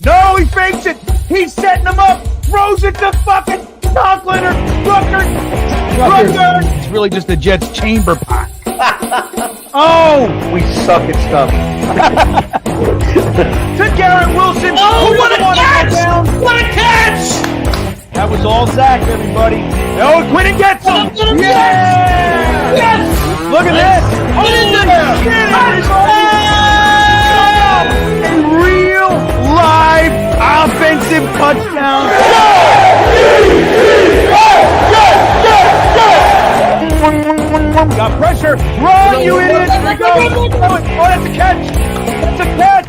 No, he fakes it. He's setting him up. Throws it to fucking Conklin or Rucker. It's really just the Jets chamber pot. Oh, we suck at stuff. To Garrett Wilson. Oh, what a catch! What a catch! That was all Zach, everybody. Oh, Quinn gets him. Yes! Yes! Look at this. Oh, a real live offensive touchdown. Got pressure. Run, you idiot. Here we go. Oh, that's a catch. That's a catch.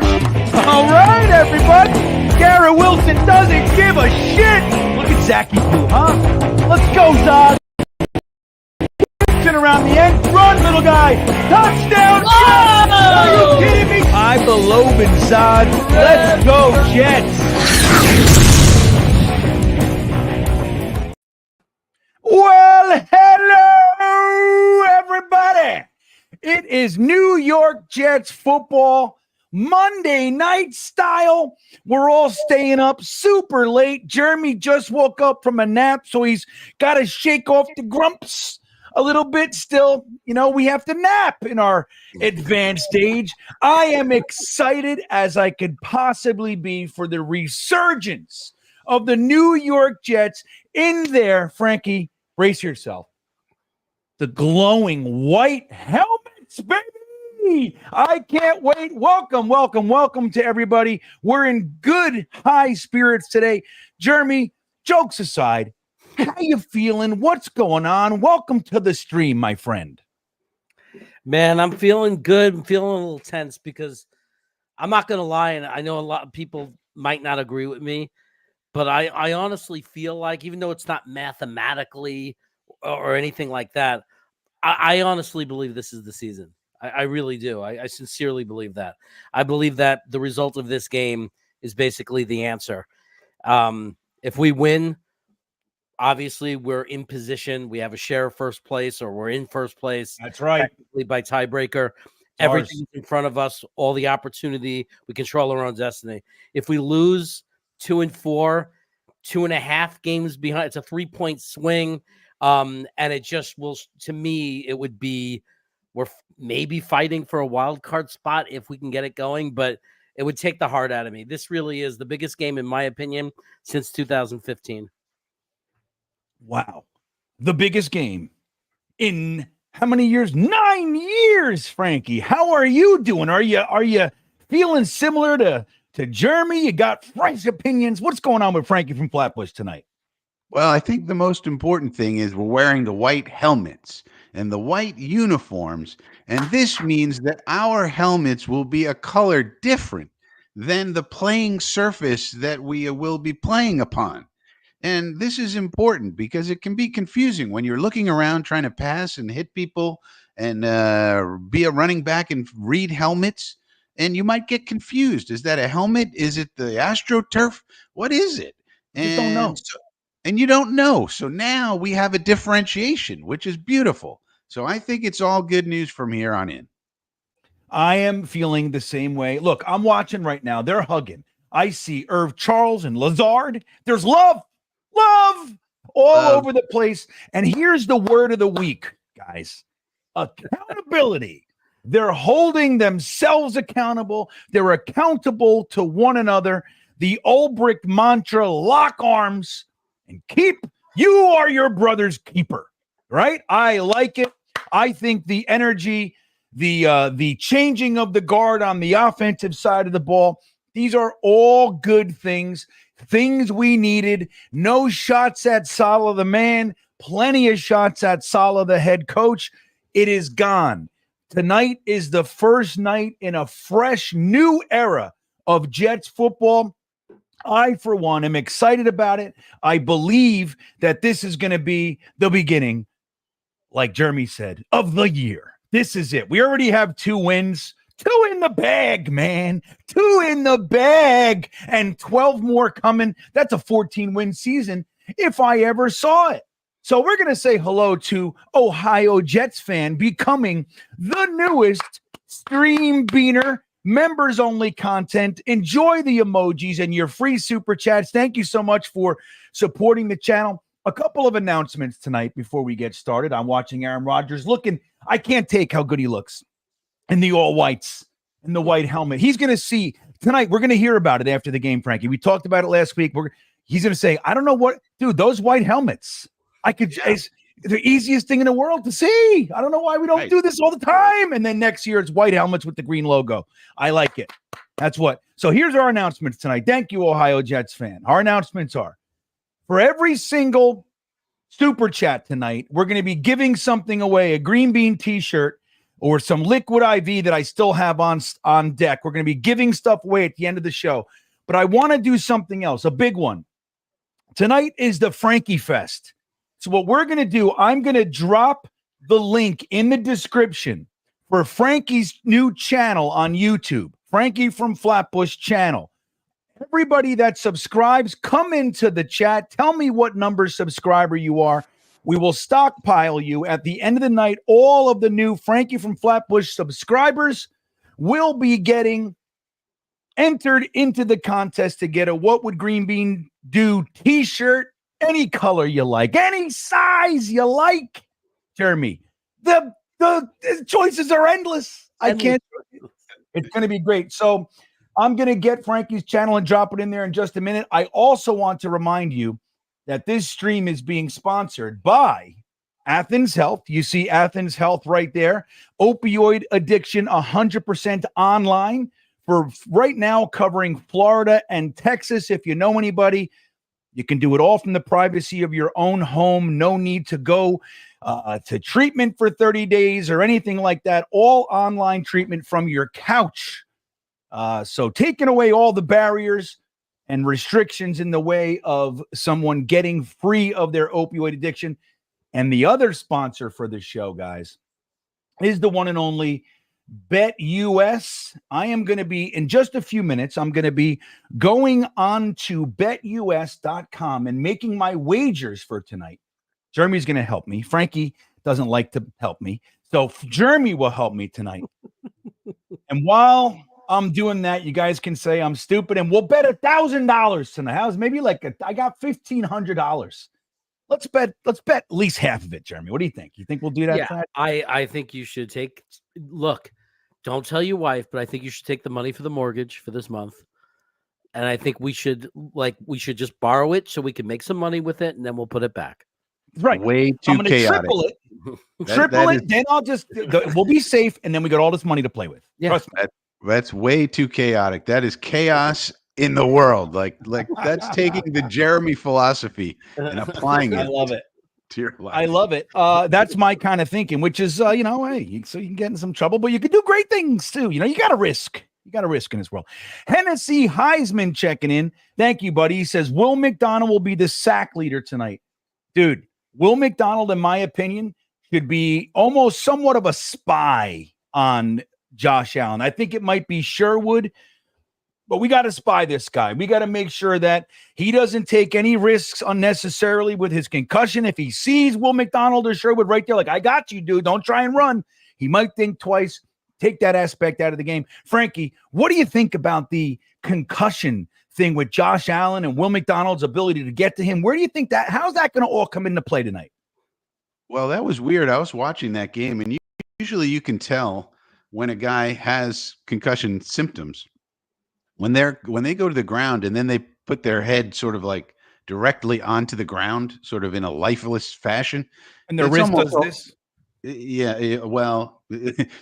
All right, everybody. Garrett Wilson doesn't give a shit. Look at Zachy Poo, huh? Let's go, Zod. Around the end. Run, little guy. Touchdown. Oh! Are you kidding me? I believe in Zod. Let's go, Jets. Well, hello, everybody. It is New York Jets football, Monday night style. We're all staying up super late. Jeremy just woke up from a nap, so he's got to shake off the grumps a little bit still. You know, we have to nap in our advanced stage. I am excited as I could possibly be for the resurgence of the New York Jets in there. Frankie, brace yourself. The glowing white helmets, baby. I can't wait. Welcome to everybody. We're in good high spirits today. Jeremy, jokes aside, how you feeling? What's going on? Welcome to the stream, my friend. Man, I'm feeling good. I'm feeling a little tense because I'm not going to lie, and I know a lot of people might not agree with me, but I honestly feel like, even though it's not mathematically or anything like that, I honestly believe this is the season. I really do. I sincerely believe that. I believe that the result of this game is basically the answer. If we win, obviously, we're in position. We have a share of first place, or we're in first place. That's right. By tiebreaker. Everything's in front of us, all the opportunity. We control our own destiny. If we lose 2-4, 2.5 games behind, it's a 3-point swing. And it just will, to me, it would be, we're maybe fighting for a wild card spot if we can get it going, but it would take the heart out of me. This really is the biggest game, in my opinion, since 2015. Wow. The biggest game in how many years? 9 years, Frankie. How are you doing? Are you feeling similar to Jeremy? You got fresh opinions? What's going on with Frankie from Flatbush tonight? Well, I think the most important thing is we're wearing the white helmets and the white uniforms, and this means that our helmets will be a color different than the playing surface that we will be playing upon. And this is important because it can be confusing when you're looking around trying to pass and hit people and be a running back and read helmets, and you might get confused. Is that a helmet? Is it the AstroTurf? What is it? You don't know. And you don't know. So now we have a differentiation, which is beautiful. So I think it's all good news from here on in. I am feeling the same way. Look, I'm watching right now. They're hugging. I see Irv Charles and Lazard. There's love all over the place. And here's the word of the week, guys. Accountability. They're holding themselves accountable. They're accountable to one another. The Ulbricht mantra, lock arms and keep. You are your brother's keeper, right? I like it. I think the energy, the changing of the guard on the offensive side of the ball, these are all good things we needed. No shots at Saleh the man, plenty of shots at Saleh the head coach. It is gone. Tonight is the first night in a fresh new era of Jets football. I, for one, am excited about it. I believe that this is going to be the beginning, like Jeremy said, of the year. This is it. We already have 2 wins. 2 in the bag, man. 2 in the bag. And 12 more coming. That's a 14-win season if I ever saw it. So we're going to say hello to Ohio Jets fan becoming the newest stream beaner members only content. Enjoy the emojis and your free super chats. Thank you so much for supporting the channel. A couple of announcements tonight before we get started. I'm watching Aaron Rodgers looking. I can't take how good he looks in the all whites and the white helmet. He's going to see tonight. We're going to hear about it after the game, Frankie. We talked about it last week. He's going to say, I don't know what, dude, those white helmets, it's the easiest thing in the world to see. I don't know why we don't do this all the time. And then next year it's white helmets with the green logo. I like it. That's what. So here's our announcements tonight. Thank you, Ohio Jets fan. Our announcements are for every single super chat tonight, we're going to be giving something away, a GreenBean t-shirt or some liquid IV that I still have on deck. We're going to be giving stuff away at the end of the show. But I want to do something else, a big one. Tonight is the Frankie Fest. So what we're going to do, I'm going to drop the link in the description for Frankie's new channel on YouTube, Frankie from Flatbush channel. Everybody that subscribes, come into the chat. Tell me what number subscriber you are. We will stockpile you at the end of the night. All of the new Frankie from Flatbush subscribers will be getting entered into the contest to get a What Would GreenBean Do t-shirt, any color you like, any size you like. Jeremy, the choices are endless. I can't. It's going to be great. So I'm going to get Frankie's channel and drop it in there in just a minute. I also want to remind you that this stream is being sponsored by Athens Health. You see Athens Health right there. Opioid addiction 100% online for right now, covering Florida and Texas. If you know anybody, you can do it all from the privacy of your own home. No need to go to treatment for 30 days or anything like that. All online treatment from your couch. So taking away all the barriers and restrictions in the way of someone getting free of their opioid addiction. And the other sponsor for the show, guys, is the one and only BetUS. I am going to be, in just a few minutes, I'm going to be going on to betus.com and making my wagers for tonight. Jeremy's going to help me. Frankie doesn't like to help me. So Jeremy will help me tonight. And while I'm doing that, you guys can say I'm stupid and we'll bet $1,000 tonight. How's maybe I got $1,500. Let's bet at least half of it, Jeremy. What do you think? You think we'll do that? Yeah, I think you should look, don't tell your wife, but I think you should take the money for the mortgage for this month. And I think we should just borrow it so we can make some money with it and then we'll put it back. Right. Way too chaotic. Triple it. Then I'll we'll be safe. And then we got all this money to play with. Yeah. Trust me. That's way too chaotic. That is chaos in the world. Like that's taking the Jeremy philosophy and applying it. I love it. To your life. I love it. That's my kind of thinking, which is, hey, so you can get in some trouble, but you can do great things too. You got to risk. You got to risk in this world. Hennessy Heisman checking in. Thank you, buddy. He says, Will McDonald will be the sack leader tonight. Dude, Will McDonald, in my opinion, should be almost somewhat of a spy on Josh Allen. I think it might be Sherwood, but we got to spy this guy. We got to make sure that he doesn't take any risks unnecessarily with his concussion. If he sees Will McDonald or Sherwood right there, like, I got you, dude, don't try and run, he might think twice, take that aspect out of the game. Frankie, what do you think about the concussion thing with Josh Allen and Will McDonald's ability to get to him? Where do you think how's that going to all come into play tonight? Well, that was weird. I was watching that game, and usually you can tell when a guy has concussion symptoms when they go to the ground and then they put their head sort of like directly onto the ground, sort of in a lifeless fashion. And their wrist does this. Yeah. Well,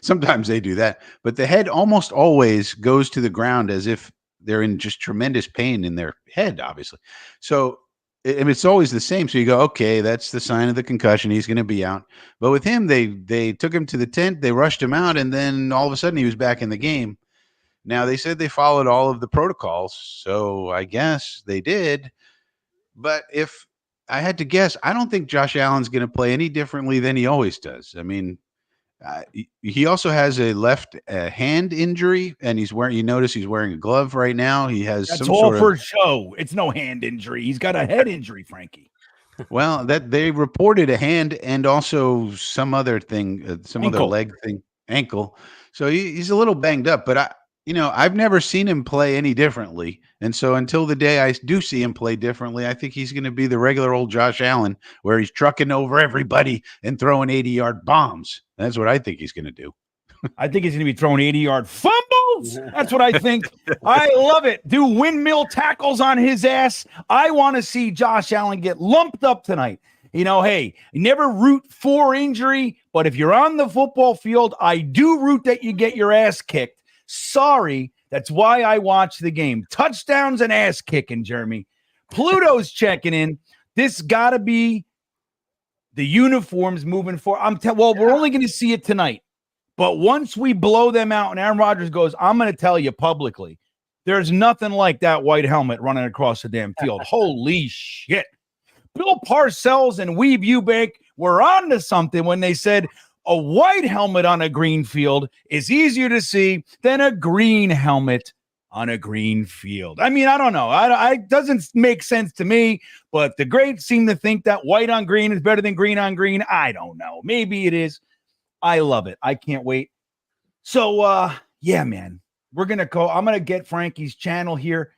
sometimes they do that, but the head almost always goes to the ground as if they're in just tremendous pain in their head, obviously. So it's always the same. So you go, okay, that's the sign of the concussion. He's going to be out. But with him, they took him to the tent, they rushed him out, and then all of a sudden he was back in the game. Now, they said they followed all of the protocols, so I guess they did. But if I had to guess, I don't think Josh Allen's going to play any differently than he always does. I mean, he also has a left hand injury, and he's wearing a glove right now. He has that's some all sort for of show. It's no hand injury. He's got a head injury, Frankie. Well, that they reported a hand and also some other thing, some ankle. other leg thing, ankle. So he's a little banged up, but I've never seen him play any differently. And so until the day I do see him play differently, I think he's going to be the regular old Josh Allen where he's trucking over everybody and throwing 80-yard bombs. That's what I think he's going to do. I think he's going to be throwing 80-yard fumbles. That's what I think. I love it. Do windmill tackles on his ass. I want to see Josh Allen get lumped up tonight. Hey, never root for injury, but if you're on the football field, I do root that you get your ass kicked. Sorry, that's why I watch the game. Touchdowns and ass kicking, Jeremy. Pluto's checking in. This got to be the uniforms moving forward. We're only going to see it tonight. But once we blow them out and Aaron Rodgers goes, I'm going to tell you publicly, there's nothing like that white helmet running across the damn field. Holy shit. Bill Parcells and Weeb Eubank were on to something when they said a white helmet on a green field is easier to see than a green helmet on a green field. I mean, I don't know. It doesn't make sense to me, but the greats seem to think that white on green is better than green on green. I don't know. Maybe it is. I love it. I can't wait. So, yeah, man, we're going to go. I'm going to get Frankie's channel here,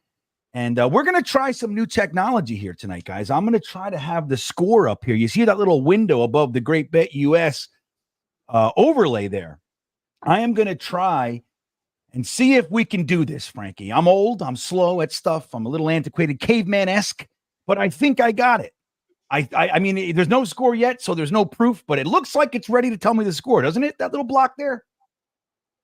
and we're going to try some new technology here tonight, guys. I'm going to try to have the score up here. You see that little window above the Great Bet US overlay there. I am going to try and see if we can do this, Frankie. I'm old. I'm slow at stuff. I'm a little antiquated, caveman-esque, but I think I got it. I mean, there's no score yet, so there's no proof, but it looks like it's ready to tell me the score, doesn't it? That little block there.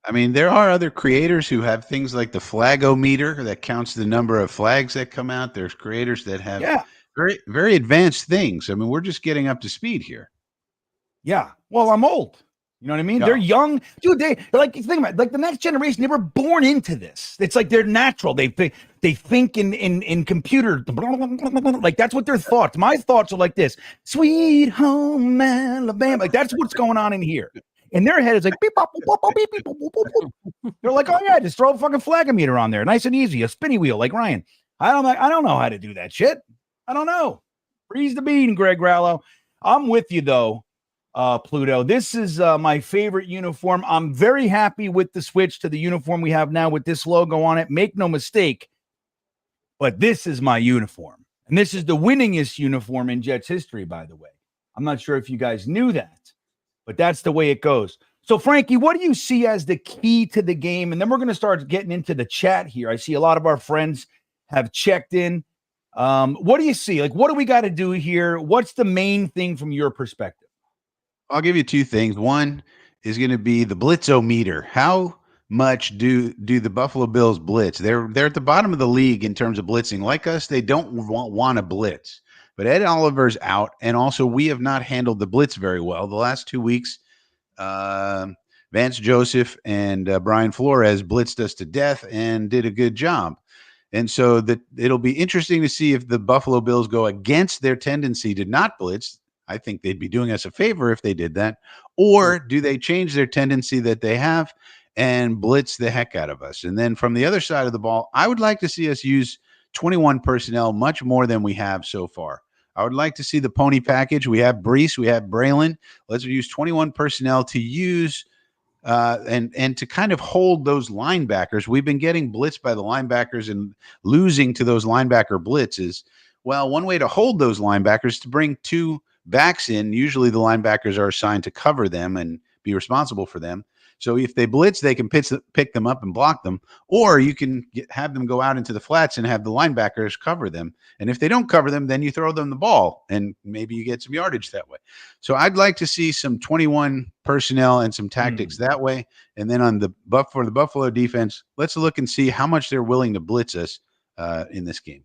I mean, there are other creators who have things like the flagometer that counts the number of flags that come out. There's creators that have very, very advanced things. I mean, we're just getting up to speed here. Yeah. Well, I'm old. You know what I mean? Yeah. They're young. Dude, think about it, like the next generation, they were born into this. It's like they're natural. They think in computer. Like that's what their thoughts. My thoughts are like this. Sweet home Alabama. Like that's what's going on in here. In their head, it's like beep, bop, boop, boop, beep, beep, boop, boop, boop. They're like, oh yeah, just throw a fucking flagometer on there. Nice and easy. A spinny wheel like Ryan. I don't know how to do that shit. I don't know. Freeze the bean, Greg Rallo. I'm with you though. Pluto. This is my favorite uniform. I'm very happy with the switch to the uniform we have now with this logo on it. Make no mistake, but this is my uniform. And this is the winningest uniform in Jets history, by the way. I'm not sure if you guys knew that, but that's the way it goes. So, Frankie, what do you see as the key to the game? And then we're going to start getting into the chat here. I see a lot of our friends have checked in. What do you see? Like, what do we got to do here? What's the main thing from your perspective? I'll give you two things. One is going to be the blitzometer. How much do the Buffalo Bills blitz? They're at the bottom of the league in terms of blitzing. Like us, they don't want to blitz. But Ed Oliver's out, and also we have not handled the blitz very well. The last 2 weeks, Vance Joseph and Brian Flores blitzed us to death and did a good job. And so it'll be interesting to see if the Buffalo Bills go against their tendency to not blitz. I think they'd be doing us a favor if they did that. Or do they change their tendency that they have and blitz the heck out of us? And then from the other side of the ball, I would like to see us use 21 personnel much more than we have so far. I would like to see the pony package. We have Brees, we have Braylon. Let's use 21 personnel to use and to kind of hold those linebackers. We've been getting blitzed by the linebackers and losing to those linebacker blitzes. Well, one way to hold those linebackers is to bring two backs in. Usually the linebackers are assigned to cover them and be responsible for them. So if they blitz, they can pick them up and block them, or you can have them go out into the flats and have the linebackers cover them. And if they don't cover them, then you throw them the ball and maybe you get some yardage that way. So I'd like to see some 21 personnel and some tactics that way. And then on for the Buffalo defense, let's look and see how much they're willing to blitz us in this game.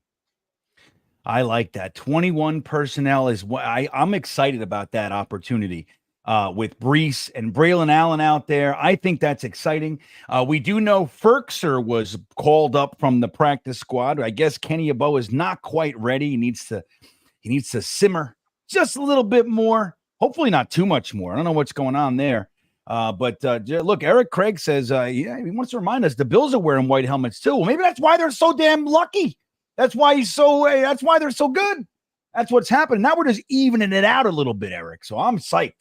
I like that. 21 personnel is what I'm excited about that opportunity with Brees and Braylon Allen out there. I think that's exciting. We do know Ferkser was called up from the practice squad. I guess Kenny Abo is not quite ready. He needs to simmer just a little bit more. Hopefully not too much more. I don't know what's going on there. But look, Eric Craig says, he wants to remind us the Bills are wearing white helmets too. Well, maybe that's why they're so damn lucky. That's why that's why they're so good. That's what's happening. Now we're just evening it out a little bit, Eric. So I'm psyched.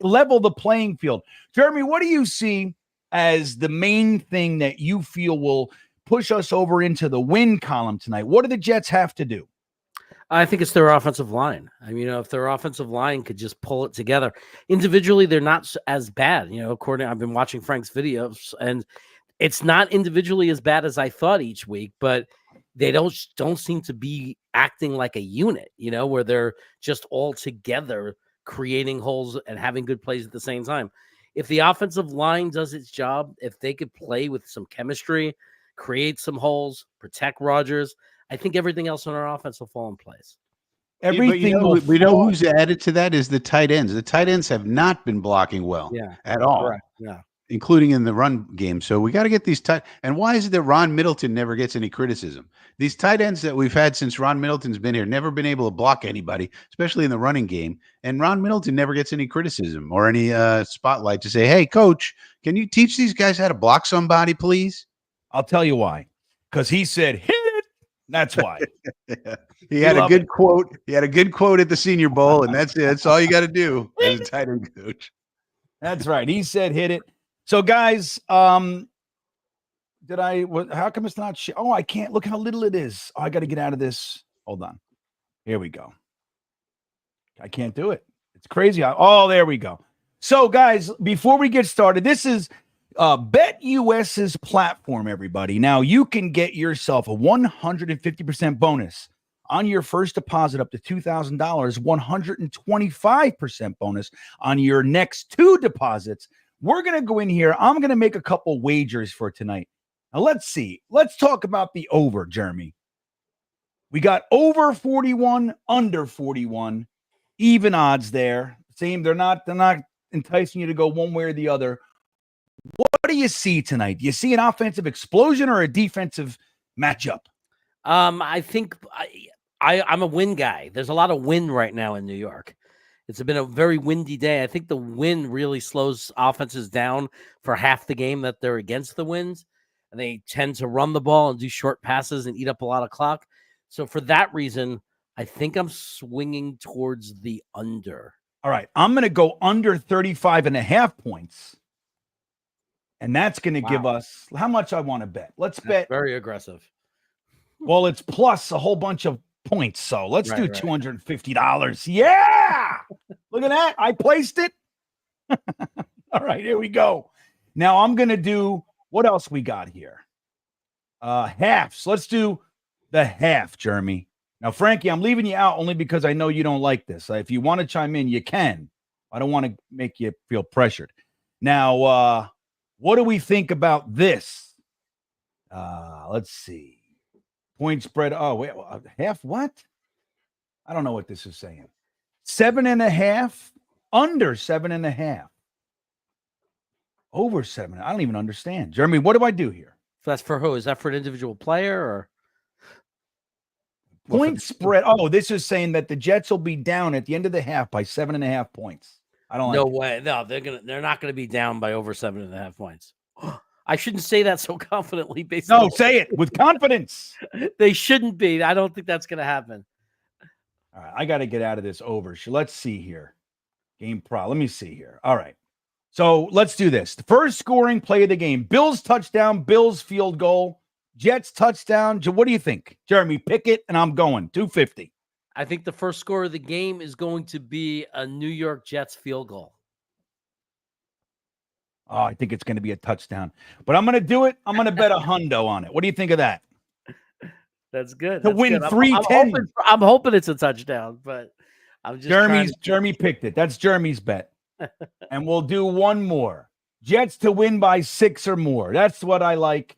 Level the playing field. Jeremy, what do you see as the main thing that you feel will push us over into the win column tonight? What do the Jets have to do? I think it's their offensive line. I mean, if their offensive line could just pull it together individually, they're not as bad. I've been watching Frank's videos, and it's not individually as bad as I thought each week, but they don't seem to be acting like a unit, where they're just all together creating holes and having good plays at the same time. If the offensive line does its job, if they could play with some chemistry, create some holes, protect Rodgers, I think everything else on our offense will fall in place. Everything we know who's added to that is the tight ends. The tight ends have not been blocking well at all. Correct. Yeah. Including in the run game. So we got to get these tight. And why is it that Ron Middleton never gets any criticism? These tight ends that we've had since Ron Middleton's been here never been able to block anybody, especially in the running game. And Ron Middleton never gets any criticism or any spotlight to say, hey, coach, can you teach these guys how to block somebody, please? I'll tell you why. Because he said, hit it. That's why. He had a good quote. He had a good quote at the Senior Bowl, and that's it. That's all you got to do as a tight end coach. That's right. He said, hit it. So, guys, how come it's not? I can't. Look how little it is. Oh, I got to get out of this. Hold on. Here we go. I can't do it. It's crazy. There we go. So, guys, before we get started, this is BetUS's platform, everybody. Now, you can get yourself a 150% bonus on your first deposit up to $2,000, 125% bonus on your next two deposits. We're going to go in here. I'm going to make a couple wagers for tonight. Now, let's see. Let's talk about the over, Jeremy. We got over 41, under 41, even odds there. Same. They're not enticing you to go one way or the other. What do you see tonight? Do you see an offensive explosion or a defensive matchup? I think I'm a win guy. There's a lot of wind right now in New York. It's been a very windy day. I think the wind really slows offenses down for half the game that they're against the winds, and they tend to run the ball and do short passes and eat up a lot of clock. So for that reason, I think I'm swinging towards the under. All right. I'm going to go under 35.5 points. And that's going to give us how much I want to bet. Let's bet. Very aggressive. Well, it's plus a whole bunch of points. So let's do $250. Yeah. Look at that. I placed it. All right, here we go. Now I'm going to do what else we got here? Halves. Let's do the half, Jeremy. Now, Frankie, I'm leaving you out only because I know you don't like this. If you want to chime in, you can. I don't want to make you feel pressured. Now, what do we think about this? Let's see. Point spread. Oh, wait, half what? I don't know what this is saying. 7.5, under 7.5. Over 7. I don't even understand. Jeremy, what do I do here? That's for who? Is that for an individual player or? Point spread. Oh, this is saying that the Jets will be down at the end of the half by 7.5 points. I don't No like way. No, they're not gonna be down by over 7.5 points. I shouldn't say that so confidently. No, say it with confidence. They shouldn't be. I don't think that's gonna happen. All right, I got to get out of this over. So let's see here. Game pro. Let me see here. All right. So let's do this. The first scoring play of the game. Bills touchdown, Bills field goal, Jets touchdown. What do you think? Jeremy, pick it, and I'm going. 250. I think the first score of the game is going to be a New York Jets field goal. Oh, I think it's going to be a touchdown. But I'm going to do it. I'm going to bet a hundo on it. What do you think of that? That's good. To win 310. I'm hoping it's a touchdown, but I'm just Jeremy picked it. That's Jeremy's bet. And we'll do one more. Jets to win by 6 or more. That's what I like.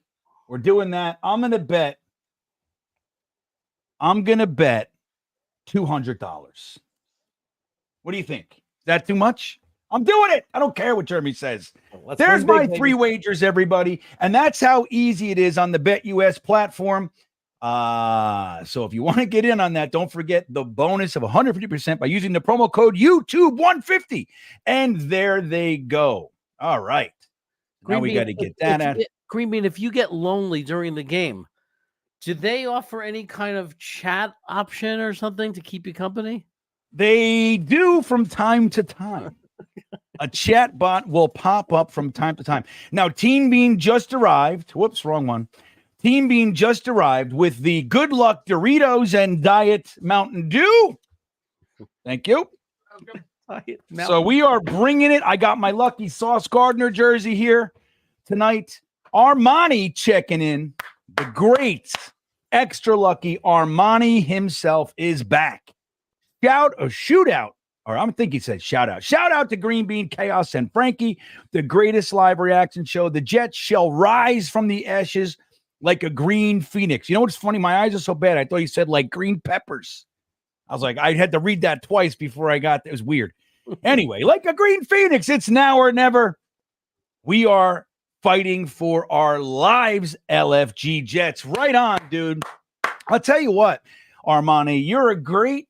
We're doing that. I'm going to bet $200. What do you think? Is that too much? I'm doing it. I don't care what Jeremy says. There's my 3 wagers, everybody. And that's how easy it is on the BetUS platform. So if you want to get in on that, don't forget the bonus of 150% by using the promo code YouTube150. And there they go. All right. Now we got to get that out. GreenBean, if you get lonely during the game, do they offer any kind of chat option or something to keep you company? They do from time to time. A chat bot will pop up from time to time. Now, Team Bean just arrived. Whoops, wrong one. Team Bean just arrived with the Good Luck Doritos and Diet Mountain Dew. Thank you. So we are bringing it. I got my lucky Sauce Gardner jersey here tonight. Armani checking in. The great, extra lucky Armani himself is back. Shootout. Or I think he said shout out. Shout out to GreenBean, Chaos, and Frankie, the greatest live reaction show. The Jets shall rise from the ashes like a green phoenix. You know what's funny? My eyes are so bad. I thought he said like green peppers. I was like, I had to read that twice before I got it. It was weird. Anyway, like a green phoenix, it's now or never. We are fighting for our lives, LFG Jets. Right on, dude. I'll tell you what, Armani, you're a great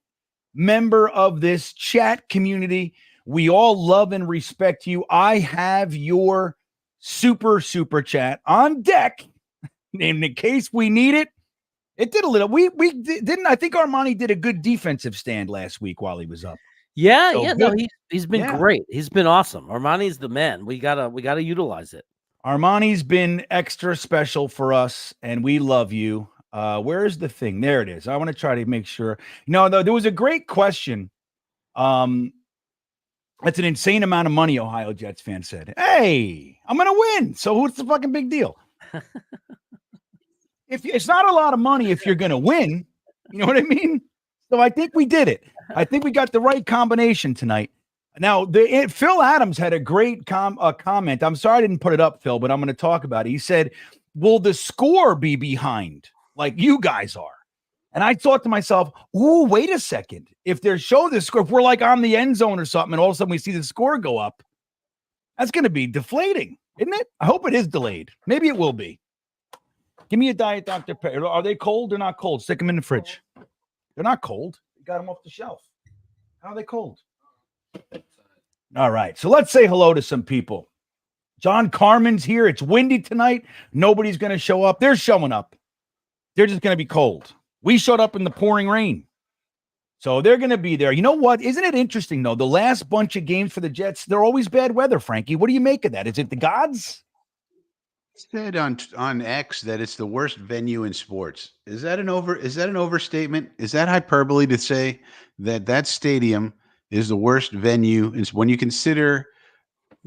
member of this chat community. We all love and respect you. I have your super chat on deck in case we need it. It did a little. We didn't. I think Armani did a good defensive stand last week while he was up. Yeah, So no, he's been great. He's been awesome. Armani's the man. We gotta utilize it. Armani's been extra special for us, and we love you. Where's the thing? There it is. I want to try to make sure. No, there was a great question. That's an insane amount of money, Ohio Jets fan said. Hey, I'm gonna win. So what's the fucking big deal? If it's not a lot of money, if you're gonna win, you know what I mean? So I think we did it. I think we got the right combination tonight. Now, Phil Adams had a great comment. I'm sorry I didn't put it up, Phil, but I'm going to talk about it. He said, will the score be behind like you guys are? And I thought to myself, ooh, wait a second. If they show the score, if we're like on the end zone or something, and all of a sudden we see the score go up, that's going to be deflating, isn't it? I hope it is delayed. Maybe it will be. Give me a Diet Dr. Pepper. Are they cold or not cold? Stick them in the fridge. They're not cold. You got them off the shelf. How are they cold? All right. So let's say hello to some people. John Carmen's here. It's windy tonight. Nobody's going to show up. They're showing up. They're just going to be cold. We showed up in the pouring rain. So they're going to be there. You know what? Isn't it interesting, though? The last bunch of games for the Jets, they're always bad weather, Frankie. What do you make of that? Is it the gods? Said on X that it's the worst venue in sports. Is that an overstatement? Is that hyperbole to say that stadium is the worst venue? Is when you consider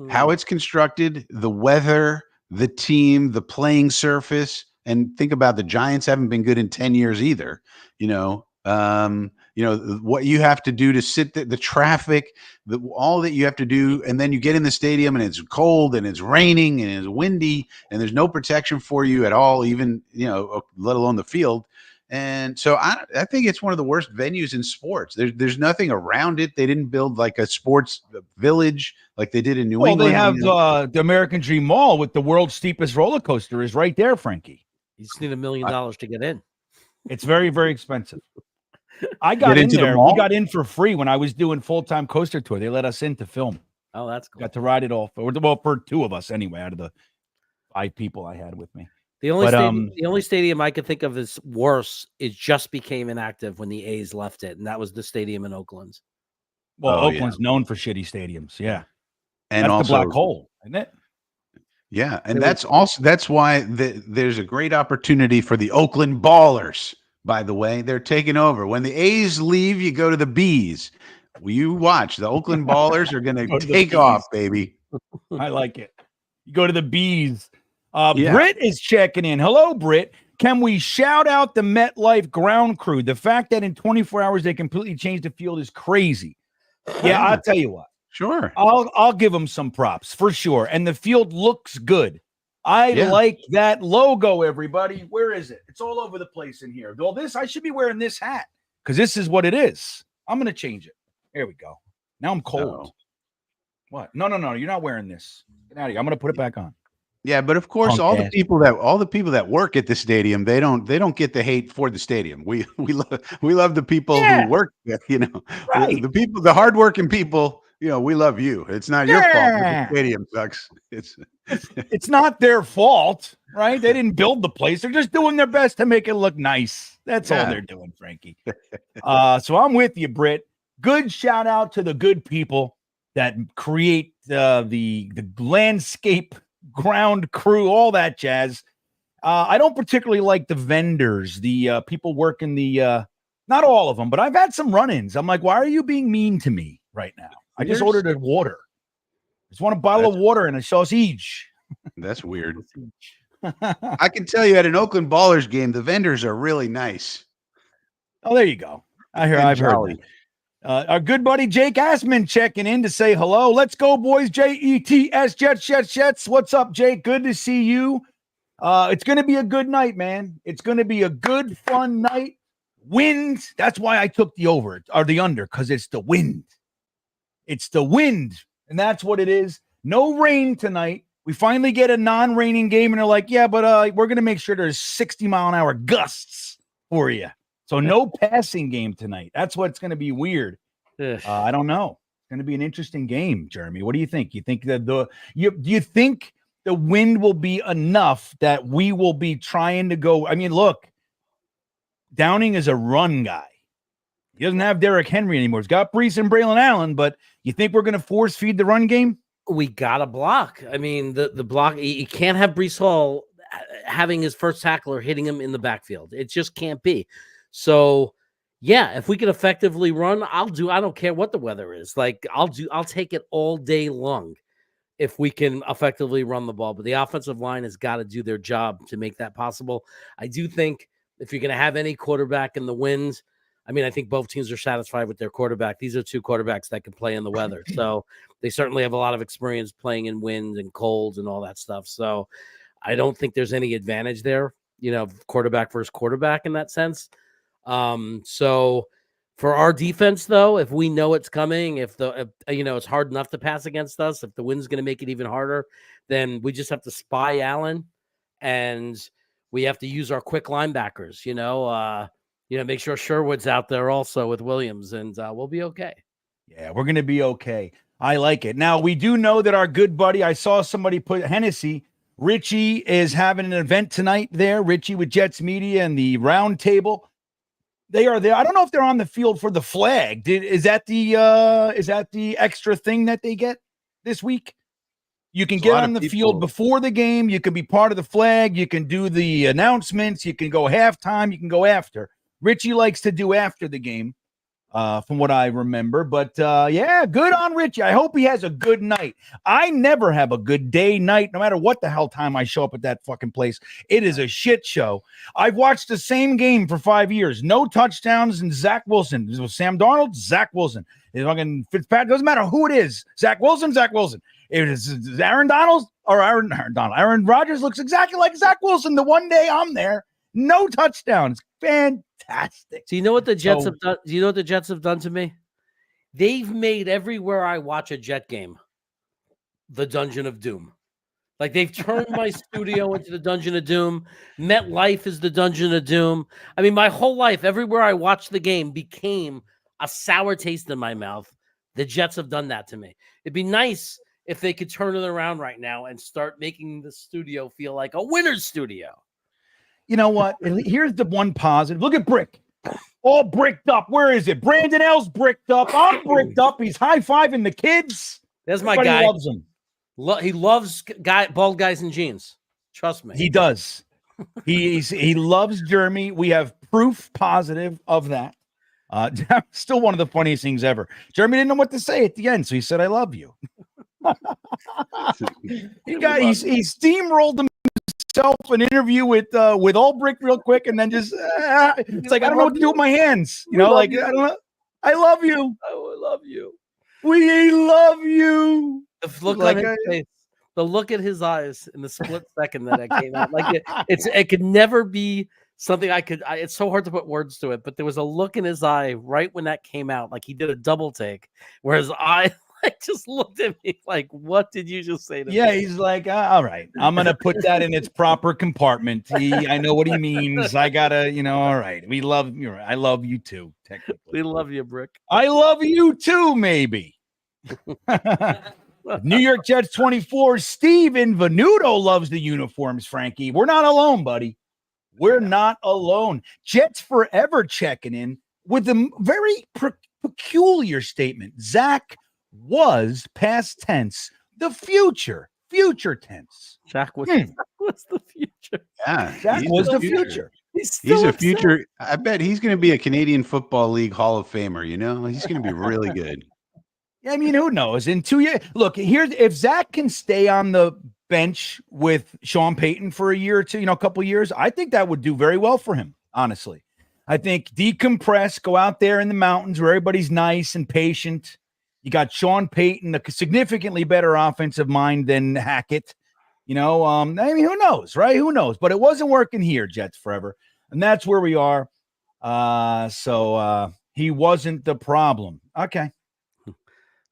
how it's constructed, the weather, the team, the playing surface, and think about the Giants haven't been good in 10 years either. What you have to do to sit the traffic, all that you have to do, and then you get in the stadium and it's cold and it's raining and it's windy and there's no protection for you at all, even let alone the field. And so I think it's one of the worst venues in sports. There's nothing around it. They didn't build like a sports village like they did in New England. They have the American Dream Mall with the world's steepest roller coaster is right there, Frankie. You just need $1 million to get in. It's very, very expensive. I got in there. We got in for free when I was doing Fulltime Coaster Tour. They let us in to film. Oh, that's cool. Got to ride it all. For two of us anyway, out of the 5 people I had with me. The only stadium I could think of as worse, it just became inactive when the A's left it, and that was the stadium in Oakland. Well, Oakland's known for shitty stadiums, yeah. And that's also the black hole, isn't it? Yeah, and that's why there's a great opportunity for the Oakland Ballers. By the way, they're taking over. When the A's leave, you go to the B's. You watch. The Oakland Ballers are going to take off, baby. I like it. You go to the B's. Britt is checking in. Hello, Britt. Can we shout out the MetLife ground crew? The fact that in 24 hours they completely changed the field is crazy. Yeah, I'll tell you what. Sure. I'll give them some props for sure. And the field looks good. I like that logo, everybody. Where is it? It's all over the place in here. Well, I should be wearing this hat because this is what it is. I'm going to change it. There we go. Now I'm cold. What? No. You're not wearing this. Get out of here. I'm going to put it back on. Yeah, but of course, all the people that work at the stadium, they don't get the hate for the stadium. We love the people who work there, right. the hardworking people. We love you. It's not your fault that the stadium sucks. It's not their fault, right? They didn't build the place. They're just doing their best to make it look nice. That's all they're doing, Frankie. So I'm with you, Britt. Good shout out to the good people. that create the landscape, ground crew, all that jazz. I don't particularly like the vendors, the people working the not all of them, but I've had some run-ins. I'm like, why are you being mean to me right now? I just ordered a water. Just want a bottle of water and a sausage. That's weird. I can tell you at an Oakland Ballers game, the vendors are really nice. Oh, there you go. I've heard that. Our good buddy Jake Assman checking in to say hello. Let's go, boys. Jets, Jets. What's up, Jake? Good to see you. It's going to be a good night, man. It's going to be a good, fun night. Wind. That's why I took the over or the under, because it's the wind. It's the wind, and that's what it is. No rain tonight. We finally get a non-raining game, and they're like, yeah, but we're going to make sure there's 60-mile-an-hour gusts for you. So no passing game tonight. That's what's going to be weird. I don't know. It's going to be an interesting game, Jeremy. What do you think? You think that do you think the wind will be enough that we will be trying to go? I mean, look, Downing is a run guy. He doesn't have Derrick Henry anymore. He's got Brees and Braylon Allen, but you think we're going to force feed the run game? We got to block. I mean, the block, you can't have Brees Hall having his first tackler hitting him in the backfield. It just can't be. So, yeah, if we can effectively run, I don't care what the weather is. Like, I'll take it all day long if we can effectively run the ball. But the offensive line has got to do their job to make that possible. I do think if you're going to have any quarterback in the wind, I mean, I think both teams are satisfied with their quarterback. These are two quarterbacks that can play in the weather. So they certainly have a lot of experience playing in wind and cold and all that stuff. So I don't think there's any advantage there, quarterback versus quarterback in that sense. So for our defense, though, if we know it's coming, if it's hard enough to pass against us, if the wind's going to make it even harder, then we just have to spy Allen, and we have to use our quick linebackers, make sure Sherwood's out there also with Williams, and we'll be okay. Yeah, we're going to be okay. I like it. Now, we do know that our good buddy, I saw somebody put Hennessy, Richie is having an event tonight there, Richie with Jets Media and the round table. They are there. I don't know if they're on the field for the flag. Is that the extra thing that they get this week? You can get on the field before the game. You can be part of the flag. You can do the announcements. You can go halftime. You can go after. Richie likes to do after the game, from what I remember. But, yeah, good on Richie. I hope he has a good night. I never have a good day, night, no matter what the hell time I show up at that fucking place. It is a shit show. I've watched the same game for 5 years. No touchdowns and Zach Wilson. This was Sam Darnold, Zach Wilson. It's fucking Fitzpatrick. Doesn't matter who it is. Zach Wilson. It is Aaron Donald or Aaron Donald. Aaron Rodgers looks exactly like Zach Wilson. The one day I'm there, no touchdowns. Fantastic. So you know what the Jets have done? Do you know what the Jets have done to me? They've made everywhere I watch a Jet game the Dungeon of Doom. Like, they've turned my studio into the Dungeon of Doom. MetLife is the Dungeon of Doom. I mean, my whole life, everywhere I watched the game became a sour taste in my mouth. The Jets have done that to me. It'd be nice if they could turn it around right now and start making the studio feel like a winner's studio. You know what? Here's the one positive. Look at Brick. All bricked up. Where is it? Brandon L's bricked up. I'm bricked up. He's high-fiving the kids. There's my Everybody guy. Loves him. He loves bald guys in jeans. Trust me. He does. He loves Jeremy. We have proof positive of that. Still one of the funniest things ever. Jeremy didn't know what to say at the end, so he said, "I love you." he steamrolled himself an interview with Ulbrich real quick, and then just it's like I don't know what to do with my hands. I don't know. I love you. I love you. We love you. The look on his face, the look at his eyes in the split second that I came out, like it could never be something it's so hard to put words to it, but there was a look in his eye right when that came out, like he did a double take, where his eye just looked at me like, what did you just say to me? Yeah, he's like, all right, I'm going to put that in its proper compartment. I know what he means. I got to, all right. We love you. I love you too, technically. We love you, Brick. I love you too, maybe. New York Jets 24. Steven Venuto loves the uniforms, Frankie. We're not alone, buddy. We're not alone. Jets Forever checking in with a very peculiar statement. Zach was past tense, the future tense. Jack was, was the future. Yeah, That he's was the future. He's He's still a upset. future. I bet he's going to be a Canadian Football League Hall of Famer. You know, he's going to be really good. I mean, who knows? In 2 years, look, here's if Zach can stay on the bench with Sean Payton for a year or two, a couple of years, I think that would do very well for him, honestly. I think decompress, go out there in the mountains where everybody's nice and patient. You got Sean Payton, a significantly better offensive mind than Hackett. I mean, who knows, right? Who knows? But it wasn't working here, Jets forever. And that's where we are. So he wasn't the problem. Okay.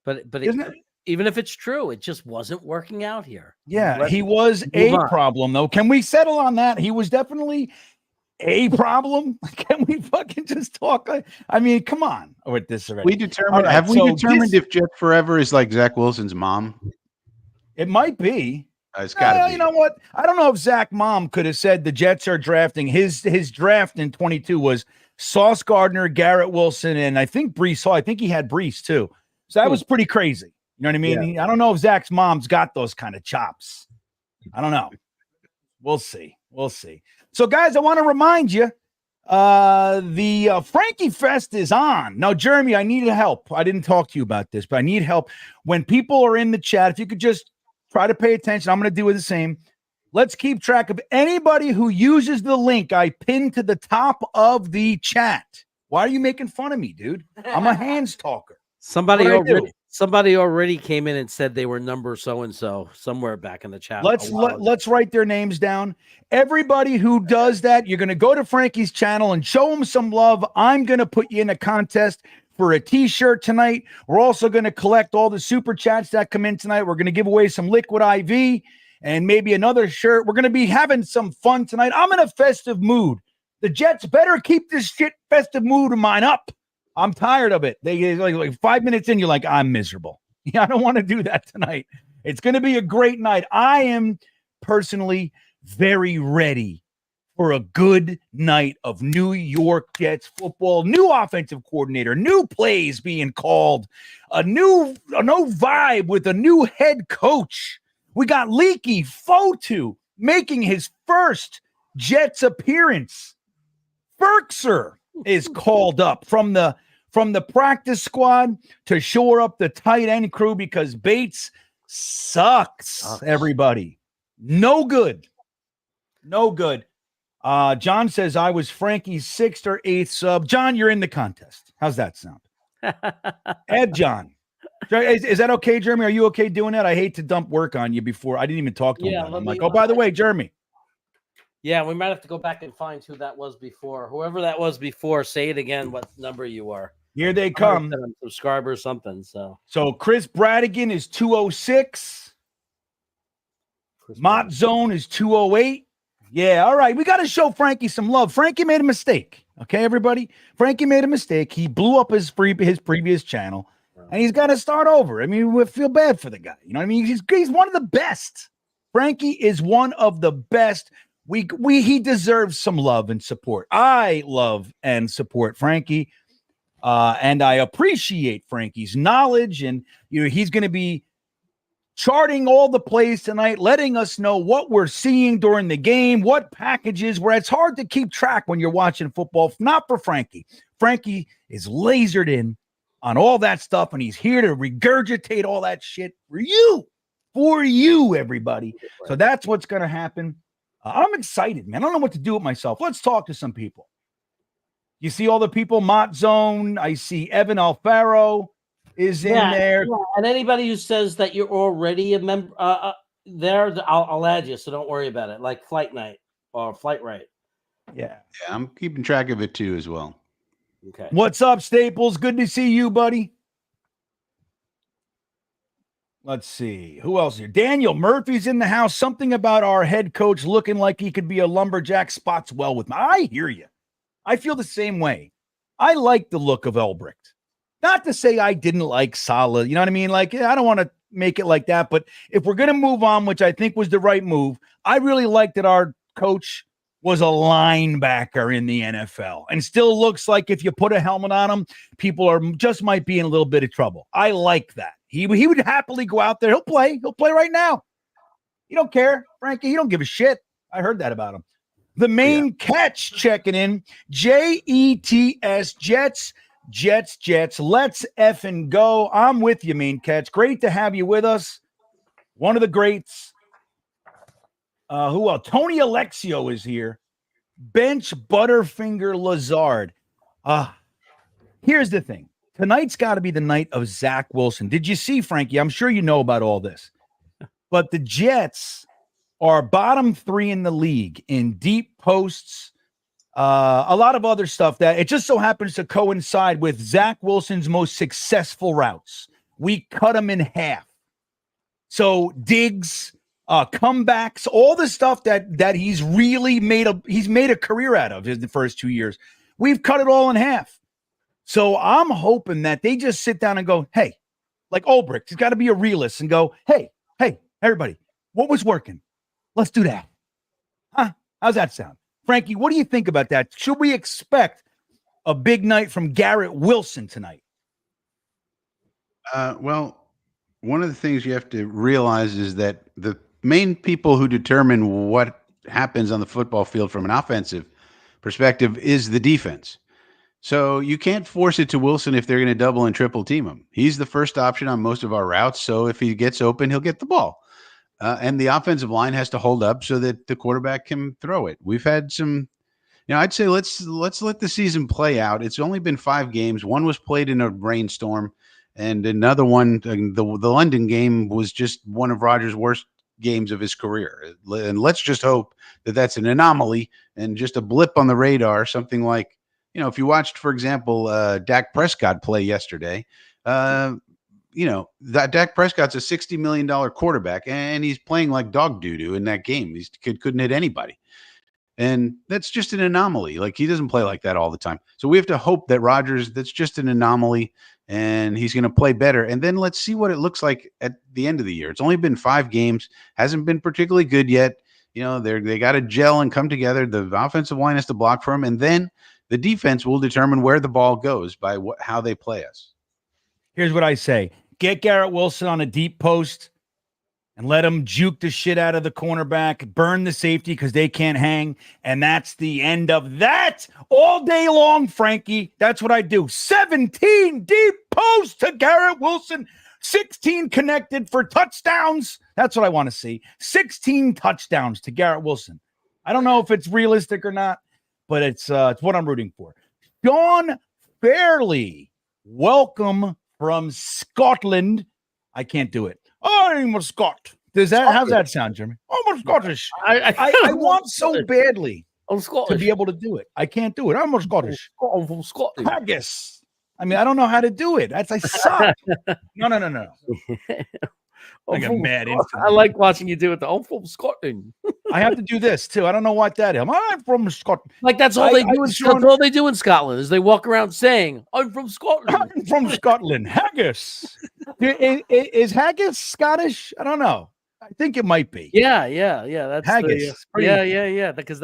But even if it's true, it just wasn't working out here. Yeah, he was a problem, though. Can we settle on that? He was definitely a problem. Can we fucking just talk? I mean, come on with this already. We determined. Right, have we determined if Jet Forever is like Zach Wilson's mom? It might be. It's got to be. You know what? I don't know if Zach mom could have said the Jets are drafting. His draft in 22 was Sauce Gardner, Garrett Wilson, and I think Breece Hall. I think he had Breece too. So that was pretty crazy. You know what I mean? Yeah. I don't know if Zach's mom's got those kind of chops. I don't know. We'll see. So, guys, I want to remind you, the Frankie Fest is on. Now, Jeremy, I need help. I didn't talk to you about this, but I need help. When people are in the chat, if you could just try to pay attention, I'm going to do the same. Let's keep track of anybody who uses the link I pinned to the top of the chat. Why are you making fun of me, dude? I'm a hands talker. Somebody already came in and said they were number so-and-so somewhere back in the chat. Let's write their names down. Everybody who does that, you're going to go to Frankie's channel and show him some love. I'm going to put you in a contest for a t-shirt tonight. We're also going to collect all the super chats that come in tonight. We're going to give away some Liquid IV and maybe another shirt. We're going to be having some fun tonight. I'm in a festive mood. The Jets better keep this shit festive mood of mine up. I'm tired of it. They like 5 minutes in, you're like, I'm miserable. Yeah, I don't want to do that tonight. It's going to be a great night. I am personally very ready for a good night of New York Jets football. New offensive coordinator, new plays being called, a new vibe with a new head coach. We got Leaky Fotu making his first Jets appearance. Ferkser is called up from the practice squad to shore up the tight end crew because Bates sucks. Everybody, no good. John says I was Frankie's 6th or 8th sub. John, you're in the contest. How's that sound? Ed John, is that okay, Jeremy? Are you okay doing that? I hate to dump work on you before I didn't even talk to him. I'm like, oh, by the way, Jeremy. Yeah, we might have to go back and find who that was before. Whoever that was before, say it again. What number you are? Here they come. Subscriber or something. So Chris Bradigan is 206. Mott Zone is 208. Yeah, all right. We got to show Frankie some love. Frankie made a mistake. Okay, everybody. Frankie made a mistake. He blew up his previous channel, and he's got to start over. I mean, we feel bad for the guy. You know what I mean? He's one of the best. Frankie is one of the best. He deserves some love and support. I love and support Frankie, and I appreciate Frankie's knowledge. And he's going to be charting all the plays tonight, letting us know what we're seeing during the game, what packages. Where it's hard to keep track when you're watching football. Not for Frankie. Frankie is lasered in on all that stuff, and he's here to regurgitate all that shit for you, everybody. So that's what's going to happen. I'm excited, man. I don't know what to do with myself. Let's talk to some people. You see all the people, Mott Zone. I see Evan Alfaro is in there. Yeah. And anybody who says that you're already a member there, I'll add you, so don't worry about it. Like Flight Night or Flight Right. Yeah, I'm keeping track of it too as well. Okay. What's up, Staples? Good to see you, buddy. Let's see. Who else here? Daniel Murphy's in the house. Something about our head coach looking like he could be a lumberjack spots well with me. I hear you. I feel the same way. I like the look of Elbricht. Not to say I didn't like Saleh. You know what I mean? Like, I don't want to make it like that. But if we're going to move on, which I think was the right move, I really like that our coach was a linebacker in the NFL and still looks like if you put a helmet on him, people might be in a little bit of trouble. I like that. He would happily go out there. He'll play. He'll play right now. He don't care, Frankie. He don't give a shit. I heard that about him. The main catch checking in. Jets, Jets. Let's effing go. I'm with you, main catch. Great to have you with us. One of the greats. Who else? Tony Alexio is here. Bench Butterfinger Lazard. Here's the thing. Tonight's got to be the night of Zach Wilson. Did you see, Frankie? I'm sure you know about all this. But the Jets are bottom 3 in the league in deep posts, a lot of other stuff that it just so happens to coincide with Zach Wilson's most successful routes. We cut them in half. So digs, comebacks, all the stuff that he's really made a career out of in the first 2 years. We've cut it all in half. So I'm hoping that they just sit down and go, hey, like Ulbricht, he's got to be a realist and go, hey, everybody, what was working? Let's do that. Huh? How's that sound? Frankie, what do you think about that? Should we expect a big night from Garrett Wilson tonight? Well, one of the things you have to realize is that the main people who determine what happens on the football field from an offensive perspective is the defense. So you can't force it to Wilson if they're going to double and triple team him. He's the first option on most of our routes. So if he gets open, he'll get the ball. And the offensive line has to hold up so that the quarterback can throw it. We've had some, I'd say let's let the season play out. It's only been 5 games. One was played in a rainstorm, and another one, the London game, was just one of Rodgers' worst games of his career. And let's just hope that that's an anomaly and just a blip on the radar. Something like, if you watched, for example, Dak Prescott play yesterday, that Dak Prescott's a $60 million quarterback, and he's playing like dog doo-doo in that game. He couldn't hit anybody. And that's just an anomaly. Like, he doesn't play like that all the time. So we have to hope that Rodgers, that's just an anomaly, and he's going to play better. And then let's see what it looks like at the end of the year. It's only been 5 games, hasn't been particularly good yet. They got to gel and come together. The offensive line has to block for him, and then the defense will determine where the ball goes by how they play us. Here's what I say. Get Garrett Wilson on a deep post and let him juke the shit out of the cornerback, burn the safety because they can't hang, and that's the end of that all day long, Frankie. That's what I do. 17 deep post to Garrett Wilson, 16 connected for touchdowns. That's what I want to see. 16 touchdowns to Garrett Wilson. I don't know if it's realistic or not, but it's what I'm rooting for. Sean Fairley, welcome from Scotland. I can't do it. I'm a Scot. How's that sound, Jeremy? I'm a Scottish. I want so badly to be able to do it. I can't do it. I'm a Scottish. I'm from Scotland. Haggis. I mean, I don't know how to do it. I suck. No. I got mad instantly. I like watching you do it. I'm from Scotland. I have to do this too. I don't know what that is. I'm from Scotland. Like that's all they do. That's all they do in Scotland is they walk around saying, "I'm from Scotland." I'm from Scotland. Haggis. Is haggis Scottish? I don't know. I think it might be. Yeah. That's haggis. Yeah. Because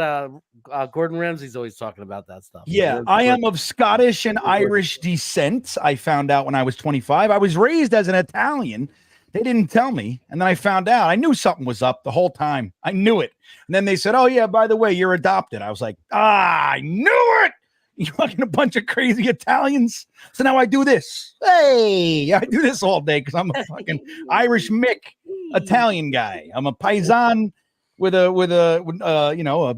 Gordon Ramsay's always talking about that stuff. Yeah, I am of Scottish and Irish descent. I found out when I was 25. I was raised as an Italian. They didn't tell me. And then I found out. I knew something was up the whole time. I knew it. And then they said, oh, yeah, by the way, you're adopted. I was like, I knew it. You're fucking a bunch of crazy Italians. So now I do this. Hey, I do this all day because I'm a fucking Irish Mick Italian guy. I'm a paisan with a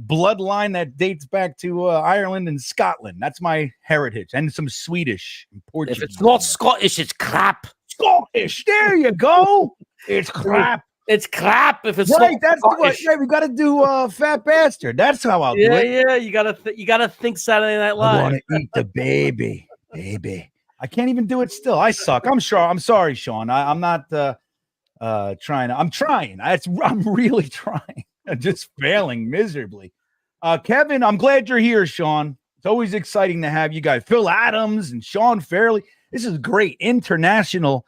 bloodline that dates back to Ireland and Scotland. That's my heritage. And some Swedish and Portuguese. If it's not Scottish, it's crap. Scottish. There you go. It's crap. It's crap. If it's right, not that's Scottish. what we got to do. Fat bastard. That's how I'll do it. Yeah. You gotta think Saturday Night Live. I want to eat the baby. I can't even do it still. I suck. I'm sure. I'm sorry, Sean. I'm not trying. I'm trying. I'm really trying. I'm just failing miserably. Kevin, I'm glad you're here, Sean. It's always exciting to have you guys. Phil Adams and Sean Fairley. This is great. International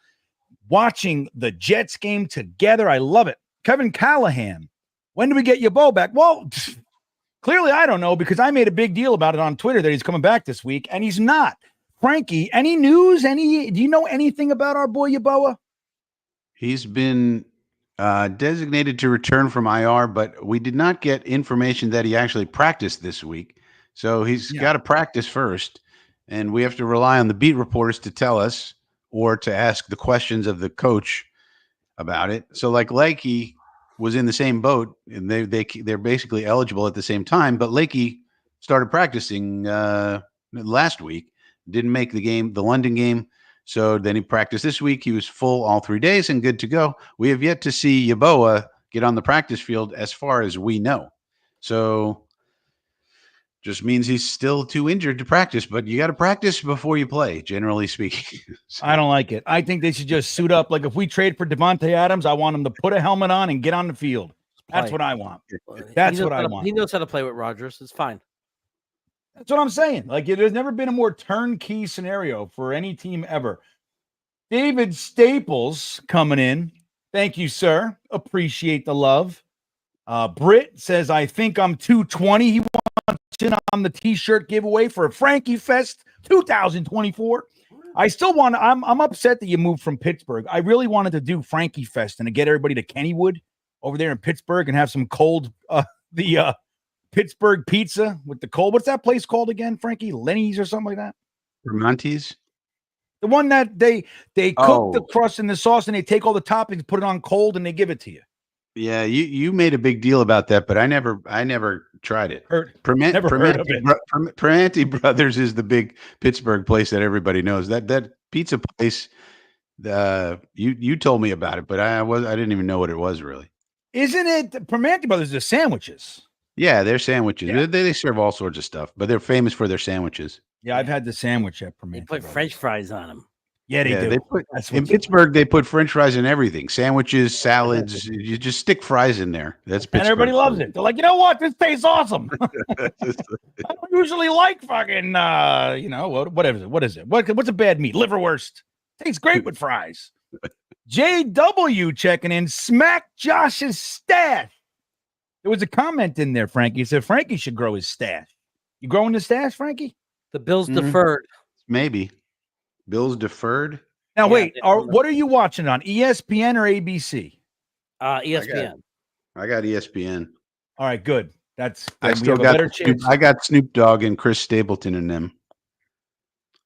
watching the Jets game together. I love it. Kevin Callahan, when do we get your bow back? Well, clearly I don't know because I made a big deal about it on Twitter that he's coming back this week, and he's not. Frankie, any news? Do you know anything about our boy Yeboah? He's been designated to return from IR, but we did not get information that he actually practiced this week. So he's got to practice first, and we have to rely on the beat reporters to tell us or to ask the questions of the coach about it. So like Lakey was in the same boat, and they're basically eligible at the same time. But Lakey started practicing last week, didn't make the London game. So then he practiced this week. He was full all 3 days and good to go. We have yet to see Yeboah get on the practice field as far as we know. So just means he's still too injured to practice, but you got to practice before you play, generally speaking. So, I don't like it. I think they should just suit up. Like if we trade for Devontae Adams, I want him to put a helmet on and get on the field. That's what I want. That's what I want. He knows how to play with Rodgers. It's fine. That's what I'm saying. Like, there's never been a more turnkey scenario for any team ever. David Staples coming in. Thank you, sir. Appreciate the love. Britt says, I think I'm 220. He wants in on the T-shirt giveaway for Frankie Fest 2024. I still want to, I'm upset that you moved from Pittsburgh. I really wanted to do Frankie Fest and to get everybody to Kennywood over there in Pittsburgh and have some cold, Pittsburgh pizza with the cold. What's that place called again, Frankie? Lenny's or something like that? Vermonti's? The one that they cook the crust and the sauce and they take all the toppings, put it on cold, and they give it to you. Yeah, you made a big deal about that, but I never tried it. Primanti Brothers is the big Pittsburgh place that everybody knows. That pizza place, you told me about it, but I didn't even know what it was really. Isn't it Primanti Brothers? The sandwiches. Yeah, they're sandwiches. Yeah. They serve all sorts of stuff, but they're famous for their sandwiches. Yeah, I've had the sandwich at Primanti. They put Brothers. French fries on them. Yeah, they do. In Pittsburgh, they put French fries in everything. Sandwiches, salads. You just stick fries in there. That's Pittsburgh. And everybody loves it. They're like, you know what? This tastes awesome. I don't usually like fucking, what is it? What's a bad meat? Liverwurst. Tastes great with fries. JW checking in. Smack Josh's stash. There was a comment in there, Frankie. He said Frankie should grow his stash. You growing the stash, Frankie? The Bills deferred. Maybe. Bills deferred. Now, wait. What are you watching on, ESPN or ABC? ESPN. I got ESPN. All right, good. I still got I got Snoop Dogg and Chris Stapleton in them.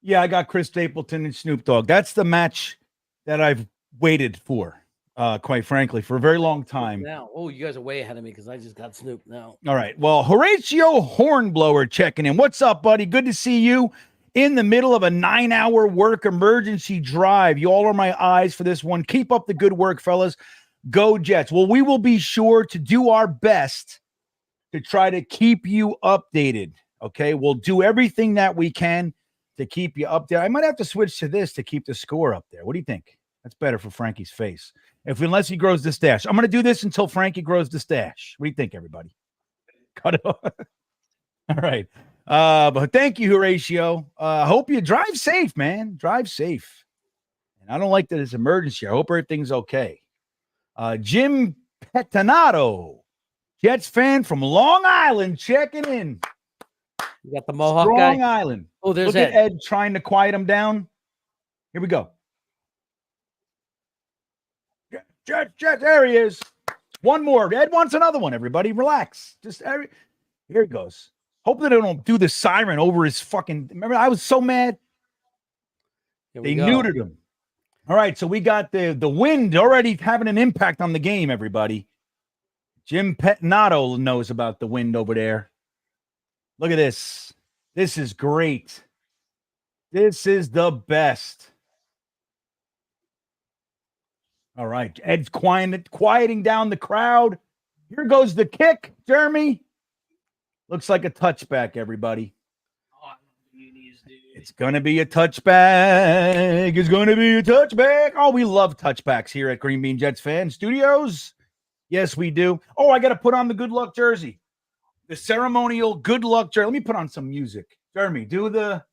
Yeah, I got Chris Stapleton and Snoop Dogg. That's the match that I've waited for, quite frankly, for a very long time. Now, you guys are way ahead of me because I just got Snoop now. All right. Well, Horatio Hornblower checking in. What's up, buddy? Good to see you. In the middle of a 9-hour work emergency drive. You all are my eyes for this one. Keep up the good work, fellas. Go Jets. Well, we will be sure to do our best to try to keep you updated. Okay. We'll do everything that we can to keep you up there. I might have to switch to this to keep the score up there. What do you think? That's better for Frankie's face. Unless he grows the stash. I'm going to do this until Frankie grows the stash. What do you think, everybody? Cut it off. All right. But thank you, Horatio. Hope you drive safe, man. Drive safe. And I don't like that it's emergency. I hope everything's okay. Jim Petanato, Jets fan from Long Island, checking in. You got the Mohawk Long guy? Island. Oh, there's Look at Ed trying to quiet him down. Here we go. Jet, there he is. One more. Ed wants another one, everybody. Relax. Here he goes. Hopefully they don't do the siren over his fucking... Remember, I was so mad. They neutered him. All right, so we got the wind already having an impact on the game, everybody. Jim Petnato knows about the wind over there. Look at this. This is great. This is the best. All right, Ed's quieting down the crowd. Here goes the kick, Jeremy. Looks like a touchback, everybody. It's going to be a touchback. It's going to be a touchback. Oh, we love touchbacks here at GreenBean Jets Fan Studios. Yes, we do. Oh, I got to put on the good luck jersey. The ceremonial good luck jersey. Let me put on some music. Jeremy, do the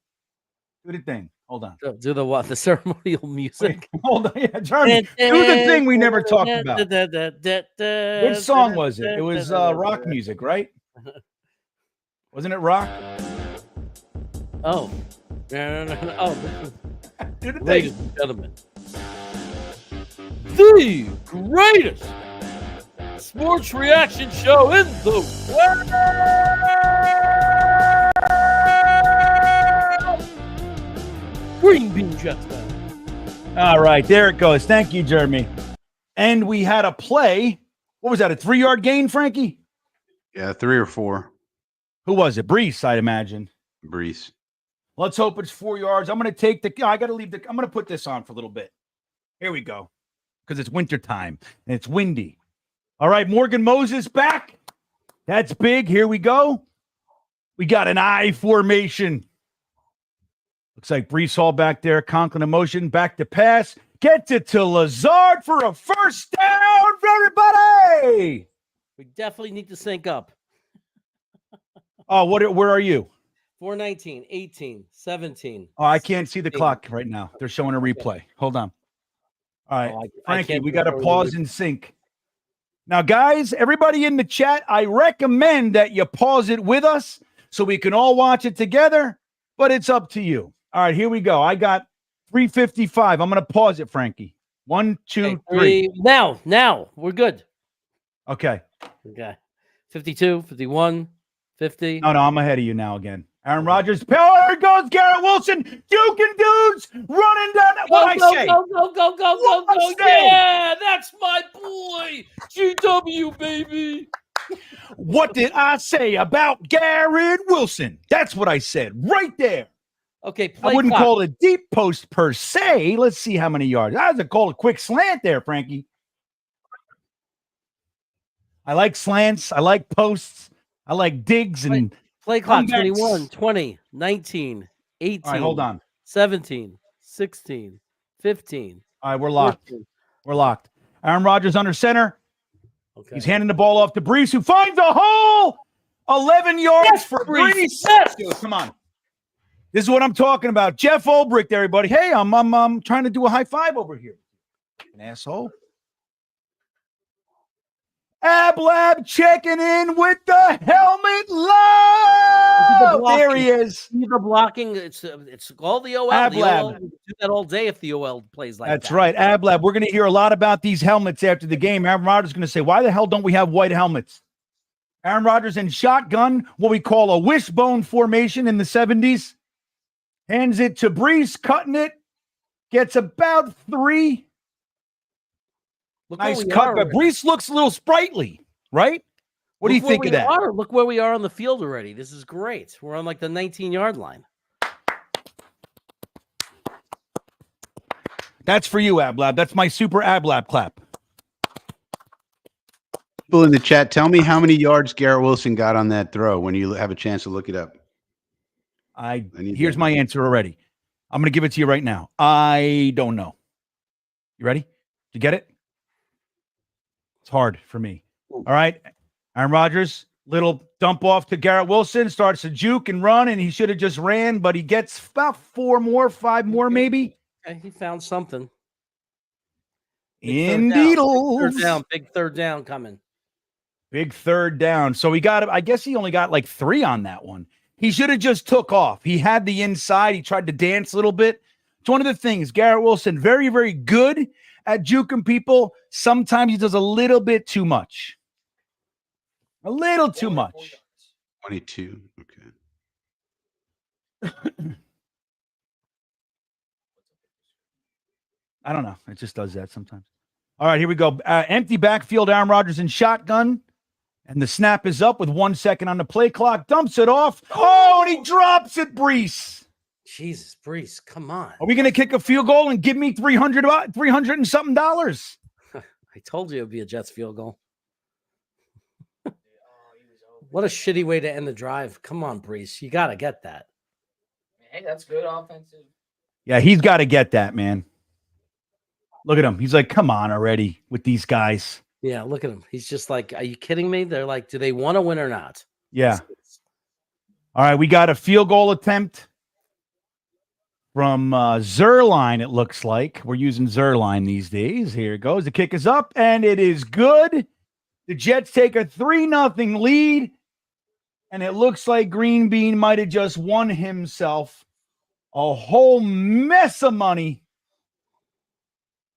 thing. Hold on. Do the what? The ceremonial music? Wait, hold on. Yeah, Jeremy, do the thing we never talked about. Which song was it? It was rock music, right? Wasn't it rock? Oh. No. Oh. Do the thing. Ladies and gentlemen, the greatest sports reaction show in the world. GreenBean Jetsfan. All right, there it goes. Thank you, Jeremy. And we had a play. What was that, a 3-yard gain, Frankie? Yeah, 3 or 4. Who was it? Brees, I'd imagine. Brees. Let's hope it's 4 yards. I'm going to take I got to leave I'm going to put this on for a little bit. Here we go. Because it's wintertime and it's windy. All right, Morgan Moses back. That's big. Here we go. We got an I formation. Looks like Brees Hall back there. Conklin in motion. Back to pass. Gets it to Lazard for a first down for everybody. We definitely need to sync up. Oh, where are you? 4:19, 18, 17. Oh, I can't see the clock right now. They're showing a replay. Hold on. All right, Frankie, we got to pause and sync. Now, guys, everybody in the chat, I recommend that you pause it with us so we can all watch it together, but it's up to you. All right, here we go. I got 3:55. I'm going to pause it, Frankie. 1, 2, 3. Now, we're good. Okay. 52, 51, 50. No, I'm ahead of you now again. Aaron Rodgers. There goes Garrett Wilson. Duking dudes running down. What I say? Go. Yeah, that's my boy. GW, baby. What did I say about Garrett Wilson? That's what I said right there. Okay, I wouldn't call it a deep post per se. Let's see how many yards. I would call it a quick slant there, Frankie. I like slants. I like posts. I like digs and play clock. 21, 20, 19, 18. All right, hold on. 17, 16, 15. All right, we're locked. 14. We're locked. Aaron Rodgers under center. Okay. He's handing the ball off to Brees, who finds a hole. 11 yards for Brees. Yes. Come on. This is what I'm talking about. Jeff Ulbricht, everybody. Hey, I'm trying to do a high five over here. An asshole. Ablab checking in with the helmet love. There he is. The blocking. It's all the OL. Ablab. The OL do that all day if the OL plays like that. That's right. Ablab. We're going to hear a lot about these helmets after the game. Aaron Rodgers is going to say, why the hell don't we have white helmets? Aaron Rodgers in shotgun, what we call a wishbone formation in the 70s. Hands it to Brees, cutting it. Gets about 3. Nice cut, but Brees looks a little sprightly, right? What do you think of that? Look where we are on the field already. This is great. We're on like the 19-yard line. That's for you, Ablab. That's my super Ablab clap. People in the chat, tell me how many yards Garrett Wilson got on that throw when you have a chance to look it up. Here's my answer already. I'm going to give it to you right now. I don't know. You ready? You get it? It's hard for me. All right. Aaron Rodgers, little dump off to Garrett Wilson, starts to juke and run, and he should have just ran, but he gets about 5 more, maybe. Okay, he found something. Indeed. Big third down coming. Big third down. So I guess he only got like 3 on that one. He should have just took off. He had the inside. He tried to dance a little bit. It's one of the things. Garrett Wilson, very, very good at juking people. Sometimes he does a little bit too much. A little too much. 22. Okay. I don't know. It just does that sometimes. All right, here we go. Empty backfield, Aaron Rodgers in shotgun. And the snap is up with 1 second on the play clock. Dumps it off. Oh, and he drops it, Brees. Jesus, Brees, come on. Are we going to kick a field goal and give me $300 and something dollars? I told you it would be a Jets field goal. What a shitty way to end the drive. Come on, Brees. You got to get that. Hey, that's good offensive. Yeah, he's got to get that, man. Look at him. He's like, come on already with these guys. Yeah, look at him. He's just like, are you kidding me? They're like, do they want to win or not? Yeah. All right, we got a field goal attempt from Zerline, it looks like. We're using Zerline these days. Here it goes. The kick is up, and it is good. The Jets take a 3-0 lead, and it looks like GreenBean might have just won himself a whole mess of money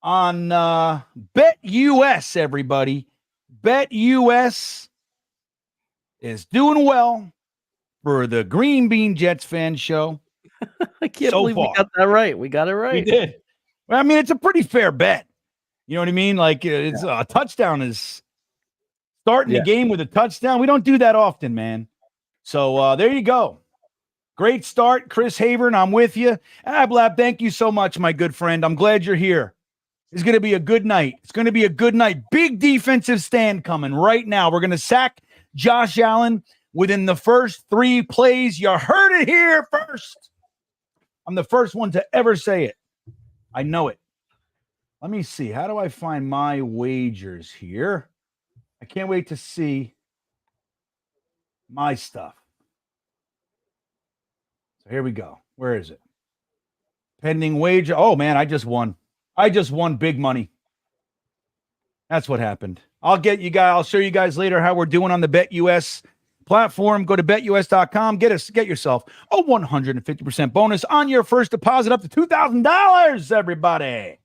on Bet US, everybody. Bet US is doing well for the Green Bean Jets fan show. I can't So believe far. we got that right. We got it right. We did. Well, I mean, it's a pretty fair bet. You know what I mean? Like, it's a touchdown is starting the game with a touchdown. We don't do that often, man. So there you go. Great start, Chris Havern. I'm with you. Ablab, thank you so much, my good friend. I'm glad you're here. It's going to be a good night. It's going to be a good night. Big defensive stand coming right now. We're going to sack Josh Allen within the first 3 plays. You heard it here first. I'm the first one to ever say it. I know it. Let me see. How do I find my wagers here? I can't wait to see my stuff. So here we go. Where is it? Pending wager. Oh, man, I just won. I just won big money. That's what happened. I'll show you guys later how we're doing on the BetUS platform. Go to betus.com. Get yourself a 150% bonus on your first deposit up to $2,000, everybody.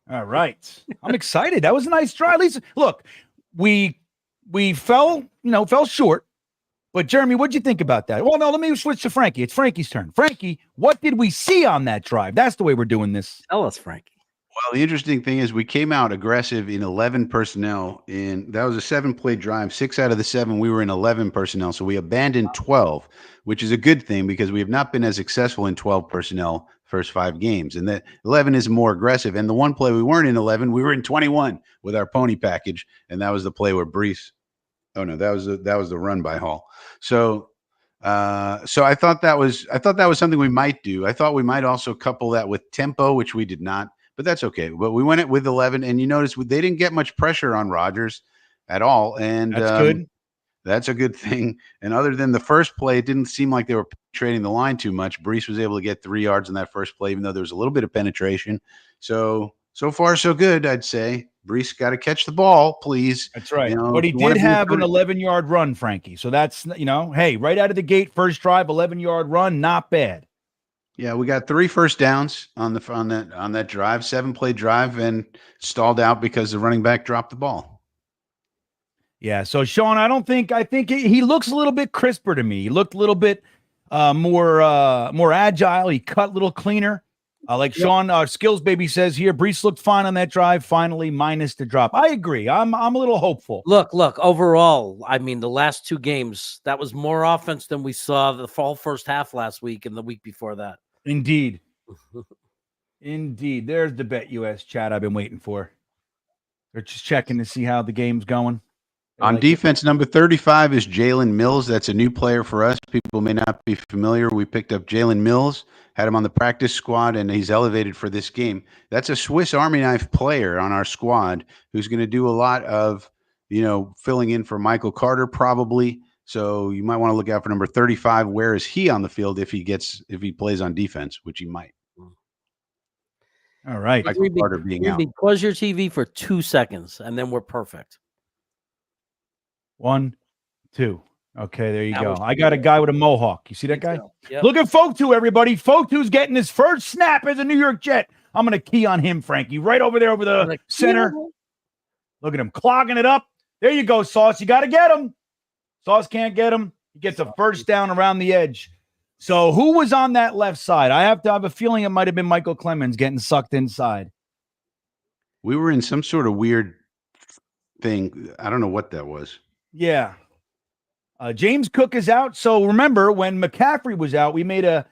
All right. I'm excited. That was a nice try. At least, look, we fell short. But, Jeremy, what'd you think about that? Well, no, let me switch to Frankie. It's Frankie's turn. Frankie, what did we see on that drive? That's the way we're doing this. Tell us, Frankie. Well, the interesting thing is we came out aggressive in 11 personnel. That was a 7-play drive. 6 out of the 7, we were in 11 personnel. So we abandoned 12, which is a good thing because we have not been as successful in 12 personnel first 5 games. And that 11 is more aggressive. And the one play we weren't in 11, we were in 21 with our pony package. And that was the play where Brees. Oh no, that was the run by Hall. So I thought that was something we might do. I thought we might also couple that with tempo, which we did not, but that's okay. But we went it with 11, and you notice they didn't get much pressure on Rodgers at all, and that's good. That's a good thing. And other than the first play, it didn't seem like they were penetrating the line too much. Brees was able to get 3 yards in that first play, even though there was a little bit of penetration. So far, so good, I'd say. Brees got to catch the ball, please. That's right. But he did have an 11-yard run, Frankie. So that's, hey, right out of the gate, first drive, 11-yard run, not bad. Yeah, we got 3 first downs on that drive, 7-play drive, and stalled out because the running back dropped the ball. Yeah. So Sean, I think he looks a little bit crisper to me. He looked a little bit more agile. He cut a little cleaner. Like Sean, Skills Baby says here, Brees looked fine on that drive, finally, minus the drop. I agree. I'm a little hopeful. Look, overall, I mean, the last 2 games, that was more offense than we saw the fall first half last week and the week before that. Indeed. Indeed. There's the BetUS chat I've been waiting for. They're just checking to see how the game's going. On defense, number 35 is Jalen Mills. That's a new player for us. People may not be familiar. We picked up Jalen Mills, had him on the practice squad, and he's elevated for this game. That's a Swiss Army knife player on our squad who's going to do a lot of, filling in for Michael Carter probably. So you might want to look out for number 35. Where is he on the field if he plays on defense, which he might. All right. Michael Carter being out. Pause your TV for 2 seconds, and then we're perfect. 1, 2. Okay, there you go. I got a guy with a mohawk. You see that guy? Yep. Look at Fulltime, everybody. Fulltime's getting his first snap as a New York Jet. I'm going to key on him, Frankie, right over there over the center. Look at him clogging it up. There you go, Sauce. You got to get him. Sauce can't get him. He gets a first down around the edge. So who was on that left side? I have a feeling it might have been Michael Clemens getting sucked inside. We were in some sort of weird thing. I don't know what that was. Yeah. James Cook is out. So remember, when McCaffrey was out, we made a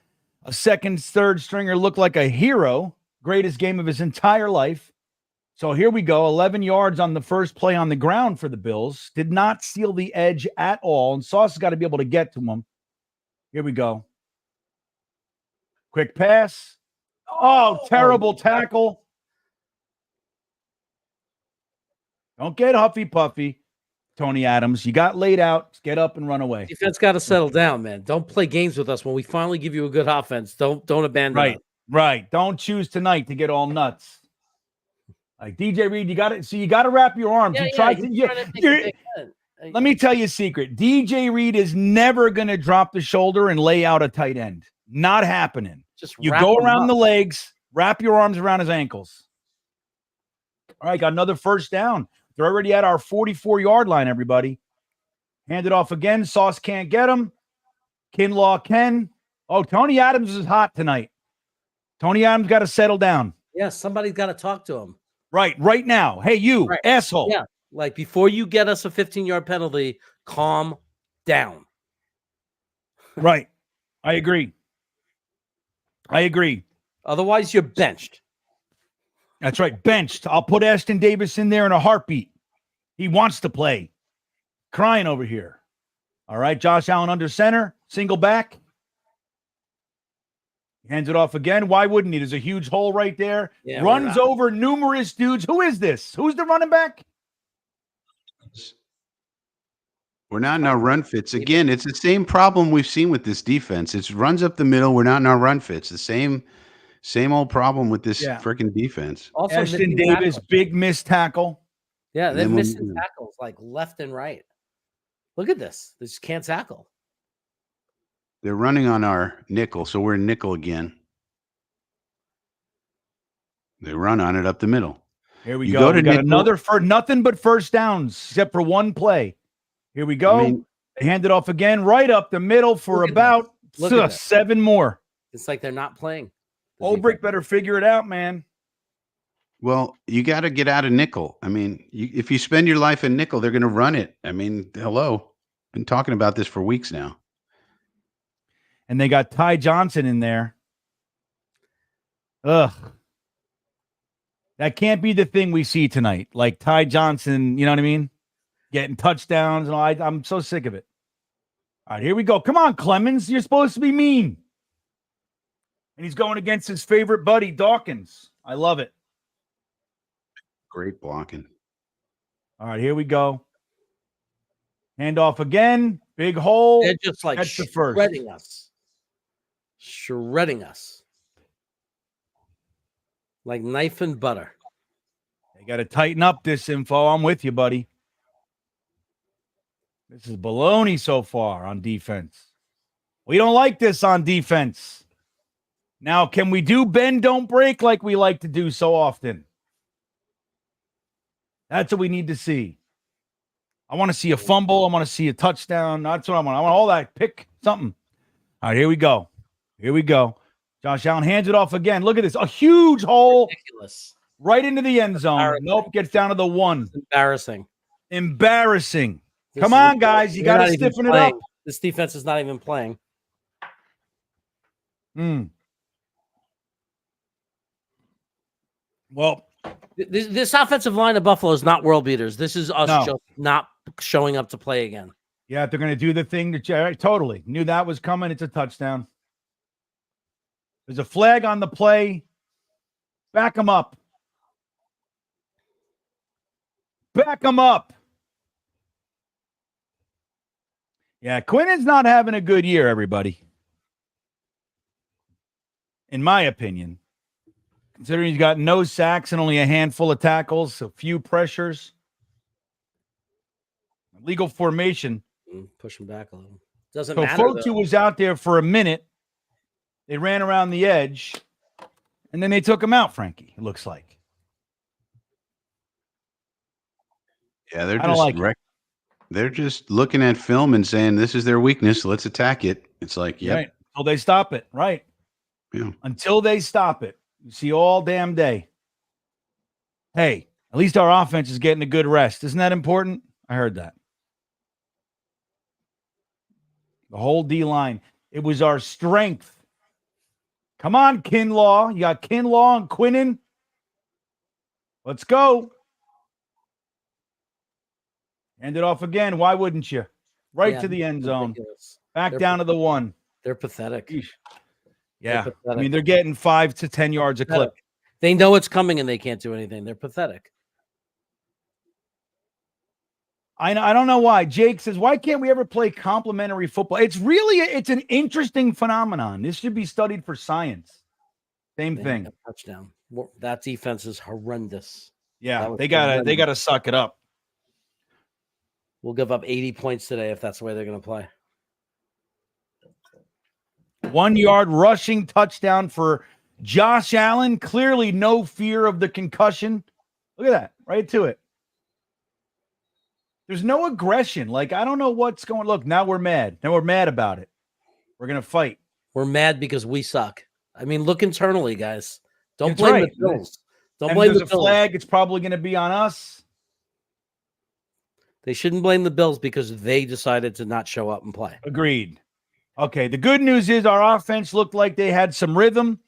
second, third stringer look like a hero. Greatest game of his entire life. So here we go. 11 yards on the first play on the ground for the Bills. Did not steal the edge at all. And Sauce has got to be able to get to him. Here we go. Quick pass. Oh, terrible tackle. Don't get huffy puffy. Tony Adams, you got laid out. Get up and run away. Defense got to settle down, man. Don't play games with us when we finally give you a good offense. Don't abandon us. Right. Don't choose tonight to get all nuts. Like DJ Reed, you got it. So you got to wrap your arms. Let me tell you a secret. DJ Reed is never going to drop the shoulder and lay out a tight end. Not happening. Just you go around the legs. Wrap your arms around his ankles. All right, got another first down. They're already at our 44-yard line, everybody. Hand it off again. Sauce can't get him. Kinlaw can. Oh, Tony Adams is hot tonight. Tony Adams got to settle down. Yeah, somebody's got to talk to him. Right now. Hey, you, asshole. Yeah, like before you get us a 15-yard penalty, calm down. Right. I agree. Otherwise, you're benched. That's right. Benched. I'll put Ashton Davis in there in a heartbeat. He wants to play. Crying over here. All right. Josh Allen under center. Single back. Hands it off again. Why wouldn't he? There's a huge hole right there. Yeah, runs over numerous dudes. Who is this? Who's the running back? We're not in our run fits. Again, it's the same problem we've seen with this defense. It runs up the middle. We're not in our run fits. The same old problem with this freaking defense. Also, Ashton Davis, big missed tackle. Yeah, they're missing tackles like left and right. Look at this. They just can't tackle. They're running on our nickel, so we're in nickel again. They run on it up the middle. Here we go. We got another for nothing but first downs, except for one play. Here we go. They hand it off again, right up the middle for about 7 more. It's like they're not playing. Olbrich better figure it out, man. Well, you got to get out of nickel. I mean, if you spend your life in nickel, they're going to run it. I mean, hello. Been talking about this for weeks now. And they got Ty Johnson in there. Ugh. That can't be the thing we see tonight. Like Ty Johnson, you know what I mean? Getting touchdowns and all. I'm so sick of it. All right, here we go. Come on, Clemens. You're supposed to be mean. And he's going against his favorite buddy, Dawkins. I love it. Great blocking. All right, here we go. Hand off again. Big hole. They're just like shredding us. Shredding us. Like knife and butter. They got to tighten up this info. I'm with you, buddy. This is baloney so far on defense. We don't like this on defense. Now, can we do bend, don't break like we like to do so often? That's what we need to see. I want to see a fumble. I want to see a touchdown. That's what I want. I want all that. Pick something. All right, here we go. Here we go. Josh Allen hands it off again. Look at this. A huge hole. Ridiculous. Right into the end zone. Nope. Gets down to the 1. It's embarrassing. Embarrassing. Come on, guys. You got to stiffen it up. This defense is not even playing. Well, this offensive line of Buffalo is not world beaters. This is us just not showing up to play again. Yeah, they're going to do the thing that totally knew that was coming. It's a touchdown. There's a flag on the play. Back them up. Back them up. Yeah, Quinnen's not having a good year, everybody. In my opinion. Considering he's got no sacks and only a handful of tackles, a few pressures. Legal formation. Push him back a little. Doesn't so matter. Fotu was out there for a minute. They ran around the edge. And then they took him out, Frankie, it looks like. Yeah, they're just looking at film and saying this is their weakness. Let's attack it. It's like, yeah. Right. Until they stop it. Right. Yeah. Until they stop it. You see all damn day. Hey, at least our offense is getting a good rest. Isn't that important? I heard that. The whole D-line. It was our strength. Come on, Kinlaw. You got Kinlaw and Quinnen. Let's go. Hand it off again. Why wouldn't you? Right to the end zone. Back down to the 1. They're pathetic. Yeah. I mean, they're getting 5 to 10 yards a clip. They know it's coming and they can't do anything. They're pathetic. I don't know why. Jake says, why can't we ever play complimentary football? It's an interesting phenomenon. This should be studied for science. Same thing. Touchdown. That defense is horrendous. Yeah, they gotta suck it up. We'll give up 80 points today if that's the way they're going to play. 1 yard rushing touchdown for Josh Allen, clearly no fear of the concussion. Look at that, right to it. There's no aggression. Like, I don't know what's going. Look, now we're mad. Now we're mad about it. We're going to fight. We're mad because we suck. I mean, look internally, guys. Don't That's blame right. the Bills. Don't And blame there's the a Bills. flag. It's probably going to be on us. They shouldn't blame the Bills because they decided to not show up and play. Agreed. Okay, the good news is our offense looked like they had some rhythm.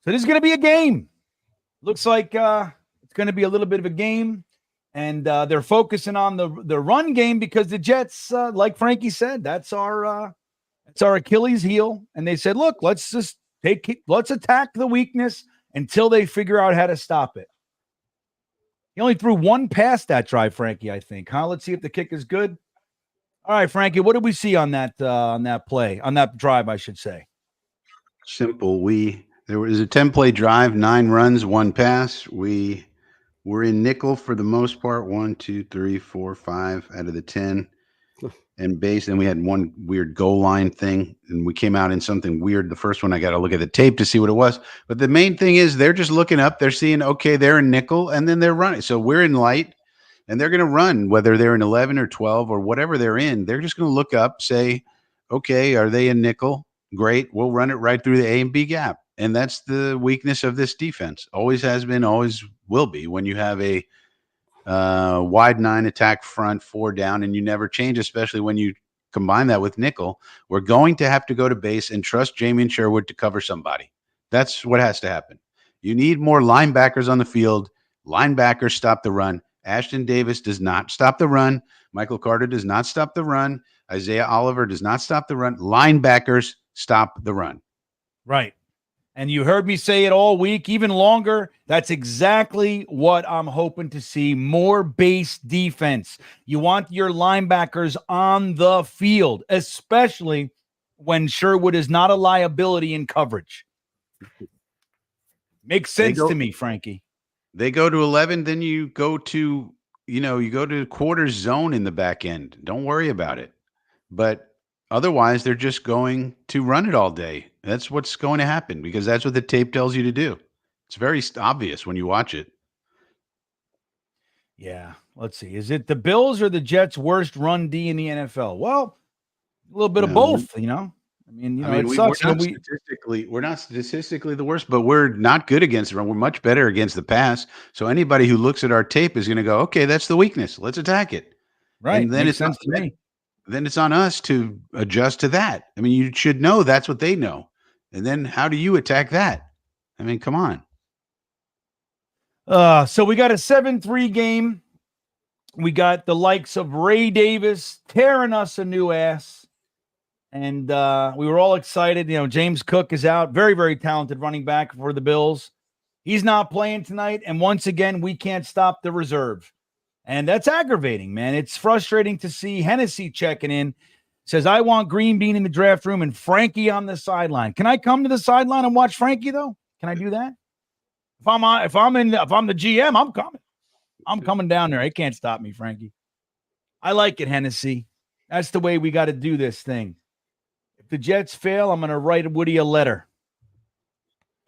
So this is going to be a game. Looks like it's going to be a little bit of a game. And they're focusing on the run game because the Jets, like Frankie said, that's our Achilles heel. And they said, look, let's attack the weakness until they figure out how to stop it. He only threw one pass that drive, Frankie, I think. Huh? Let's see if the kick is good. All right, Frankie, what did we see on that play, on that drive, I should say? Simple. There was a 10-play drive, 9 runs, 1 pass. We were in nickel for the most part. 1, 2, 3, 4, 5 out of the 10. And base, and we had one weird goal line thing, and we came out in something weird. The first one, I got to look at the tape to see what it was. But the main thing is they're just looking up. They're seeing, okay, they're in nickel, and then they're running. So we're in light, and they're going to run, whether they're in 11 or 12 or whatever they're in. They're just going to look up, say, okay, are they in nickel? Great. We'll run it right through the A and B gap. And that's the weakness of this defense. Always has been, always will be when you have a wide 9 attack front, 4 down, and you never change, especially when you combine that with nickel. We're going to have to go to base and trust Jamie Sherwood to cover somebody. That's what has to happen. You need more linebackers on the field. Linebackers stop the run. Ashton Davis does not stop the run. Michael Carter does not stop the run. Isaiah Oliver does not stop the run. Linebackers stop the run. Right. And you heard me say it all week, even longer. That's exactly what I'm hoping to see. More base defense. You want your linebackers on the field, especially when Sherwood is not a liability in coverage. Makes sense to me, Frankie. They go to 11, then you go to, you go to quarter zone in the back end. Don't worry about it. But otherwise, they're just going to run it all day. That's what's going to happen because that's what the tape tells you to do. It's very obvious when you watch it. Yeah. Let's see. Is it the Bills or the Jets' worst run D in the NFL? Well, a little bit of both, I mean, it sucks. We're not statistically the worst, but we're not good against the run. We're much better against the pass. So anybody who looks at our tape is going to go, okay, that's the weakness. Let's attack it. Right. And then Makes sense to me. Then it's on us to adjust to that. I mean, you should know that's what they know. And then how do you attack that? I mean, come on. So we got a 7-3 game. We got the likes of Ray Davis tearing us a new ass. And we were all excited. James Cook is out. Very, very talented running back for the Bills. He's not playing tonight. And once again, we can't stop the reserve. And that's aggravating, man. It's frustrating to see Hennessy checking in. Says, I want GreenBean in the draft room and Frankie on the sideline. Can I come to the sideline and watch Frankie, though? Can I do that? If I'm the GM, I'm coming. I'm coming down there. It can't stop me, Frankie. I like it, Hennessy. That's the way we got to do this thing. If the Jets fail, I'm going to write Woody a letter.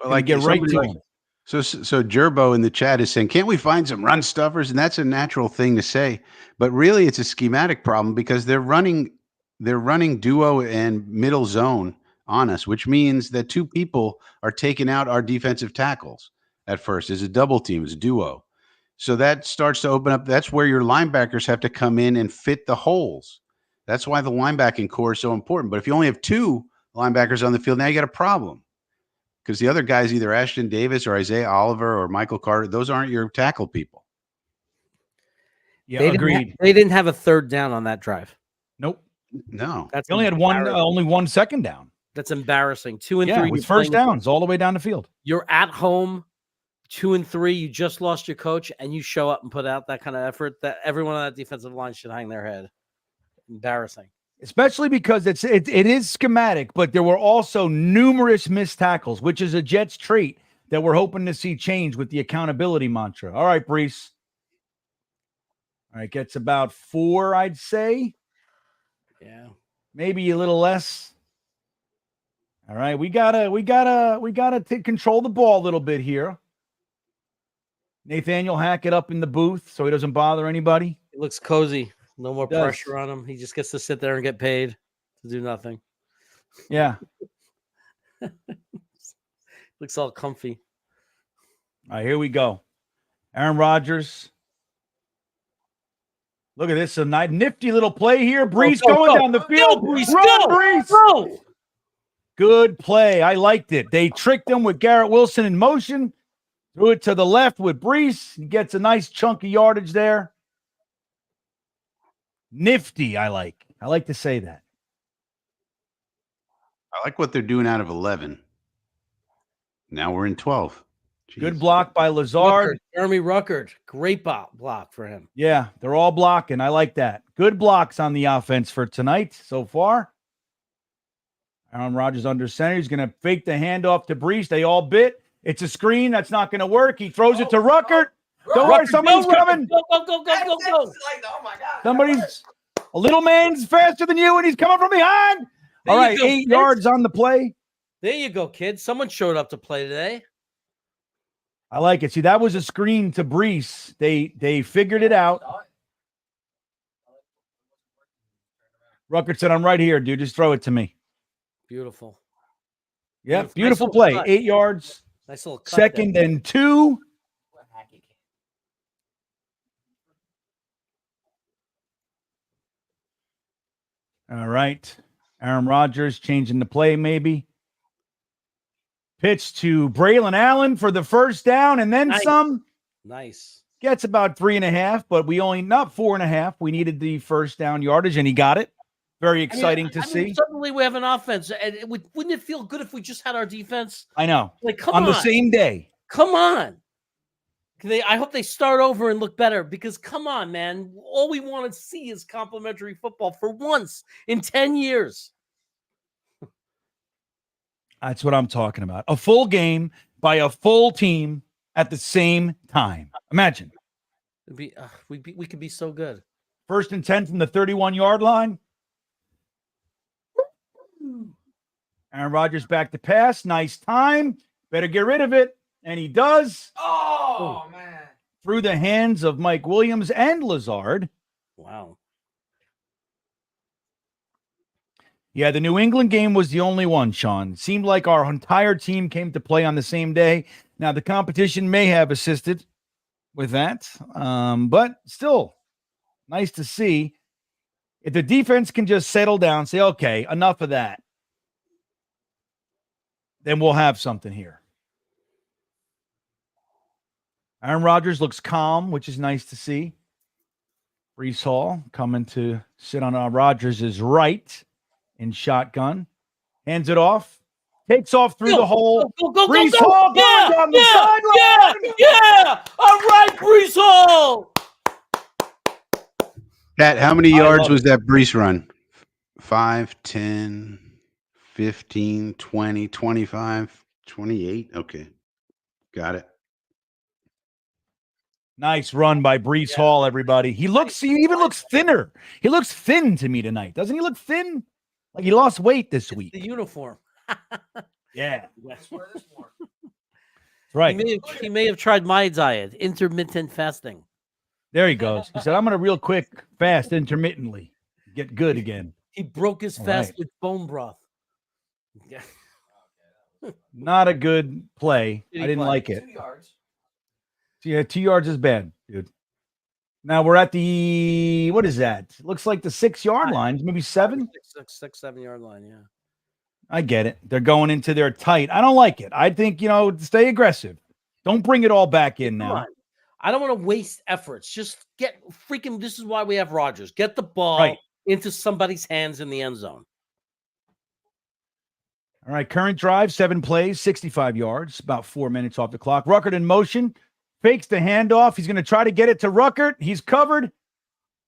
Get right to him. So Gerbo in the chat is saying, can't we find some run stuffers? And that's a natural thing to say, but really it's a schematic problem because they're running duo and middle zone on us, which means that 2 people are taking out our defensive tackles at first. It's a double team, it's a duo. So that starts to open up. That's where your linebackers have to come in and fit the holes. That's why the linebacking core is so important. But if you only have 2 linebackers on the field, now you got a problem. Because the other guys, either Ashton Davis or Isaiah Oliver or Michael Carter, those aren't your tackle people. Yeah, agreed. They didn't have a third down on that drive. Nope. No. They only had only 1 second down. That's embarrassing. 2 and 3 with first downs all the way down the field. You're at home, 2 and 3. You just lost your coach, and you show up and put out that kind of effort. That everyone on that defensive line should hang their head. Embarrassing. Especially because it is schematic, but there were also numerous missed tackles, which is a Jets trait that we're hoping to see change with the accountability mantra. All right, Brees. All right, gets about 4, I'd say. Yeah. Maybe a little less. All right, we gotta control the ball a little bit here. Nathaniel Hackett up in the booth so he doesn't bother anybody. It looks cozy. No more does. pressure on him. He just gets to sit there and get paid to do nothing. Yeah. Looks all comfy. All right, here we go. Aaron Rodgers. Look at this, a nifty little play here. Brees going down the field. Brees, Run, Brees. go. Good play. I liked it. They tricked him with Garrett Wilson in motion. Threw it to the left with Brees. He gets a nice chunk of yardage there. Nifty, I like. I like to say that. I like what they're doing out of 11. Now we're in 12. Jeez. Good block by Lazard. Jeremy Ruckert. Great block for him. Yeah, they're all blocking. I like that. Good blocks on the offense for tonight so far. Aaron Rodgers under center. He's going to fake the handoff to Brees. They all bit. It's a screen. That's not going to work. He throws it to Ruckert. Don't worry, somebody's coming. Go. Oh my God. Somebody's a little man's faster than you, and he's coming from behind. All right, 8 yards on the play. There you go, kid. Someone showed up to play today. I like it. See, that was a screen to Brees. They figured it out. Ruckert said, I'm right here, dude. Just throw it to me. Beautiful. Yeah, Beautiful. beautiful Nice play. cut. 8 yards. Nice little cut Second there. and 2. All right. Aaron Rodgers changing the play, maybe. Pitch to Braylon Allen for the first down, and then some. Nice. Gets about 3.5, but we only not 4.5. We needed the first down yardage, and he got it. Very exciting to see. Suddenly we have an offense, and wouldn't it feel good if we just had our defense? I know. Like, come on on. The same day. Come on. I hope they start over and look better because, come on, man. All we want to see is complimentary football for once in 10 years. That's what I'm talking about. A full game by a full team at the same time. Imagine. We could be so good. 1st and 10 from the 31-yard line. Aaron Rodgers back to pass. Nice time. Better get rid of it. And he does. Oh, man. Through the hands of Mike Williams and Lazard. Wow. Yeah, the New England game was the only one, Sean. Seemed like our entire team came to play on the same day. Now, the competition may have assisted with that, but still nice to see. If the defense can just settle down, say, okay, enough of that, then we'll have something here. Aaron Rodgers looks calm, which is nice to see. Brees Hall coming to sit on Rodgers' right in shotgun. Hands it off. Takes off through the hole. Go, Brees Hall going down the sideline. Yeah. All right, Brees Hall. Pat, how many yards was that Brees run? 5, 10, 15, 20, 25, 28. Okay. Got it. Nice run by Brees Hall, everybody. He even looks thinner. He looks thin to me tonight. Doesn't he look thin? Like he lost weight this week. The uniform. Yeah. That's where this one. That's right. He may have tried my diet, intermittent fasting. There he goes. He said, I'm going to real quick fast intermittently. Get good again. He broke his fast right. with bone broth. Yeah. Not a good play. Did he I didn't play? like it. 2 yards. Yeah, 2 yards is bad, dude. Now we're at the, what is that? Looks like the 6-yard line, maybe 7. 6, 7 yard line, yeah. I get it. They're going into their tight. I don't like it. I think, stay aggressive. Don't bring it all back in Come now. on. I don't want to waste efforts. Just get freaking, this is why we have Rodgers. Get the ball Right. into somebody's hands in the end zone. All right, current drive, 7 plays, 65 yards, about 4 minutes off the clock. Ruckert in motion, fakes the handoff. He's going to try to get it to Ruckert. He's covered,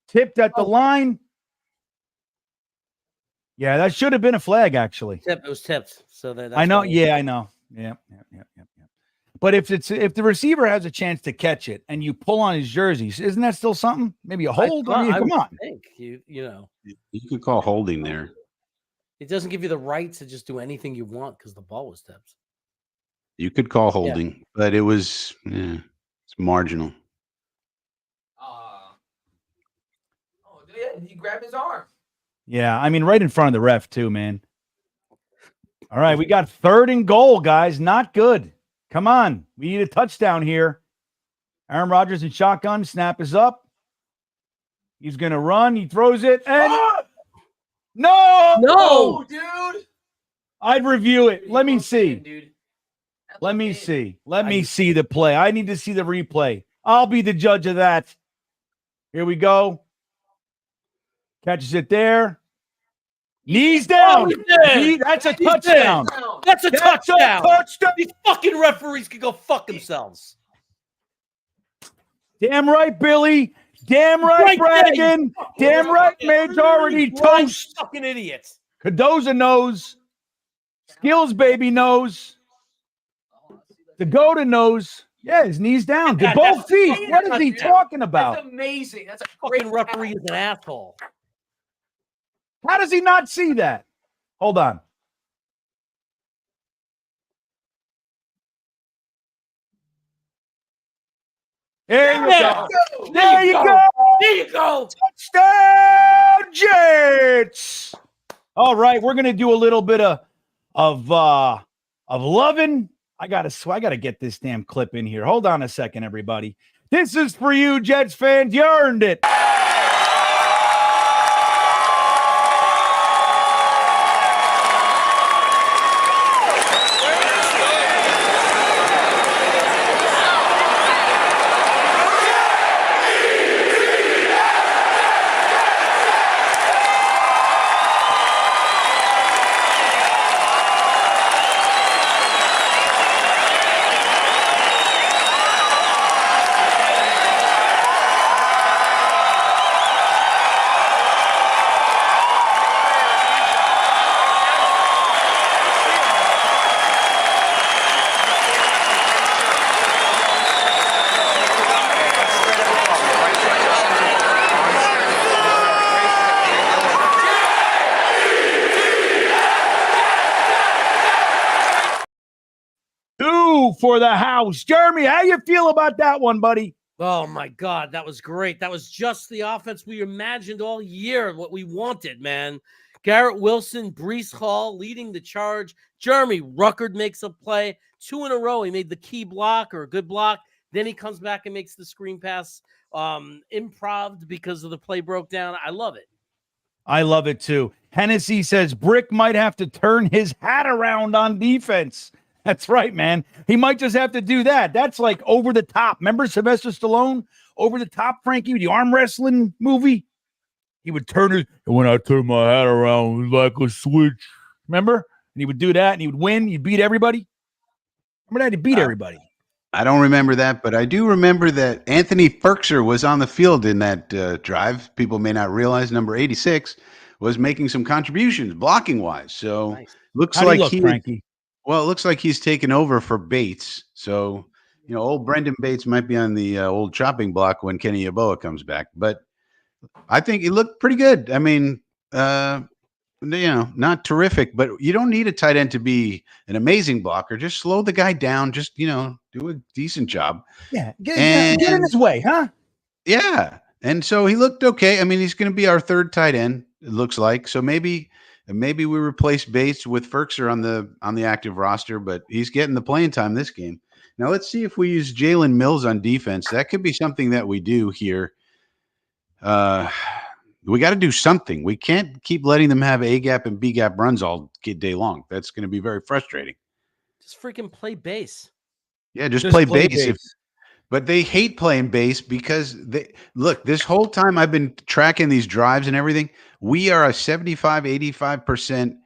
tipped at the line. Yeah, that should have been a flag, actually. It was tipped. So that's I know. why- Yeah, I know. Yeah. But if the receiver has a chance to catch it and you pull on his jersey, isn't that still something? Maybe a hold? I mean, come on. think you know. You could call holding there. It doesn't give you the right to just do anything you want because the ball was tipped. You could call holding, but it was it's marginal. Oh, yeah, he grabbed his arm. Yeah, I mean, right in front of the ref, too, man. All right, we got 3rd and goal, guys. Not good. Come on. We need a touchdown here. Aaron Rodgers in shotgun. Snap is up. He's going to run. He throws it. And No, dude. I'd review it. Let me see. Dude. Let me see. Let me see the play. I need to see the replay. I'll be the judge of that. Here we go. Catches it there. Knees down. That's a touchdown. That's a touchdown. Touchdown. These fucking referees can go fuck themselves. Damn right, Billy. Damn right, Braggin. Damn right, Majority Toast. Fucking idiots. Cadoza knows. Skills Baby knows. The Goda knows. Yeah, his knees down. To both feet. What is he talking about? That's amazing. That's a great Fucking referee is an asshole. How does he not see that? Hold on. There you go. There you go. There you go. Touchdown, Jets. All right, we're gonna do a little bit of loving. I gotta get this damn clip in here. Hold on a second, everybody. This is for you, Jets fans. You earned it. For the house. Jeremy, how you feel about that one, buddy? Oh, my God. That was great. That was just the offense we imagined all year, what we wanted, man. Garrett Wilson, Breece Hall leading the charge. Jeremy Ruckert makes a play. 2 in a row. He made the key block or a good block. Then he comes back and makes the screen pass improv because of the play broke down. I love it. I love it, too. Hennessy says Brick might have to turn his hat around on defense. That's right, man. He might just have to do that. That's like over the top. Remember Sylvester Stallone? Over the top, Frankie, the arm wrestling movie? He would turn it, and when I turn my hat around, it was like a switch. Remember? And he would do that, and he would win. He'd beat everybody. Remember that? He beat everybody. I don't remember that, but I do remember that Anthony Ferkser was on the field in that drive. People may not realize number 86 was making some contributions blocking-wise. So Nice. looks How do like you look, Frankie? Well, it looks like he's taken over for Bates. So, old Brendan Bates might be on the old chopping block when Kenny Yeboah comes back. But I think he looked pretty good. I mean, not terrific, but you don't need a tight end to be an amazing blocker. Just slow the guy down. Just, do a decent job. Yeah, get in his way, huh? Yeah. And so he looked okay. I mean, he's going to be our 3rd tight end, it looks like. So maybe we replace Bates with Ferkser on the active roster, but he's getting the playing time this game. Now let's see if we use Jalen Mills on defense. That could be something that we do here. We got to do something. We can't keep letting them have A gap and B gap runs all day long. That's going to be very frustrating. Just freaking play base. Yeah, just play base. But they hate playing base because this whole time I've been tracking these drives and everything. We are a 75, 85%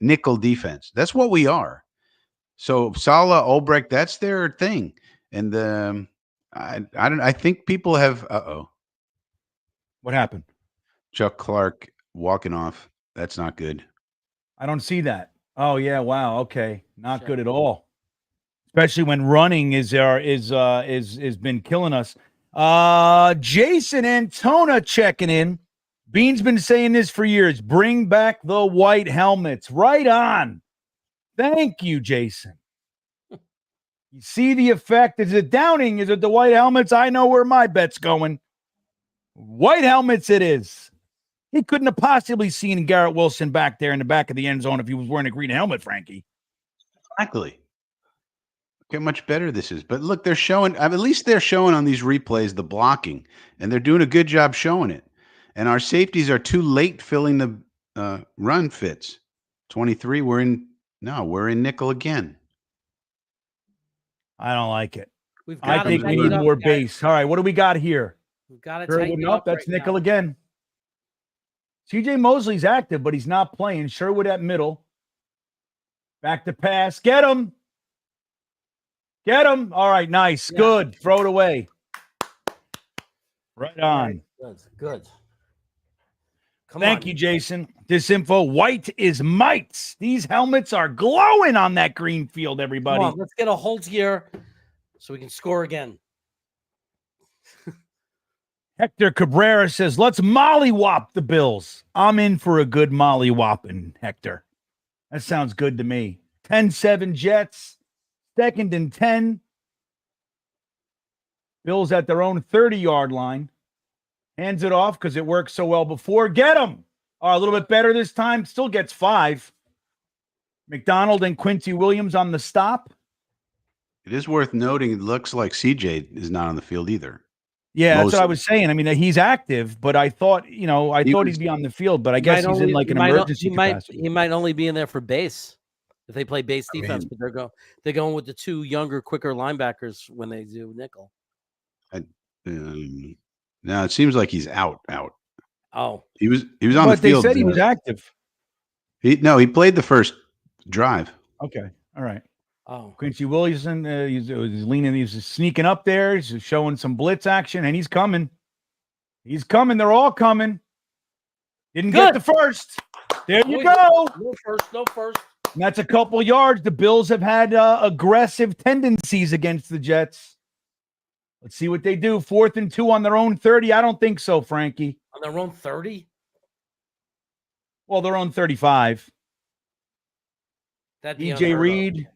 nickel defense. That's what we are. So Saleh, Ulbrich, that's their thing. And I think people have What happened? Chuck Clark walking off. That's not good. I don't see that. Oh yeah, wow. Okay, not good at all. Especially when running is been killing us. Jason Antona checking in. Bean's been saying this for years. Bring back the white helmets. Right on. Thank you, Jason. You see the effect? Is it Downing? Is it the white helmets? I know where my bet's going. White helmets it is. He couldn't have possibly seen Garrett Wilson back there in the back of the end zone if he was wearing a green helmet, Frankie. Exactly. Look how much better this is. But look, they're showing, at least they're showing on these replays the blocking, and they're doing a good job showing it. And our safeties are too late filling the run fits. 23, we're in nickel again. I don't like it. I think we need more base. All right, what do we got here? We've got to Sherwood tighten up. up. That's right nickel now. again. CJ Mosley's active, but he's not playing. Sherwood at middle. Back to pass. Get him. Get him. All right, nice. Yeah. Good. Throw it away. Right on. Good. Thank you, Jason. This info, white is mites. These helmets are glowing on that green field, everybody. Come on, let's get a hold here so we can score again. Hector Cabrera says, let's mollywop the Bills. I'm in for a good mollywhopping, Hector. That sounds good to me. 10-7 Jets. 2nd and 10. Bills at their own 30-yard line. Hands it off because it worked so well before. Get him. A little bit better this time. Still gets 5. McDonald and Quincy Williams on the stop. It is worth noting, it looks like CJ is not on the field either. Yeah, that's what I was saying. I mean, he's active, but I thought, he'd be on the field, but I guess he's in like an emergency capacity. He might only be in there for base if they play base defense, but they're going with the 2 younger, quicker linebackers when they do nickel. No, it seems like he's out. Oh, he was on the field. They said he was active. He played the first drive. Okay, all right. Oh, Quincy Williamson, he's leaning, he's sneaking up there. He's showing some blitz action, and he's coming. He's coming. They're all coming. Didn't get the first. There you go. No first. And that's a couple yards. The Bills have had aggressive tendencies against the Jets. Let's see what they do. 4th and 2 on their own 30. I don't think so, Frankie. On their own 30? Well, their own 35. DJ Reed,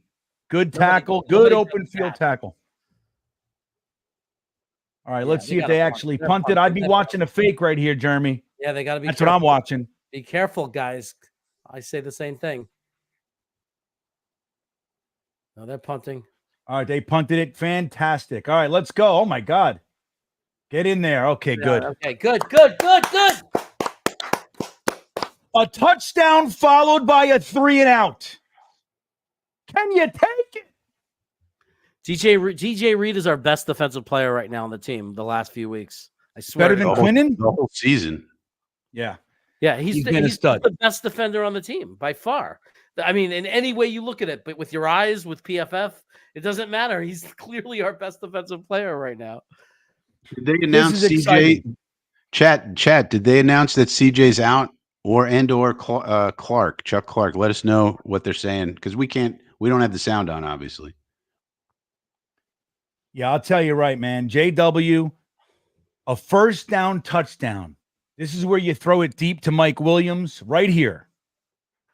good tackle, good open field tackle. All right, let's see if they actually punted. I'd be watching a fake right here, Jeremy. Yeah, they got to be. That's what I'm watching. Be careful, guys. I say the same thing. No, they're punting. All right, they punted it. Fantastic. All right, let's go. Oh, my God. Get in there. Okay, good. Okay, good. A touchdown followed by a 3 and out. Can you take it? DJ Reed is our best defensive player right now on the team the last few weeks. I swear. Better than Quinnen? The whole season. Yeah. Yeah, he's been a stud. The best defender on the team by far. I mean, in any way you look at it, but with your eyes, with PFF, it doesn't matter. He's clearly our best defensive player right now. Did they announce CJ? Chat, did they announce that CJ's out or Clark, Chuck Clark? Let us know what they're saying because we don't have the sound on, obviously. Yeah, I'll tell you right, man. JW, a first down touchdown. This is where you throw it deep to Mike Williams right here.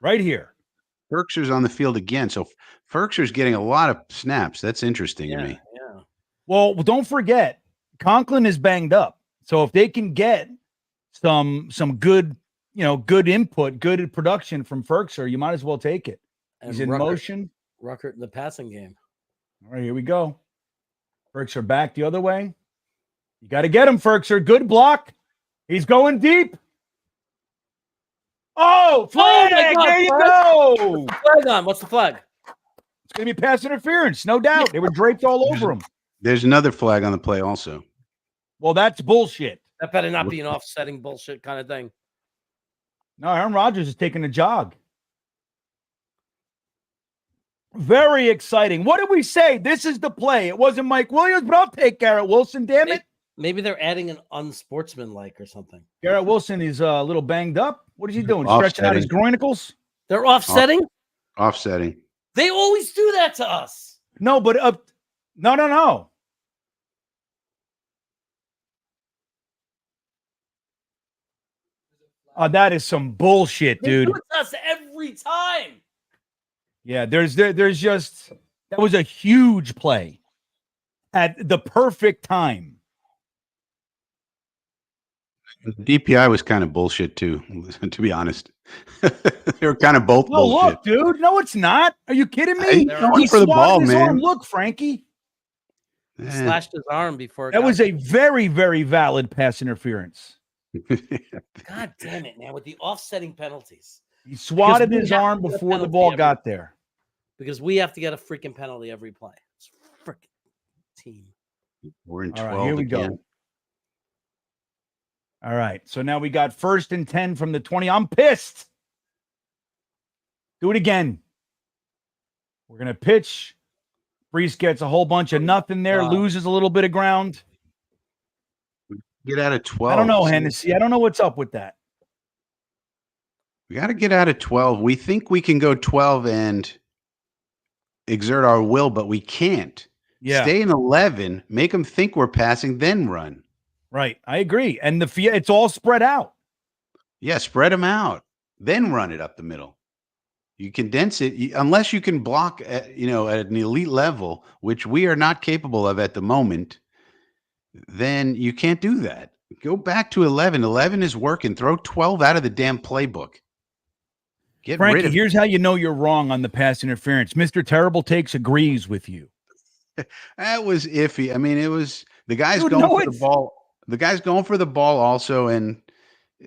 Right here. Ferkser's on the field again. So Ferkser's getting a lot of snaps. That's interesting to me. Yeah. Well, don't forget, Conklin is banged up. So if they can get some good, good input, good production from Ferkser, you might as well take it. He's in motion. Ruckert in the passing game. All right, here we go. Ferkser back the other way. You got to get him, Ferkser. Good block. He's going deep. Oh, flag! There you go. Flag on. What's the flag? It's going to be pass interference, no doubt. They were draped all over him. There's another flag on the play also. Well, that's bullshit. That better not be an offsetting bullshit kind of thing. No, Aaron Rodgers is taking a jog. Very exciting. What did we say? This is the play. It wasn't Mike Williams, but I'll take Garrett Wilson, damn it. Maybe they're adding an unsportsmanlike or something. Garrett Wilson is a little banged up. What is he doing? Stretching out his groinicles? They're offsetting? Offsetting. They always do that to us. No, but no. Oh, that is some bullshit, They do dude. it to us every time. Yeah, there's just that was a huge play at the perfect time. DPI was kind of bullshit too, to be honest. They were kind of both No, bullshit. look, dude. No, it's not. Are you kidding me? He's going He for the swatted ball, his man. arm. Look, Frankie. He Eh. slashed his arm before. It That got was a very, very valid pass interference. God damn it, man! With the offsetting penalties, He swatted we his have arm to get a before the penalty ball every- got there. because we have to get a freaking penalty every play. It's freaking team. We're in All 12 right, here we again. go. All right, so now we got 1st and 10 from the 20. I'm pissed. Do it again. We're going to pitch. Brees gets a whole bunch of nothing there, Wow. loses a little bit of ground. Get out of 12. I don't know, See, Hennessy. I don't know what's up with that. we got to get out of 12. We think we can go 12 and exert our will, but we can't. Yeah, Stay in 11, make them think we're passing, then run. right. I agree. And it's all spread out. Yeah, spread them out, then run it up the middle. You condense it unless you can block at an elite level, which we are not capable of at the moment. Then you can't do that. Go back to 11. 11 is working. Throw 12 out of the damn playbook. Get rid Frankie, of here's how you know you're wrong on the pass interference. Mr. Terrible Takes agrees with you. that was iffy. I mean, it was the guy's Dude, going no, for the it's- ball. The guy's going for the ball also, and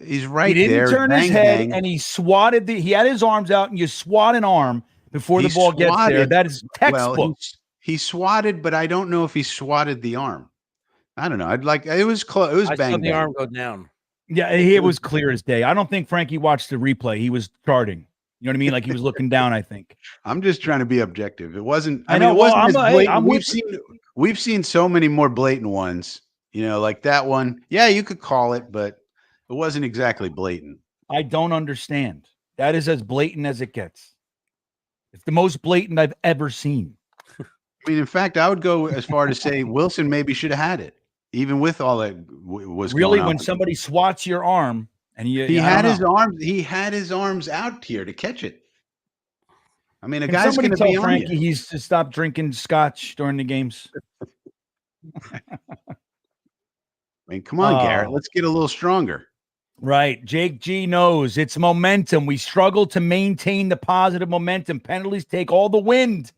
he's right He didn't there. turn his Bang, head, bang. and he swatted he had his arms out, and you swat an arm before He the ball gets there. swatted- That is textbook. Well, he swatted, but I don't know if he swatted the arm. I don't know. It was close. It was I bang saw the bang. arm go down. Yeah, it was clear as day. I don't think Frankie watched the replay. He was charting. You know what I mean? Like he was looking down, I think. I'm just trying to be objective. It wasn't. I I mean, know, it well, wasn't as I'm blatant. with We've seen so many more blatant ones. Like that one. Yeah, you could call it, but it wasn't exactly blatant. I don't understand. That is as blatant as it gets. It's the most blatant I've ever seen. I mean, in fact, I would go as far to say Wilson maybe should have had it, even with all that was Really, going on. when somebody swats your arm and He had his arms. He had his arms out here to catch it. I mean, a Can guy's somebody going to tell be on Frankie you. he's to stop drinking scotch during the games? I mean, come on, Garrett. Oh. Let's get a little stronger. Right. Jake G knows it's momentum. We struggle to maintain the positive momentum. Penalties take all the wind.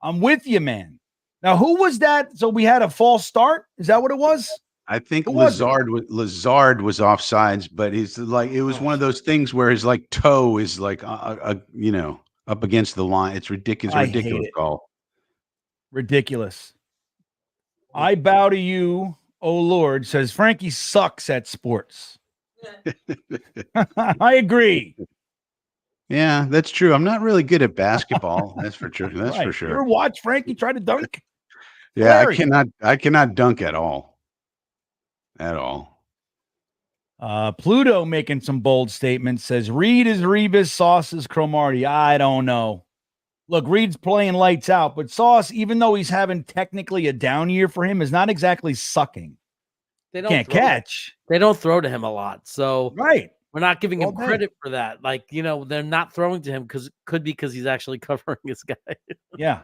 I'm with you, man. Now, who was that? So we had a false start? Is that what it was? I think Who was it? Lazard was offsides, but he's like it was one of those things where his like toe is like up against the line. It's ridiculous. I hate Ridiculous it. call. Ridiculous. I bow to you, oh Lord, says Frankie sucks at sports. I agree. Yeah, that's true. I'm not really good at basketball. That's for sure. That's Right. for You sure. ever watch Frankie try to dunk? Yeah, Hilarious. I cannot dunk at all. At all. Pluto making some bold statements says Reed is Rebus, Sauce is Cromartie. I don't know. Look, Reed's playing lights out, but Sauce, even though he's having technically a down year for him, is not exactly sucking. They don't Can't throw- catch. They don't throw to him a lot, so Right. we're not giving him All day. credit for that. Like they're not throwing to him because he's actually covering his guy. Yeah.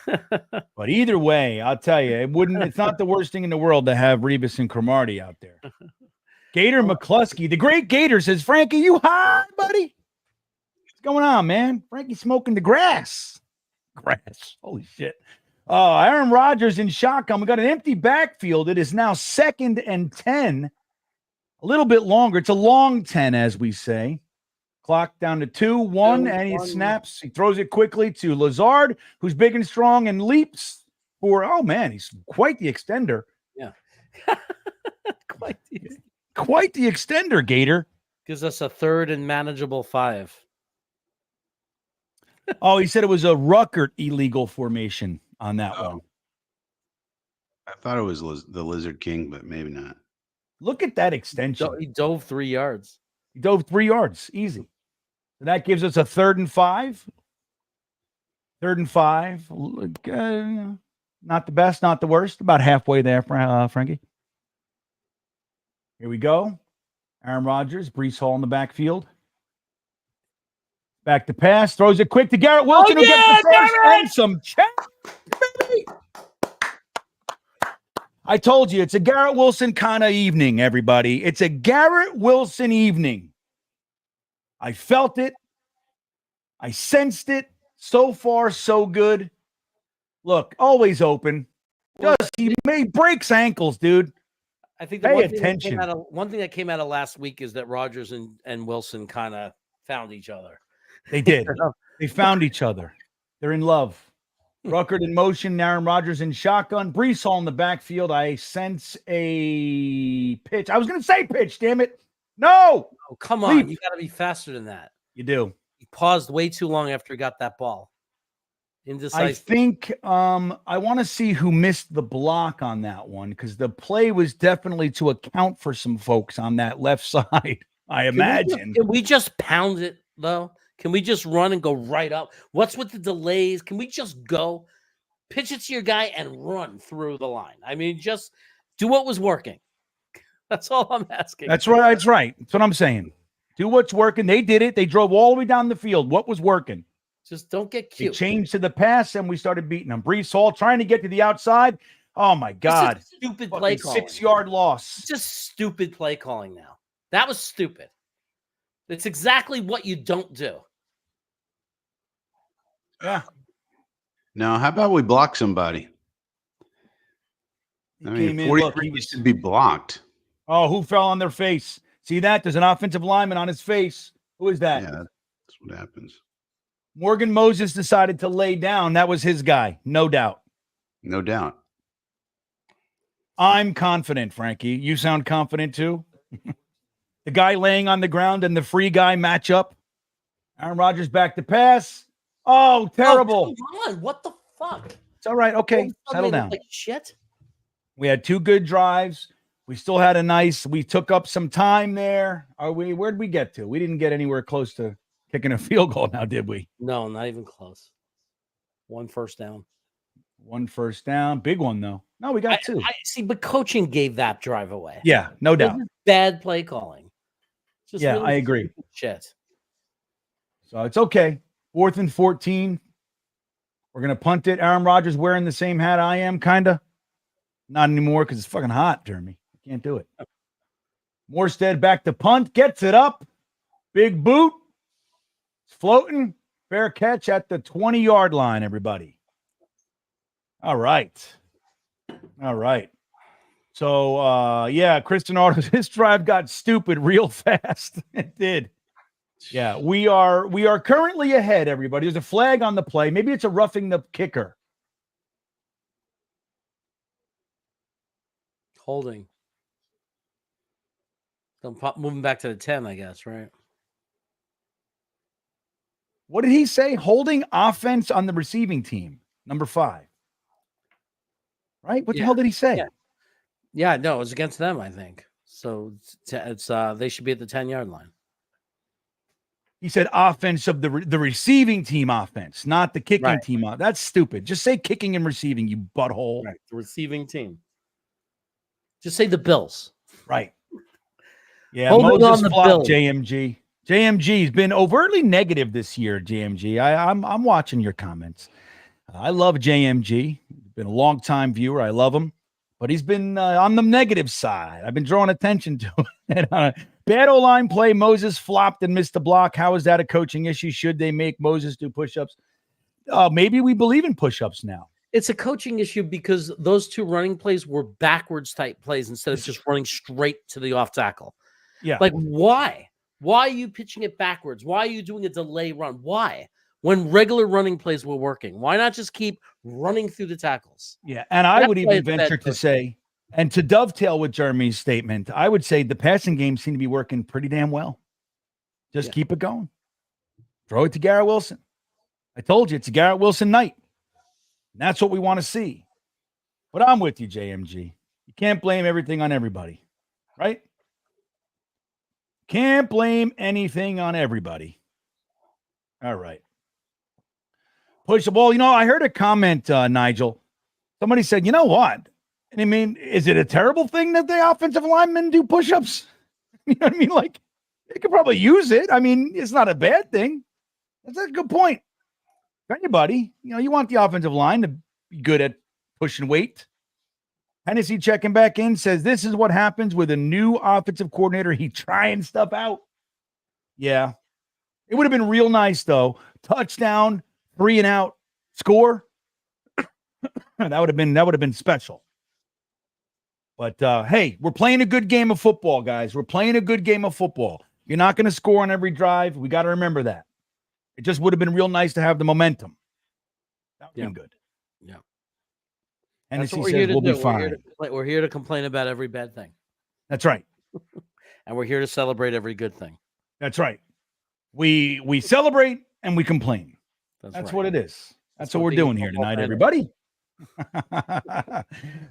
But either way, I'll tell you, it's not the worst thing in the world to have Rebus and Cromartie out there. Gator McCluskey, the great Gator says, Frankie, you high, buddy? What's going on, man? Frankie smoking the grass. Grass. Holy shit. Aaron Rodgers in shotgun. We got an empty backfield. It is now 2nd and 10. A little bit longer. It's a long 10, as we say. Clock down to 2-1, and he snaps. He throws it quickly to Lazard, who's big and strong, and leaps for, oh, man, he's quite the extender. Yeah. Quite the extender, Gator. Gives us a 3rd and manageable 5. Oh, he said it was a Ruckert illegal formation on that one. I thought it was the Lizard King, but maybe not. Look at that extension. He dove 3 yards. He dove 3 yards. Easy. So that gives us a 3rd and 5. 3rd and 5. Not the best, not the worst. About halfway there, Frankie. Here we go. Aaron Rodgers, Breece Hall in the backfield. Back to pass, throws it quick to Garrett Wilson, who gets the first and some check. I told you, it's a Garrett Wilson kind of evening, everybody. It's a Garrett Wilson evening. I felt it. I sensed it. So far, so good. Look, always open. He breaks ankles, dude. I think the Pay one thing attention. one thing that came out of last week is that Rodgers and Wilson kind of found each other. They did. They found each other. They're in love. Ruckert in motion. Aaron Rodgers in shotgun. Breece Hall in the backfield. I sense a pitch. I was going to say pitch, damn it. No. Oh, come on. Leap. You got to be faster than that. You do. He paused way too long after he got that ball. I think I want to see who missed the block on that one, because the play was definitely to account for some folks on that left side, I imagine. Can we just pound it, though? Can we just run and go right up? What's with the delays? Can we just go, pitch it to your guy and run through the line? I mean, just do what was working. That's all I'm asking. That's right. That's right. That's what I'm saying. Do what's working. They did it. They drove all the way down the field. What was working? Just don't get They cute. changed to the pass, and we started beating them. Breece Hall trying to get to the outside. Oh, my God. Stupid play calling. 6-yard loss. It's just stupid play calling now. That was stupid. It's exactly what you don't do. Yeah. Now, how about we block somebody? He I mean, came in. 43 Look, he needs was, to be blocked. oh, who fell on their face? See that? There's an offensive lineman on his face. Who is that? Yeah, that's what happens. Morgan Moses decided to lay down. That was his guy, no doubt. No doubt. I'm confident, Frankie. You sound confident too. The guy laying on the ground and the free guy match up. Aaron Rodgers back to pass. Oh, terrible. Oh, come on. What the fuck? It's all right. Okay, Don't settle make it down. Like shit. We had 2 good drives. We still had we took up some time there. Where'd we get to? We didn't get anywhere close to kicking a field goal now, did we? No, not even close. 1 first down. 1 first down. Big one, though. No, we got 2. I see, but coaching gave that drive away. Yeah, no This doubt. is bad play calling. Just Yeah, really I agree. stupid shit. So it's okay. 4th and 14. We're going to punt it. Aaron Rodgers wearing the same hat I am, kind of. Not anymore because it's fucking hot, Jeremy. I can't do it. Morstead back to punt. Gets it up. Big boot. It's floating. Fair catch at the 20-yard line, everybody. All right. All right. So, yeah, Kristen Arnold, his drive got stupid real fast. It did. Yeah, we are currently ahead, everybody. There's a flag on the play. Maybe it's a roughing the kicker. Holding. Moving back to the 10, I guess, right? What did he say? Holding offense on the receiving team, number 5. Right? What the hell did he say? Yeah, no, it was against them, I think. So it's they should be at the 10-yard line. He said offense of the receiving team offense, not the kicking Right. team. That's stupid. Just say kicking and receiving, you butthole. Right, the receiving team. Just say the Bills. Right. Yeah, Holding Moses on the flopped Bills. JMG. JMG's been overtly negative this year, JMG. I'm watching your comments. I love JMG. Been a long-time viewer. I love him. But he's been on the negative side. I've been drawing attention to it. Bad O-line play. Moses flopped and missed the block. How is that a coaching issue? Should they make Moses do push-ups? Maybe we believe in push-ups now. It's a coaching issue because those 2 running plays were backwards type plays instead of just running straight to the off tackle. Yeah. Like, why? Why are you pitching it backwards? Why are you doing a delay run? Why? When regular running plays were working, why not just keep running through the tackles? Yeah, and I That's would why even it's bad venture to coaching. say, and to dovetail with Jeremy's statement, I would say the passing game seemed to be working pretty damn well. Just keep it going. Throw it to Garrett Wilson. I told you it's a Garrett Wilson night. And that's what we want to see. But I'm with you, JMG. You can't blame everything on everybody, right? Can't blame anything on everybody. All right. Push the ball. I heard a comment, Nigel. Somebody said, you know what? I mean, is it a terrible thing that the offensive linemen do push-ups? You know what I mean? Like, they could probably use it. I mean, it's not a bad thing. That's a good point. Anybody, you want the offensive line to be good at pushing weight. Hennessy checking back in says this is what happens with a new offensive coordinator. He trying stuff out. Yeah. It would have been real nice, though. Touchdown, 3 and out, score. that would have been special. But hey, we're playing a good game of football, guys. We're playing a good game of football. You're not going to score on every drive. We got to remember that. It just would have been real nice to have the momentum. That would have been good. Yeah. And That's he what we're says here to we'll do. be fine. We're here to complain about every bad thing. That's right. And we're here to celebrate every good thing. That's right. We celebrate and we complain. That's right. what it is. That's what we're being a doing here football tonight, fan everybody.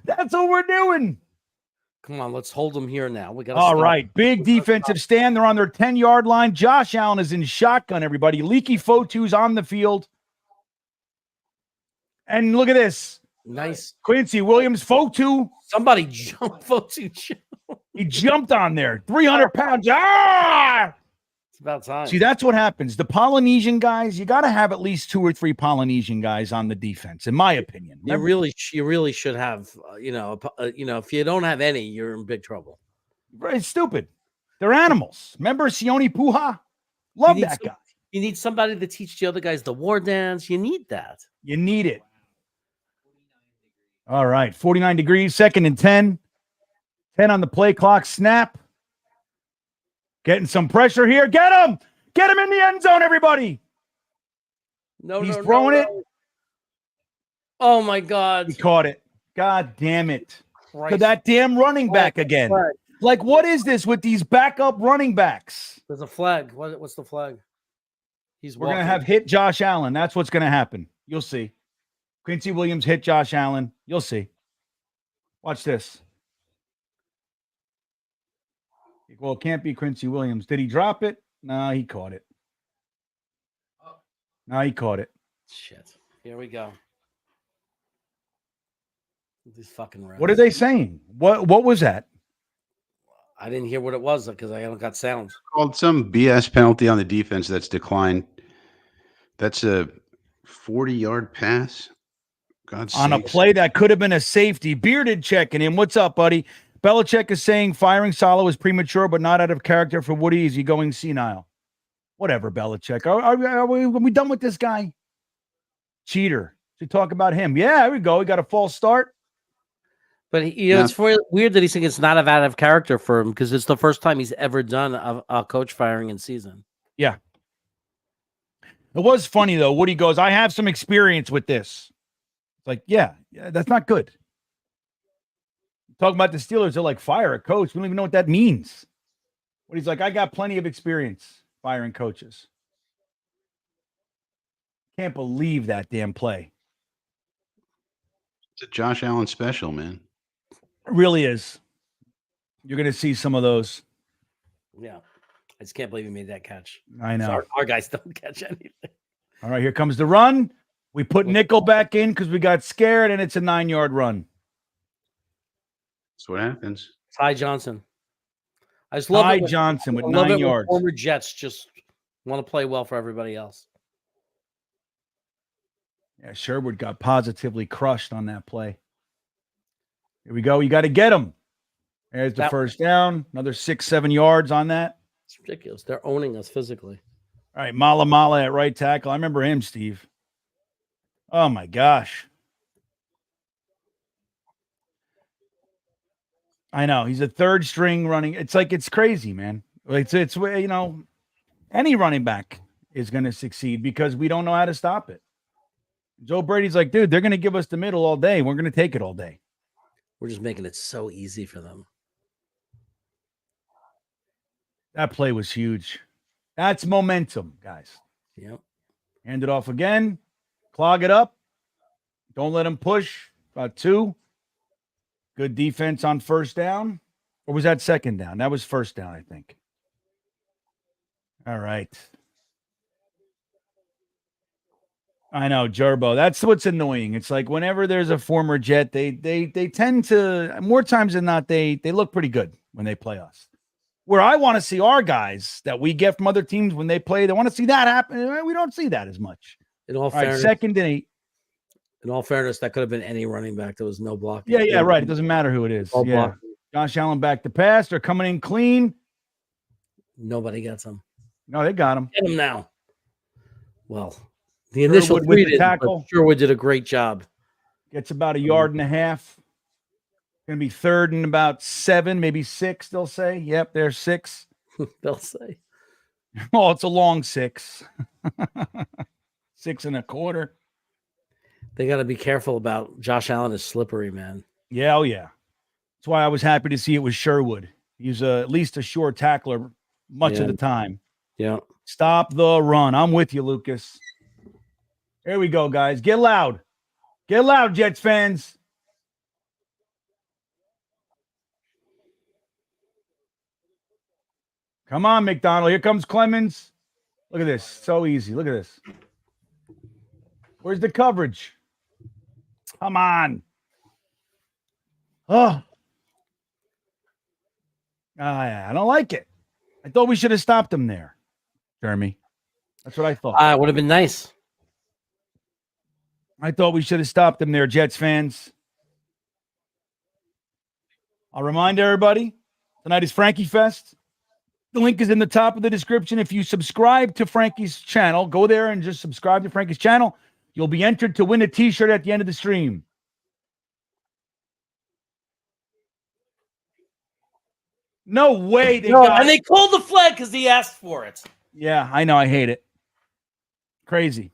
That's what we're doing. Come on, let's hold them here now. We got all right. Big defensive stand. They're on their 10-yard line. Josh Allen is in shotgun, everybody. Leaky Fotu's on the field. And look at this. Nice. Quincy Williams, Fotu. Somebody jumped. Fotu. He jumped on there. 300 pounds. Ah! It's about time. See, that's what happens. The Polynesian guys, you got to have at least 2 or 3 Polynesian guys on the defense, in my opinion. You really should have, if you don't have any, you're in big trouble. It's stupid. They're animals. Remember Sione Puha? Love that guy. You need somebody to teach the other guys the war dance. You need that. You need it. All right. 49 degrees, 2nd and 10. 10 on the play clock. Snap. Getting some pressure here. Get him. Get him in the end zone, everybody. He's throwing it. Oh, my God. He caught it. God damn it. To that damn running back again. Like, what is this with these backup running backs? There's a flag. What's the flag? We're going to have hit Josh Allen. That's what's going to happen. You'll see. Quincy Williams hit Josh Allen. You'll see. Watch this. Well, it can't be Quincy Williams. Did he drop it? No, he caught it. No, he caught it. Shit. Here we go. These fucking refs. What are they saying? What was that? I didn't hear what it was because I don't got sound. Called some BS penalty on the defense that's declined. That's a 40-yard pass. God's On sakes. a play that could have been a safety. Bearded checking in. What's up, buddy? Belichick is saying firing Saleh was premature, but not out of character for Woody. Is he going senile? Whatever, Belichick. Are we done with this guy? Cheater. Should talk about him. Yeah, there we go. He got a false start. But it's weird that he's saying it's not out of character for him because it's the first time he's ever done a coach firing in season. Yeah. It was funny, though. Woody goes, I have some experience with this. It's like, yeah, that's not good. Talking about the Steelers, they're like, fire a coach. We don't even know what that means. But he's like, I got plenty of experience firing coaches. Can't believe that damn play. It's a Josh Allen special, man. It really is. You're going to see some of those. Yeah. I just can't believe he made that catch. I know. So our guys don't catch anything. All right, here comes the run. We put Nickel back in because we got scared, and it's a 9-yard run. That's what happens. Ty Johnson. I just love Ty Johnson with 9 yards. Former Jets just want to play well for everybody else. Yeah, Sherwood got positively crushed on that play. Here we go. You got to get him. There's the first down. Another 6-7 yards on that. It's ridiculous. They're owning us physically. All right, Mala at right tackle. I remember him, Steve. Oh, my gosh. I know. He's a third string running. It's like, it's crazy, man. It's any running back is going to succeed because we don't know how to stop it. Joe Brady's like, dude, they're going to give us the middle all day. We're going to take it all day. We're just making it so easy for them. That play was huge. That's momentum, guys. Yep. Hand it off again. Clog it up. Don't let them push. About 2. Good defense on first down. Or was that second down? That was first down, I think. All right. I know, Gerbo. That's what's annoying. It's like whenever there's a former Jet, they tend to, more times than not, they look pretty good when they play us. Where I want to see our guys that we get from other teams when they play, they want to see that happen. We don't see that as much. In all All right, fairness, 2nd and 8. in all fairness, that could have been any running back. There was no blocking. Yeah, right. It doesn't matter who it is. All Yeah. blocking. Josh Allen back to pass. They're coming in clean. Nobody gets him. No, they got him. Get him now. Well, the initial Sherwood with three the didn't, but tackle. Sherwood did a great job. Gets about a yard and a half. Going to be 3rd and about 7, maybe 6, they'll say. Yep, there's 6. They'll say. Oh, it's a long 6. 6 1/4. They got to be careful about Josh Allen is slippery, man. Yeah, oh yeah. That's why I was happy to see it was Sherwood. He's at least a short tackler much of the time. Yeah. Stop the run. I'm with you, Lucas. Here we go, guys. Get loud. Get loud, Jets fans. Come on, McDonald. Here comes Clemens. Look at this. So easy. Look at this. Where's the coverage? Come on. Oh. I don't like it. I thought we should have stopped him there, Jeremy. That's what I thought. It would have been nice. I thought we should have stopped him there, Jets fans. I'll remind everybody, tonight is Frankie Fest. The link is in the top of the description. If you subscribe to Frankie's channel, go there and just subscribe to Frankie's channel. You'll be entered to win a t-shirt at the end of the stream. No way. And they called the flag because he asked for it. Yeah, I know. I hate it. Crazy.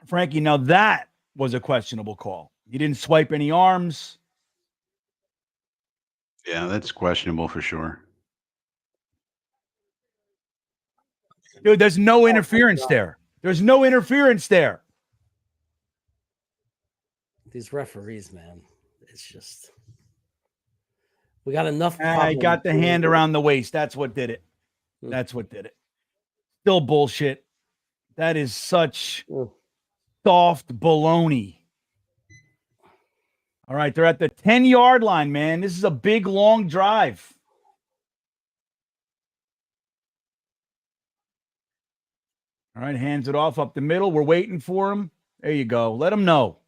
Frankie, now that was a questionable call. You didn't swipe any arms. Yeah, that's questionable for sure. Dude, there's no interference there. There's no interference there. These referees, man. It's just... We got enough. I got the hand around the waist. That's what did it. That's what did it. Still bullshit. That is such soft baloney. All right, they're at the 10-yard line, man. This is a big, long drive. All right, hands it off up the middle. We're waiting for him. There you go. Let him know.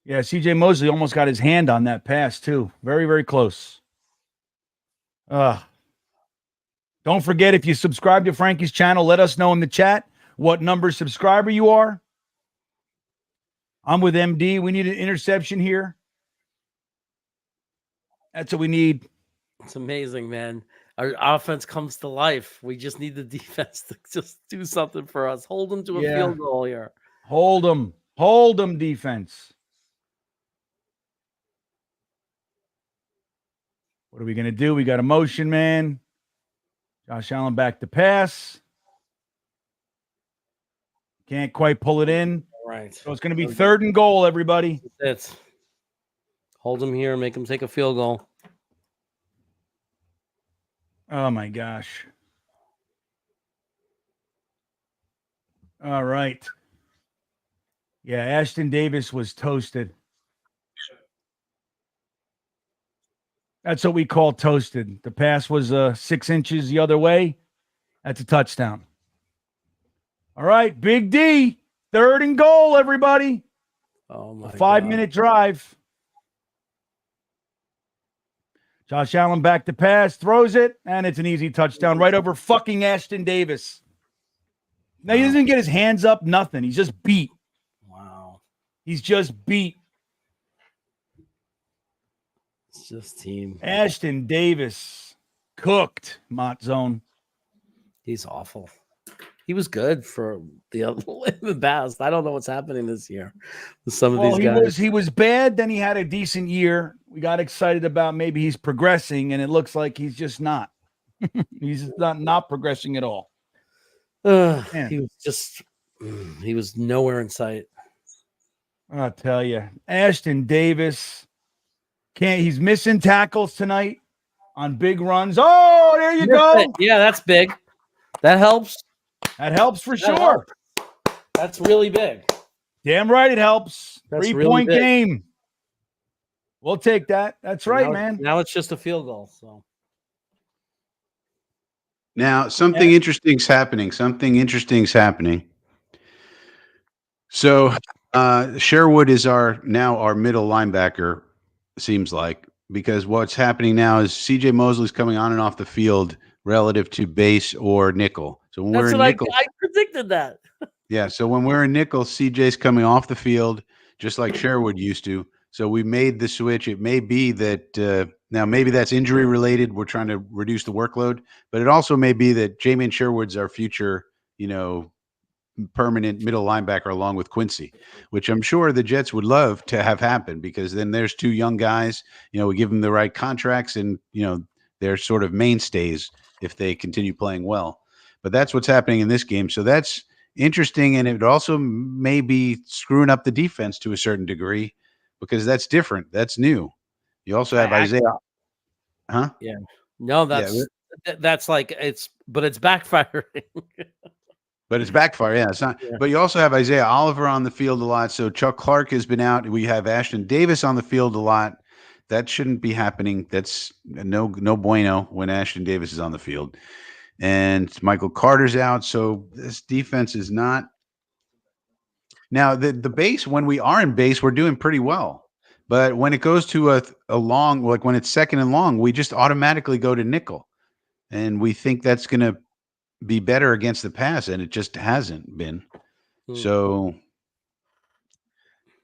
Yeah, C.J. Mosley almost got his hand on that pass, too. Very, very close. Don't forget, if you subscribe to Frankie's channel, let us know in the chat what number subscriber you are. I'm with MD. We need an interception here. That's what we need. It's amazing, man. Our offense comes to life. We just need the defense to just do something for us. Hold them to a field goal here. Hold them. Hold them, defense. What are we going to do? We got a motion, man. Josh Allen back to pass. Can't quite pull it in. Right. So it's going to be 3rd and goal, everybody. That's it. Hold them here. Make them take a field goal. Oh, my gosh. All right. Yeah, Ashton Davis was toasted. That's what we call toasted. The pass was 6 inches the other way. That's a touchdown. All right, Big D. 3rd and goal, everybody. Oh, my God. 5-minute drive. Josh Allen back to pass, throws it, and it's an easy touchdown right over fucking Ashton Davis. Now, he doesn't get his hands up, nothing. He's just beat. Wow. He's just beat. It's just team. Ashton Davis cooked, Mott Zone. He's awful. He was good for the past. I don't know what's happening this year with some of these guys. He was bad, then he had a decent year. We got excited about maybe he's progressing, and it looks like he's just not. He's not progressing at all. He was nowhere in sight. I'll tell you. Ashton Davis he's missing tackles tonight on big runs. Oh, there you go. Yeah, that's big. That helps. That helps for sure. Helps. That's really big. Damn right it helps. That's 3-point really game. We'll take that. That's right, now, man. Now it's just a field goal. So Now, something interesting's happening. So, Sherwood is our middle linebacker, seems like, because what's happening now is CJ Mosley's coming on and off the field relative to base or nickel. So when we're that's in what nickel, I predicted that. yeah. So when we're in nickel, CJ's coming off the field just like Sherwood used to. So we made the switch. It may be that now maybe that's injury related. We're trying to reduce the workload, but it also may be that Jamin Sherwood's our future, permanent middle linebacker along with Quincy, which I'm sure the Jets would love to have happen because then there's two young guys. We give them the right contracts and they're sort of mainstays if they continue playing well. But that's what's happening in this game. So that's interesting, and it also may be screwing up the defense to a certain degree because that's different. That's new. You also have Isaiah. Huh? Yeah. No, that's like it's backfiring. But it's backfire. Yeah, it's not. Yeah. But you also have Isaiah Oliver on the field a lot. So Chuck Clark has been out. We have Ashton Davis on the field a lot. That shouldn't be happening. That's no bueno when Ashton Davis is on the field. And Michael Carter's out. So this defense is not. Now, the base, when we are in base, we're doing pretty well. But when it goes to a long, like when it's second and long, we just automatically go to nickel. And we think that's going to be better against the pass, and it just hasn't been. So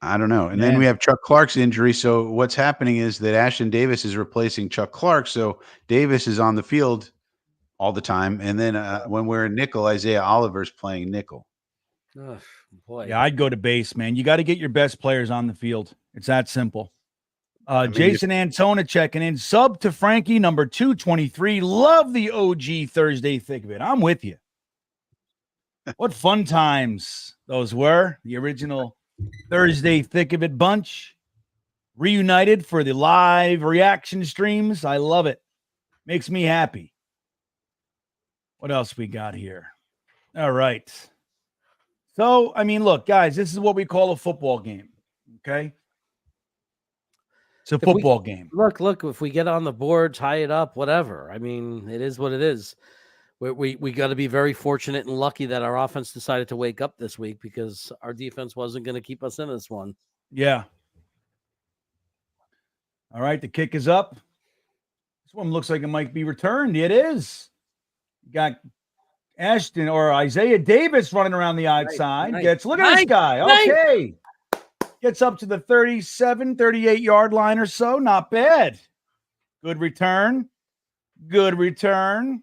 I don't know. And then we have Chuck Clark's injury. So what's happening is that Ashton Davis is replacing Chuck Clark. So Davis is on the field all the time. And then when we're in nickel, Isaiah Oliver's playing nickel. Oh, boy. Yeah, I'd go to base, man. You got to get your best players on the field. It's that simple. Jason Antona checking in. Sub to Frankie, number 223. Love the OG Thursday thick of it. I'm with you. What fun times those were. The original Thursday thick of it bunch. Reunited for the live reaction streams. I love it. Makes me happy. What else we got here? All right. So, I mean, look, guys, this is what we call a football game. Okay? It's a football game. Look, if we get on the board, tie it up, whatever. I mean, it is what it is. We got to be very fortunate and lucky that our offense decided to wake up this week because our defense wasn't going to keep us in this one. Yeah. All right, the kick is up. This one looks like it might be returned. It is. You got Ashton or Isaiah Davis running around the outside. Look at this guy. Okay. Gets up to the 37, 38-yard line or so. Not bad. Good return. Good return.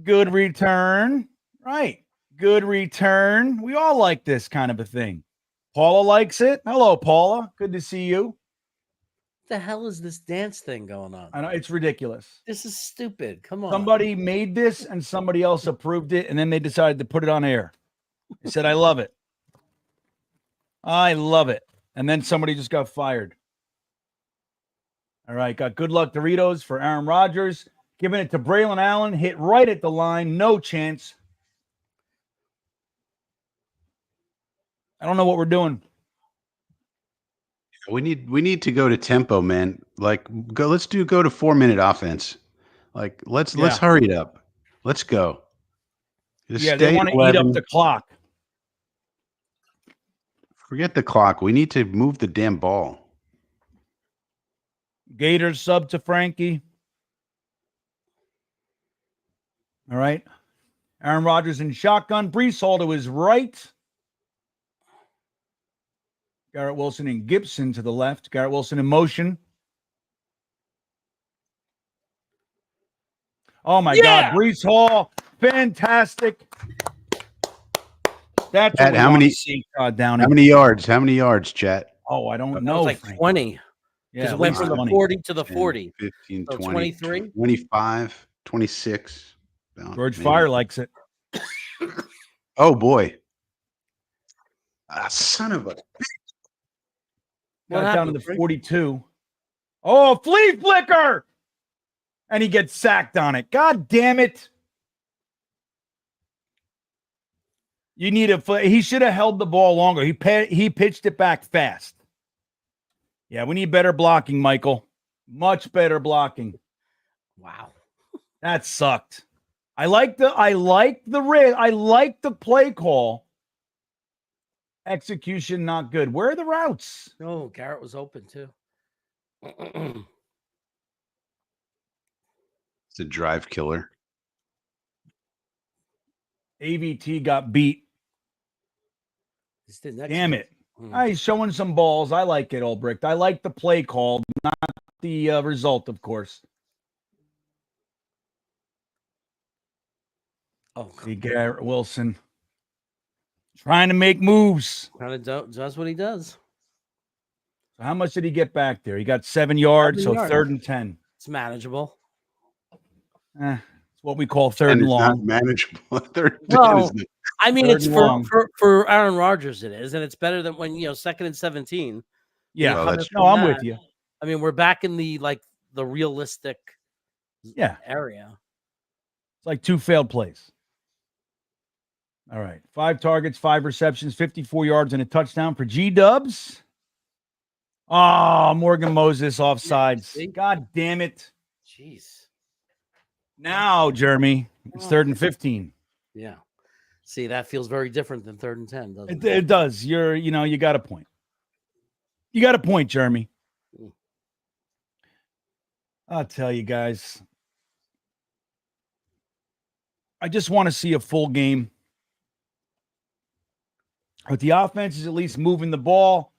Good return. Right. Good return. We all like this kind of a thing. Paula likes it. Hello, Paula. Good to see you. What the hell is this dance thing going on? I know it's ridiculous. This is stupid. Come on. Somebody made this and somebody else approved it, and then they decided to put it on air. They said, I love it. I love it. And then somebody just got fired. All right, got good luck Doritos for Aaron Rodgers. Giving it to Braylon Allen. Hit right at the line. No chance. I don't know what we're doing. We need to go to tempo, man. Like let's go to 4-minute offense. Like let's hurry it up. Let's go. They want to eat up the clock. Forget the clock. We need to move the damn ball. Gators sub to Frankie. All right. Aaron Rodgers in shotgun. Breece Hall to his right. Garrett Wilson and Gibson to the left. Garrett Wilson in motion. Oh, my God. Breece Hall. Fantastic. That's what how many yards? How many yards, chat? Oh, I don't know. It's like 20. Yeah, it went from the 40 to the 10, 40. 15, so 20, 23, 25, 26. George Fire likes it. Oh, boy. Son of a... Got down to the 42. Oh, flea flicker! And he gets sacked on it. God damn it. You need he should have held the ball longer. He pitched it back fast. Yeah, we need better blocking, Michael. Much better blocking. Wow. That sucked. I like the play call. Execution not good. Where are the routes? No, Garrett was open too. It's a drive killer. AVT got beat. Damn it. He's showing some balls. I like it, Ulbricht. I like the play call, not the result, of course. Oh, See Garrett Wilson trying to make moves. kind of does what he does. So how much did he get back there? He got 7 yards, 7 so yards. 3rd and 10. It's manageable. It's what we call 3rd and it's long. not manageable. 3rd and 10 Well, is the- I mean, 3rd it's and long. for Aaron Rodgers, it is, and it's better than when 2nd and 17. Yeah, Well, that's no, I'm with you. I mean, we're back in the realistic area. It's like 2 failed plays. All right. 5 targets, 5 receptions, 54 yards, and a touchdown for G-Dubs. Oh, Morgan Moses offsides. God damn it. Jeez. Now, Jeremy, it's 3rd and 15. Yeah. See, that feels very different than 3rd and 10, doesn't It does. You got a point. You got a point, Jeremy. I'll tell you guys. I just want to see a full game. But the offense is at least moving the ball.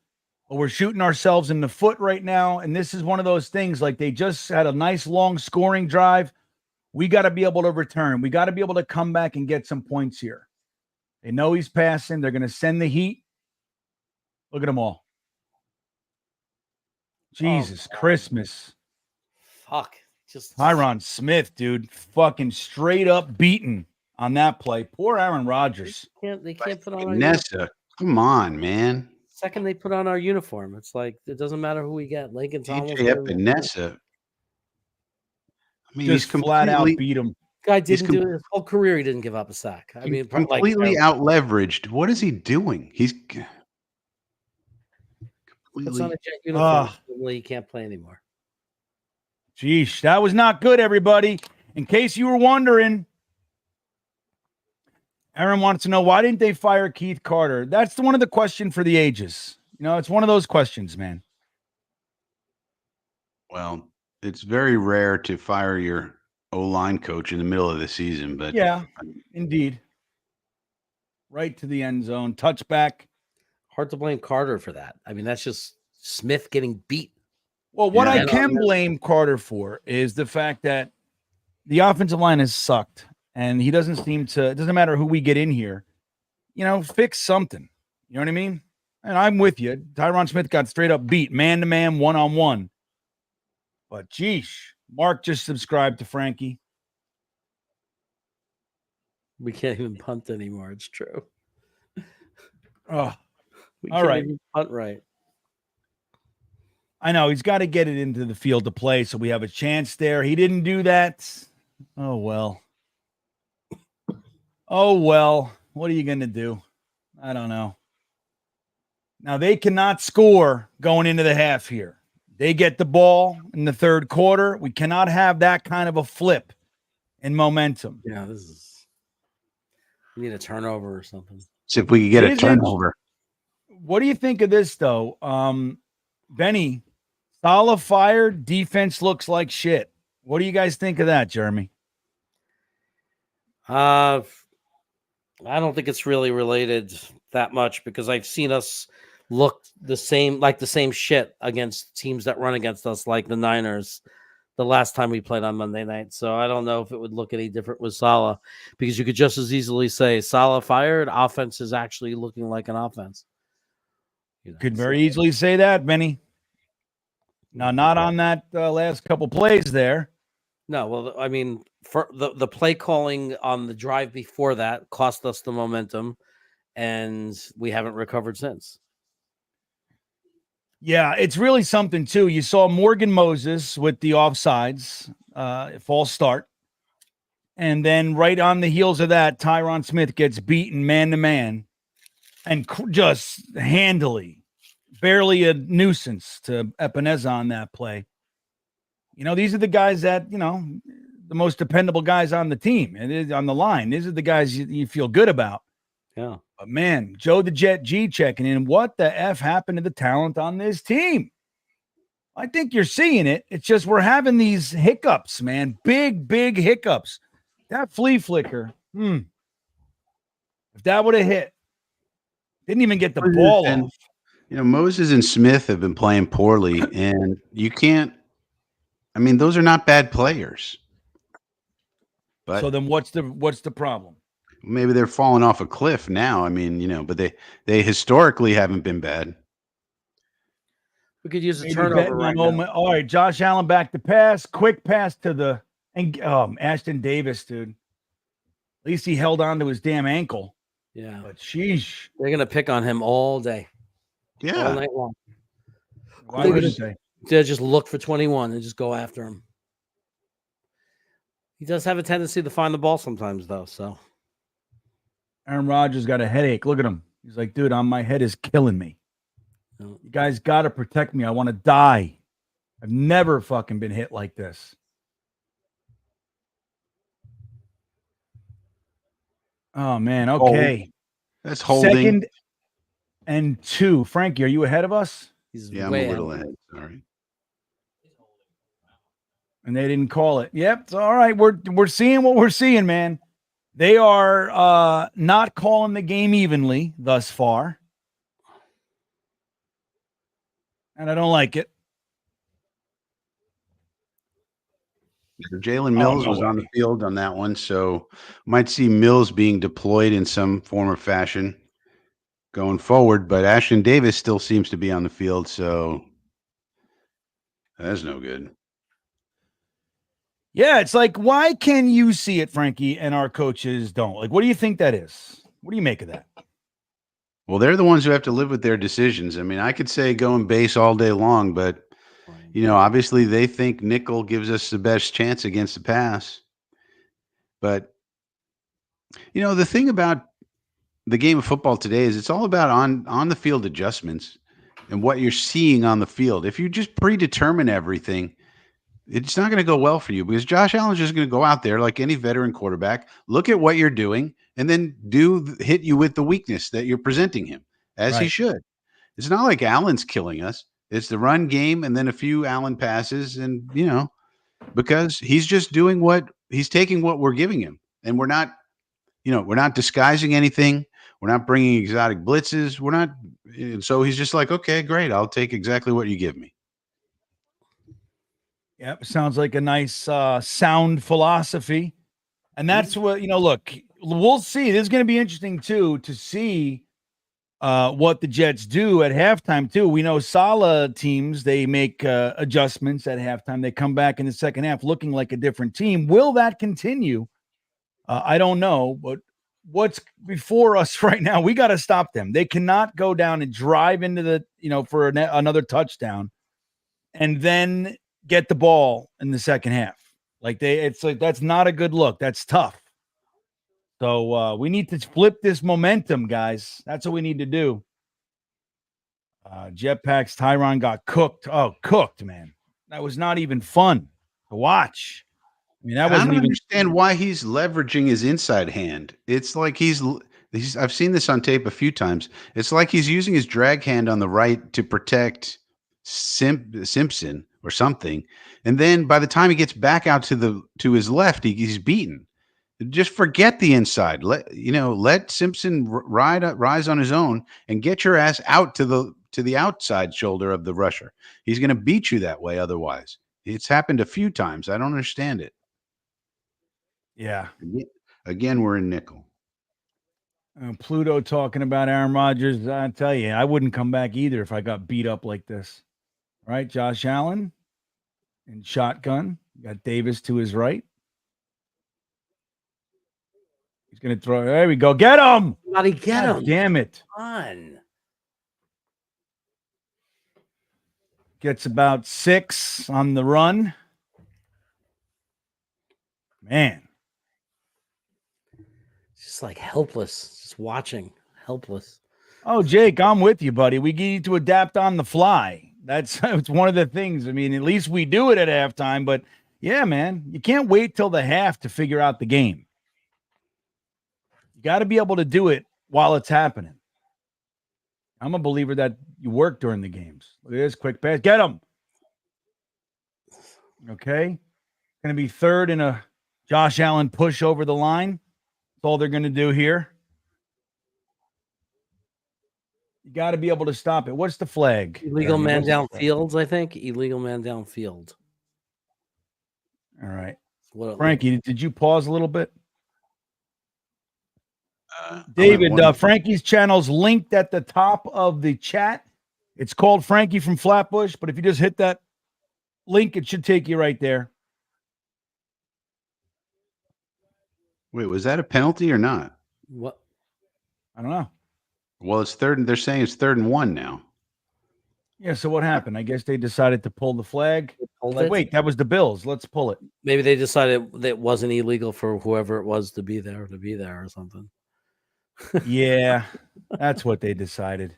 But we're shooting ourselves in the foot right now. And this is one of those things, like they just had a nice long scoring drive. We got to be able to return. We got to be able to come back and get some points here. They know he's passing. They're going to send the heat. Look at them all. Jesus Christmas. Fuck. Just Tyron Smith, dude, fucking straight up beaten on that play. Poor Aaron Rodgers. They can't put on our Vanessa, come on, man. second they put on our uniform. It's like it doesn't matter who we get. Lincoln's almost DJ Epinesa. I mean, Just he's flat out completely beat him. guy didn't do his whole career. He didn't give up a sack. I mean, completely out leveraged. What is he doing? He's puts completely. on a Jet uniform. Suddenly he can't play anymore. Geesh, that was not good, everybody. In case you were wondering, Aaron wants to know, why didn't they fire Keith Carter? That's one of the questions for the ages. You know, it's one of those questions, man. Well, it's very rare to fire your O-line coach in the middle of the season, but Yeah, indeed. Right to the end zone. Touchback. Hard to blame Carter for that. I mean, that's just Smith getting beat. Well, what Yeah, I can blame Carter for is the fact that the offensive line has sucked, and he doesn't seem to, it doesn't matter who we get in here, you know, fix something. You know what I mean? And I'm with you. Tyron Smith got straight up beat, man-to-man, one-on-one. But, geesh, Mark just subscribed to Frankie. We can't even punt anymore. It's true. Oh, We all can't right. even punt right. I know he's got to get it into the field to play, so we have a chance there. He didn't do that. Oh, well. Oh, well. What are you going to do? I don't know. Now, they cannot score going into the half here. They get the ball in the third quarter. We cannot have that kind of a flip in momentum. Yeah, this is. We need a turnover or something. see if we could get It a is turnover. What do you think of this, though? Benny, Salah fired. Defense looks like shit. What do you guys think of that, Jeremy? I don't think it's really related that much because I've seen us look the same shit against teams that run against us, like the Niners, the last time we played on Monday night. So I don't know if it would look any different with Salah, because you could just as easily say Salah fired, offense is actually looking like an offense. Could very easily say that, Benny. Now, not on that last couple plays there. No, well, I mean, for the play calling on the drive before that cost us the momentum, and we haven't recovered since. Yeah, it's really something, too. You saw Morgan Moses with the offsides, false start. And then right on the heels of that, Tyron Smith gets beaten man-to-man and just handily barely a nuisance to Epineza on that play. You know, these are the guys that, you know, the most dependable guys on the team and on the line. These are the guys you feel good about. Yeah. But man, Joe the Jet G checking in. What the F happened to the talent on this team? I think you're seeing it. It's just we're having these hiccups, man. Big hiccups. That flea flicker. If that would have hit, didn't even get the ball And, off. you know, Moses and Smith have been playing poorly, and you can't. I mean, those are not bad players. But So then what's the problem? maybe they're falling off a cliff now. I mean, you know, but they historically haven't been bad. We could use a Maybe turnover betting right on now. All right, Josh Allen back to pass. Quick pass to the Ashton Davis, dude. At least he held on to his damn ankle. Yeah. But sheesh. They're going to pick on him all day, all Yeah. night long. Why They wouldn't just- they? They'll just look for 21 and just go after him. He does have a tendency to find the ball sometimes, though. So Aaron Rodgers got a headache. Look at him. He's like, dude, my head is killing me. No. You guys got to protect me. I want to die. I've never fucking been hit like this. Oh, man. Okay. That's holding. 2nd and 2. Frankie, are you ahead of us? he's Yeah, I'm way a little out. ahead. Sorry. And they didn't call it. Yep. It's all right. We're seeing what we're seeing, man. They are not calling the game evenly thus far. And I don't like it. Jalen Mills no was on the way. field on that one, so might see Mills being deployed in some form or fashion going forward. But Ashton Davis still seems to be on the field, so that's no good. Yeah, it's like, why can you see it, Frankie, and our coaches don't? Like, what do you think that is? What do you make of that? Well, they're the ones who have to live with their decisions. I mean, I could say going base all day long, but you know, obviously they think nickel gives us the best chance against the pass. But you know, the thing about the game of football today is it's all about on the field adjustments and what you're seeing on the field. If you just predetermine everything, it's not going to go well for you because Josh Allen's just going to go out there like any veteran quarterback, look at what you're doing, and then hit you with the weakness that you're presenting him, as he Right. should. It's not like Allen's killing us. It's the run game and then a few Allen passes, and you know, because he's just doing he's taking what we're giving him, and we're not disguising anything. We're not bringing exotic blitzes. We're not, and so he's just like, okay, great, I'll take exactly what you give me. Yep, sounds like a nice sound philosophy. And that's what, look, we'll see. This is going to be interesting too to see what the Jets do at halftime too. We know Salah teams, they make adjustments at halftime. They come back in the second half looking like a different team. Will that continue? I don't know, but what's before us right now, we got to stop them. They cannot go down and drive into the, for another touchdown and then get the ball in the second half. It's like, that's not a good look. That's tough. So we need to flip this momentum, guys. That's what we need to do. Jetpacks, Tyron got cooked. Oh, cooked, man. That was not even fun to watch. I mean, that I wasn't don't even. understand why he's leveraging his inside hand. It's like he's I've seen this on tape a few times. It's like he's using his drag hand on the right to protect Simpson or something. And then by the time he gets back out to his left, he's beaten. Just forget the inside. Let Simpson rise on his own and get your ass out to the outside shoulder of the rusher. He's going to beat you that way otherwise. It's happened a few times. I don't understand it. Yeah. Again, we're in nickel. Pluto talking about Aaron Rodgers. I tell you, I wouldn't come back either if I got beat up like this. All right, Josh Allen and shotgun. Got Davis to his right. He's going to throw. There we go. Get him. Somebody get God him. damn it. Come on. Gets about 6 on the run. Man. Just like helpless. Just watching. Helpless. Oh, Jake, I'm with you, buddy. We need to adapt on the fly. That's it's one of the things. I mean, at least we do it at halftime. But yeah, man, you can't wait till the half to figure out the game. You got to be able to do it while it's happening. I'm a believer that you work during the games. Look at this quick pass. Get him. Okay. Going to be third in a Josh Allen push over the line. That's all they're going to do here. You got to be able to stop it. What's the flag? Illegal Jeremy? man What's the down flag? fields, I think. Illegal man downfield. All right. What Frankie, did you pause a little bit? David, David, Frankie's channel's linked at the top of the chat. It's called Frankie from Flatbush, but if you just hit that link, it should take you right there. wait, was that a penalty or not? What? I don't know. Well, it's third. They're saying it's 3rd and 1 now. Yeah, so what happened? I guess they decided to pull the flag. Pulled Like, it? wait, that was the Bills. Let's pull it. Maybe they decided that it wasn't illegal for whoever it was to be there or something. Yeah, that's what they decided.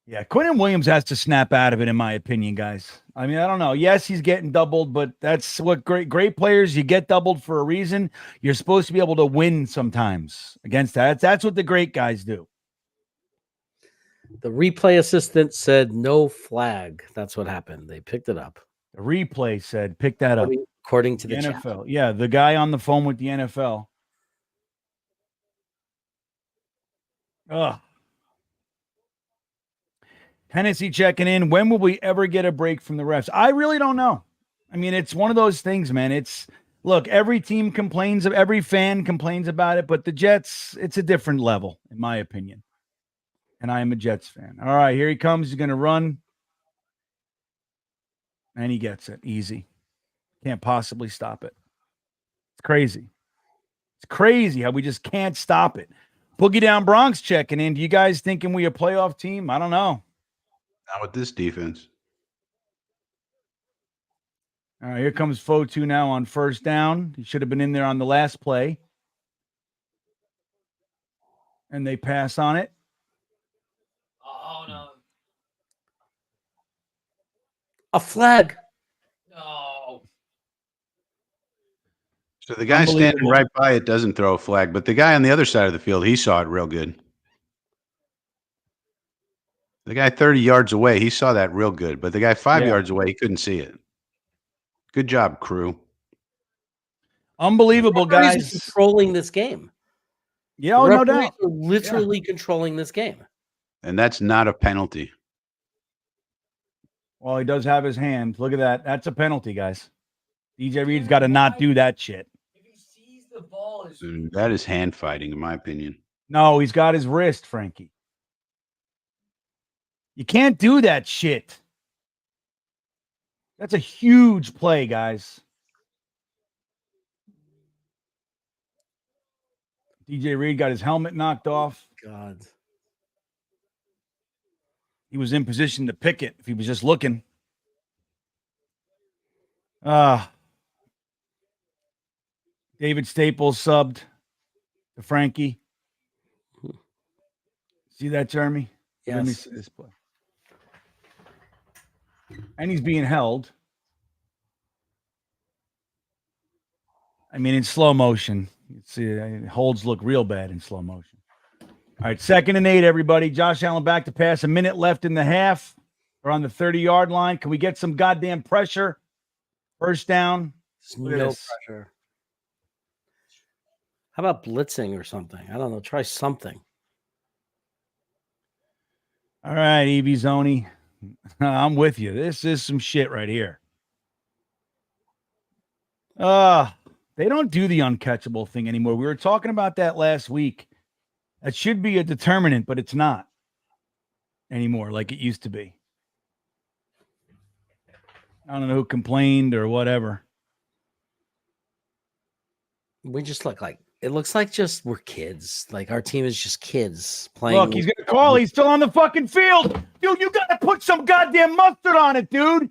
Yeah, Quentin Williams has to snap out of it, in my opinion, guys. I mean, I don't know. Yes, he's getting doubled, but that's what great players, you get doubled for a reason. You're supposed to be able to win sometimes against that. That's what the great guys do. The replay assistant said no flag. That's what happened. They picked it up. The replay said, pick that up. According to The the chat. NFL. Yeah, the guy on the phone with the NFL. Ugh. Hennessy checking in. When will we ever get a break from the refs? I really don't know. I mean, it's one of those things, man. Look, every team complains of, every fan complains about it, but the Jets, it's a different level, in my opinion. And I am a Jets fan. All right, here he comes. He's going to run. And he gets it. Easy. Can't possibly stop it. It's crazy. It's crazy how we just can't stop it. Boogie Down Bronx checking in. Do you guys thinking we a playoff team? I don't know. Not with this defense. All right, here comes Fotu now on first down. He should have been in there on the last play. And they pass on it. Oh no. A flag. No. So the guy standing Unbelievable. right by it doesn't throw a flag, but the guy on the other side of the field, he saw it real good. The guy 30 yards away, he saw that real good, but the guy 5 yards away, he couldn't see it. Good job, crew. Unbelievable, Referees are guys. controlling this game. Yeah, oh, no Referees doubt. are literally controlling this game. And that's not a penalty. Well, he does have his hand. Look at that. That's a penalty, guys. DJ Reed's got to not do that shit. If he sees the ball, is Dude, that is hand fighting, in my opinion. No, he's got his wrist, Frankie. You can't do that shit. That's a huge play, guys. DJ Reed got his helmet knocked off. God. He was in position to pick it if he was just looking. David Staples subbed to Frankie. See that, Jeremy? Let me Yes. see this play. And he's being held. I mean, in slow motion. You see, holds look real bad in slow motion. All right, 2nd and 8, everybody. Josh Allen back to pass. A minute left in the half. We're on the 30-yard line. Can we get some goddamn pressure? First down. There's Look at no this. pressure. How about blitzing or something? I don't know. Try something. All right, Evie Zoni. I'm with you. This is some shit right here. They don't do the uncatchable thing anymore. We were talking about that last week. That should be a determinant, but it's not anymore like it used to be. I don't know who complained or whatever. We just look like it looks like just we're kids. Like our team is just kids playing. Look, he's gonna call. He's still on the fucking field. Dude, you gotta put some goddamn mustard on it, dude.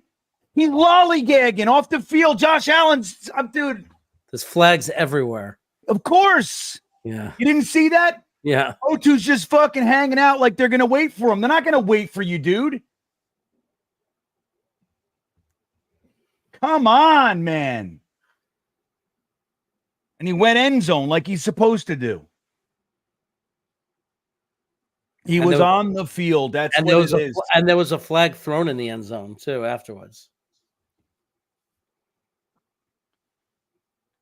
He's lollygagging off the field. Josh Allen's, dude. There's flags everywhere. Of course. Yeah. You didn't see that? Yeah. O2's just fucking hanging out like they're going to wait for him. They're not going to wait for you, dude. Come on, man. And he went end zone like he's supposed to do. He was on the field. That's what it is. And there was a flag thrown in the end zone, too, afterwards.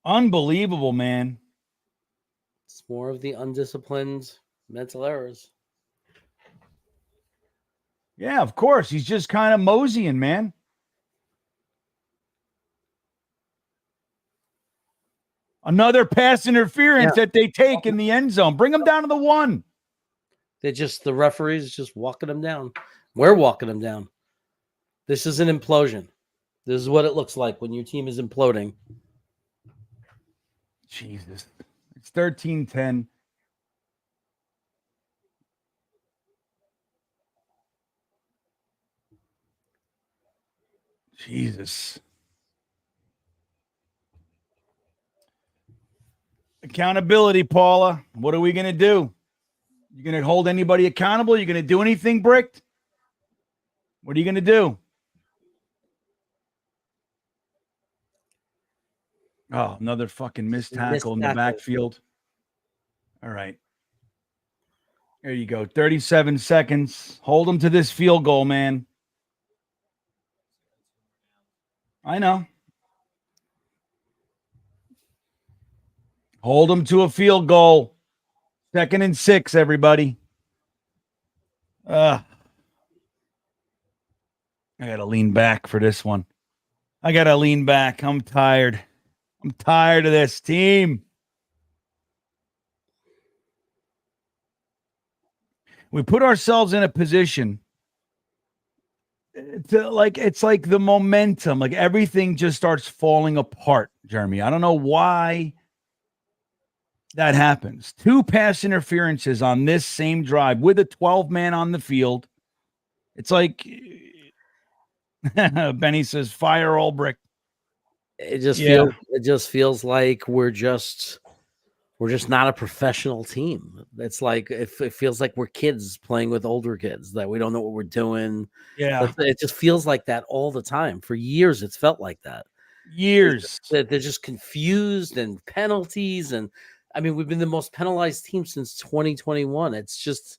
Unbelievable, man. It's more of the undisciplined mental errors. Yeah, of course. He's just kind of moseying, man. Another pass interference that they take in the end zone. Bring him down to the 1. The referees just walking them down. We're walking them down. This is an implosion. This is what it looks like when your team is imploding. Jesus. It's 13-10. Jesus. Accountability, Paula. What are we going to do? You going to hold anybody accountable? You going to do anything, Bricked? What are you going to do? Oh, another fucking missed tackle in the backfield. All right. There you go. 37 seconds. Hold them to this field goal, man. I know. Hold them to a field goal. 2nd and 6, everybody. I got to lean back for this one. I got to lean back. I'm tired. I'm tired of this team. We put ourselves in a position to it's like the momentum, like everything just starts falling apart, Jeremy. I don't know why that happens. 2 pass interferences on this same drive with a 12-man on the field. It's like Benny says, fire all Brick. It just feels like we're just not a professional team. It's like it feels like we're kids playing with older kids, that we don't know what we're doing. Yeah. It just feels like that all the time. For years, it's felt like that. Years. They're just confused, and penalties, and I mean, we've been the most penalized team since 2021. It just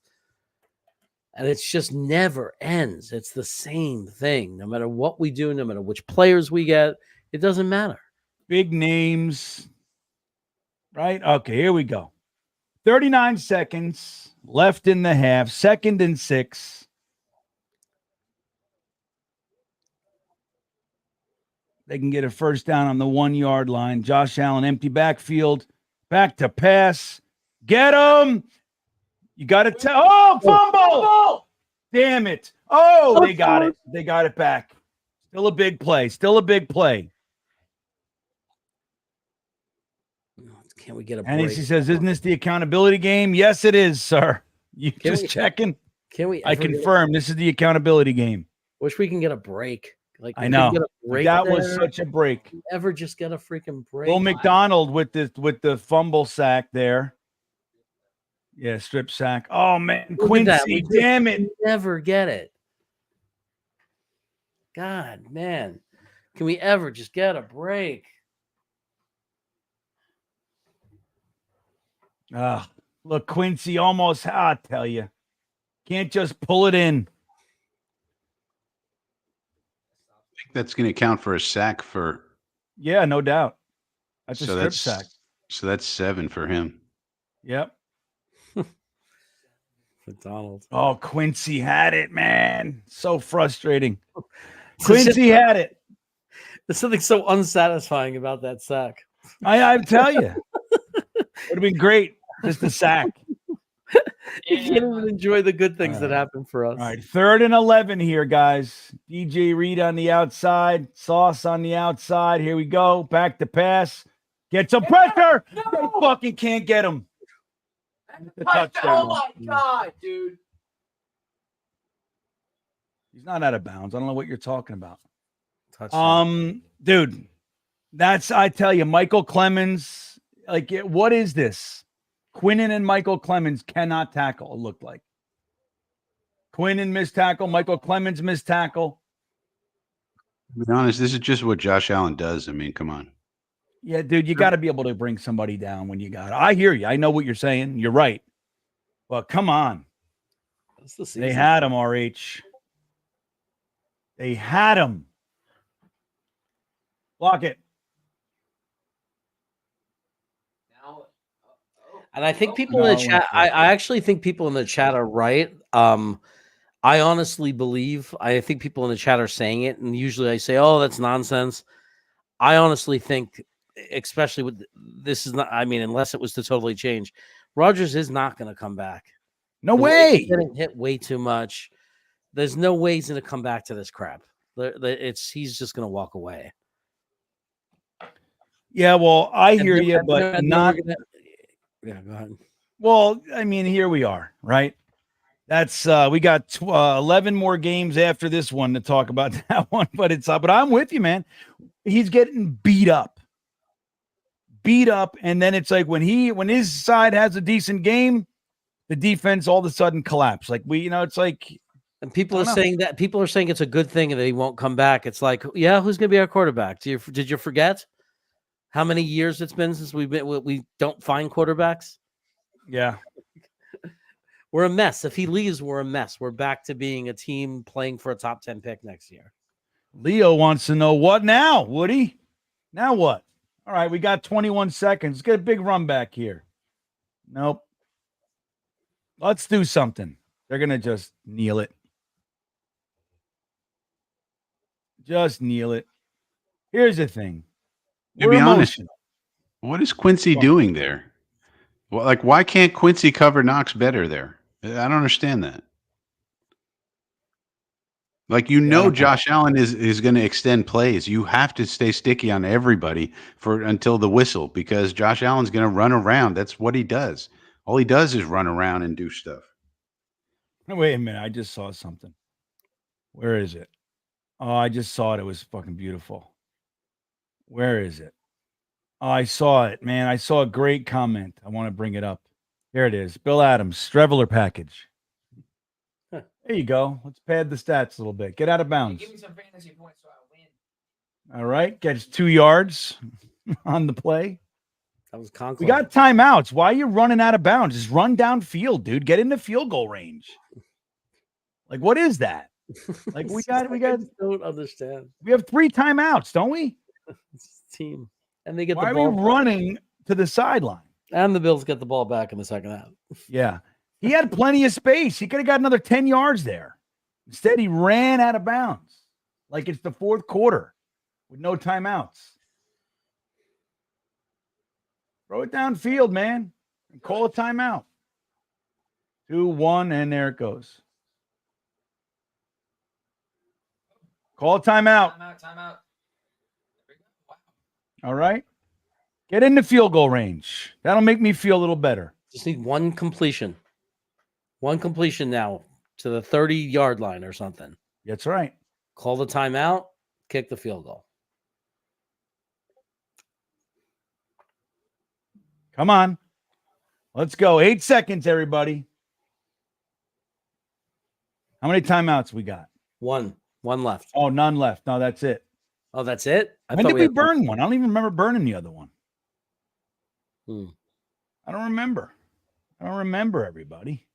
never ends. It's the same thing. No matter what we do, no matter which players we get, it doesn't matter. Big names. Right? Okay, here we go. 39 seconds left in the half. 2nd and 6. They can get a first down on the 1-yard line. Josh Allen, empty backfield. Back to pass. Get him. You got to tell. Oh, fumble. Damn it. Oh, they got it. They got it back. Still a big play. Still a big play. Can we get a break? And he says, isn't this the accountability game? Yes, it is, sir. You checking? Can we? I confirm this is the accountability game. Wish we can get a break. Like I know. Get a break that was such a break. Ever just get a freaking break? Will McDonald with the fumble sack there. Yeah, strip sack. Oh man, Quincy, damn it. Never get it. God, man. Can we ever just get a break? Look, Quincy almost, I tell you, can't just pull it in. I think that's going to count for a sack for. Yeah, no doubt. That's a strip sack. So that's 7 for him. Yep. McDonald. Oh, Quincy had it, man. So frustrating. Quincy had it. There's something so unsatisfying about that sack. I tell you. Would have been great. Just a sack. You can't even enjoy the good things that happen for us. All right, 3rd and 11 here, guys. DJ Reed on the outside. Sauce on the outside. Here we go. Back to pass. Get some pressure. No! They fucking can't get him. The touchdown. Oh, my God, dude. He's not out of bounds. I don't know what you're talking about. Touchdown. Dude, I tell you, Michael Clemens, what is this? Quinnen and Michael Clemens cannot tackle, it looked like. Quinnen missed tackle, Michael Clemens missed tackle. To be honest, this is just what Josh Allen does. I mean, come on. Yeah, dude, you got to be able to bring somebody down when you got it. I hear you. I know what you're saying. You're right. But come on. They had him, RH. They had him. Block it. And I think people in the chat, I actually think people in the chat are right. I honestly believe, I think people in the chat are saying it, and usually I say, oh, that's nonsense. I honestly think, especially with this is not, I mean, unless it was to totally change, Rodgers is not going to come back. No way. He's getting hit way too much. There's no way he's going to come back to this crap. He's just going to walk away. Yeah, well, I hear you, but not. Yeah, go ahead. Well, I mean, here we are, right? That's we got 11 more games after this one to talk about that one, but I'm with you, man. He's getting beat up, and then it's like when his side has a decent game, the defense all of a sudden collapse. Like it's like, and people are saying it's a good thing that he won't come back. It's like, yeah, who's going to be our quarterback? Did you forget how many years it's been since we don't find quarterbacks? Yeah. We're a mess. If he leaves, we're a mess. We're back to being a team playing for a top 10 pick next year. Leo wants to know what now, Woody? Now what? All right, we got 21 seconds. Let's get a big run back here. Nope. Let's do something. They're going to just kneel it. Just kneel it. Here's the thing. To be honest, what is Quincy doing there? Well, like, why can't Quincy cover Knox better there? I don't understand that. Like, Josh Allen is going to extend plays. You have to stay sticky on everybody until the whistle, because Josh Allen's going to run around. That's what he does. All he does is run around and do stuff. Wait a minute. I just saw something. Where is it? Oh, I just saw it. It was fucking beautiful. Where is it? Oh, I saw it, man. I saw a great comment. I want to bring it up. There it is. Bill Adams, Streveler package. There you go. Let's pad the stats a little bit. Get out of bounds. Give me some fantasy points so I win. All right. Gets 2 yards on the play. That was conclave. We got timeouts. Why are you running out of bounds? Just run downfield, dude. Get into field goal range. Like, what is that? Like, we got. I don't understand. We have 3 timeouts, don't we? It's a team. And they get Why the ball. are we running to the sideline? And the Bills get the ball back in the second half. Yeah. He had plenty of space. He could have got another 10 yards there. Instead, he ran out of bounds. Like it's the fourth quarter with no timeouts. Throw it downfield, man. And call a timeout. 2-1, and there it goes. Call a timeout. Timeout. Wow. All right. Get into field goal range. That'll make me feel a little better. Just need one completion. One completion now to the 30-yard line or something. That's right. Call the timeout, kick the field goal. Come on. Let's go. 8 seconds, everybody. How many timeouts we got? One left. Oh, none left. No, that's it. Oh, that's it? When did we burn one? I don't even remember burning the other one. I don't remember. Everybody.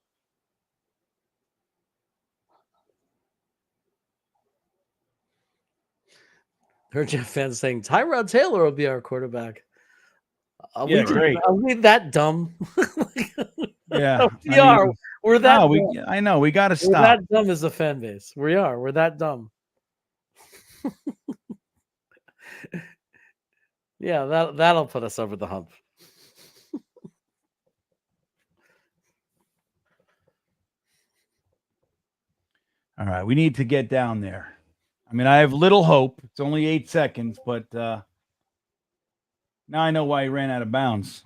Heard Jeff fans saying Tyrod Taylor will be our quarterback. Great. Are we that dumb? Yeah. We are. We're that dumb. I know. We got to stop. We're that dumb as a fan base. We are. We're that dumb. Yeah, that'll put us over the hump. All right. We need to get down there. I mean, I have little hope. It's only 8 seconds, but now I know why he ran out of bounds.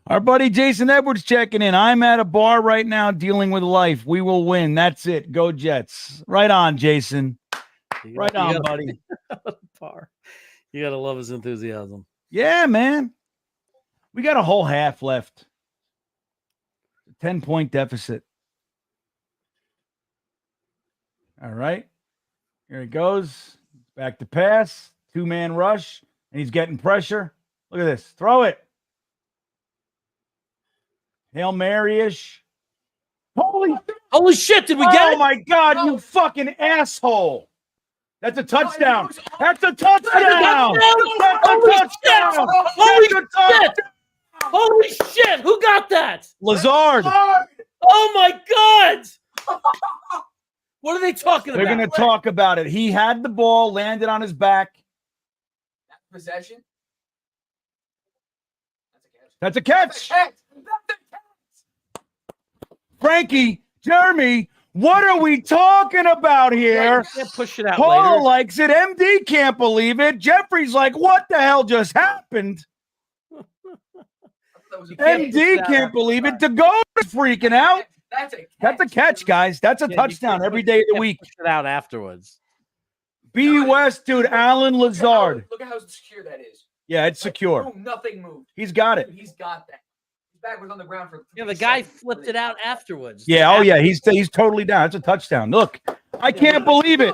Our buddy Jason Edwards checking in. I'm at a bar right now dealing with life. We will win. That's it. Go Jets. Right on, Jason. Right on, buddy. Par. You gotta love his enthusiasm. Yeah, man. We got a whole half left. 10-point deficit. All right. Here he goes. Back to pass. 2-man rush. And he's getting pressure. Look at this. Throw it. Hail Mary-ish. Holy shit, did we get it? Oh, my God, you fucking asshole. That's a touchdown. That's a touchdown. Holy shit! Who got that? Lazard. Oh my God! What are they talking They're about? going to talk about it. He had the ball, landed on his back. Possession. That's a catch. Frankie, Jeremy, what are we talking about here? Can't push it out Paul later. likes it. MD can't believe it. Jeffrey's like, what the hell just happened? MD can't believe it. To go is freaking out. That's a catch, guys. That's a touchdown every day of the week. Push it out afterwards. B West, dude, Alan Lazard. Look at how secure that is. Yeah, it's secure. Boom, nothing moved. He's got it. Dude, he's got that. His back was on the ground for. Yeah, the guy flipped it out afterwards. Yeah, oh yeah, he's totally down. It's a touchdown. Look, I can't believe it.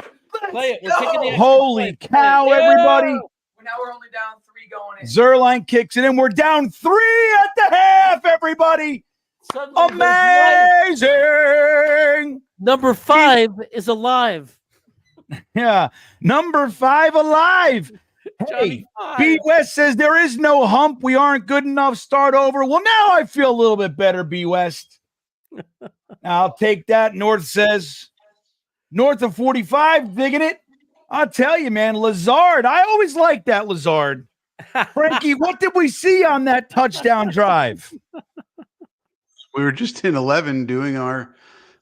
Play it. We're taking the extra Holy play. cow, Yeah. everybody. Now we're only down 3 going in. Zerline kicks it in. We're down 3 at the half, everybody. Suddenly there's life. Amazing. Number 5 is alive. Yeah. Number 5 alive. Hey, Johnny Five. B West says there is no hump. We aren't good enough. Start over. Well, now I feel a little bit better, B West. I'll take that. North says north of 45, digging it. I'll tell you, man, Lazard. I always liked that Lazard. Frankie, what did we see on that touchdown drive? We were just in 11 doing our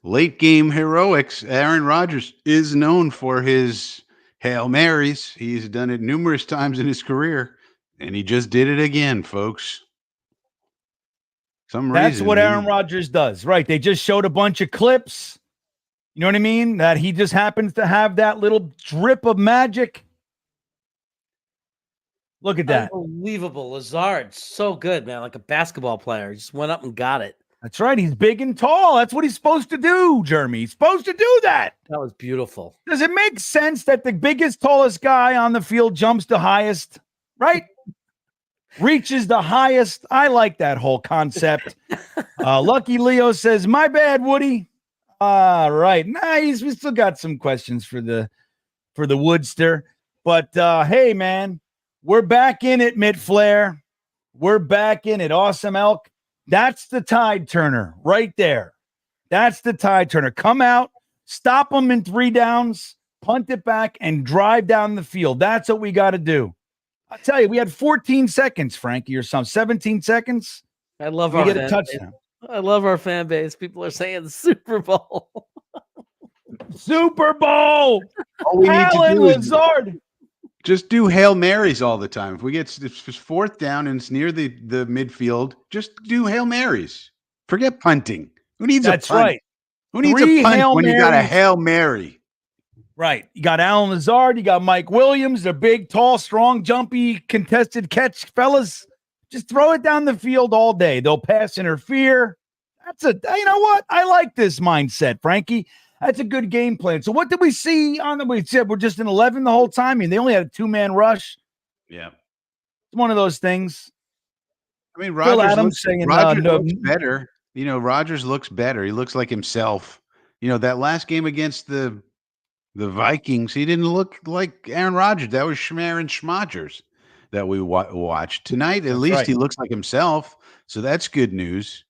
late game heroics. Aaron Rodgers is known for his Hail Marys. He's done it numerous times in his career, and he just did it again, folks. That's what Aaron Rodgers does, right? They just showed a bunch of clips. You know what I mean? That he just happens to have that little drip of magic. Look at that. Unbelievable. Lazard, so good, man. Like a basketball player. He just went up and got it. That's right. He's big and tall. That's what he's supposed to do, Jeremy. He's supposed to do that. That was beautiful. Does it make sense that the biggest, tallest guy on the field jumps the highest, right? Reaches the highest. I like that whole concept. Lucky Leo says, my bad, Woody. All right. Nice. We still got some questions for the Woodster. But hey, man, we're back in it, Mitt Flair. We're back in it. Awesome Elk. That's the tide turner right there. That's the tide turner. Come out, stop them in 3 downs, punt it back, and drive down the field. That's what we got to do. I tell you, we had 14 seconds, Frankie, or something. 17 seconds. I love We our get a fan touchdown. base. I love our fan base. People are saying Super Bowl. Super Bowl. All we need to Alan do is Lazard. just do Hail Marys all the time. If we get if it's 4th down and it's near the midfield, just do Hail Marys. Forget punting. Who needs That's a punt? right. Who needs 3 a punt Hail when you got a Marys. Hail Mary? Right. You got Alan Lazard. You got Mike Williams. They're big, tall, strong, jumpy, contested catch fellas. Just throw it down the field all day. They'll pass interfere. You know what? I like this mindset, Frankie. That's a good game plan. So what did we see on the, we said we're just in 11 the whole time. I mean, they only had a 2-man rush. Yeah. It's one of those things. I mean, Phil Rodgers, Adams looks, saying, Rodgers no. looks better. You know, Rodgers looks better. He looks like himself. You know, that last game against the Vikings, he didn't look like Aaron Rodgers. That was Aaron Schmodgers that we watched. Tonight, at least he looks like himself. So that's good news.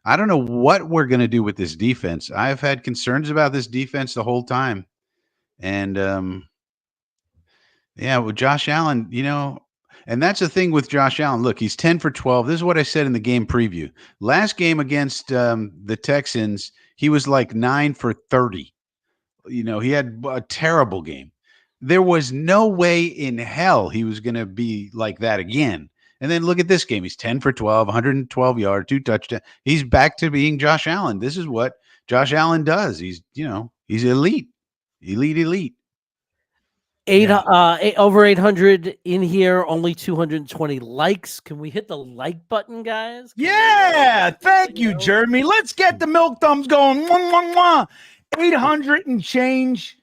I don't know what we're going to do with this defense. I've had concerns about this defense the whole time. And, yeah, with Josh Allen, you know, and that's the thing with Josh Allen. Look, he's 10 for 12. This is what I said in the game preview. Last game against the Texans, he was like 9 for 30. You know, he had a terrible game. There was no way in hell he was going to be like that again. And then look at this game. He's 10 for 12, 112 yards, 2 touchdowns. He's back to being Josh Allen. This is what Josh Allen does. He's, you know, he's elite. Elite. Over 800 in here, only 220 likes. Can we hit the like button, guys? Yeah, thank you, Jeremy. Let's get the milk thumbs going. 800 and change,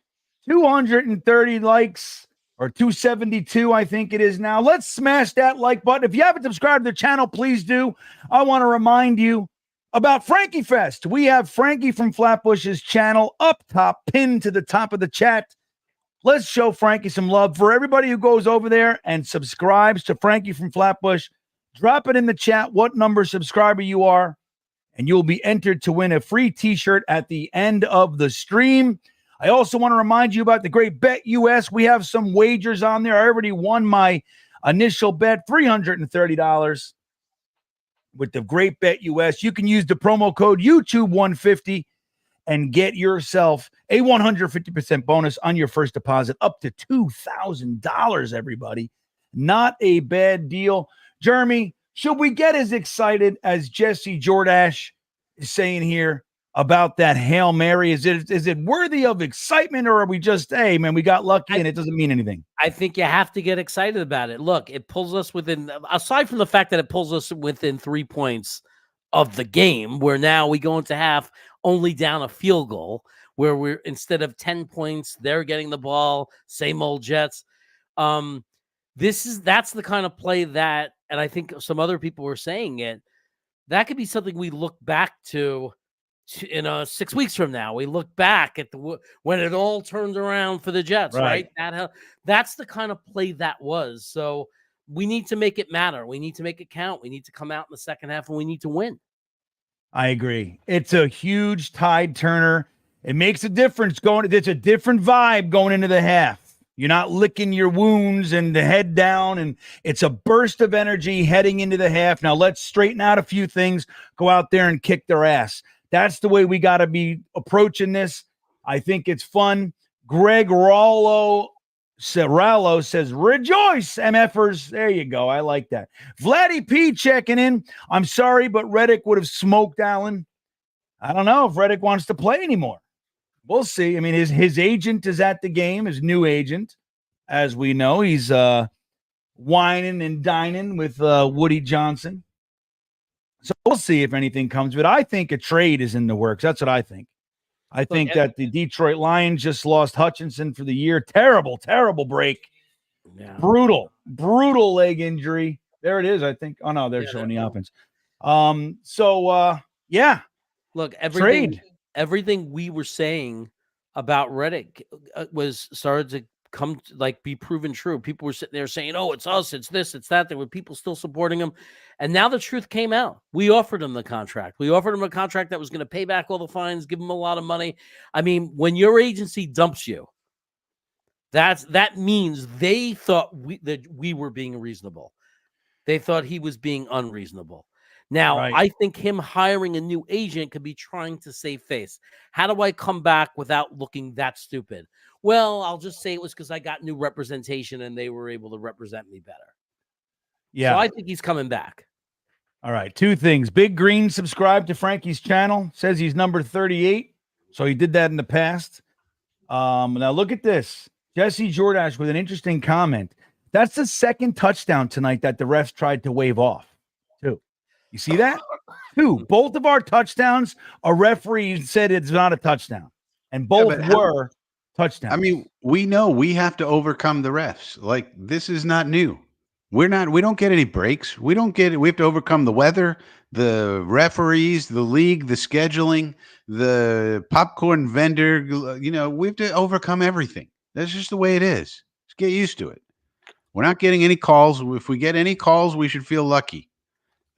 230 likes, or 272, I think it is now. Let's smash that like button. If you haven't subscribed to the channel, please do. I want to remind you about Frankie Fest. We have Frankie from Flatbush's channel up top, pinned to the top of the chat. Let's show Frankie some love. For everybody who goes over there and subscribes to Frankie from Flatbush, drop it in the chat what number subscriber you are, and you'll be entered to win a free t-shirt at the end of the stream. I also want to remind you about the Great Bet US. We have some wagers on there. I already won my initial bet, $330 with the Great Bet US. You can use the promo code YouTube150 and get yourself a 150% bonus on your first deposit, up to $2,000, everybody. Not a bad deal. Jeremy, should we get as excited as Jesse Jordash is saying here about that Hail Mary? Is it worthy of excitement, or are we just, hey, man, we got lucky and it doesn't mean anything? I think you have to get excited about it. Look, it pulls us within, aside from the fact that it pulls us within 3 points of the game, where now we go into half only down a field goal, where we're, instead of 10 points, they're getting the ball, same old Jets. That's the kind of play that, and I think some other people were saying it, that could be something we look back to in 6 weeks from now. We look back at when it all turned around for the Jets, right? That's the kind of play that was. So we need to make it matter. We need to make it count. We need to come out in the second half, and we need to win. I agree. It's a huge tide turner. It makes a difference it's a different vibe going into the half. You're not licking your wounds and the head down, and it's a burst of energy heading into the half. Now let's straighten out a few things, go out there and kick their ass. That's the way we got to be approaching this. I think it's fun. Greg Rallo says, rejoice, MFers. There you go. I like that. Vladdy P checking in. I'm sorry, but Reddick would have smoked Allen. I don't know if Reddick wants to play anymore. We'll see. I mean, his agent is at the game, his new agent. As we know, he's whining and dining with Woody Johnson. So we'll see if anything comes of it. I think a trade is in the works. That's what I think. I think that the Detroit Lions just lost Hutchinson for the year. Terrible, terrible break. Yeah. Brutal leg injury. There it is, I think. Oh, no, they're showing the offense. Yeah. Look, everything we were saying about Reddick was started to come be proven true. People were sitting there saying, oh, it's us, it's this, it's that. There were people still supporting him. And now the truth came out. We offered him the contract. We offered him a contract that was going to pay back all the fines, give him a lot of money. I mean, when your agency dumps you, that means they thought that we were being reasonable. They thought he was being unreasonable. Now, I think him hiring a new agent could be trying to save face. How do I come back without looking that stupid? Well, I'll just say it was because I got new representation and they were able to represent me better. Yeah. So I think he's coming back. All right. Two things. Big Green subscribed to Frankie's channel. Says he's number 38. So he did that in the past. Now look at this. Jesse Jordash with an interesting comment. That's the second touchdown tonight that the refs tried to wave off, too. You see that? Two. Both of our touchdowns, a referee said it's not a touchdown. And both were touchdowns. I mean, we know we have to overcome the refs. Like, this is not new. We don't get any breaks. We have to overcome the weather, the referees, the league, the scheduling, the popcorn vendor. We have to overcome everything. That's just the way it is. Just get used to it. We're not getting any calls. If we get any calls, we should feel lucky.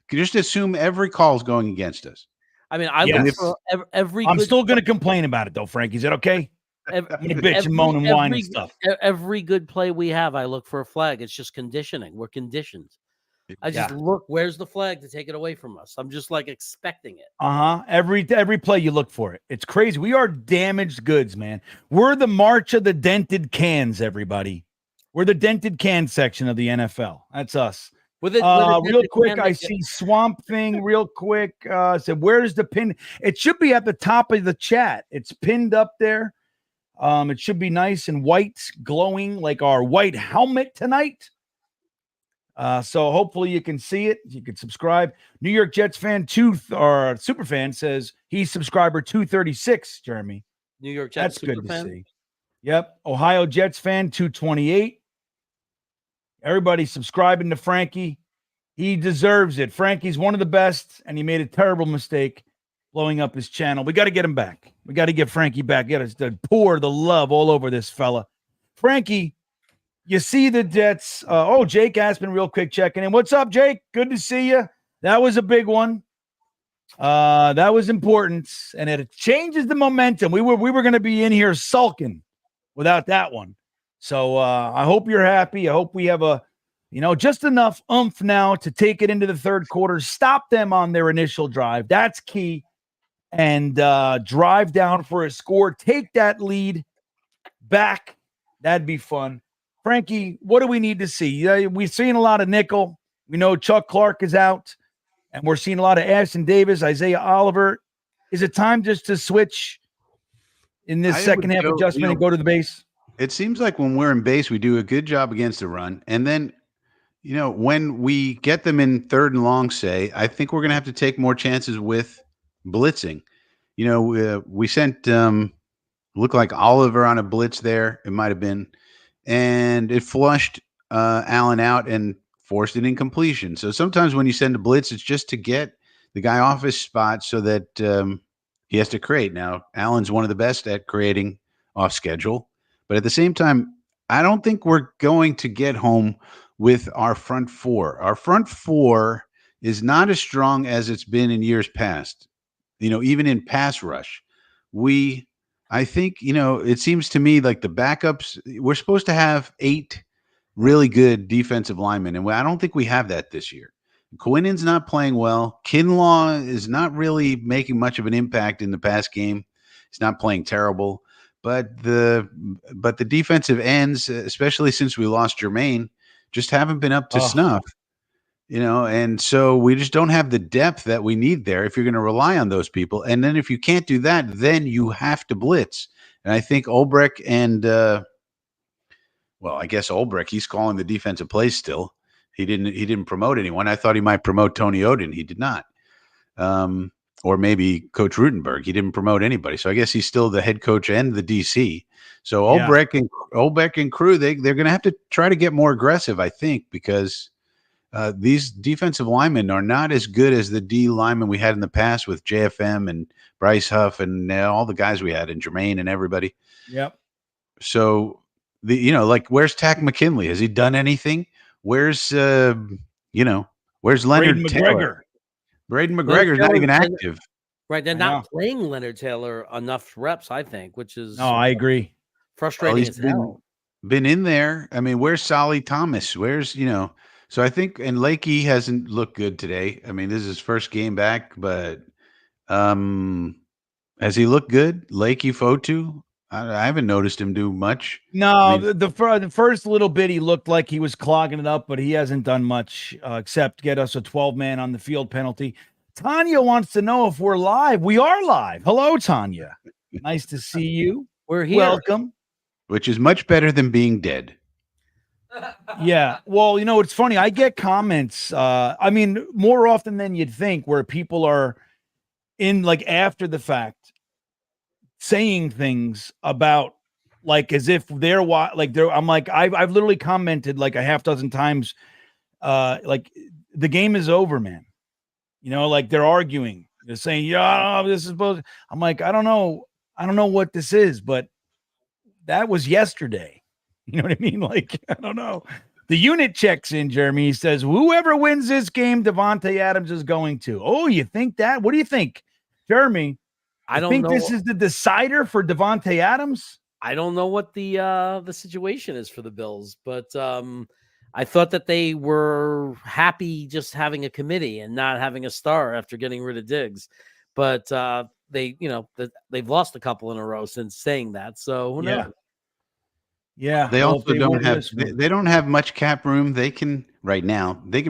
Just assume every call is going against us. I mean, look for every. I'm still going to complain about it, though, Frankie. Is that okay? Bitch and moan and whine and stuff. Every good play we have, I look for a flag. It's just conditioning. We're conditioned. I just look. Where's the flag to take it away from us? I'm just expecting it. Every play you look for it. It's crazy. We are damaged goods, man. We're the March of the Dented Cans, we're the dented can section of the NFL. That's us. Real quick, I see Swamp Thing real quick. Said, where is the pin? It should be at the top of the chat. It's pinned up there. It should be nice and white, glowing like our white helmet tonight. So hopefully you can see it. You can subscribe. New York Jets fan or super fan says he's subscriber 236. Jeremy, New York Jets. That's good to see. Yep. Ohio Jets fan 228. Everybody subscribing to Frankie. He deserves it. Frankie's one of the best, and he made a terrible mistake blowing up his channel. We got to get him back. We got to get Frankie back. Got to pour the love all over this fella. Frankie, you see the Jets. Jake Aspen, real quick checking in. What's up, Jake? Good to see you. That was a big one. That was important, and it changes the momentum. We were going to be in here sulking without that one. So I hope you're happy. I hope we have just enough oomph now to take it into the third quarter, stop them on their initial drive. That's key. And drive down for a score, take that lead back. That'd be fun. Frankie, what do we need to see? We've seen a lot of nickel. We know Chuck Clark is out, and we're seeing a lot of Ashton Davis, Isaiah Oliver. Is it time just to switch in this second half adjustment and go to the base? It seems like when we're in base, we do a good job against the run. And then, when we get them in third and long, I think we're going to have to take more chances with blitzing. We sent looked like Oliver on a blitz there. It might have been, and it flushed Allen out and forced an incompletion. So sometimes when you send a blitz, it's just to get the guy off his spot so that he has to create. Now, Allen's one of the best at creating off schedule, but at the same time, I don't think we're going to get home with our front four. Our front four is not as strong as it's been in years past. Even in pass rush, I think, it seems to me like the backups, we're supposed to have 8 really good defensive linemen, and I don't think we have that this year. Quinnen's not playing well. Kinlaw is not really making much of an impact in the pass game. He's not playing terrible, but the defensive ends, especially since we lost Jermaine, just haven't been up to snuff. And so we just don't have the depth that we need there if you're going to rely on those people. And then if you can't do that, then you have to blitz. And I think Ulbrich and, I guess Ulbrich, he's calling the defensive plays still. He didn't promote anyone. I thought he might promote Tony Oden. He did not. Or maybe Coach Rutenberg. He didn't promote anybody. So I guess he's still the head coach and the DC. So Ulbrich and crew, they're going to have to try to get more aggressive, I think, because these defensive linemen are not as good as the D linemen we had in the past with JFM and Bryce Huff and all the guys we had and Jermaine and everybody. Yep. So where's Tack McKinley? Has he done anything? Where's Leonard Taylor? Braden McGregor's not even active. Right. They're not playing Leonard Taylor enough reps, I think, which is I agree. Frustrating as hell. Been in there. I mean, where's Solly Thomas? Where's, so I think, and Lakey hasn't looked good today. I mean, this is his first game back, but has he looked good? Lakey Fotu? I haven't noticed him do much. No, the first little bit he looked like he was clogging it up, but he hasn't done much except get us a 12-man on the field penalty. Tanya wants to know if we're live. We are live. Hello, Tanya. Nice to see you. We're here. Welcome. Which is much better than being dead. Yeah. Well, it's funny. I get comments, more often than you'd think, where people are in after the fact saying things about as if they're I'm I've literally commented a half dozen times, the game is over, man. They're arguing. They're saying, this is supposed. I'm I don't know what this is, but that was yesterday. You know what I mean? I don't know. The unit checks in, Jeremy. He says, whoever wins this game, Devontae Adams is going to. Oh, you think that? What do you think, Jeremy? I don't think know. This is the decider for Devontae Adams? I don't know what the situation is for the Bills, but I thought that they were happy just having a committee and not having a star after getting rid of Diggs. But they've lost a couple in a row since saying that. So who knows? Yeah. They also they don't have much cap room. They can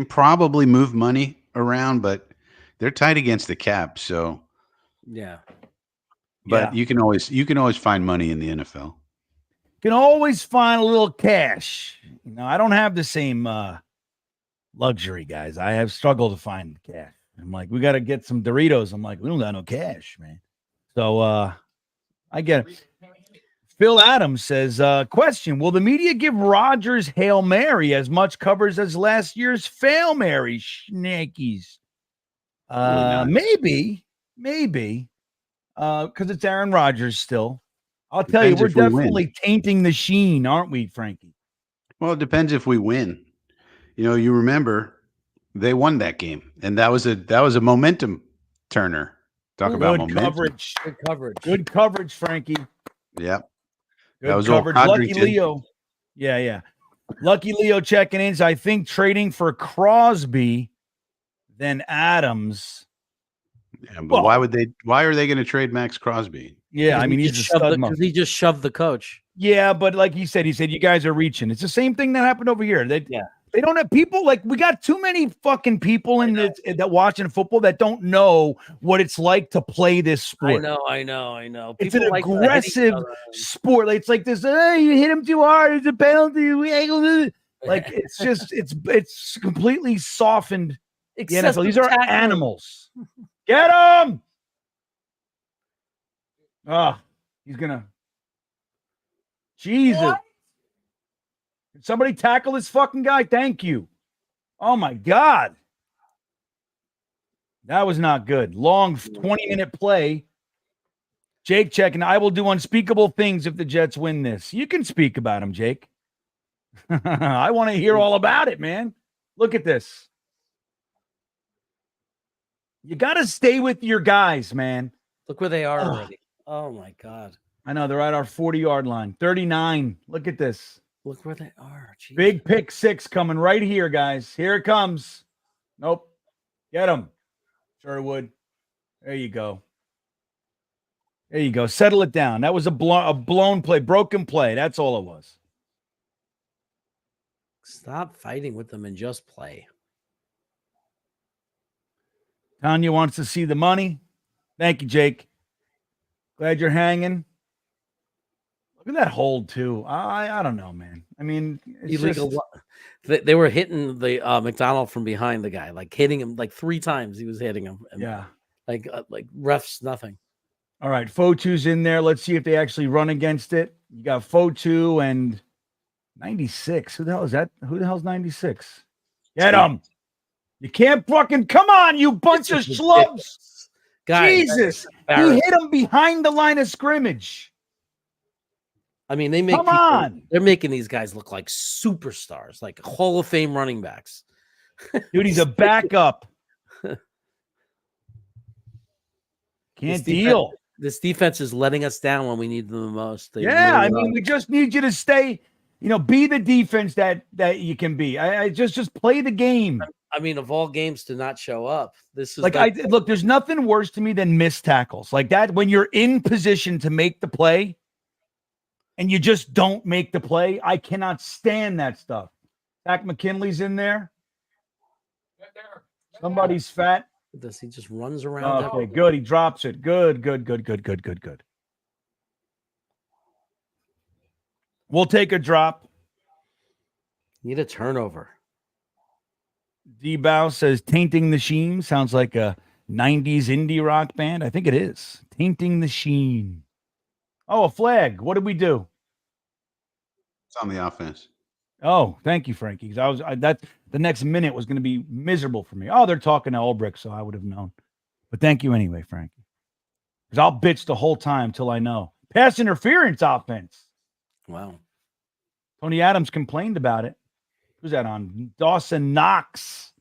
probably move money around, but they're tight against the cap. So yeah. But Yeah. you can always find money in the NFL. Can always find a little cash. I don't have the same luxury, guys. I have struggled to find cash. I'm like, we got to get some Doritos. I'm like, we don't got no cash, man. So I get it. Phil Adams says, question, will the media give Rodgers Hail Mary as much coverage as last year's Fail Mary, Schnakies? Maybe. Because it's Aaron Rodgers still. I'll tell you, we're definitely tainting the sheen, aren't we, Frankie? Well, it depends if we win. You remember they won that game, and that was a momentum turner. Talk about momentum. Good coverage, Frankie. Yep. Good that was coverage. Old Lucky Leo. Yeah. Lucky Leo checking in. I think trading for Crosby than Adams. Yeah, but why are they going to trade Max Crosby? Yeah, I mean, he's a stud because he just shoved the coach. Yeah, but like he said, you guys are reaching. It's the same thing that happened over here. They don't have people we got too many fucking people that watching football that don't know what it's like to play this sport. I know. It's an aggressive sport. It's like this. You hit him too hard. It's a penalty. Like it's just it's completely softened. The NFL. These are animals. Get him! Oh, he's gonna. Jesus. What? Can somebody tackle this fucking guy? Thank you. Oh my God. That was not good. Long 20-minute play. Jake checking. I will do unspeakable things if the Jets win this. You can speak about him, Jake. I want to hear all about it, man. Look at this. You got to stay with your guys, man. Look where they are already. Oh, my God. I know. They're at our 40-yard line. 39. Look at this. Look where they are. Jeez. Big pick six coming right here, guys. Here it comes. Nope. Get him. Sherwood. There you go. There you go. Settle it down. That was a blown play, broken play. That's all it was. Stop fighting with them and just play. Tanya wants to see the money. Thank you, Jake. Glad you're hanging. Look at that hold, too. I don't know, man. I mean, it's illegal. They were hitting the McDonald from behind the guy, like hitting him like 3 times. He was hitting him. And like refs, nothing. All right, Fotu's in there. Let's see if they actually run against it. You got Fotu and 96. Who the hell is that? Who the hell's 96? Get him. You can't fucking come on, you bunch of schlubs. Guys, Jesus. He hit him behind the line of scrimmage. I mean, they're making these guys look like superstars, like Hall of Fame running backs. Dude, he's a backup. Can't deal. This defense is letting us down when we need them the most. I mean, we just need you to stay, be the defense that you can be. I just play the game. I mean, of all games to not show up, this is look, there's nothing worse to me than missed tackles like that. When you're in position to make the play and you just don't make the play, I cannot stand that stuff. Zach McKinley's in there. Somebody's fat. He just runs around. Okay, good. He drops it. Good. We'll take a drop. Need a turnover. D-Bow says Tainting the Sheen. Sounds like a 90s indie rock band. I think it is. Tainting the Sheen. Oh, a flag. What did we do? It's on the offense. Oh, thank you, Frankie. That the next minute was going to be miserable for me. Oh, they're talking to Ulbrich, so I would have known. But thank you anyway, Frankie. Because I'll bitch the whole time till I know. Pass interference offense. Wow. Tony Adams complained about it. Who's that on? Dawson Knox.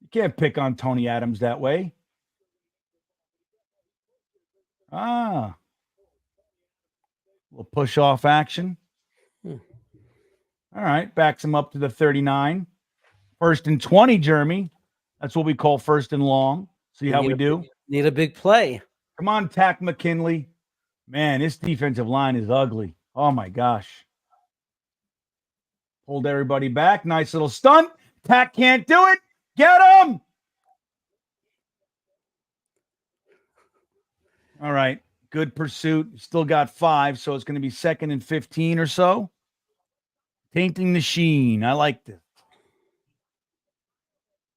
You can't pick on Tony Adams that way. Little push off action. All right, backs him up to the 39. 1st and 20, Jeremy. That's what we call 1st and long. See how we do? Need a big play. Come on, Tack McKinley. Man, this defensive line is ugly. Oh, my gosh. Hold everybody back. Nice little stunt. Tack can't do it. Get him. All right. Good pursuit. Still got 5, so it's going to be 2nd and 15 or so. Tainting the sheen. I like this.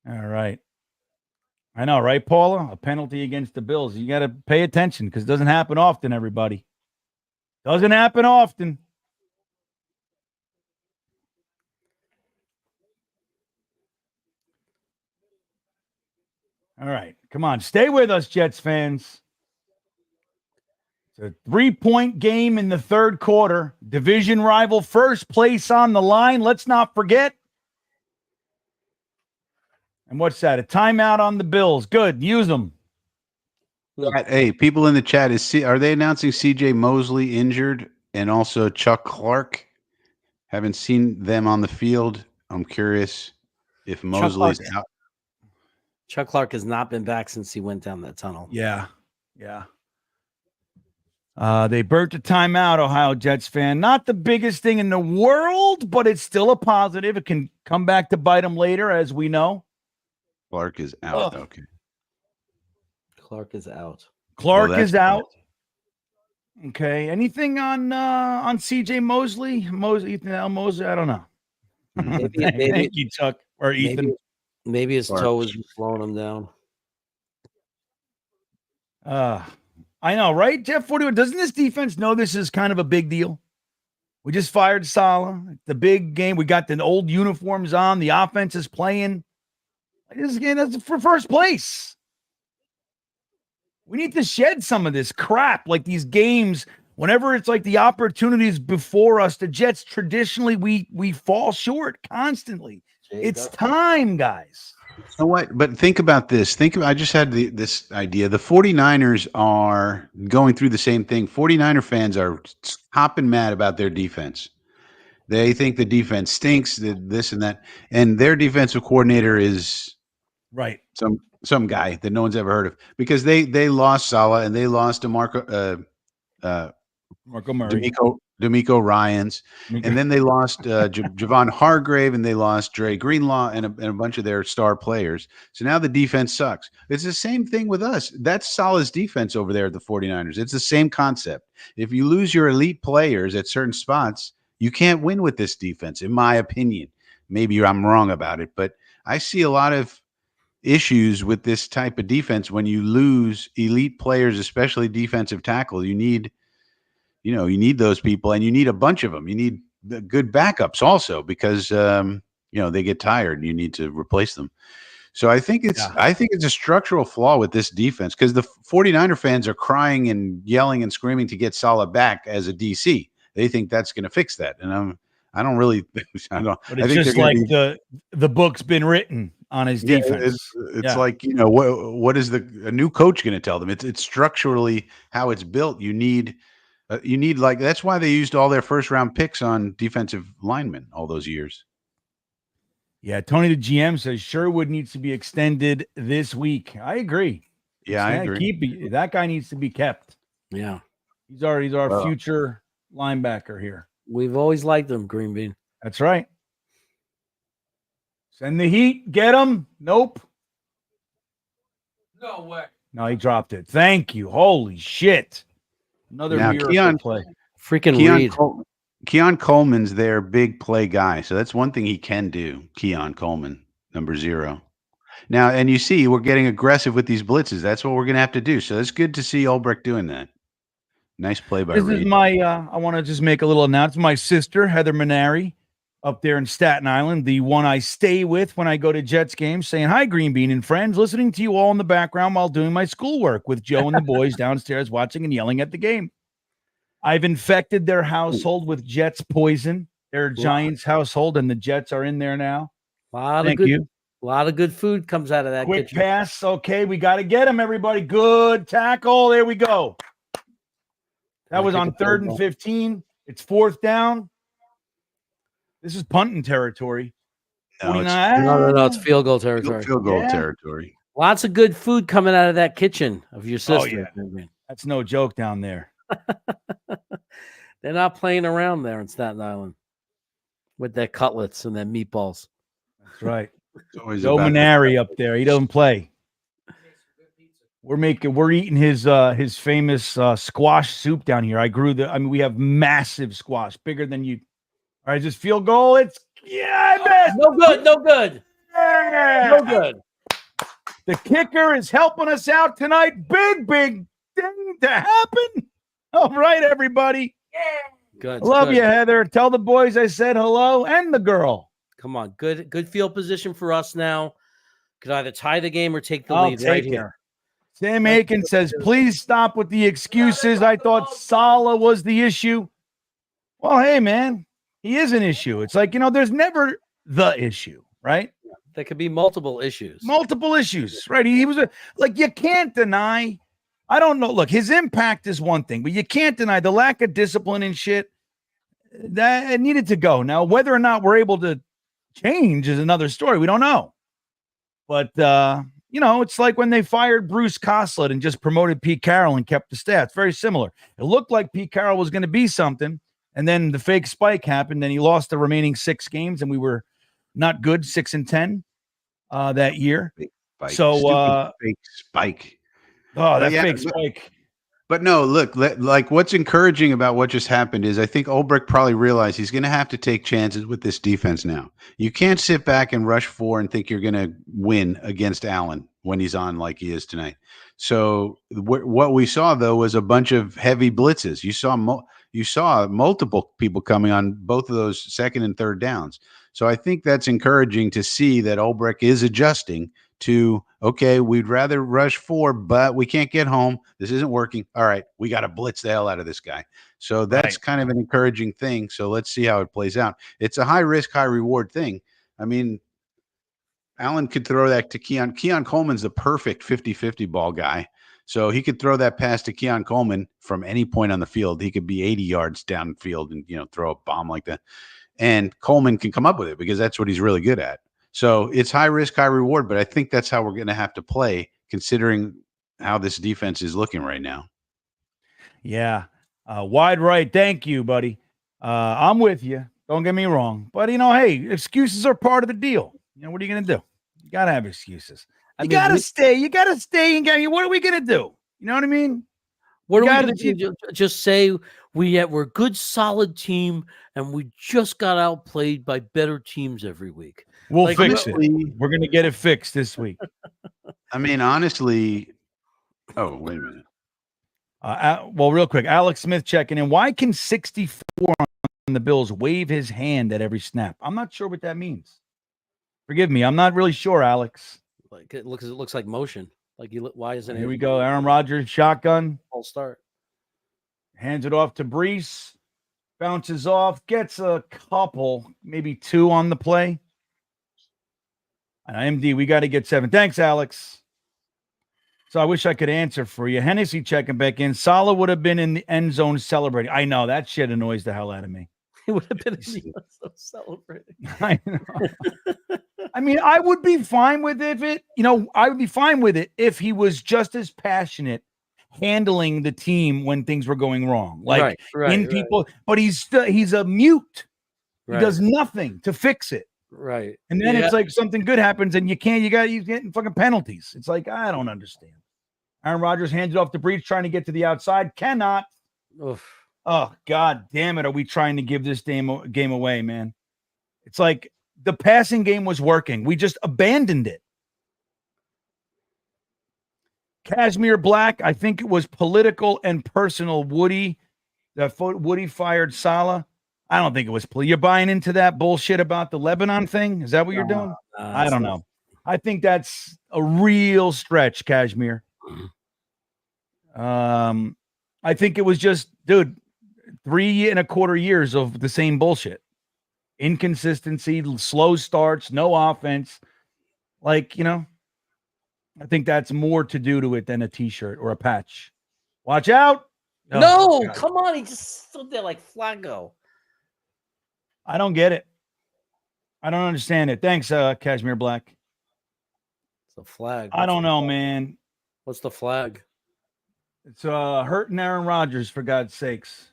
All right. I know, right, Paula? A penalty against the Bills. You got to pay attention because it doesn't happen often, everybody. Doesn't happen often. All right. Come on. Stay with us, Jets fans. It's a 3-point game in the third quarter. Division rival, first place on the line. Let's not forget. And what's that? A timeout on the Bills. Good. Use them. Hey, people in the chat, are they announcing CJ Mosley injured and also Chuck Clark? Haven't seen them on the field. I'm curious if Mosley's out. Chuck Clark has not been back since he went down that tunnel. Yeah. Yeah. They burnt a timeout, Ohio Jets fan. Not the biggest thing in the world, but it's still a positive. It can come back to bite them later, as we know. Clark is out. Okay. Clark is out. Clark is out. Okay. Anything on CJ Mosley? Ethan L. Mosley? I don't know. Maybe, Thank you, Chuck or Ethan. Maybe his toe was slowing him down. I know, right, Jeff? Doesn't this defense know this is kind of a big deal? We just fired Salah. The big game. We got the old uniforms on. The offense is playing. This game is for first place. We need to shed some of this crap. Like these games, whenever it's like the opportunities before us, the Jets traditionally we fall short constantly. It's time, guys. You know what? But think about this. I just had this idea. The 49ers are going through the same thing. 49er fans are hopping mad about their defense. They think the defense stinks, this and that. And their defensive coordinator is right. Some guy that no one's ever heard of because they lost Salah and they lost Marco Murray. D'Amico Ryans, and then they lost Javon Hargrave, and they lost Dre Greenlaw and a bunch of their star players. So now the defense sucks. It's the same thing with us. That's Salah's defense over there at the 49ers. It's the same concept. If you lose your elite players at certain spots, you can't win with this defense, in my opinion. Maybe I'm wrong about it, but I see a lot of issues with this type of defense when you lose elite players, especially defensive tackle. You need those people, and you need a bunch of them. You need the good backups also because they get tired and you need to replace them. So I think it's a structural flaw with this defense because the 49er fans are crying and yelling and screaming to get Salah back as a DC. They think that's going to fix that, and I don't really. I don't. But it's I think just like the book's been written on his defense. It's like what is a new coach going to tell them? It's structurally how it's built. You need that's why they used all their first round picks on defensive linemen all those years. Yeah, Tony the GM says Sherwood needs to be extended this week. I agree. Yeah, I agree. That guy needs to be kept. Yeah, he's our future linebacker here. We've always liked him, GreenBean. That's right. Send the heat. Get him. Nope. No way. No, he dropped it. Thank you. Holy shit. Another miracle play. Freaking Reed. Keon Coleman's their big play guy. So that's one thing he can do. Keon Coleman, number 0. Now, and you see, we're getting aggressive with these blitzes. That's what we're going to have to do. So it's good to see Ulbrich doing that. Nice play by Reed. This is my, I want to just make a little announcement. My sister, Heather Manari, up there in Staten Island, the one I stay with when I go to Jets games, saying, "Hi, Greenbean and friends, listening to you all in the background while doing my schoolwork with Joe and the boys downstairs watching and yelling at the game. I've infected their household with Jets poison, their Giants household, and the Jets are in there now." Thank you. A lot of good food comes out of that. Quick pass. Okay, we got to get him, everybody. Good tackle. There we go. That was on 3rd and 15. It's 4th down. This is punting territory. No, it's field goal territory. Field goal territory. Lots of good food coming out of that kitchen of your sister. Oh, yeah. That's no joke down there. They're not playing around there in Staten Island with their cutlets and their meatballs. That's right. Joe Manari up there. He doesn't play. We're eating his famous squash soup down here. We have massive squash, bigger than you. All right, just field goal. It's I missed. No good. No good. Yeah. No good. The kicker is helping us out tonight. Big thing to happen. All right, everybody. Good. Love good. you, Heather. Tell the boys I said hello and the girl. Come on. Good field position for us now. Could either tie the game or take the I'll lead take right it. here. Sam Aiken says, please stop with the excuses. I thought Salah was the issue. Well, hey, man, he is an issue. It's like, there's never the issue, right? There could be multiple issues. Multiple issues, right? He was you can't deny. I don't know. Look, his impact is one thing, but you can't deny the lack of discipline and shit. That it needed to go. Now, whether or not we're able to change is another story. We don't know. But, it's like when they fired Bruce Coslett and just promoted Pete Carroll and kept the stats. Very similar. It looked like Pete Carroll was going to be something, and then the fake spike happened, and he lost the remaining 6 games, and we were not good, 6-10 that year. Spike. So, Stupid fake spike. Oh, that yeah, fake spike. But no, look, like what's encouraging about what just happened is I think Ulbrich probably realized he's going to have to take chances with this defense now. You can't sit back and rush 4 and think you're going to win against Allen when he's on like he is tonight. So what we saw, though, was a bunch of heavy blitzes. You saw multiple people coming on both of those second and third downs. So I think that's encouraging to see that Ulbrich is adjusting to, okay, we'd rather rush 4, but we can't get home. This isn't working. All right, we got to blitz the hell out of this guy. So that's kind of an encouraging thing. So let's see how it plays out. It's a high risk, high reward thing. I mean, Allen could throw that to Keon. Keon Coleman's the perfect 50-50 ball guy. So he could throw that pass to Keon Coleman from any point on the field. He could be 80 yards downfield and, throw a bomb like that. And Coleman can come up with it because that's what he's really good at. So it's high risk, high reward, but I think that's how we're going to have to play considering how this defense is looking right now. Yeah. Wide right. Thank you, buddy. I'm with you. Don't get me wrong. But, hey, excuses are part of the deal. What are you going to do? You got to have excuses. You got to stay. You got to stay. What are we going to do? You know what I mean? What are we going to do? Just say we're a good, solid team, and we just got outplayed by better teams every week. We'll fix it. We're going to get it fixed this week. I mean, honestly. Oh, wait a minute. Well, real quick, Alex Smith checking in. Why can 64 on the Bills wave his hand at every snap? I'm not sure what that means. Forgive me. I'm not really sure, Alex. Like it looks like motion. Like why isn't it? Here we go. Aaron Rodgers, shotgun. Full start. Hands it off to Brees. Bounces off. Gets a couple, maybe 2 on the play. MD, we got to get 7. Thanks, Alex. So I wish I could answer for you. Hennessy checking back in. Salah would have been in the end zone celebrating. I know that shit annoys the hell out of me. He would have been in the end zone celebrating. I know. I mean, I would be fine with I would be fine with it if he was just as passionate handling the team when things were going wrong. Like people, but he's a mute. He does nothing to fix it. Right. And then it's like something good happens and he's getting fucking penalties. It's like, I don't understand. Aaron Rodgers hands it off to Breach, trying to get to the outside. Cannot. Oof. Oh, God damn it. Are we trying to give this game away, man? It's like the passing game was working. We just abandoned it. Cashmere Black, I think it was political and personal. Woody fired Salah. I don't think it was. You're buying into that bullshit about the Lebanon thing? Is that what you're doing? I don't know. I think that's a real stretch, Cashmere. I think it was just, dude, 3.25 years of the same bullshit. Inconsistency, slow starts, no offense. Like, I think that's more to do to it than a T-shirt or a patch. Watch out. No, come on. He just stood there like Flacco. I don't get it. I don't understand it. Thanks, Cashmere Black. It's a flag. I don't know, man. What's the flag? It's hurting Aaron Rodgers, for God's sakes.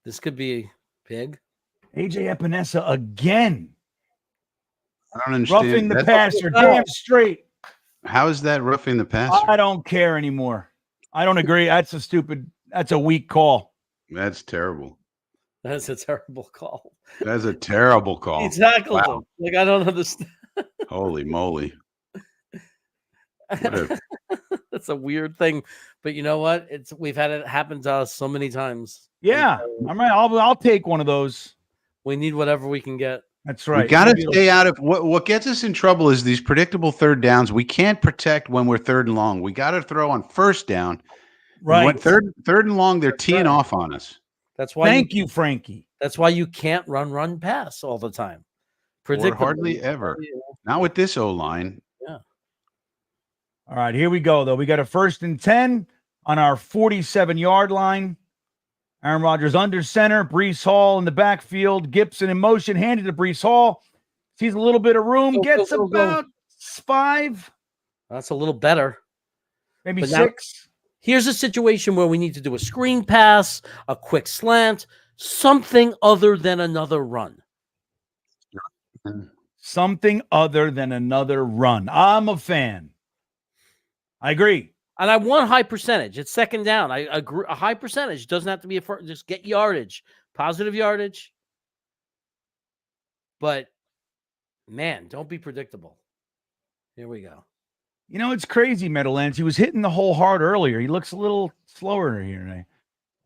This could be Pig. AJ Epinesa again. I don't understand. Roughing the passer, damn straight. How is that roughing the passer? I don't care anymore. I don't agree. That's a weak call. That's terrible. That's a terrible call. That's a terrible call. He tackled Wow. him. Like, I don't understand. Holy moly. What a, That's a weird thing. But you know what? We've had it happen to us so many times. Yeah, I'm right. I'll take one of those. We need whatever we can get. That's right. we got to stay out of what gets us in trouble is these predictable third downs. We can't protect when we're third and long. We got to throw on first down. Right. When third and long, they're teeing off on us. That's why. Thank you, Frankie. That's why you can't run pass all the time. Or hardly ever. Not with this O-line. Yeah. All right, here we go, though. We got a 1st and 10 on our 47-yard line. Aaron Rodgers under center. Breece Hall in the backfield. Gibson in motion. Handed to Breece Hall. Sees a little bit of room. Gets about 5. That's a little better. Maybe But now- 6. Here's a situation where we need to do a screen pass, a quick slant, something other than another run. Something other than another run. I'm a fan. I agree. And I want high percentage. It's second down. I agree. A high percentage doesn't have to be a first. Just get yardage, positive yardage. But man, don't be predictable. Here we go. You know, it's crazy, Meadowlands. He was hitting the hole hard earlier. He looks a little slower here today.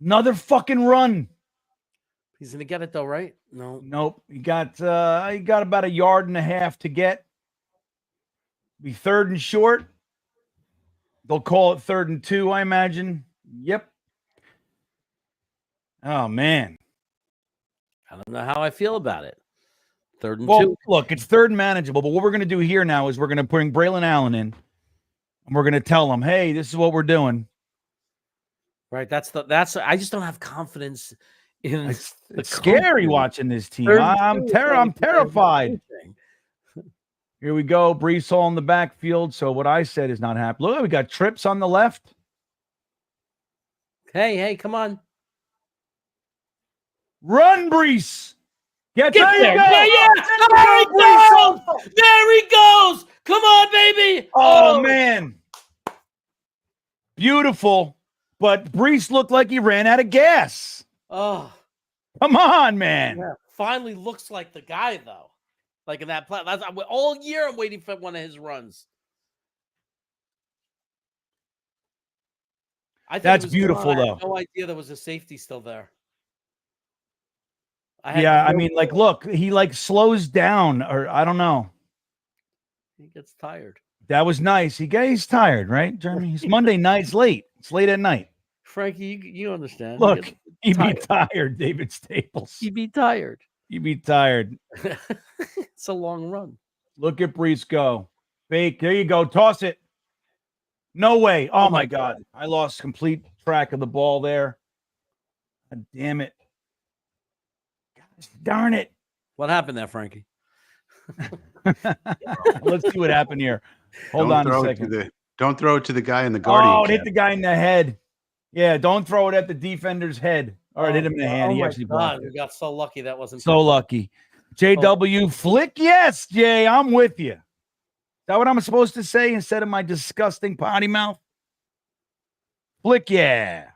Another fucking run. He's gonna get it though, right? No. Nope. He got about 1.5 yards to get. Be 3rd and short. They'll call it 3rd and 2, I imagine. Yep. Oh man. I don't know how I feel about it. 3rd and Well, 2. look, it's 3rd and manageable, but what we're going to do here now is we're going to bring Braylon Allen in, and we're going to tell him, hey, this is what we're doing. Right. That's I just don't have confidence in It's scary watching this team. I'm terrified. Here we go. Breece Hall in the backfield. So what I said is not happening. Look, we got trips on the left. Hey, come on. Run, Breece. Get there. You go. Yeah. There he goes. There he goes. Come on, baby. Oh, man. Beautiful. But Breece looked like he ran out of gas. Oh. Come on, man. Yeah. Finally looks like the guy, though. Like in that play. All year I'm waiting for one of his runs. That's beautiful, though. I had no idea there was a safety still there. I mean, like, look, he like slows down, or I don't know. He gets tired. That was nice. He's tired, right, Jeremy? It's Monday night. It's late. It's late at night. Frankie, you understand. Look, he'd be tired, David Staples. He'd be tired. You'd be tired. It's a long run. Look at Breece go. Fake. There you go. Toss it. No way. Oh, my God. I lost complete track of the ball there. God damn it. Gosh, darn it. What happened there, Frankie? Let's see what happened here. Hold on a second. Don't throw it to the guy in the Guardian. Oh, it hit the guy in the head. Yeah, don't throw it at the defender's head. All right, hit him in the hand. He actually blocked it. We got so lucky that wasn't so lucky. JW flick. Yes, Jay, I'm with you. Is that what I'm supposed to say instead of my disgusting potty mouth? Flick, yeah.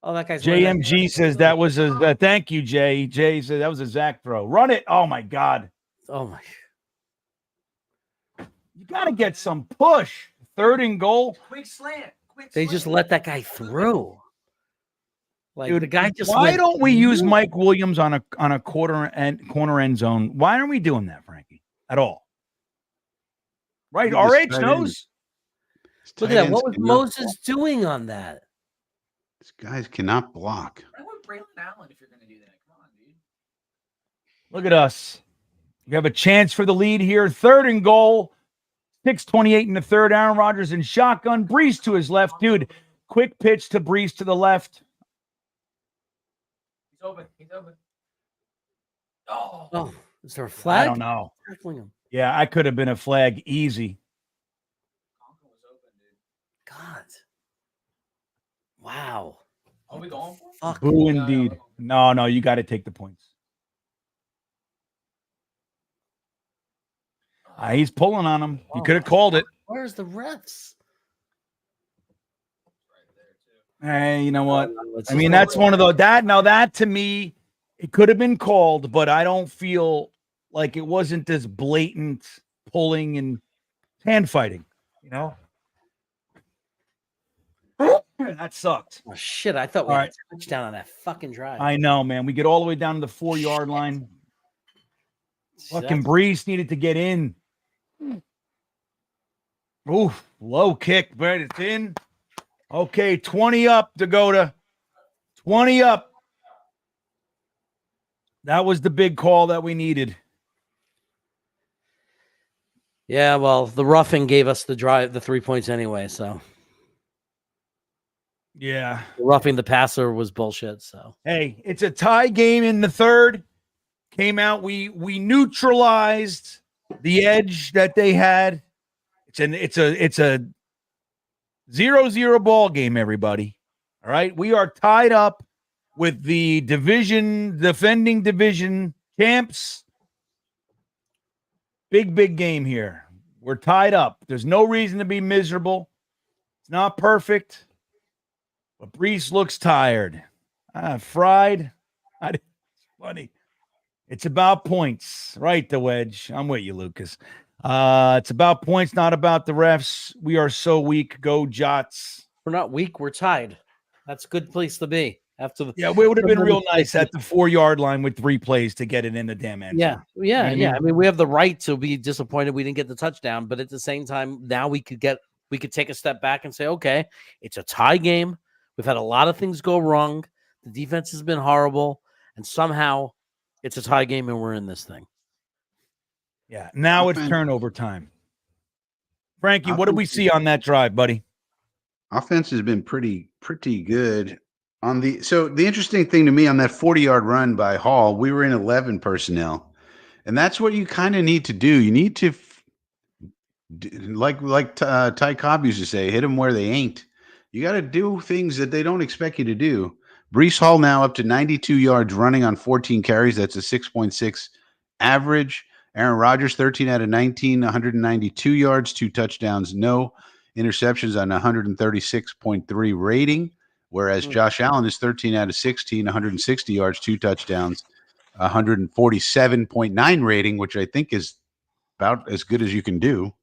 Oh, that guy's JMG says that was a thank you, Jay. Jay said that was a Zach throw. Run it. Oh my God. Oh my. You got to get some push. 3rd and goal. Quick slant. They just let that guy through. Like, dude, the guy just. Why don't we use Mike Williams on a corner end zone? Why aren't we doing that, Frankie? At all? Right. RH knows. Look at that. What was Moses doing on that? These guys cannot block. I want Braylon Allen if you're going to do that. Come on, dude. Look at us. We have a chance for the lead here. 3rd and goal. 6:28 in the third. Aaron Rodgers in shotgun. Breece to his left. Dude, quick pitch to Breece to the left. He's open. He's open. Oh. Oh, is there a flag? I don't know. Tackling him. Yeah, I could have been a flag easy. God. Wow. Are we going for? Fuck. Boo, indeed. No, you got to take the points. He's pulling on him. You could have called it. Where's the refs? Hey, you know what? It's I just mean, not- that's one of those that to me, it could have been called, but I don't feel like it wasn't this blatant pulling and hand fighting, you know? That sucked. Oh, shit, I thought we All had right. a touchdown on that fucking drive. I know, man. We get all the way down to the 4-yard line. Fucking That's- Brees needed to get in. Oof, low kick, but it's in. Okay, 20 up, Dakota. 20 up. That was the big call that we needed. Yeah, well, the roughing gave us the 3 points anyway, so Yeah. roughing the passer was bullshit. So Hey, it's a tie game in the third. Came out. We neutralized the edge that they had. It's a 0-0 ball game, everybody. All right. We are tied up with the defending division champs. Big game here. We're tied up. There's no reason to be miserable. It's not perfect. But Brees looks tired. Fried. It's funny. It's about points, right? The wedge. I'm with you, Lucas. It's about points, not about the refs. We are so weak. Go Jots. we're not weak, we're tied. That's a good place to be after the. Yeah, it would have been real nice at the 4-yard line with 3 plays to get it in the damn end. Yeah, zone. You know what I mean? I mean, we have the right to be disappointed we didn't get the touchdown, but at the same time, now we could take a step back and say, okay, it's a tie game. We've had a lot of things go wrong. The defense has been horrible, and somehow it's a tie game and we're in this thing. Yeah. Now it's turnover time. Frankie, what did we see on that drive, buddy? Offense has been pretty good. So the interesting thing to me on that 40-yard run by Hall, we were in 11 personnel. And that's what you kind of need to do. You need to, like Ty Cobb used to say, hit them where they ain't. You got to do things that they don't expect you to do. Brees Hall now up to 92 yards running on 14 carries. That's a 6.6 average. Aaron Rodgers, 13 out of 19, 192 yards, 2 touchdowns, no interceptions on 136.3 rating. Whereas Josh Allen is 13 out of 16, 160 yards, 2 touchdowns, 147.9 rating, which I think is about as good as you can do.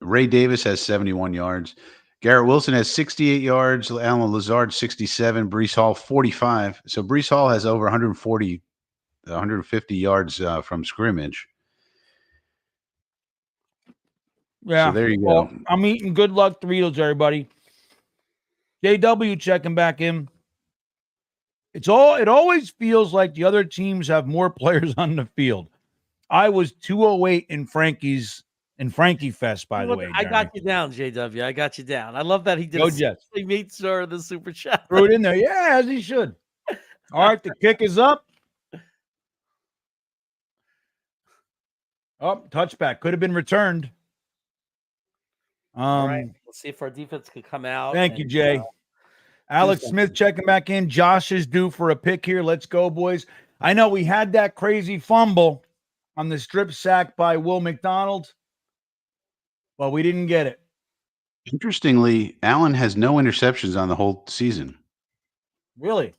Ray Davis has 71 yards. Garrett Wilson has 68 yards. Alan Lazard, 67. Brees Hall, 45. So Brees Hall has over 150 yards from scrimmage. Yeah. So there you go. Well, I'm eating good luck Doritos, everybody. JW checking back in. It always feels like the other teams have more players on the field. I was 208 in Frankie Fest, by the way. I got you down, JW. I got you down. I love that he did Go Jets. He made sure the super chat. Threw it in there. Yeah, as he should. All right, the kick is up. Oh, touchback. Could have been returned. All right. Let's see if our defense could come out. Thank you, Jay. Alex Smith checking back in. Josh is due for a pick here. Let's go, boys. I know we had that crazy fumble on the strip sack by Will McDonald, but we didn't get it. Interestingly, Allen has no interceptions on the whole season. Really?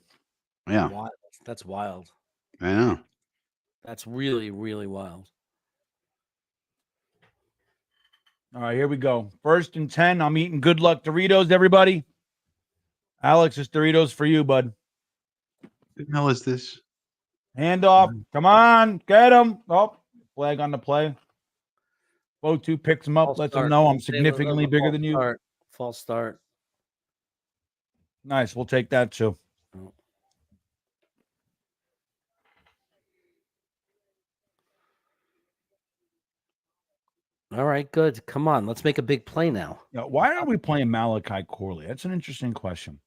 Yeah. Wild. That's wild. I know. That's really, really wild. All right, here we go. 1st and 10. I'm eating good luck Doritos, everybody. Alex, it's Doritos for you, bud. What the hell is this? Hand off. Come on. Get him. Oh, flag on the play. Bo2 picks him up. False Lets start. him know I'm Say significantly bigger false than you. start. False start. Nice. We'll take that too. All right, good. Come on. Let's make a big play now. Yeah, why are we playing Malachi Corley? That's an interesting question.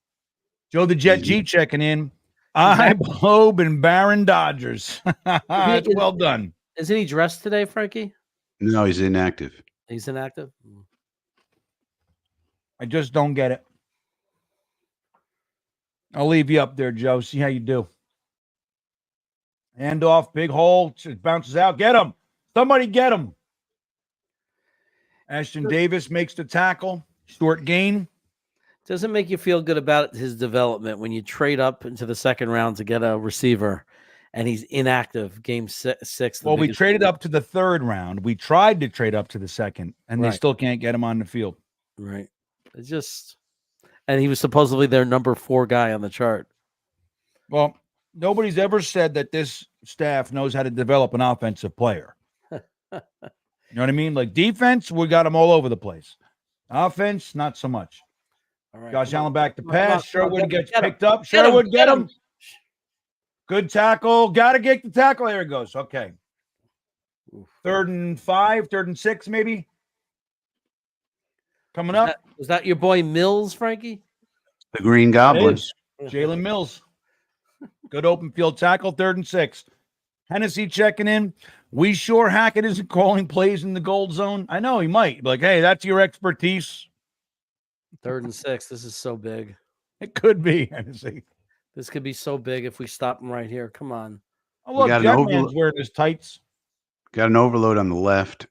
Joe the Jet G checking in. I Bob and Baron Dodgers. That's well done. Isn't he dressed today, Frankie? No, he's inactive. He's inactive. I just don't get it. I'll leave you up there, Joe. See how you do. Hand off, big hole. It bounces out. Get him. Somebody get him. Ashton Davis makes the tackle. Short gain. Doesn't make you feel good about his development when you trade up into the second round to get a receiver and he's inactive game six. Well, we traded up to the third round. We tried to trade up to the second, and they still can't get him on the field. Right. It's just, and he was supposedly their number 4 guy on the chart. Well, nobody's ever said that this staff knows how to develop an offensive player. You know what I mean? Like defense, we got them all over the place. Offense, not so much. All right, Josh Allen back to pass. Sherwood gets get picked up. Sherwood, get him. Good tackle. Got to get the tackle. There it goes. Okay. 3rd and 5, 3rd and 6, maybe. Coming up. Was that your boy Mills, Frankie? The Green Goblin. Jalen Mills. Good open field tackle, 3rd and 6. Hennessy checking in. We sure Hackett isn't calling plays in the gold zone. I know he might. Like, hey, that's your expertise. 3rd and 6. This is so big. It could be, Hennessy. This could be so big if we stop him right here. Come on. Oh, look, Jetman's wearing his tights. Got an overload on the left.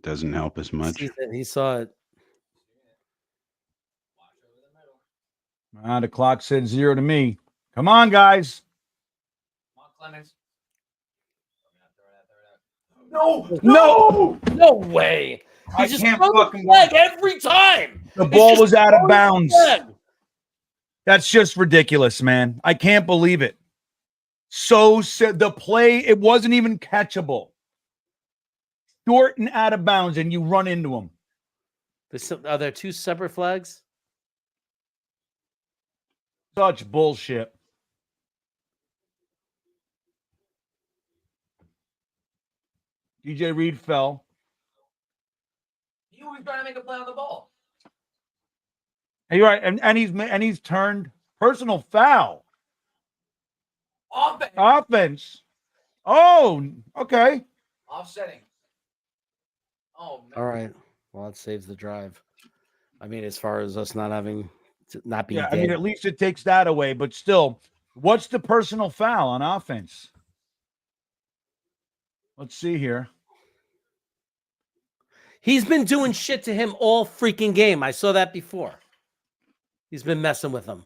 Doesn't help as much. He saw it. The clock said 0 to me. Come on, guys. Come on, Clemens. No way. I He just can't throws fucking the flag every time. The ball was out of throwing bounds. the flag. That's just ridiculous, man. I can't believe it. The play, it wasn't even catchable. Short and out of bounds, and you run into him. Are there 2 separate flags? Such bullshit. DJ Reed fell. He was trying to make a play on the ball. Hey, you're right, and he's turned personal foul. Offense. Oh, okay. Offsetting. Oh, man. All right. Well, that saves the drive. I mean, as far as us not being Yeah, I dead. mean, at least it takes that away, but still, what's the personal foul on offense? Let's see here. He's been doing shit to him all freaking game. I saw that before. He's been messing with him.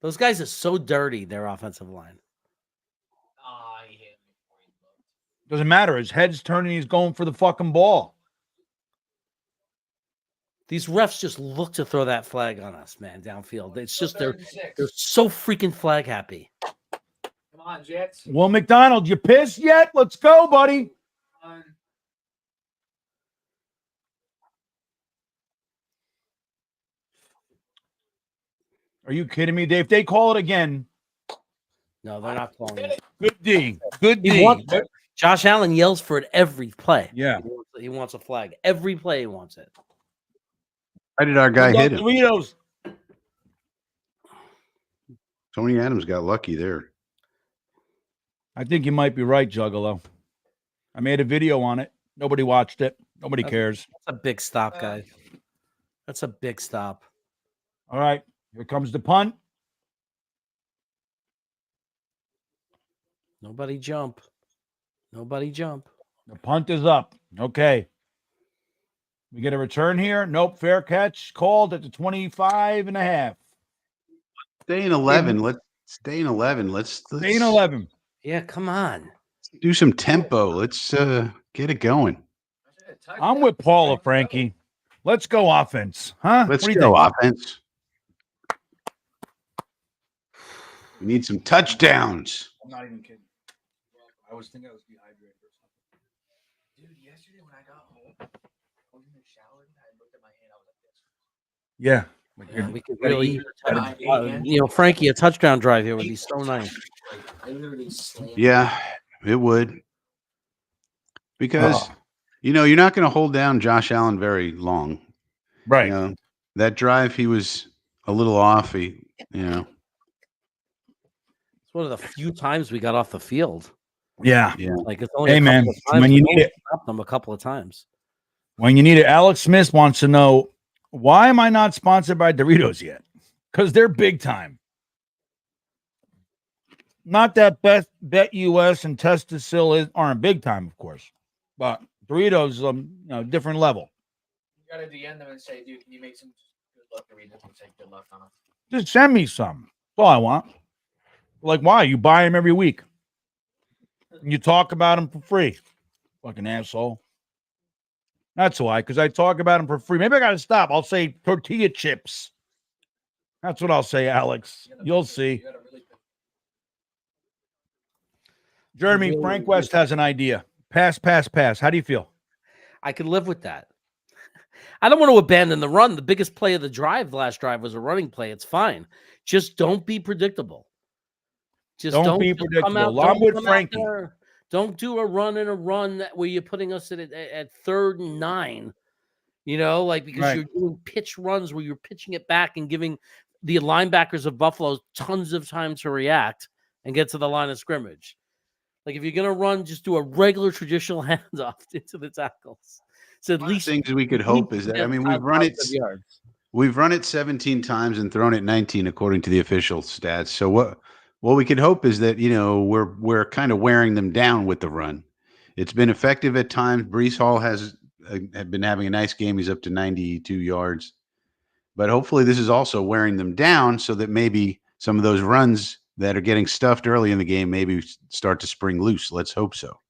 Those guys are so dirty, their offensive line. He hit him before he looked. Doesn't matter. His head's turning. He's going for the fucking ball. These refs just look to throw that flag on us, man, downfield. It's just they're 36. so freaking flag happy. Come on, Jets. Well, McDonald, you pissed yet? Let's go, buddy. Come on. Are you kidding me, Dave? They call it again. No, they're not calling it. Good D. Good He D. wants it. Josh Allen yells for it every play. Yeah. He wants a flag. Every play he wants it. Why did our guy hit him? Doritos. Tony Adams got lucky there. I think you might be right, Juggalo. I made a video on it. Nobody watched it. Nobody cares. That's a big stop, guys. That's a big stop. All right. Here comes the punt. Nobody jump. Nobody jump. The punt is up. Okay. We get a return here. Nope. Fair catch called at the 25 and a half. Stay in 11. Let's stay in 11. Let's Stay in 11. Yeah, come on. do some tempo. Let's get it going. I'm with Paula, Frankie. Let's go offense. Huh? Let's What do you go think? offense. We need some touchdowns. I'm not even kidding. I was thinking I was dehydrated or something. Dude, yesterday when I got home, I was in the shower and I looked at my hand. I was like this. Yeah. Yeah, we could gotta really, eat. Frankie, a touchdown drive here would be so nice. I literally slammed. Yeah, it would. Because, you're not going to hold down Josh Allen very long. Right. You know, that drive, he was a little off. It's It's one of the few times we got off the field. Yeah. Like it's only Hey, a man, couple of times. when you We need it. stopped them a couple of times. When you need it, Alex Smith wants to know, why am I not sponsored by Doritos yet? Because they're big time. Not that Bet US and Testacil aren't big time, of course. But Doritos, different level. You gotta DM them and say, dude, can you make some good luck Doritos and say good luck on them? Just send me some. That's all I want. Like, why? You buy them every week. And you talk about them for free. Fucking asshole. That's why, because I talk about them for free. Maybe I got to stop. I'll say tortilla chips. That's what I'll say, Alex. You'll see. Jeremy, Frank West has an idea. Pass, pass, pass. How do you feel? I could live with that. I don't want to abandon the run. The biggest play of the last drive was a running play. It's fine. Just don't be predictable. Just don't be predictable. I'm with Frankie. Don't do a run and a run where you're putting us at 3rd and 9. Because you're doing pitch runs where you're pitching it back and giving the linebackers of Buffalo tons of time to react and get to the line of scrimmage. Like, if you're going to run, just do a regular traditional handoff into the tackles. So at least things we could hope is that, we've run it 17 times and thrown it 19 according to the official stats. So what we could hope is that, we're kind of wearing them down with the run. It's been effective at times. Breece Hall has been having a nice game. He's up to 92 yards. But hopefully this is also wearing them down so that maybe some of those runs that are getting stuffed early in the game maybe start to spring loose. Let's hope so.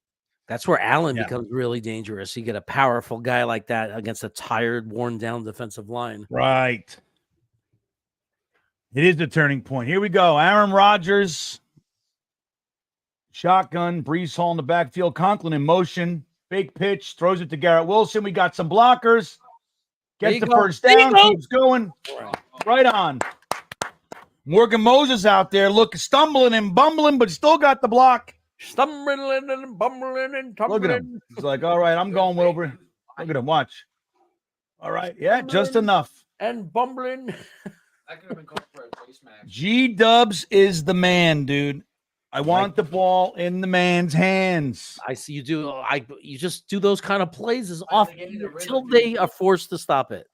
That's where Allen becomes really dangerous. You get a powerful guy like that against a tired, worn-down defensive line. Right. It is the turning point. Here we go. Aaron Rodgers. Shotgun. Breece Hall in the backfield. Conklin in motion. Big pitch. Throws it to Garrett Wilson. We got some blockers. Gets the first down. Keeps going. Right on. Morgan Moses out there. Stumbling and bumbling, but still got the block. Stumbling and bumbling and tumbling. Look at him. He's like, all right, I'm going over. Look at him. Watch. All right. Yeah, just enough. And bumbling. That could have been called for a face match. G-Dubs is the man, dude. I want the ball in the man's hands. I see you do. You just do those kind of plays as often until they are forced to stop it.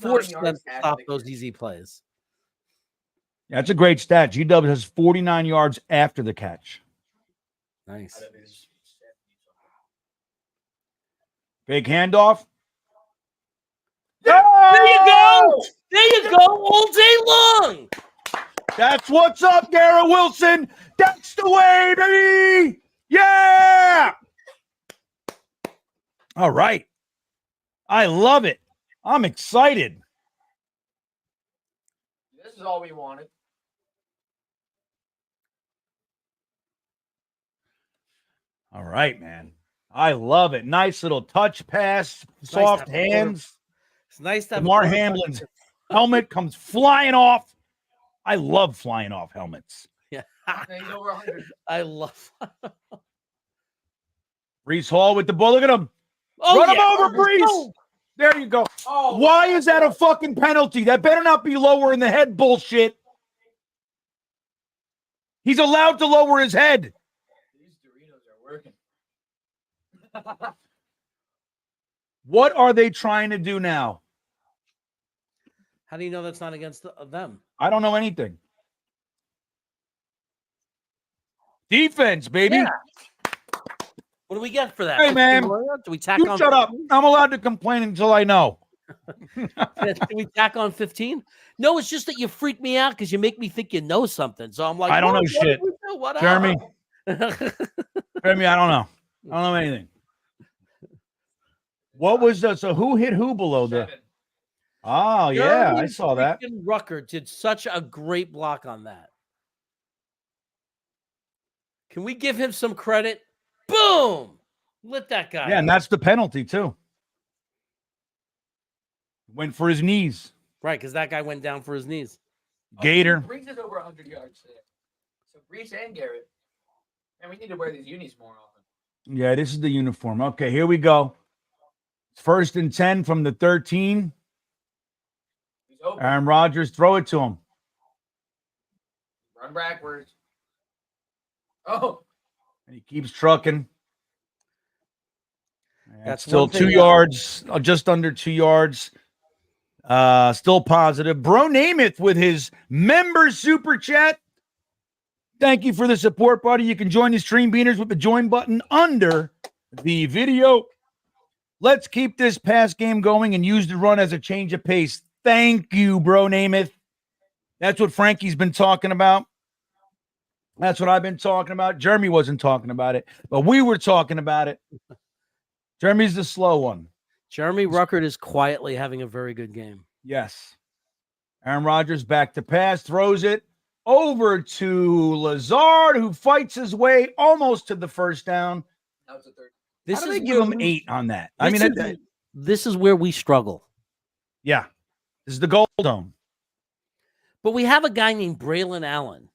Force them to stop those easy plays. Yeah, that's a great stat. G-Dubs has 49 yards after the catch. Nice. Big handoff. There you go. There you go. All day long. That's what's up, Garrett Wilson. That's the way, baby. Yeah. All right. I love it. I'm excited. This is all we wanted. All right, man. I love it. Nice little touch pass, soft hands. It's nice to have Damar Hamlin's helmet comes flying off. I love flying off helmets. Yeah. He's over 100. I love Breece Hall with the ball. Look at him. Run him over, Breece. There you go. Oh, why is that a fucking penalty? That better not be lower in the head bullshit. He's allowed to lower his head. These Doritos are working. What are they trying to do now? How do you know that's not against them? I don't know anything. Defense, baby. Yeah. What do we get for that? Hey, man. Do we tack You on shut up. I'm allowed to complain until I know. Do we tack on 15? No, it's just that you freak me out because you make me think you know something. So I'm like, I don't know shit. Jeremy. Jeremy, I don't know. I don't know anything. What was that? So who hit who below the? Oh, yeah, I saw that. Rucker did such a great block on that. Can we give him some credit? Boom! Lit that guy. Yeah, and that's the penalty, too. Went for his knees. Right, because that guy went down for his knees. Gator. Breece is over 100 yards today. So Breece and Garrett. And we need to wear these unis more often. Yeah, this is the uniform. Okay, here we go. 1st and 10 from the 13. Aaron Rodgers, throw it to him. Run backwards. Oh. And he keeps trucking. That's still 2 yards, just under 2 yards. Still positive. Bro Namath with his member super chat. Thank you for the support, buddy. You can join the Stream Beaners with the join button under the video. Let's keep this pass game going and use the run as a change of pace. Thank you, bro. Namath. That's what Frankie's been talking about. That's what I've been talking about. Jeremy wasn't talking about it, but we were talking about it. Jeremy's the slow one. Jeremy Ruckert is quietly having a very good game. Yes. Aaron Rodgers back to pass, throws it over to Lazard, who fights his way almost to the first down. That was a third. How do they give him 8 on that? I mean, this is where we struggle. Yeah. This is the goal dome. But we have a guy named Braylon Allen.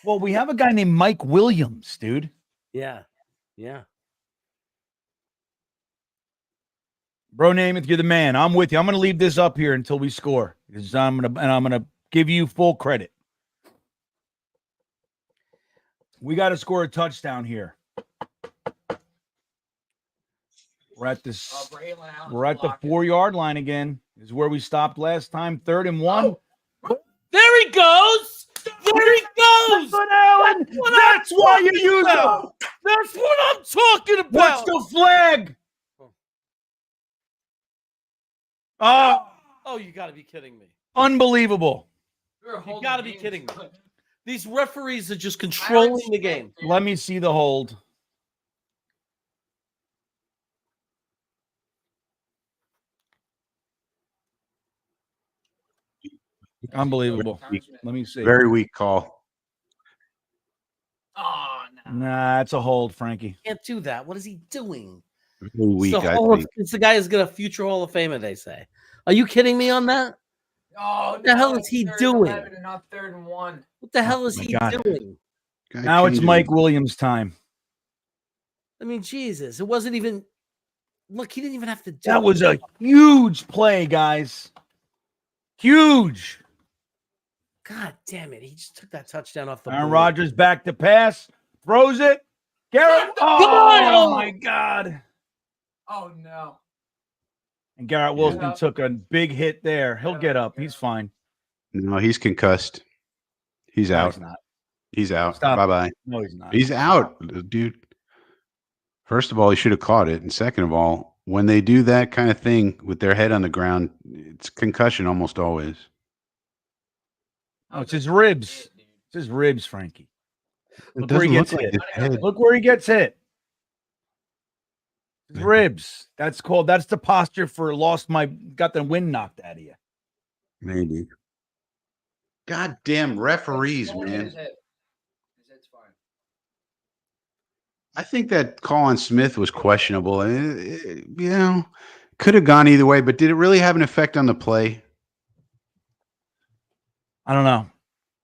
Well, we have a guy named Mike Williams, dude. Yeah. Yeah. Bro, Namath, you're the man. I'm with you. I'm going to leave this up here until we score. Because I'm going to give you full credit. We got to score a touchdown here. We're at this. We're at the 4-yard line again. This is where we stopped last time. 3rd and 1. Oh. There he goes. There he goes. Allen. That's why you use him. That's what I'm talking about. What's the flag? Oh, you got to be kidding me. Unbelievable. You got to be kidding me. These referees are just controlling the game. Let me see the hold. Unbelievable. Let me see. Very weak call. Oh, no. Nah, it's a hold, Frankie. Can't do that. What is he doing? Very weak, I think. It's the guy who's going to future Hall of Famer, they say. Are you kidding me on that? Oh, what the hell is he doing? And not 3rd and 1. What the hell is he doing? Now it's Mike Williams' time. I mean, Jesus. It wasn't even. Look, he didn't even have to do That was a huge play, guys. Huge. God damn it. He just took that touchdown off the Aaron board. Rodgers back to pass. Throws it. Garrett. Oh, my God. Oh, no. And Garrett Wilson took a big hit there. He'll get up. He's fine. No, he's concussed. He's out. He's not. He's out. Stop. Bye-bye. No, he's not. He's out, dude. First of all, he should have caught it. And second of all, when they do that kind of thing with their head on the ground, it's concussion almost always. Oh, it's his ribs. It's his ribs, Frankie. Look where he doesn't gets look like hit. his head. Look where he gets hit. His ribs. That's the posture for got the wind knocked out of you. Maybe. Goddamn referees, man. His head's fine. I think that call on Smith was questionable. Could have gone either way, but did it really have an effect on the play? I don't know.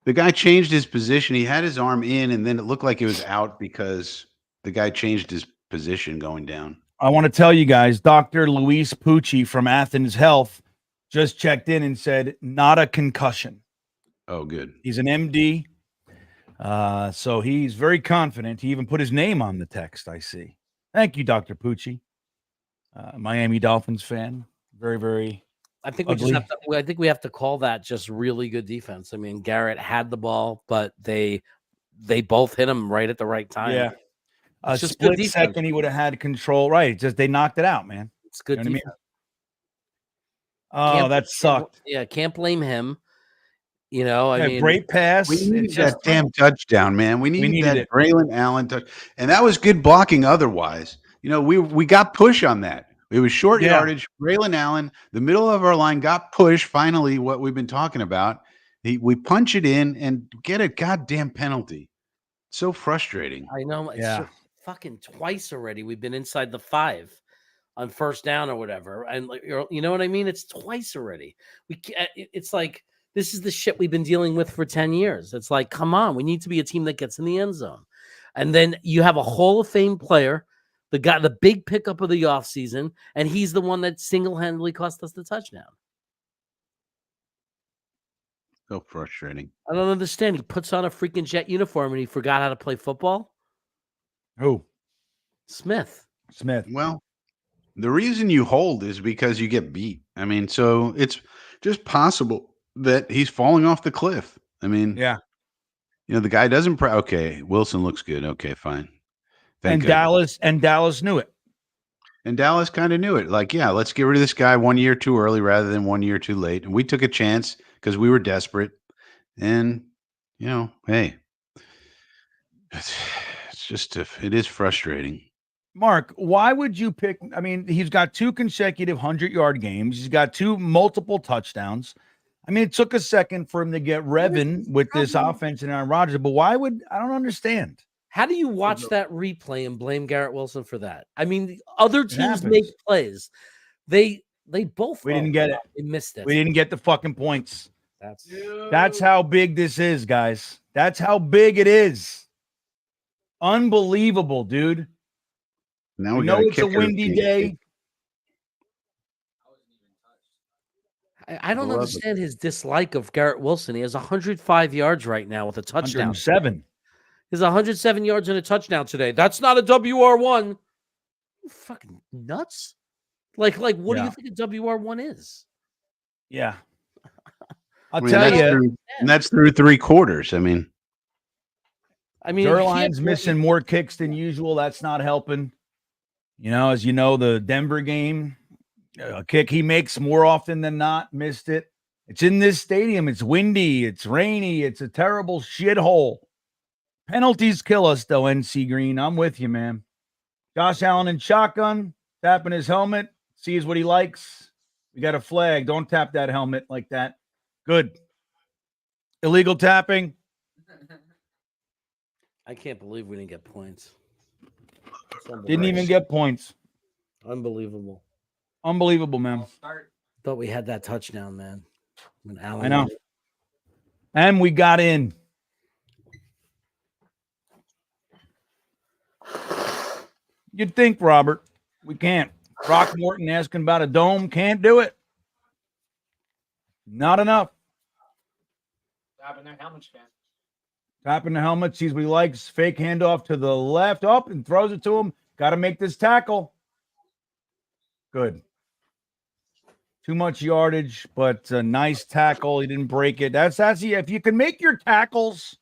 The guy changed his position. He had his arm in, and then it looked like it was out because the guy changed his position going down. I want to tell you guys, Dr. Luis Pucci from Athens Health just checked in and said, not a concussion. Oh, good. He's an MD. So he's very confident. He even put his name on the text, I see. Thank you, Dr. Pucci. Miami Dolphins fan. Very, very I think we just have to. I think we have to call that just really good defense. I mean, Garrett had the ball, but they both hit him right at the right time. Yeah, a just split second he would have had control. Right, just they knocked it out, man. It's good. You know what I mean? Oh, that sucked. Yeah, can't blame him. You know, I mean, great pass. We need that damn touchdown, man. We needed that it. Braylon Allen touch, and that was good blocking. Otherwise, we got push on that. It was short yardage. Braylon Allen, the middle of our line, got push. Finally, what we've been talking about. We punch it in and get a goddamn penalty. So frustrating. I know. It's fucking twice already. We've been inside the 5 on first down or whatever, and you know what I mean. It's twice already. It's like this is the shit we've been dealing with for 10 years. It's like, come on, we need to be a team that gets in the end zone, and then you have a Hall of Fame player. The big pickup of the offseason, and he's the one that single-handedly cost us the touchdown. So frustrating. I don't understand. He puts on a freaking Jet uniform and he forgot how to play football. Who? Smith. Well, the reason you hold is because you get beat. I mean, so it's just possible that he's falling off the cliff. I mean, yeah. The guy doesn't. Okay, Wilson looks good. Okay, fine. And Dallas knew it. And Dallas kind of knew it. Like, yeah, let's get rid of this guy 1 year too early rather than 1 year too late. And we took a chance because we were desperate. And, hey, it's just, it is frustrating. Mark, why would you pick? I mean, he's got 2 consecutive 100-yard games. He's got 2 multiple touchdowns. I mean, it took a second for him to get revving with this offense and Aaron Rodgers, but I don't understand. How do you watch that replay and blame Garrett Wilson for that? I mean, the other teams make plays. They both didn't get it. They missed it. We didn't get the fucking points. That's how big this is, guys. That's how big it is. Unbelievable, dude. Now we know it's a windy day. I don't understand his dislike of Garrett Wilson. He has 105 yards right now with a touchdown. 107. He's 107 yards and a touchdown today. That's not a WR1. You fucking nuts. Like what do you think a WR1 is? Yeah. I'll tell you. And that's through 3 quarters. I mean, Zerline's missing more kicks than usual. That's not helping. As you know, the Denver game, a kick he makes more often than not, missed it. It's in this stadium. It's windy. It's rainy. It's a terrible shithole. Penalties kill us, though, NC Green. I'm with you, man. Josh Allen in shotgun, tapping his helmet, sees what he likes. We got a flag. Don't tap that helmet like that. Good. Illegal tapping. I can't believe we didn't get points. Didn't even get points. Unbelievable. Unbelievable, man. Thought we had that touchdown, man. When Allen I know. And we got in. You'd think, Robert. We can't. Brock Morton asking about a dome. Can't do it. Not enough. Tapping their helmets, man. Tapping the helmet. Sees what he likes. Fake handoff to the left. Up and throws it to him. Got to make this tackle. Good. Too much yardage, but a nice tackle. He didn't break it. That's if you can make your tackles,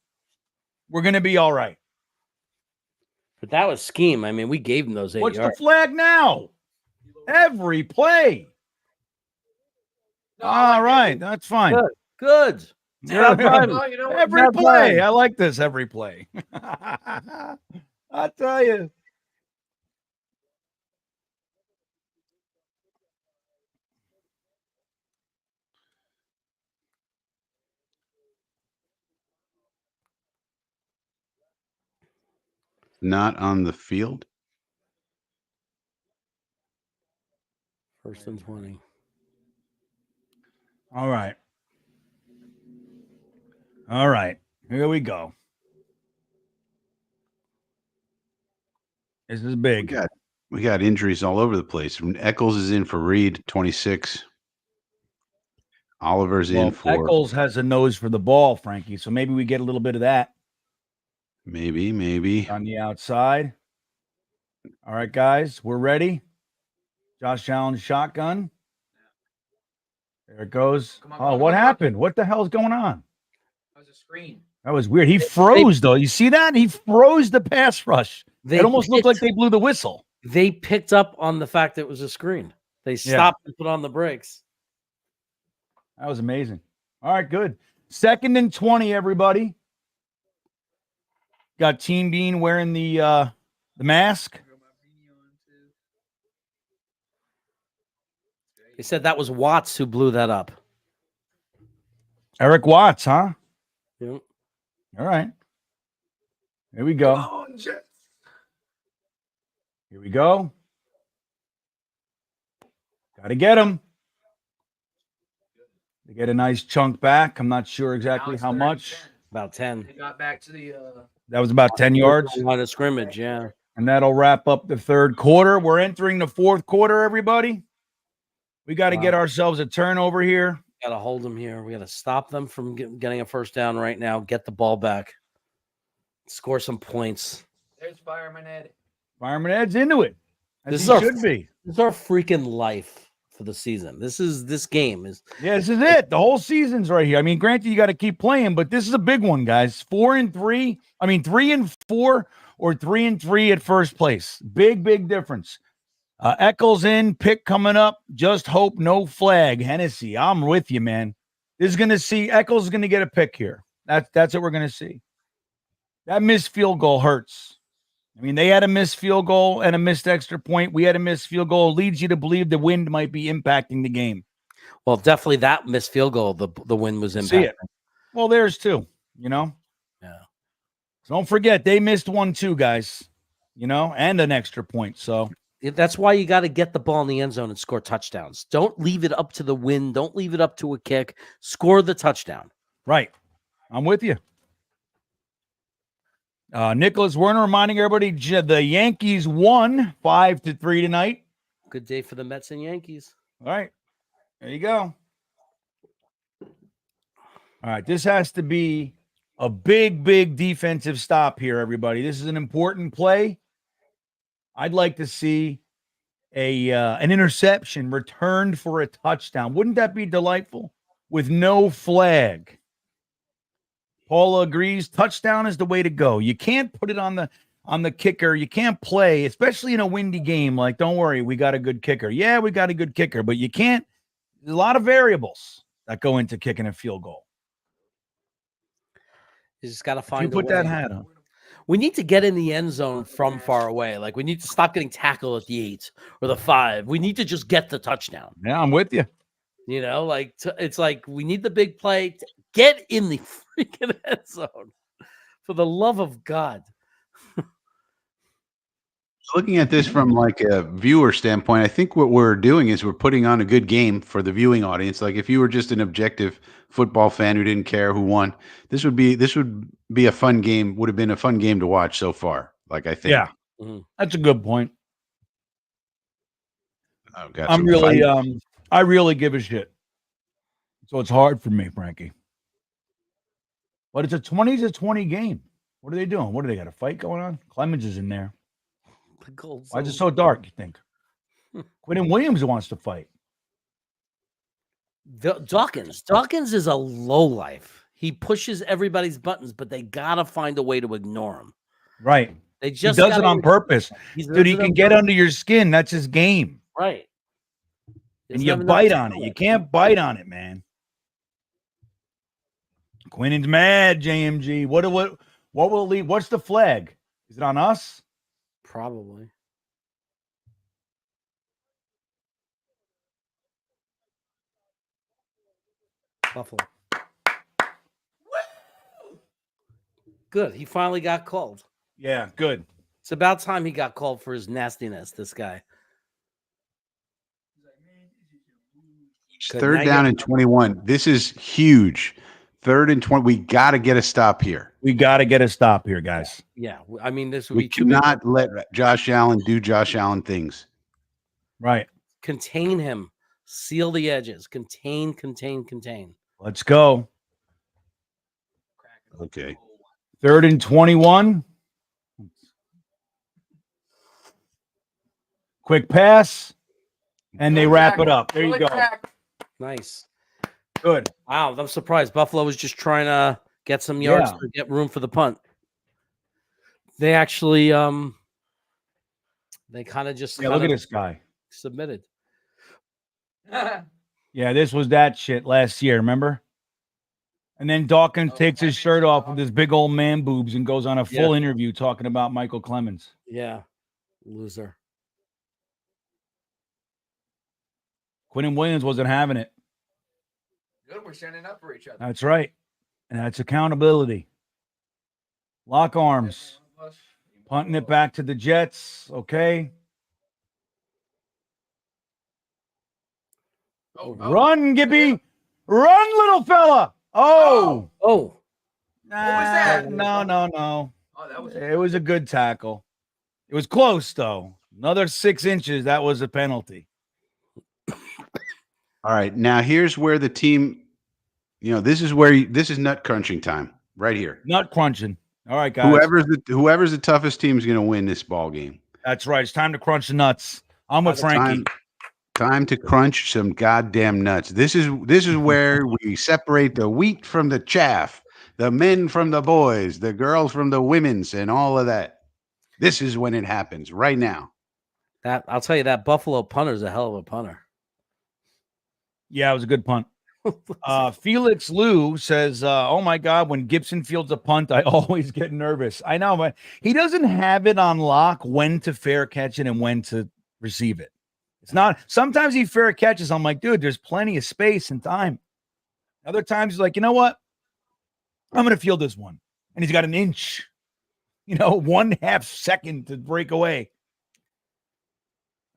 we're going to be all right. But that was scheme. I mean, we gave him those 8 yards. What's the flag now? Every play. All right. That's fine. Good. Every play. I like this every play. I'll tell you. Not on the field. 1st and 20. All right. All right. Here we go. This is big. We got injuries all over the place. Eccles is in for Reed, 26. Oliver's in for Eccles has a nose for the ball, Frankie. So maybe we get a little bit of that. Maybe. On the outside. All right, guys. We're ready. Josh Allen shotgun. There it goes. What happened? What the hell is going on? That was a screen. That was weird. He froze, though. You see that? He froze the pass rush. It almost looked like they blew the whistle. They picked up on the fact that it was a screen. They stopped and put on the brakes. That was amazing. All right, good. 2nd and 20, everybody. Got Team Bean wearing the mask. They said that was Watts who blew that up. Eric Watts, huh? Yep. All right. Here we go. Here we go. Got to get him. They get a nice chunk back. I'm not sure exactly how much. About 10. They got back to the That was about 10 yards. Line of scrimmage, yeah. And that'll wrap up the 3rd quarter. We're entering the 4th quarter, everybody. We got to get ourselves a turnover here. Got to hold them here. We got to stop them from getting a 1st down right now. Get the ball back. Score some points. There's Fireman Ed. Fireman Ed's into it. This should be. This is our freaking life for the season. This game is. Yeah, this is it. The whole season's right here. I mean, granted, you got to keep playing, but this is a big one, guys. 4 and 3. I mean, 3 and 4 or 3-3 at first place. Big difference. Eccles in, pick coming up. Just hope no flag. Hennessy, I'm with you, man. This is going to see Eccles is going to get a pick here. That's what we're going to see. That missed field goal hurts. I mean, they had a missed field goal and a missed extra point. We had a missed field goal. It leads you to believe the wind might be impacting the game. Well, definitely that missed field goal, the wind was impacting. See it. Well, there's two, Yeah. So don't forget, they missed one too, guys, and an extra point. So that's why you got to get the ball in the end zone and score touchdowns. Don't leave it up to the wind. Don't leave it up to a kick. Score the touchdown. Right. I'm with you. Nicholas Werner reminding everybody the Yankees won 5-3 tonight. Good day for the Mets and Yankees. All right. There you go. All right. This has to be a big defensive stop here, everybody. This is an important play. I'd like to see an interception returned for a touchdown. Wouldn't that be delightful? With no flag. Paula agrees. Touchdown is the way to go. You can't put it on the kicker. You can't play, especially in a windy game. Like, don't worry, we got a good kicker. Yeah, we got a good kicker, but you can't. There's a lot of variables that go into kicking a field goal. You just got to find. You put that hat on. We need to get in the end zone from far away. Like, we need to stop getting tackled at the 8 or the 5. We need to just get the touchdown. Yeah, I'm with you. It's like we need the big play. Get in the freaking end zone. For the love of God. Looking at this from like a viewer standpoint, I think what we're doing is we're putting on a good game for the viewing audience. Like if you were just an objective football fan who didn't care who won, this would be a fun game. Would have been a fun game to watch so far. Like I think. Yeah, that's a good point. I really give a shit. So it's hard for me, Frankie. But it's a 20-20 game. What are they doing? What do they got? A fight going on? Clemens is in there. Why is it so dark, you think? Quentin Williams wants to fight. Dawkins is a lowlife. He pushes everybody's buttons, but they got to find a way to ignore him. Right. He does it on purpose. Dude, he can get under your skin. That's his game. Right. And you bite on it. You can't bite on it, man. Quinnen's mad, JMG. What will it leave? What's the flag? Is it on us? Probably. Buffalo. Good. He finally got called. Yeah, good. It's about time he got called for his nastiness, this guy. Third down and 21. This is huge. 3rd and 20. We got to get a stop here. We got to get a stop here, guys. Yeah. I mean, this would We be too cannot let Josh Allen do Josh Allen things. Right. Contain him. Seal the edges. Contain. Let's go. Okay. 3rd and 21. Quick pass. And they wrap it up. There you go. Nice. Good. Wow, I'm surprised. Buffalo was just trying to get some yards to get room for the punt. They actually they kind of just look at this guy. Submitted. Yeah, this was that shit last year, remember? And then Dawkins takes his shirt off with his big old man boobs and goes on a full interview talking about Michael Clemens. Yeah. Loser. Quentin Williams wasn't having it. Good, we're standing up for each other. That's right. And that's accountability. Lock arms. Punting it back to the Jets. Okay. Run, Gibby. Run, little fella. Oh. What was that? No. Oh, that was It was a good tackle. It was close, though. Another 6 inches. That was a penalty. All right. Now here's where the team, this is nut crunching time right here. Nut crunching. All right, guys. Whoever's the toughest team is going to win this ball game. That's right. It's time to crunch the nuts. I'm with Frankie. Time to crunch some goddamn nuts. This is where we separate the wheat from the chaff, the men from the boys, the girls from the women's, and all of that. This is when it happens right now. That I'll tell you, that Buffalo punter is a hell of a punter. Yeah, it was a good punt. Felix Liu says, oh my God, when Gibson fields a punt, I always get nervous. I know, but he doesn't have it on lock when to fair catch it and when to receive it. It's not, sometimes he fair catches. I'm like, dude, there's plenty of space and time. Other times he's like, you know what? I'm going to field this one. And he's got an inch, 1/2 second to break away.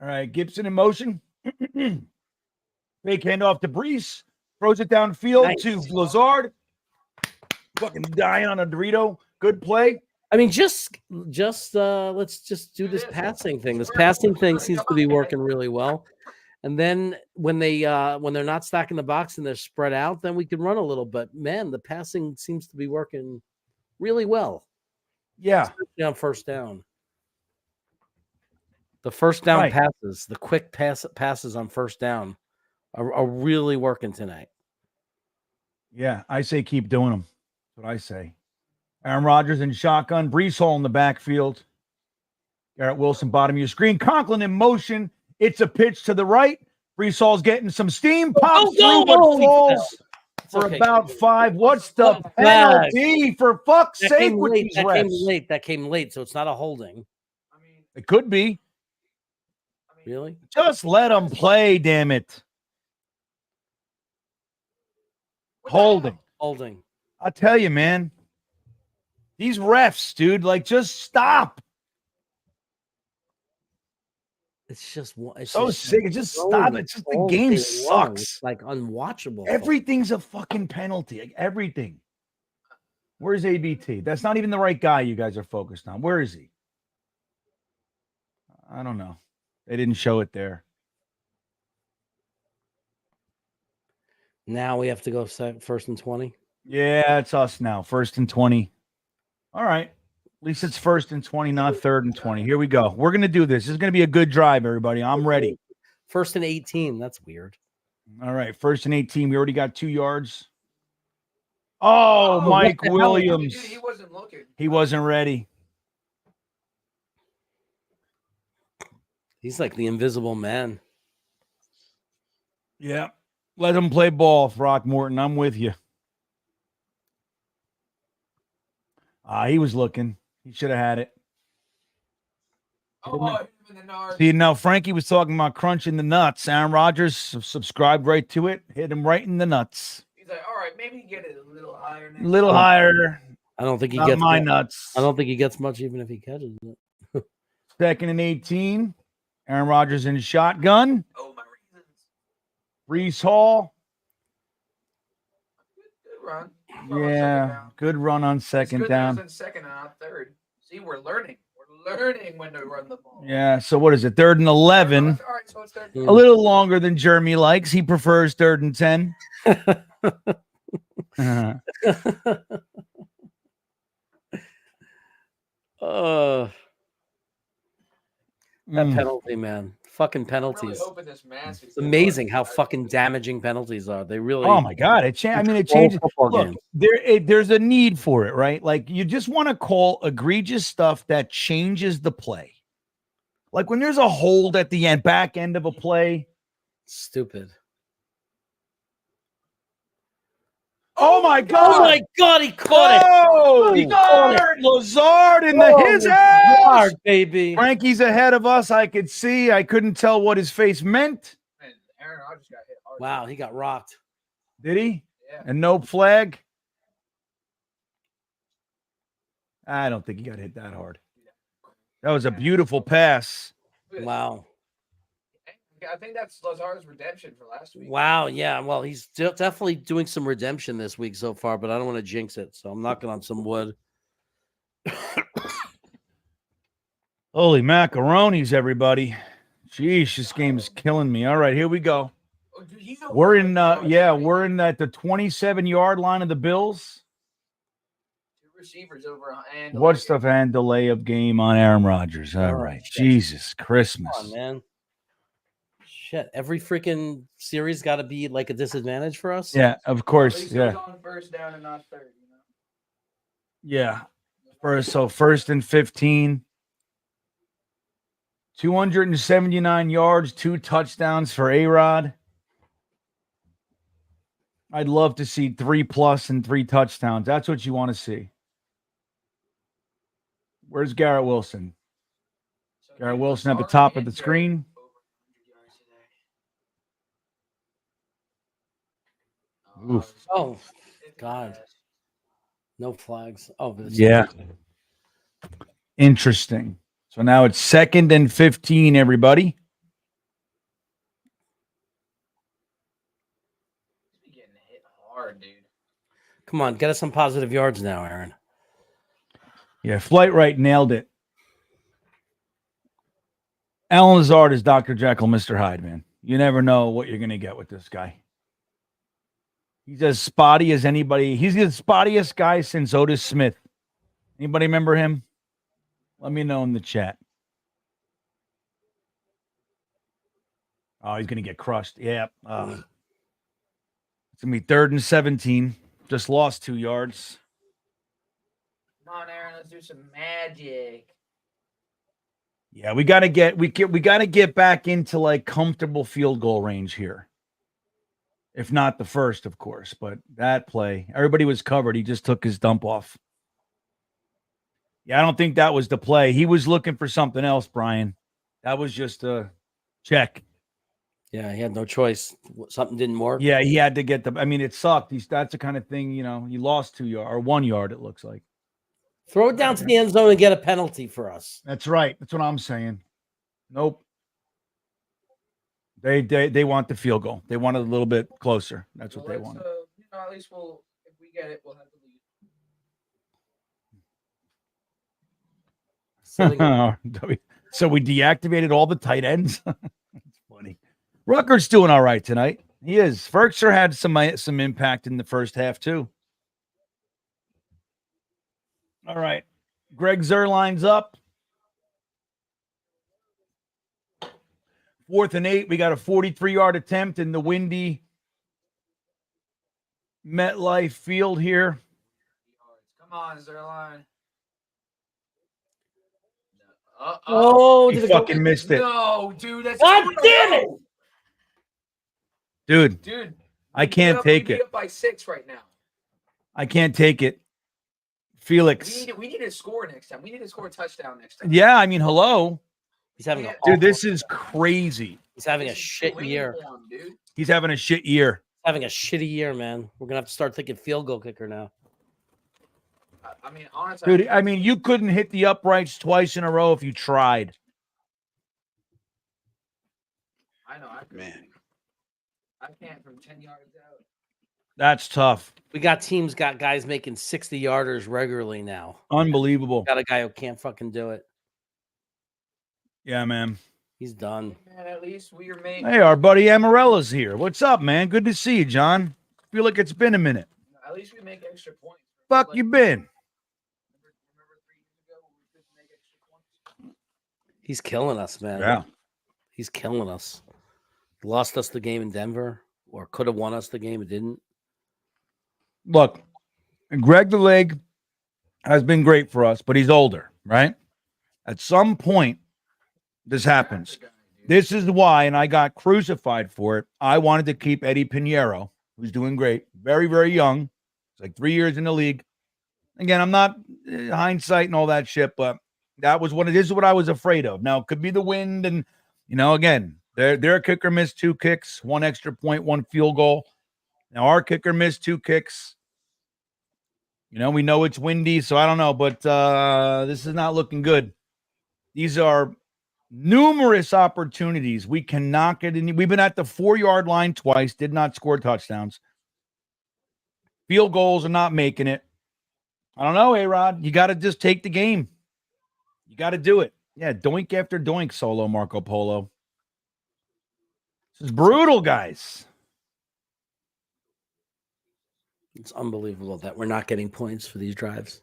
All right, Gibson in motion. Fake handoff to Brees. Throws it downfield to Lazard. Fucking dying on a Dorito. Good play. I mean, just let's just do this passing thing. This passing thing seems to be working really well. And then when they're not stacking the box and they're spread out, then we can run a little. But man, the passing seems to be working really well. Yeah. Especially on first down. The first down passes, the quick passes on first down are really working tonight. Yeah, I say keep doing them. That's what I say. Aaron Rodgers in shotgun. Brees Hall in the backfield. Garrett Wilson, bottom of your screen. Conklin in motion. It's a pitch to the right. Brees Hall's getting some steam. Pops through, but falls for about 5. What's the penalty? For fuck's sake with these refs? That came late, so it's not a holding. I mean, It could be. Really? Just let them play, damn it. Holding. I tell you, man. These refs, dude, just stop. It's just so sick. It's just stop. It's just the game sucks. It's like unwatchable. Everything's a fucking penalty. Like, everything. Where's ABT? That's not even the right guy you guys are focused on. Where is he? I don't know. They didn't show it there. Now we have to go first and 20. Yeah, it's us now. First and 20. All right. At least it's first and 20, not third and 20. Here we go. We're going to do this. This is going to be a good drive, everybody. I'm ready. First and 18. That's weird. All right. First and 18. We already got 2 yards. Oh, Mike Williams. Dude, he wasn't looking. He wasn't ready. He's like the invisible man. Yeah. Let him play ball, Throckmorton. I'm with you. He was looking. He should have had it. See, now Frankie was talking about crunching the nuts. Aaron Rodgers subscribed right to it. Hit him right in the nuts. He's like, all right, maybe get it a little higher. A little higher. I don't think he Not gets my much. nuts. I don't think he gets much even if he catches it. Second and 18. Aaron Rodgers in shotgun. Oh, my reasons. Brees Hall. Good run. Yeah, good run on second down. On second and not third. See, we're learning. We're learning when to run the ball. Yeah, so what is it? 3rd and 11. All right, so it's third. A little longer than Jeremy likes. He prefers 3rd and 10. That penalty, man. Fucking penalties. Really this mask it's amazing how fucking damaging penalties are. They really. Oh my God! It changes. Look, there's a need for it, right? Like you just want to call egregious stuff that changes the play. Like when there's a hold at the back end of a play. Stupid. Oh my God! Oh my God! He caught it! He caught it! Lazard in his ass, baby. Frankie's ahead of us. I could see. I couldn't tell what his face meant. And Aaron Rodgers got hit hard. Wow, he got rocked. Did he? Yeah. And no flag. I don't think he got hit that hard. That was a beautiful pass. Wow. I think that's Lazard's redemption for last week. Wow, yeah. Well, he's definitely doing some redemption this week so far, but I don't want to jinx it, so I'm knocking on some wood. Holy macaronis, everybody. Jeez, this game is killing me. All right, here we go. We're in we're in at the 27-yard line of the Bills. 2 receivers over and what's the delay of game on Aaron Rodgers? All right. Shit. Jesus Christmas. Come on, man. Shit, every freaking series got to be like a disadvantage for us. Yeah, of course. Yeah. On first down and not third, Yeah. First and 15. 279 yards, 2 touchdowns for A-Rod. I'd love to see 3+ and 3 touchdowns. That's what you want to see. Where's Garrett Wilson? Garrett Wilson at the top of the screen. Oof. Oh, God. No flags. Oh, but it's Yeah. Interesting. So now it's 2nd and 15, everybody. He's getting hit hard, dude. Come on, get us some positive yards now, Aaron. Yeah, Flight Right nailed it. Alan Lazard is Dr. Jekyll, Mr. Hyde, man. You never know what you're going to get with this guy. He's as spotty as anybody. He's the spottiest guy since Otis Smith. Anybody remember him? Let me know in the chat. Oh, he's going to get crushed. Yeah. It's going to be 3rd and 17. Just lost 2 yards. Come on, Aaron. Let's do some magic. Yeah, we got to get back into like comfortable field goal range here. If not the first, of course, but that play, everybody was covered. He just took his dump off. Yeah, I don't think that was the play. He was looking for something else, Brian. That was just a check. Yeah, he had no choice. Something didn't work. Yeah, he had to get it sucked. That's the kind of thing, you lost 2 yards or 1 yard, it looks like. Throw it down to the end zone and get a penalty for us. That's right. That's what I'm saying. Nope. They want the field goal. They want it a little bit closer. That's what they want. At least if we get it, we'll have the lead. So we deactivated all the tight ends. That's funny. Rutgers doing all right tonight. He is. Ferkser had some impact in the first half too. All right. Greg Zerline's up. 4th and 8. We got a 43-yard attempt in the windy MetLife field here. Come on, Zerline. Oh, he fucking missed it. No, dude. That's God damn it. Dude, I can't take it. Up by 6 right now. I can't take it. Felix. We need to score next time. We need to score a touchdown next time. Yeah, I mean, hello. He's having dude, this is crazy. He's having a shit year. Dude. He's having a shit year. Having a shitty year, man. We're gonna have to start thinking field goal kicker now. I mean, honestly, dude. I mean, you couldn't hit the uprights twice in a row if you tried. I know. I can't from 10 yards out. That's tough. We got guys making 60-yarders regularly now. Unbelievable. Got a guy who can't fucking do it. Yeah, man. He's done. Man, at least we are making. Hey, our buddy Amarella's here. What's up, man? Good to see you, John. Feel like it's been a minute. At least we make extra points. Fuck you been? Remember 3 years ago when we couldn't make extra points? He's killing us, man. Yeah. He's killing us. Lost us the game in Denver, or could have won us the game. It didn't. Look, Greg the Leg has been great for us, but he's older, right? At some point, this happens. This is why, and I got crucified for it. I wanted to keep Eddie Pinheiro, who's doing great, very, very young. It's like 3 years in the league. Again, I'm not hindsight and all that shit, but that was what it is. What I was afraid of. Now it could be the wind, and again, their kicker missed 2 kicks, 1 extra point, 1 field goal. Now our kicker missed 2 kicks. We know it's windy, so I don't know, but this is not looking good. These are numerous opportunities. We cannot get in. We've been at the 4-yard line twice, did not score touchdowns. Field goals are not making it. I don't know, A-Rod. You got to just take the game. You got to do it. Yeah, doink after doink, solo Marco Polo. This is brutal, guys. It's unbelievable that we're not getting points for these drives.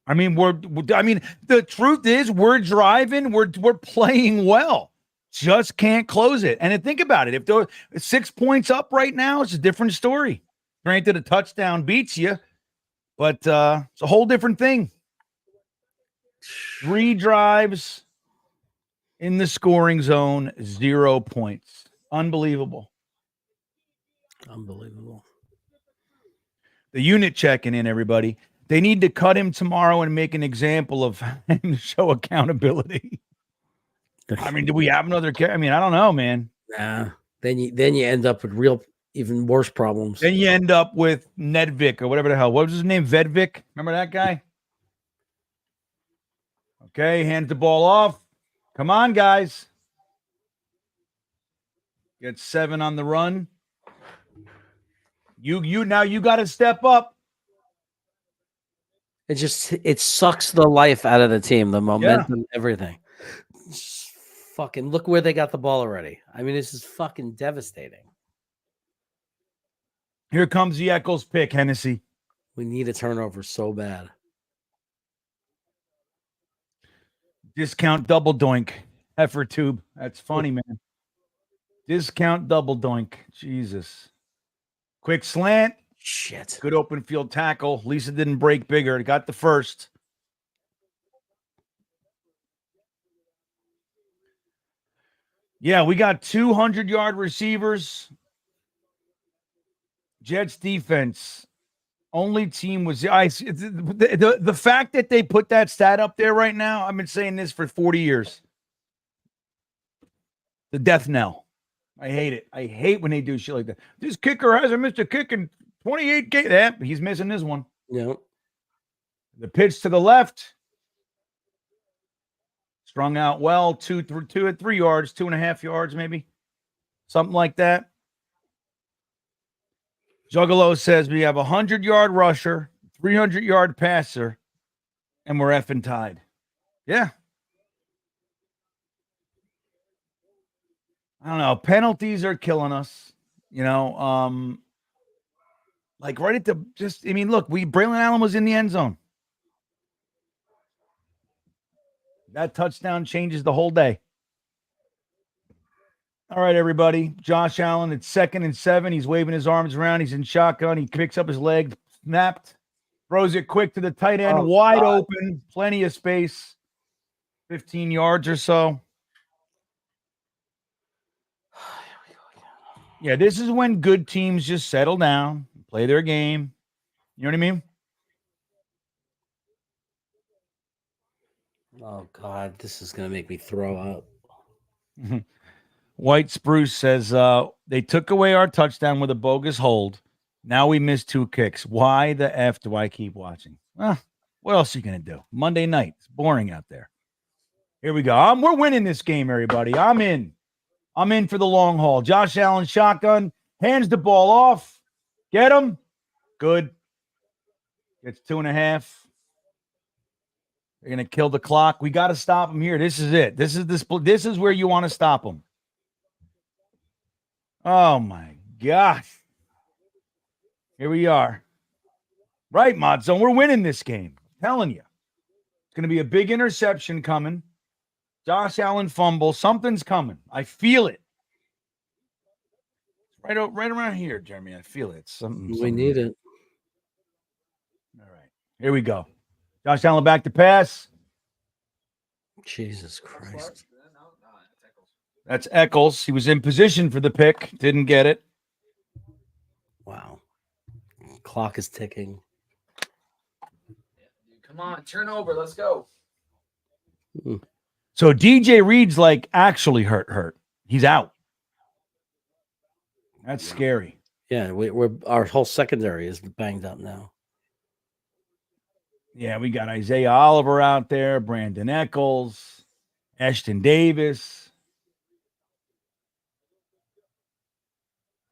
I mean, the truth is we're driving, we're playing well. Just can't close it. And think about it. If they're 6 points up right now, it's a different story. Granted, a touchdown beats you, but it's a whole different thing. 3 drives In the scoring zone, 0 points. Unbelievable. Unbelievable. The unit checking in, everybody. They need to cut him tomorrow and make an example of him to show accountability. I mean, do we have another? I mean, I don't know, man. Nah. Then you end up with even worse problems. Then you end up with Nedvik or whatever the hell. What was his name? Vedvik? Remember that guy? Okay, hands the ball off. Come on, guys. Get 7 on the run. You now you got to step up. It sucks the life out of the team, the momentum, everything. Just fucking look where they got the ball already. I mean, this is fucking devastating. Here comes the Eccles pick, Hennessy. We need a turnover so bad. Discount double doink. Effort tube. That's funny, man. Discount double doink. Jesus. Quick slant. Shit. Good open field tackle. Lisa didn't break bigger. Got the first. Yeah, we got 200-yard receivers. Jets defense. Only team was the fact that they put that stat up there right now. I've been saying this for 40 years. The death knell. I hate it. I hate when they do shit like that. This kicker hasn't missed a kick in 28 games. Yeah, he's missing this one. Yeah. The pitch to the left. Strung out well. 2 at 3 yards, 2.5 yards, maybe. Something like that. Juggalo says we have a 100-yard rusher, 300-yard passer, and we're effing tied. Yeah. I don't know. Penalties are killing us. You know, like right at the I mean, look, Braylon Allen was in the end zone. That touchdown changes the whole day. All right, everybody. Josh Allen, it's 2nd and 7. He's waving his arms around. He's in shotgun. He picks up his leg, snapped, throws it quick to the tight end, wide open, plenty of space, 15 yards or so. Yeah, this is when good teams just settle down, play their game. You know what I mean? Oh, God, this is going to make me throw up. White Spruce says, they took away our touchdown with a bogus hold. Now we missed 2 kicks. Why the F do I keep watching? What else are you going to do? Monday night. It's boring out there. Here we go. We're winning this game, everybody. I'm in for the long haul. Josh Allen, shotgun, hands the ball off. Get him. Good. Gets 2.5. They're going to kill the clock. We got to stop him here. This is it. This is where you want to stop him. Oh, my gosh. Here we are. Right, Modzone. We're winning this game. I'm telling you. It's going to be a big interception coming. Josh Allen fumble. Something's coming. I feel it. Right around here, Jeremy. I feel it. Something. We need it. All right. Here we go. Josh Allen back to pass. Jesus Christ. That's Eccles. He was in position for the pick. Didn't get it. Wow. Clock is ticking. Come on, turnover. Let's go. So DJ Reed's like actually hurt. He's out. That's scary. Yeah, we're our whole secondary is banged up now. Yeah, we got Isaiah Oliver out there, Brandon Eccles, Ashton Davis.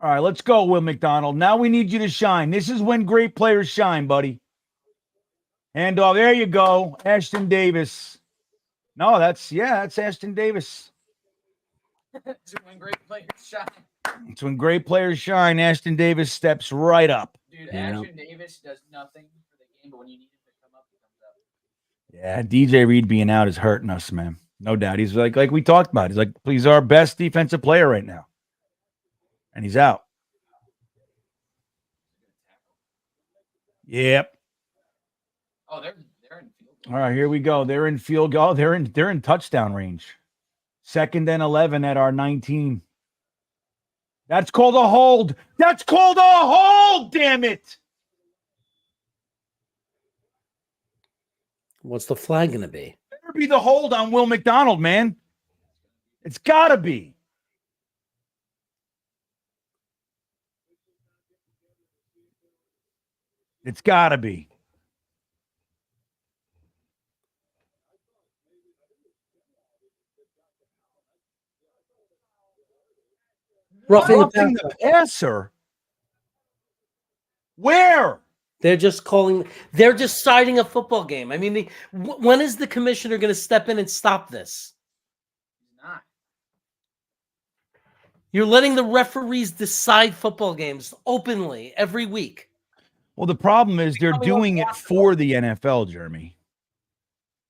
All right, let's go, Will McDonald. Now we need you to shine. This is when great players shine, buddy. Hand off. There you go. Ashton Davis. No, that's Ashton Davis. It's when great players shine. It's when great players shine. Ashton Davis steps right up. Dude, Ashton Davis does nothing for the game, but when you need him to come up, he comes up. Yeah, DJ Reed being out is hurting us, man. No doubt. He's like we talked about. He's like, he's our best defensive player right now. And he's out. Yep. Oh, they're in field goal. All right, here we go. They're in field goal. They're in touchdown range. 2nd and 11 at our 19. That's called a hold. That's called a hold, damn it. What's the flag going to be? Better be the hold on Will McDonald, man. It's got to be. It's got to be. Roughing the passer? Where? They're just citing a football game. I mean, when is the commissioner going to step in and stop this? He's not. You're letting the referees decide football games openly every week. Well, the problem is they're doing it for the NFL, Jeremy.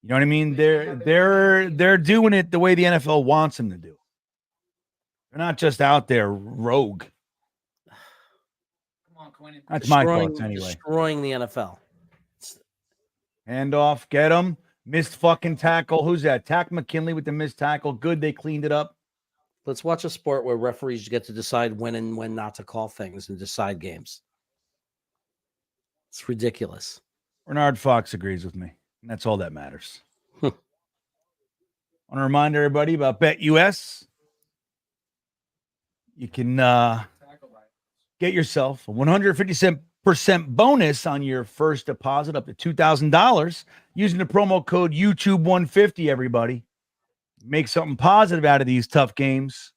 You know what I mean? They're doing it the way the NFL wants them to do. They're not just out there rogue. Come on, Quinn. That's my thoughts anyway. Destroying the NFL. Handoff, get him. Missed fucking tackle. Who's that? Tack McKinley with the missed tackle. Good, they cleaned it up. Let's watch a sport where referees get to decide when and when not to call things and decide games. It's ridiculous. Bernard Fox agrees with me, and that's all that matters. I want to remind everybody about BetUS. You can get yourself a 150% bonus on your first deposit up to $2,000 using the promo code YouTube150, everybody. Make something positive out of these tough games.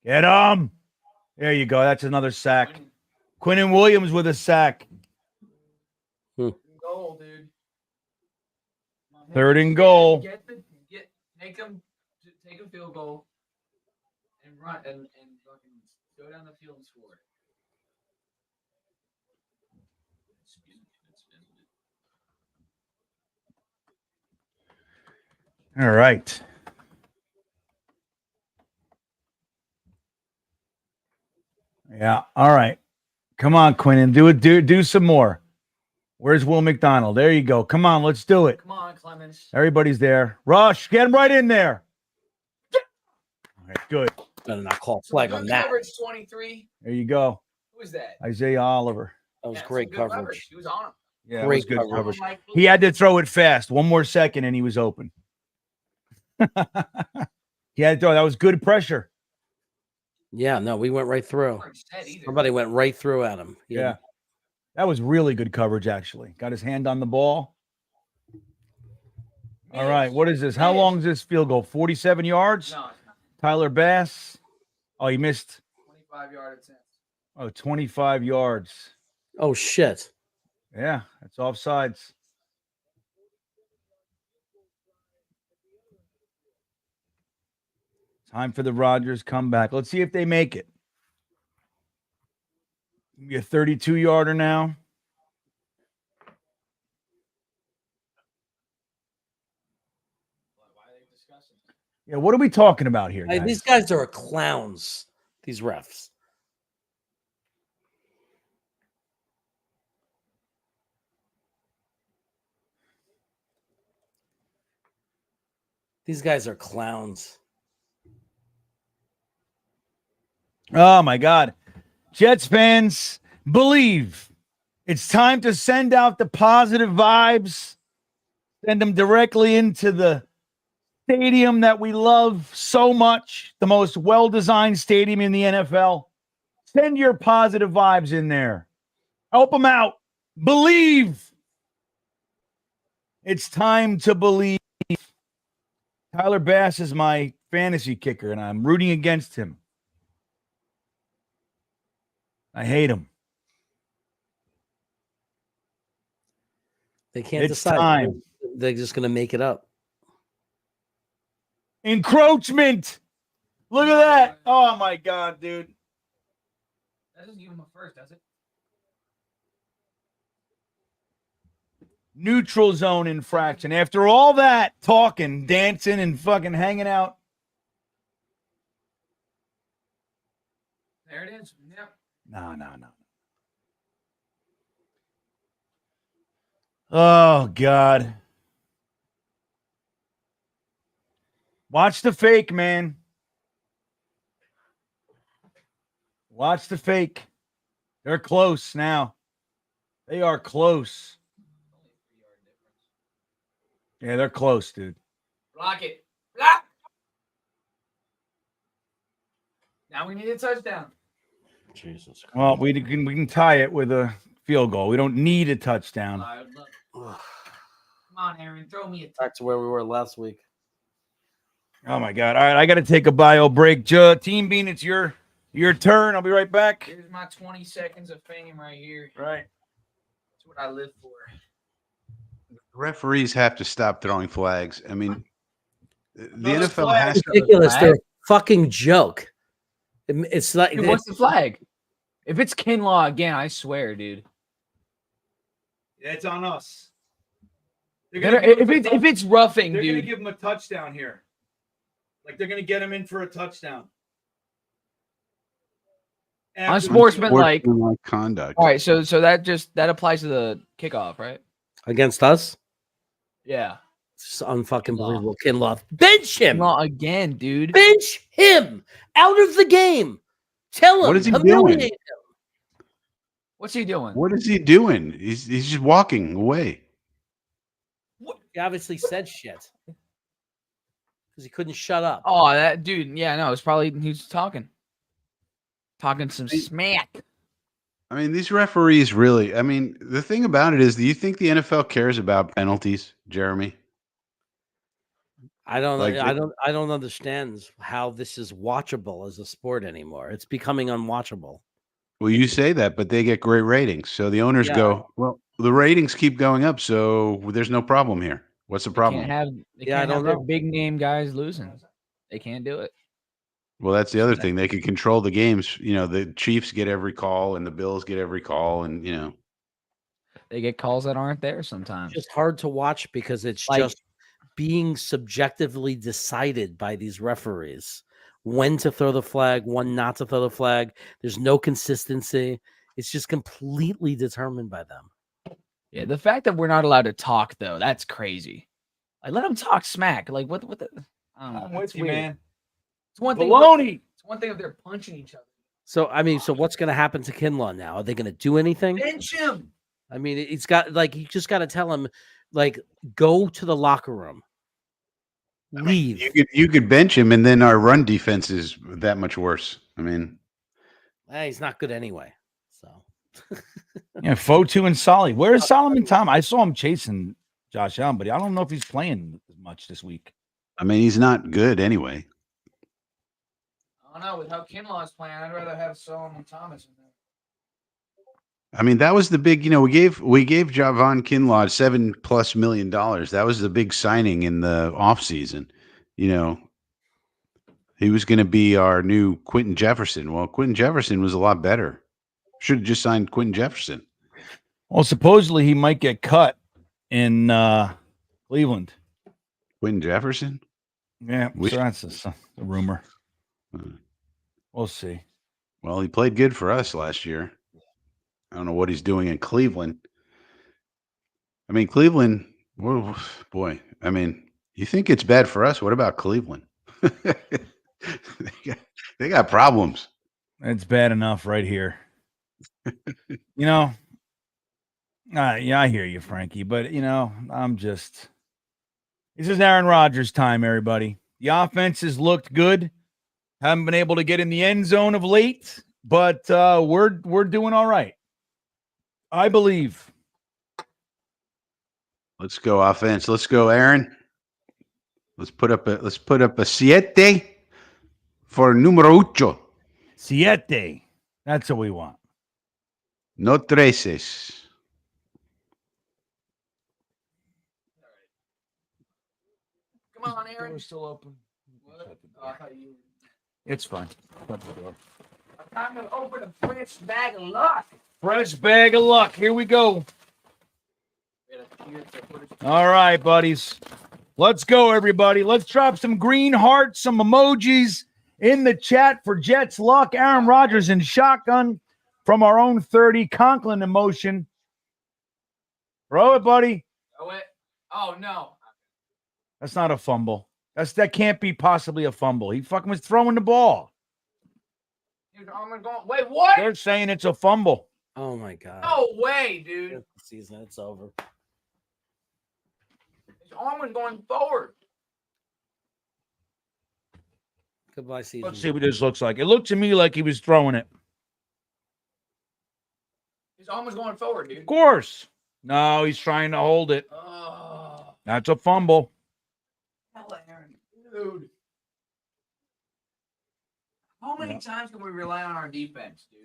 Get him. There you go. That's another sack. Quinnen Williams with a sack. Goal, dude. 3rd and goal. Take him field goal and run and fucking go down the field and score. All right. Yeah. All right. Come on, Quinnen. Do some more. Where's Will McDonald? There you go. Come on, let's do it. Come on, Clemens. Everybody's there. Rush, get him right in there. All right, good. Better not call flag on that. Coverage 23. There you go. Who is that? Isaiah Oliver. That was great coverage. He was on him. Yeah, great it was good coverage. He had to throw it fast. One more second and he was open. He had to throw. That was good pressure. Yeah, no, we went right through. Somebody went right through at him. Yeah. That was really good coverage, actually. Got his hand on the ball. All right, what is this? How long is this field goal? 47 yards? No, Tyler Bass. Oh, he missed. 25-yard attempt. Oh, 25 yards. Oh, shit. Yeah, that's offsides. Time for the Rodgers comeback. Let's see if they make it. Be a 32-yarder now. Yeah, what are we talking about here, guys? These guys are clowns, these refs. These guys are clowns. Oh, my God. Jets fans, believe. It's time to send out the positive vibes. Send them directly into the stadium that we love so much. The most well-designed stadium in the NFL. Send your positive vibes in there. Help them out. Believe. It's time to believe. Tyler Bass is my fantasy kicker, and I'm rooting against him. I hate him. They can't It's decide. time. They're just going to make it up. Encroachment. Look at that. Oh, my God, dude. That doesn't give him a first, does it? Neutral zone infraction. After all that talking, dancing, and fucking hanging out. There it is. Yep. No. Oh, God. Watch the fake, man. Watch the fake. They're close now. They are close. Yeah, they're close, dude. Block it. Block. Now we need a touchdown. Jesus Christ. Well, we can tie it with a field goal. We don't need a touchdown. I would love it. Come on, Aaron. Throw me a Back to where we were last week. Oh my God! All right, I got to take a bio break. Team Bean, it's your turn. I'll be right back. Here's my 20 seconds of fame right here. Right. That's what I live for. Referees have to stop throwing flags. I mean, the Another NFL flag. has to. Ridiculous. flag? They're a fucking joke. It's like Dude, what's the flag? If it's Kinlaw again, I swear, dude. Yeah, it's on us. If it's roughing, they're gonna dude. give him a touchdown here. Like they're gonna get him in for a touchdown. Unsportsmanlike conduct. All right, so that applies to the kickoff, right? against us. Yeah. It's unfucking believable. Kinlaw. Bench him. Kinlaw again, dude. Bench him out of the game. Tell him. What is he humiliate doing? him. What's he doing? What is he doing? He's just walking away. He obviously said shit because he couldn't shut up. Oh, that dude. Yeah, no, it's probably he's talking some smack. I mean, these referees really. I mean, the thing about it is, do you think the NFL cares about penalties, Jeremy? I don't. Like, I don't understand how this is watchable as a sport anymore. It's becoming unwatchable. Well, you say that, but they get great ratings. So the owners go, well, the ratings keep going up, so there's no problem here. What's the problem? They can't have their big name guys losing. They can't do it. Well, that's the other thing. They can control the games. You know, the Chiefs get every call and the Bills get every call, and you know, They get calls that aren't there sometimes. It's just hard to watch because it's Like- just being subjectively decided by these referees when to throw the flag, when not to throw the flag. There's no consistency. It's just completely determined by them. Yeah, the fact that we're not allowed to talk though, that's crazy. Like, let them talk smack. Like, what the? I don't know. I'm with It's you, weird. man. It's one thing. Baloney. It's one thing if they're punching each other. So I mean, so what's going to happen to Kinlaw now? Are they going to do anything? Bench him. I mean, it's got like you just got to tell him, like, go to the locker room, leave. you could bench him, and then our run defense is that much worse. I mean, He's not good anyway. So Yeah, Fotu and Solly. Where's Solomon Tom? I saw him chasing Josh Allen, but I don't know if he's playing much this week. I mean, he's not good anyway. I don't know. With how Kinlaw is playing, I'd rather have Solomon Thomas in there. I mean, that was the big. You know, we gave Javon Kinlaw $7+ million. That was the big signing in the offseason. You know, he was going to be our new Quentin Jefferson. Well, Quentin Jefferson was a lot better. Should have just signed Quentin Jefferson. Well, supposedly he might get cut in Cleveland. Quentin Jefferson? Yeah, so that's a rumor. We'll see. Well, he played good for us last year. I don't know what he's doing in Cleveland. I mean, Cleveland, whoa, boy. I mean, you think it's bad for us? What about Cleveland? they got problems. It's bad enough right here. You know, yeah, I hear you, Frankie, but you know, this is Aaron Rodgers' time, everybody. The offense has looked good. Haven't been able to get in the end zone of late, but we're doing all right. I believe. Let's go offense. Let's go, Aaron. Let's put up a siete for numero ocho. Siete. That's what we want. No treses. Come on, Aaron. Door's still open. What? Oh, I thought you. It's fine. Shut the door. Time to open a fresh bag of luck. Fresh bag of luck. Here we go. All right, buddies. Let's go, everybody. Let's drop some green hearts, some emojis in the chat for Jets luck. Aaron Rodgers in shotgun from our own 30. Conklin emotion. Throw it, buddy. Throw it. Oh no. That's not a fumble. That can't be possibly a fumble. He fucking was throwing the ball. His arm was going. Wait, what? They're saying it's a fumble. Oh my god. No way, dude. Season, it's over. His arm was going forward. Goodbye, season. Let's see what this looks like. It looked to me like he was throwing it. His arm was going forward, dude. Of course. No, he's trying to hold it. Oh, That's a fumble. hell, Aaron, dude. How many times can we rely on our defense, dude?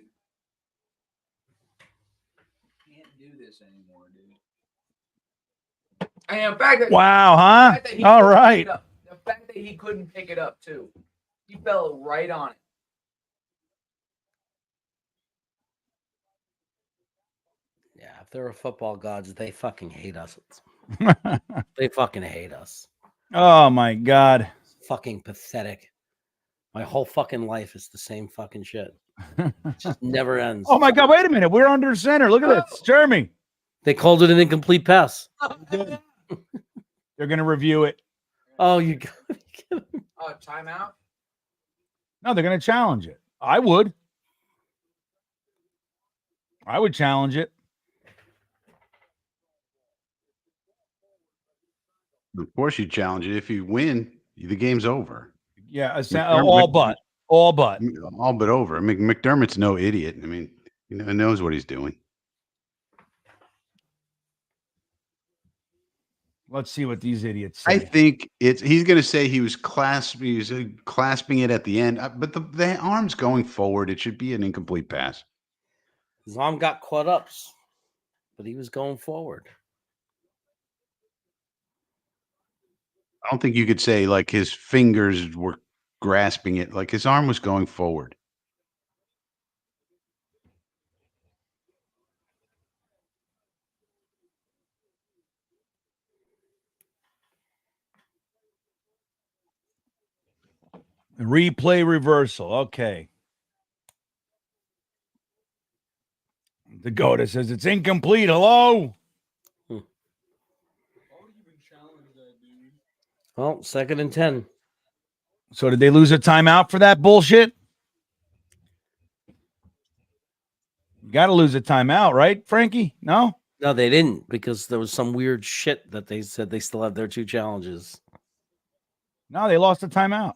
Can't do this anymore, dude. And the fact that Wow, huh? All right. The fact that he couldn't pick it up too. He fell right on it. Yeah, if they're a football gods, they fucking hate us. They fucking hate us. Oh my God. It's fucking pathetic. My whole fucking life is the same fucking shit. It just never ends. Oh my God. Wait a minute. We're under center. Look at this. Jeremy. They called it an incomplete pass. They're going to review it. Oh, you got Oh, timeout. No, they're going to challenge it. I would challenge it. Of course, you challenge it. If you win, the game's over. Yeah, McDermott- all but All but over. I mean, McDermott's no idiot. I mean, he knows what he's doing. Let's see what these idiots say. I think he's going to say he was clasping it at the end, but the arm's going forward. It should be an incomplete pass. his arm got caught up, but he was going forward. I don't think you could say like his fingers were grasping it. Like his arm was going forward. Replay reversal. Okay. Dakota says it's incomplete. Hello. Well, 2nd and 10. So did they lose a timeout for that bullshit? You got to lose a timeout, right, Frankie? No? No, they didn't, because there was some weird shit that they said they still have their 2 challenges. No, they lost a timeout.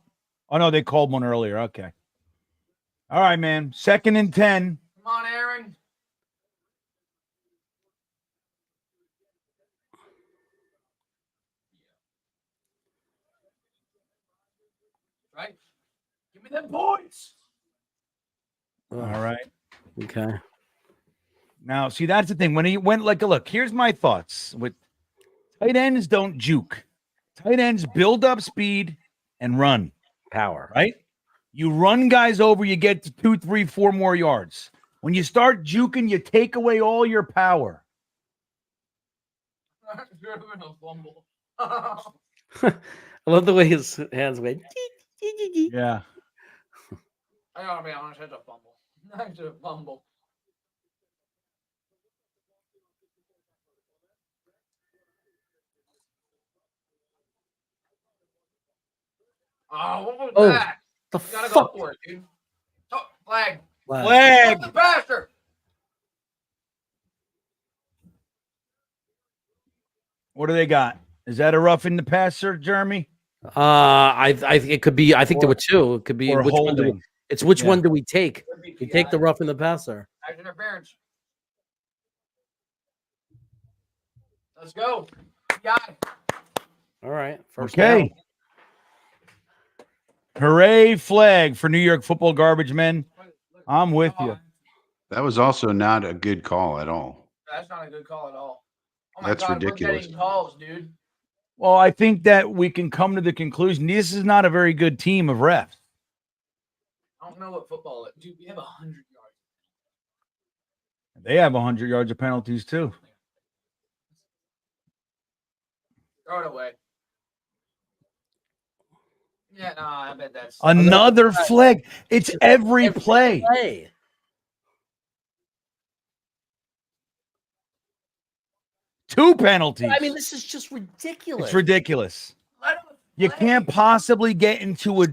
Oh, no, they called one earlier. Okay. All right, man. 2nd and 10. Come on, Aaron. Right? Give me them points. All right. Okay. Now, see, that's the thing. When he went look, here's my thoughts. With tight ends, don't juke. Tight ends build up speed and run. Power. Right? You run guys over, you get to 2, 3, 4 more yards. When you start juking, you take away all your power. I love the way his hands went. Yeah. I gotta be honest, that's a fumble. That's a fumble. Oh, what was Oh, that? The You gotta fuck? go for it, dude. Oh, flag. Flag. Fuck the bastard. What do they got? Is that a rough in the passer, Jeremy? I it could be. I think there were 2. It could be Or which one do we, holding? it's which Yeah. one do we take? Could be We take the PI. rough in the passer. Pass interference. Let's go. Got it. All right. First Okay. down. Hooray, flag for New York football garbage men. I'm with you. That was also not a good call at all. That's not a good call at all. Oh my That's God, ridiculous. We're getting calls, dude. Well, I think that we can come to the conclusion this is not a very good team of refs. I don't know what football is. Dude, we have 100 yards. They have 100 yards of penalties too. Throw it away. Yeah, no, I bet that's Another flag. It's every play. Play. 2 penalties. I mean, this is just ridiculous. It's ridiculous. Let him You play. can't possibly get into a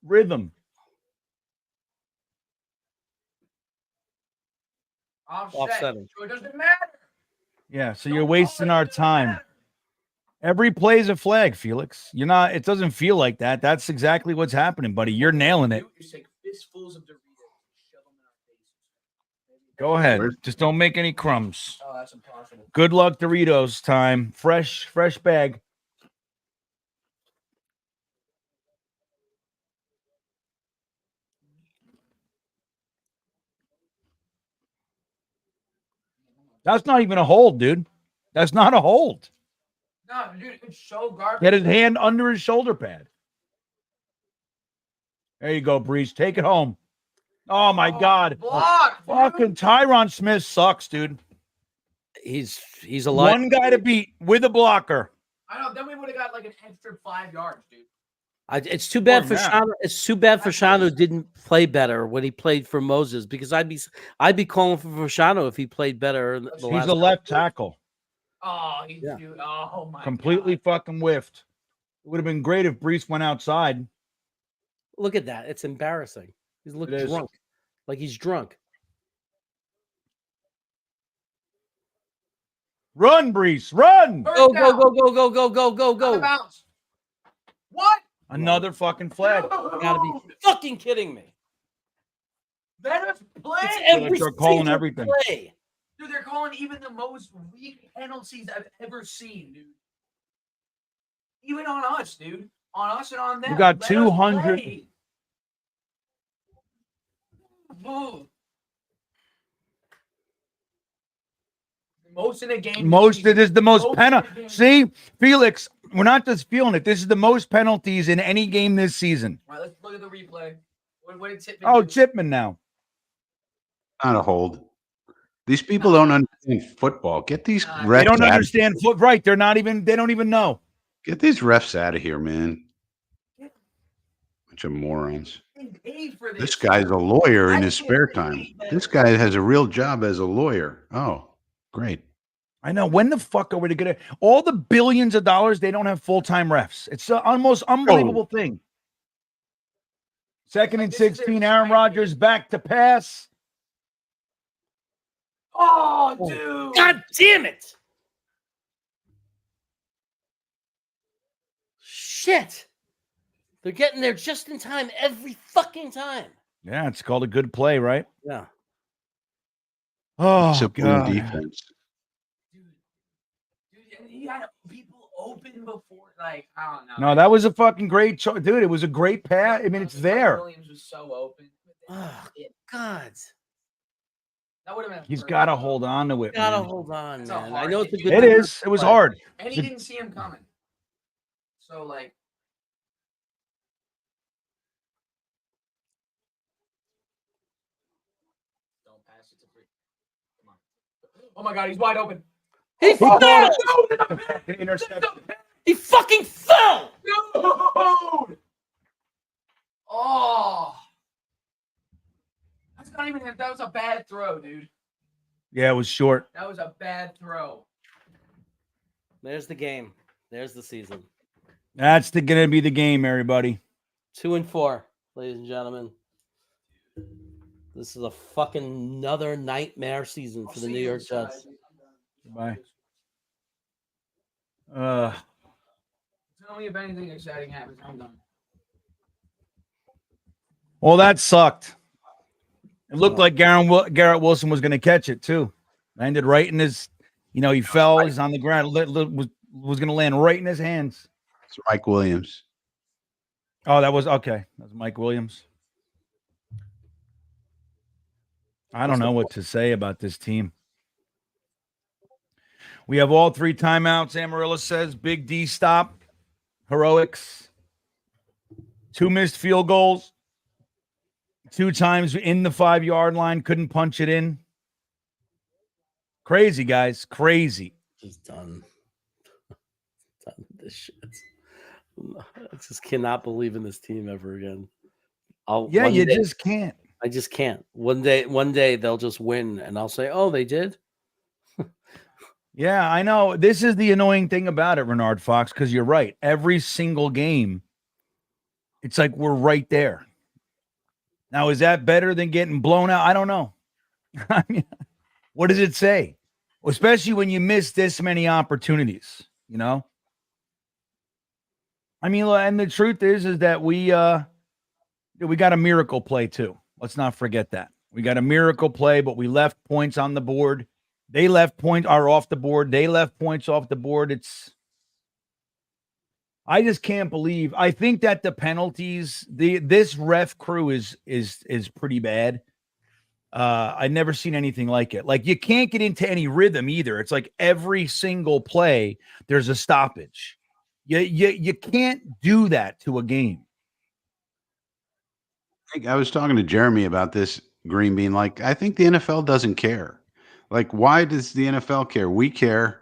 rhythm. Offsetting. So it doesn't matter. Yeah, so you're wasting our time. Every play is a flag, Felix. You're not. It doesn't feel like that. That's exactly what's happening, buddy. You're nailing it. You take fistfuls of Doritos and shove them in our faces. Go ahead. Just don't make any crumbs. Oh, that's impossible. Good luck, Doritos time. Fresh bag. That's not even a hold, dude. That's not a hold. No, dude, it's so garbage. He had his hand under his shoulder pad. There you go, Breeze. Take it home. Oh, my God. Block, Fucking Tyron Smith sucks, dude. He's a lot. One guy to beat with a blocker. I know. Then we would have got like an extra 5 yards, dude. It's too bad Poor for man. Shano. It's too bad for Shano didn't play better when he played for Moses, because I'd be calling for Shano if he played better. In the He's last a left tackle. Oh, he's Yeah. dude. Oh my Completely God. fucking whiffed. It would have been great if Brees went outside. Look at that. It's embarrassing. He's looked It is. drunk. Like he's drunk. Run, Brees, run! First Go, down. go. Out of bounds. What? Another fucking flag. You gotta be fucking kidding me. Let us play. It's every They're calling single everything. play. Dude, they're calling even the most weak penalties I've ever seen, dude. Even on us, dude. On us and on them. We got Let us 200 play. Move. Most in a game. Most, it is the most Most penalty. in a game. See, Felix, we're not just feeling it. This is the most penalties in any game this season. All right, let's look at the replay. What did Tippett Oh, do? Chipman now. Not a hold. These people don't understand football. Get these They refs They don't out- understand foot. Right. They don't even know. Get these refs out of here, man. Bunch of morons. Getting paid for This guy's a lawyer in his spare time. This guy has a real job as a lawyer. Oh, great. I know. When the fuck are we to get it? All the billions of dollars, they don't have full-time refs. It's the almost unbelievable thing. Second and This is their 16, Aaron strength. Rodgers back to pass. Oh, dude. God damn it. Shit. They're getting there just in time every fucking time. Yeah, it's called a good play, right? Yeah. Oh, Disciplined God. defense. Dude, and you had people open before, like, I don't know. No, that was a fucking great choice. Dude, it was a great pass. I mean, it's there. Williams was so open. Oh, God. That would have been. He's got to hold on to it, Gotta man. hold on, It's a man. I hard know it's a hit. good It thing, is. It was but- hard. And he didn't see him coming. So, like. Don't pass it to free. Come on. Oh my God, he's wide open. He fell! Interception. He fucking fell! Dude! Oh. That's not even. That was a bad throw, dude. Yeah, it was short. That was a bad throw. There's the game. There's the season. That's going to be the game, everybody. 2-4, ladies and gentlemen. This is a fucking another nightmare season for the New York Jets. Bye. Tell me if anything exciting happens. I'm done. Well, that sucked. It looked like Garrett Wilson was going to catch it, too. Landed right in his, he fell. He's on the ground. Was going to land right in his hands. It's Mike Williams. Oh, that was okay. That was Mike Williams. I don't know what to say about this team. We have all 3 timeouts. Amarillo says Big D stop. Heroics. 2 missed field goals. 2 times in the 5-yard line. Couldn't punch it in. Crazy, guys. Crazy. Just done. Done with this shit. I just cannot believe in this team ever again. Yeah, you just can't. I just can't. One day they'll just win, and I'll say, "Oh, they did." Yeah, I know. This is the annoying thing about it, Renard Fox, because you're right. Every single game, it's like we're right there. Now, is that better than getting blown out? I don't know. I mean, what does it say? Especially when you miss this many opportunities, you know? I mean, and the truth is that we got a miracle play too. Let's not forget that. We got a miracle play, but we left points on the board. They left points are off the board. They left points off the board. I just can't believe. I think that the penalties, this ref crew is pretty bad. I've never seen anything like it. Like, you can't get into any rhythm either. It's like every single play there's a stoppage. You can't do that to a game. I was talking to Jeremy about this, GreenBean. Like, I think the NFL doesn't care. Like, why does the NFL care? We care,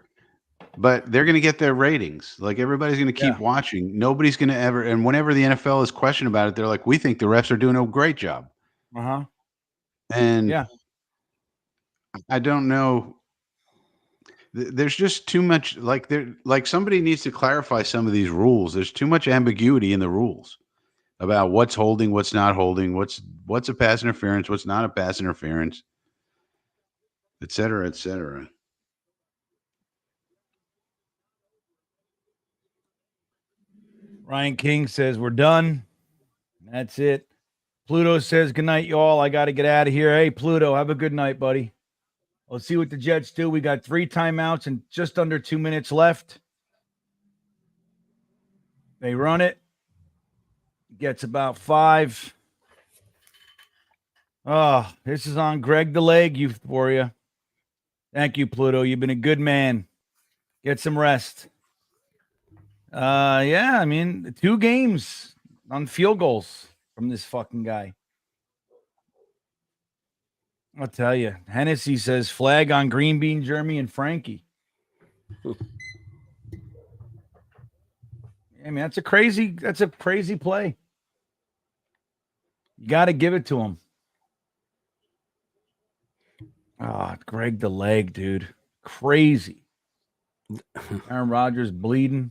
but they're going to get their ratings. Like, everybody's going to keep watching. Nobody's going to ever. And whenever the NFL is questioned about it, they're like, we think the refs are doing a great job. Uh-huh. And yeah, I don't know. There's just too much. Like somebody needs to clarify some of these rules. There's too much ambiguity in the rules about what's holding, what's not holding, what's a pass interference, what's not a pass interference, et cetera, et cetera. Ryan King says we're done. That's it. Pluto says good night, y'all. I got to get out of here. Hey, Pluto, have a good night, buddy. Let's see what the Jets do. We got 3 timeouts and just under 2 minutes left. They run it. Gets about 5. Oh, this is on Greg the Leg for you. Thank you, Pluto. You've been a good man. Get some rest. Yeah, I mean, 2 games on field goals from this fucking guy. I'll tell you. Hennessy says flag on GreenBean, Jeremy, and Frankie. I mean, that's a crazy play. You got to give it to him. Greg the Leg, dude. Crazy. Aaron Rodgers bleeding.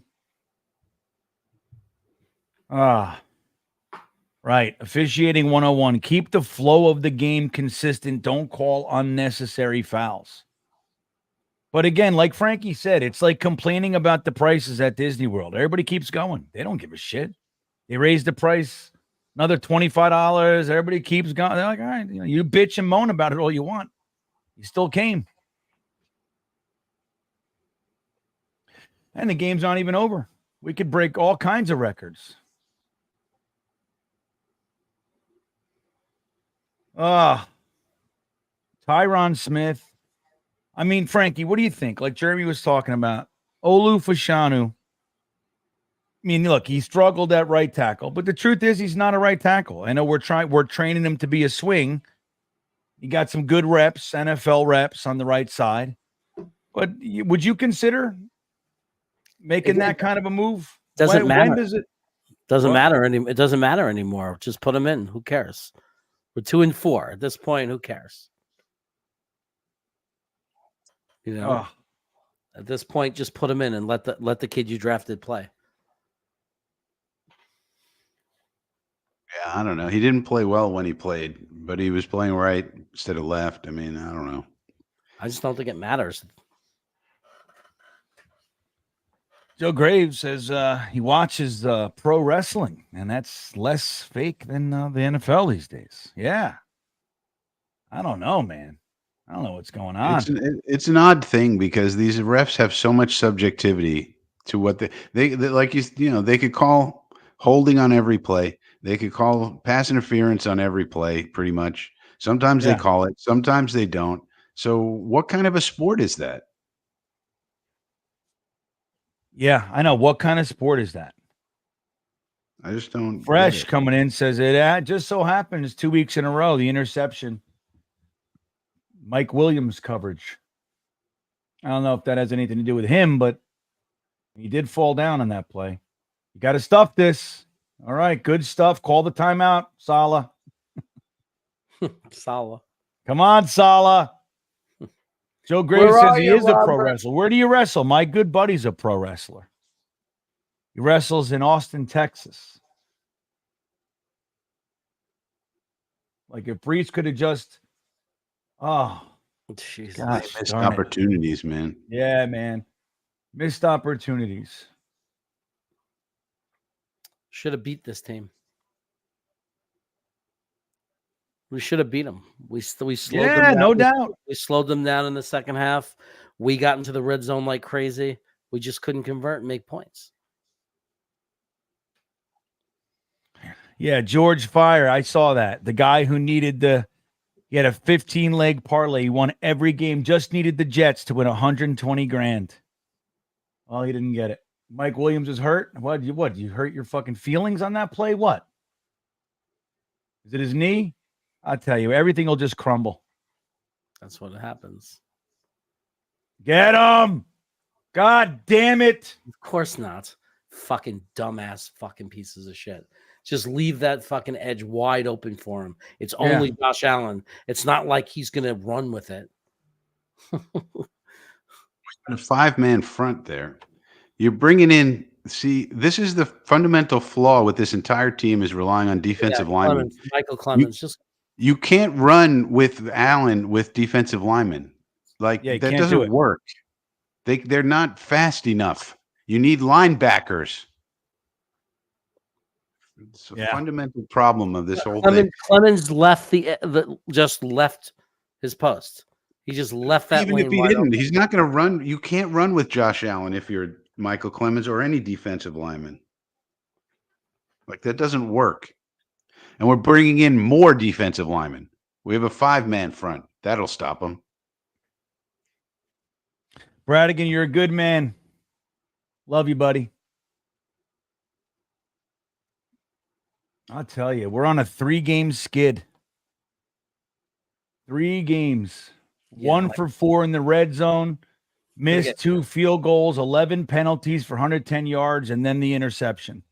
Right. Officiating 101. Keep the flow of the game consistent. Don't call unnecessary fouls. But again, like Frankie said, it's like complaining about the prices at Disney World. Everybody keeps going. They don't give a shit. They raised the price another $25. Everybody keeps going. They're like, all right, you bitch and moan about it all you want. You still came. And the game's not even over. We could break all kinds of records. Tyron Smith. I mean, Frankie, what do you think? Like Jeremy was talking about, Olu Fashanu. I mean, look, he struggled at right tackle, but the truth is he's not a right tackle. I know we're training him to be a swing. He got some good reps, NFL reps on the right side. But would you consider making that kind of a move? Doesn't matter. When does it? Doesn't matter anymore. It doesn't matter anymore. Just put him in. Who cares? We're 2-4 at this point. Who cares? You know, at this point, just put him in and let the kid you drafted play. Yeah, I don't know. He didn't play well when he played, but he was playing right instead of left. I mean, I don't know. I just don't think it matters. Joe Graves says he watches pro wrestling, and that's less fake than the NFL these days. Yeah. I don't know, man. I don't know what's going on. It's an odd thing because these refs have so much subjectivity to what they like. They could call holding on every play. They could call pass interference on every play, pretty much. Sometimes they call it, sometimes they don't. So what kind of a sport is that? Yeah, I know. What kind of sport is that? I just don't. Fresh coming in says it just so happens 2 weeks in a row, the interception. Mike Williams coverage. I don't know if that has anything to do with him, but he did fall down on that play. You got to stuff this. All right, good stuff. Call the timeout, Saleh. Saleh. Come on, Saleh. Joe Graves Where says are he you, is a pro Robert? wrestler. Where do you wrestle? My good buddy's a pro wrestler. He wrestles in Austin, Texas. Like if Breeze could have just, oh, Jesus. gosh, Missed darn it. opportunities, man. Yeah, man. Missed opportunities. Should have beat this team. We should have beat them. We slowed them Yeah, down. no doubt. We slowed them down in the second half. We got into the red zone like crazy. We just couldn't convert and make points. Yeah, George Fire. I saw that. The guy who needed he had a 15-leg parlay. He won every game, just needed the Jets to win 120 grand. Well, he didn't get it. Mike Williams is hurt. What? You hurt your fucking feelings on that play? What? Is it his knee? I'll tell you, everything will just crumble. That's what happens. Get him! God damn it! Of course not. Fucking dumbass fucking pieces of shit. Just leave that fucking edge wide open for him. It's only Josh Allen. It's not like he's going to run with it. A 5-man front there. You're bringing in. See, this is the fundamental flaw with this entire team is relying on defensive linemen. Michael Clemens. You can't run with Allen with defensive linemen. Like that doesn't work. They're not fast enough. You need linebackers. It's a fundamental problem of this whole thing. Clemens left just left his post. He just left that. Even if he didn't, he's not going to run. You can't run with Josh Allen if you're Michael Clemens or any defensive lineman. Like that doesn't work. And we're bringing in more defensive linemen. We have a 5-man front. That'll stop them. Bradigan, you're a good man. Love you, buddy. I'll tell you, we're on a 3-game skid. 3 games. 1 for 4 in the red zone. Missed 2 field goals, 11 penalties for 110 yards, and then the interception.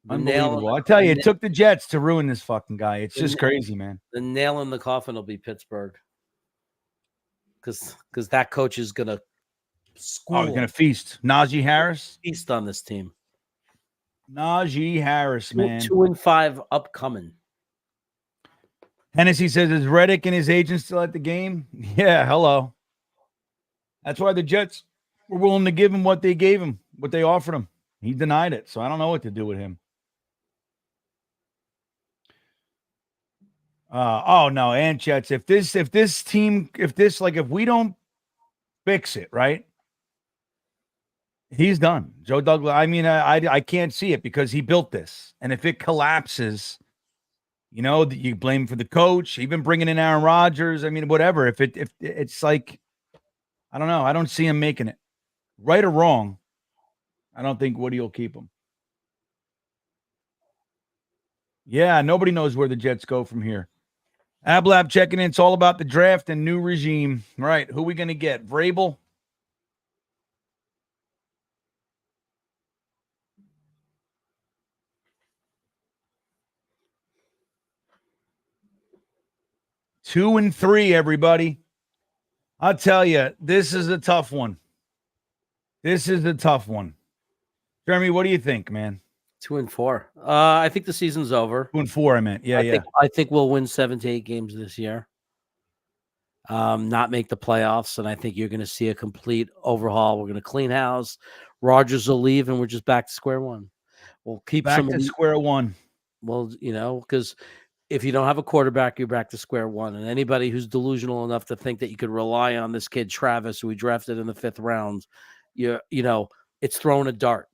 Unbelievable. I tell you, it took the Jets to ruin this fucking guy. It's just crazy, man. The nail in the coffin will be Pittsburgh. Because that coach is going to school. Oh, he's going to feast. Najee Harris? Feast on this team. Najee Harris, man. 2-5 upcoming. Hennessy says, is Reddick and his agent still at the game? Yeah, hello. That's why the Jets were willing to give him what they gave him, what they offered him. He denied it, so I don't know what to do with him. Oh no, Anchets. If we don't fix it, right? He's done. Joe Douglas. I mean, I can't see it because he built this, and if it collapses, you blame for the coach, even bringing in Aaron Rodgers. I mean, whatever. If it's like, I don't know. I don't see him making it, right or wrong. I don't think Woody will keep him. Yeah, nobody knows where the Jets go from here. Ablab checking in. It's all about the draft and new regime. Right. Who are we going to get? Vrabel? Two and 3, everybody. I'll tell you, this is a tough one. Jeremy, what do you think, man? 2-4. I think the season's over. 2-4, I meant. Yeah, I think we'll win 7 to 8 games this year. Not make the playoffs, and I think you're going to see a complete overhaul. We're going to clean house. Rodgers will leave, and we're just back to square one. We'll keep back to square one. Well, because if you don't have a quarterback, you're back to square one. And anybody who's delusional enough to think that you could rely on this kid Travis, who we drafted in the 5th round, it's throwing a dart.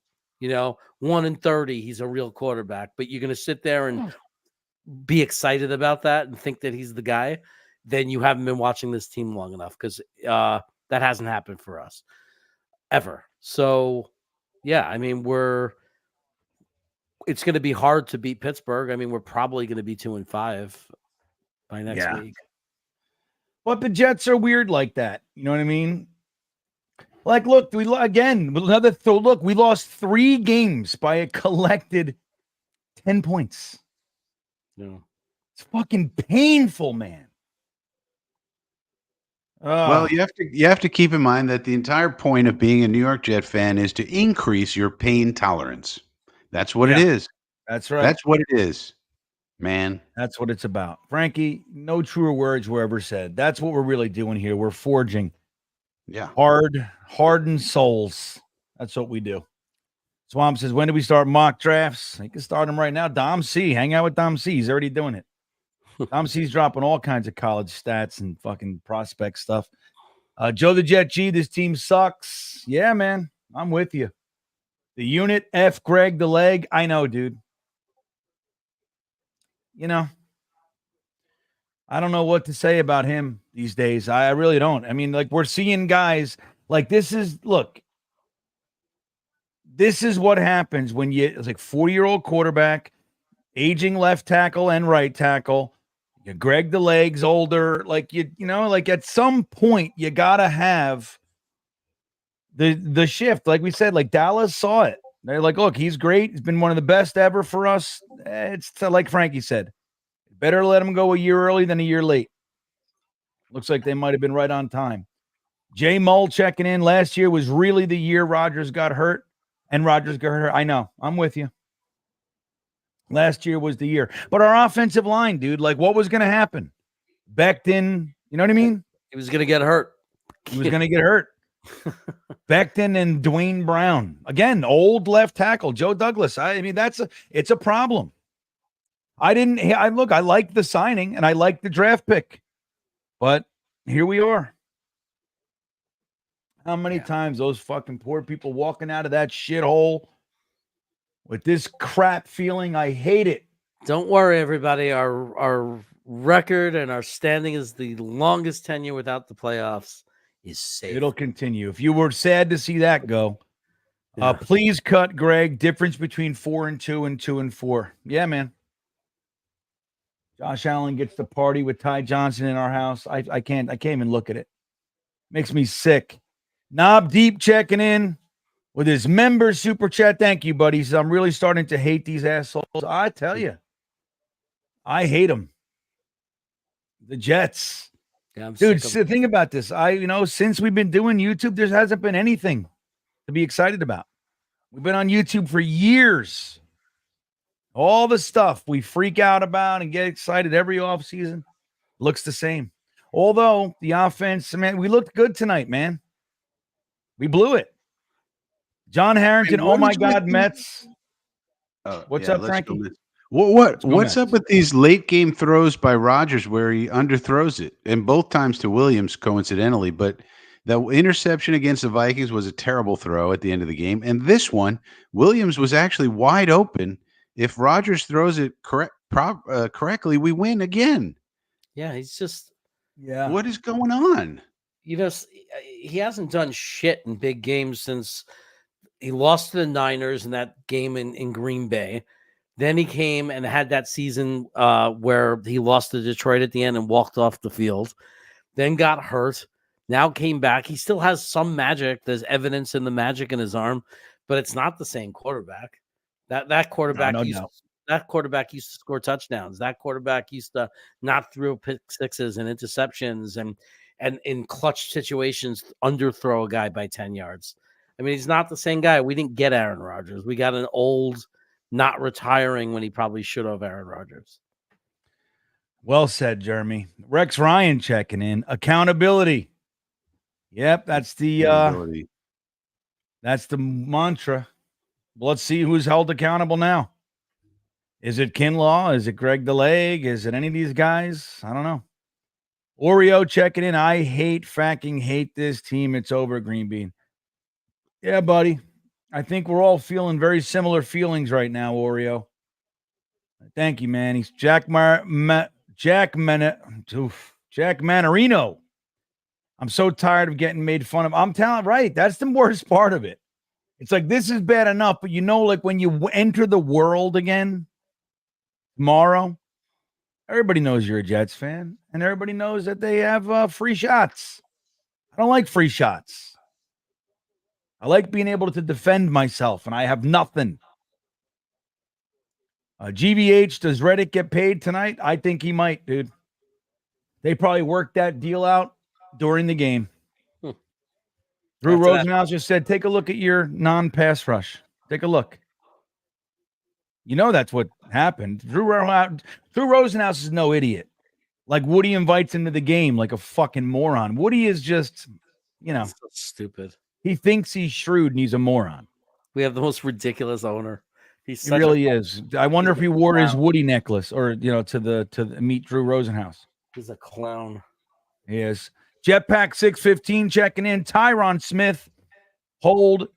1-30, he's a real quarterback, but you're going to sit there and be excited about that and think that he's the guy, then you haven't been watching this team long enough, because that hasn't happened for us ever. So, yeah, I mean, it's going to be hard to beat Pittsburgh. I mean, we're probably going to be 2-5 by next week. But the Jets are weird like that. You know what I mean? Like, look, we lost 3 games by a collected 10 points. Yeah. It's fucking painful, man. Well, you have to keep in mind that the entire point of being a New York Jet fan is to increase your pain tolerance. That's what it Yeah. is. That's right. That's what it is, man. That's what it's about. Frankie, no truer words were ever said. That's what we're really doing here. We're forging Yeah. hardened souls. That's what we do. Swamp says, when do we start mock drafts? You can start them right now. Dom C. Hang out with Dom C. He's already doing it. Dom C's dropping all kinds of college stats and fucking prospect stuff. Joe the Jet G, this team sucks. Yeah, man. I'm with you. The unit F Greg the leg. I know, dude. You know, I don't know what to say about him these days. I really don't. I mean, like, we're seeing guys like this is what happens when it's like 40-year-old quarterback, aging left tackle and right tackle. Greg the leg's older. Like, you know, like at some point you gotta have the shift. Like we said, like Dallas saw it. They're like, look, he's great. He's been one of the best ever for us. It's like Frankie said, better let him go a year early than a year late. Looks like they might have been right on time. Jay Mull checking in. Last year was really the year Rodgers got hurt. I know. I'm with you. Last year was the year. But our offensive line, dude, like what was going to happen? Becton, you know what I mean? He was going to get hurt. He was going to get hurt. Becton and Dwayne Brown. Again, old left tackle. Joe Douglas. I mean, it's a problem. I like the signing and I like the draft pick. But here we are. How many times those fucking poor people walking out of that shithole with this crap feeling? I hate it. Don't worry, everybody. Our record and our standing is the longest tenure without the playoffs is safe. It'll continue. If you were sad to see that go, please cut Greg. Difference between 4-2 and 2-4. Yeah, man. Josh Allen gets the party with Ty Johnson in our house. I can't even look at it. Makes me sick. Knob Deep checking in with his member super chat. Thank you, buddy. He says, I'm really starting to hate these assholes. I tell you, I hate them. The Jets. Yeah, dude, think about this. Since we've been doing YouTube, there hasn't been anything to be excited about. We've been on YouTube for years. All the stuff we freak out about and get excited every offseason looks the same. Although the offense, man, we looked good tonight, man. We blew it. John Harrington, oh my God, Mets. What's up, Frankie? What's up with these late game throws by Rodgers where he underthrows it? And both times to Williams, coincidentally, but the interception against the Vikings was a terrible throw at the end of the game. And this one, Williams was actually wide open. If Rodgers throws it correctly, we win again. Yeah, he's just. Yeah. What is going on? You know, he hasn't done shit in big games since he lost to the Niners in that game in Green Bay. Then he came and had that season where he lost to Detroit at the end and walked off the field. Then got hurt. Now came back. He still has some magic. There's evidence in the magic in his arm, but it's not the same quarterback. That quarterback that quarterback used to score touchdowns. That quarterback used to not throw pick sixes and interceptions and in clutch situations underthrow a guy by 10 yards. I mean, he's not the same guy. We didn't get Aaron Rodgers. We got an old, not retiring when he probably should have Aaron Rodgers. Well said, Jeremy. Rex Ryan checking in. Accountability. Yep, that's the mantra. Let's see who's held accountable now. Is it Kinlaw? Is it Greg the Leg? Is it any of these guys? I don't know. Oreo checking in. I hate this team. It's over, GreenBean. Yeah, buddy. I think we're all feeling very similar feelings right now, Oreo. Thank you, man. He's Jack Manarino. I'm so tired of getting made fun of. I'm telling right. That's the worst part of it. It's like, this is bad enough, but like when you enter the world again tomorrow, everybody knows you're a Jets fan, and everybody knows that they have free shots. I don't like free shots. I like being able to defend myself, and I have nothing. GBH, does Reddick get paid tonight? I think he might, dude. They probably worked that deal out during the game. Hmm. Drew After that- Rosenhaus just said, take a look at your non-pass rush. Take a look. You know that's what happened. Drew Rosenhaus is no idiot. Like Woody invites him to the game like a fucking moron. Woody is just, so stupid. he thinks he's shrewd and he's a moron. We have the most ridiculous owner. He's He such really is. I wonder if he wore his clown. Woody necklace or to meet Drew Rosenhaus. He's a clown. He is. Jetpack 615 checking in. Tyron Smith hold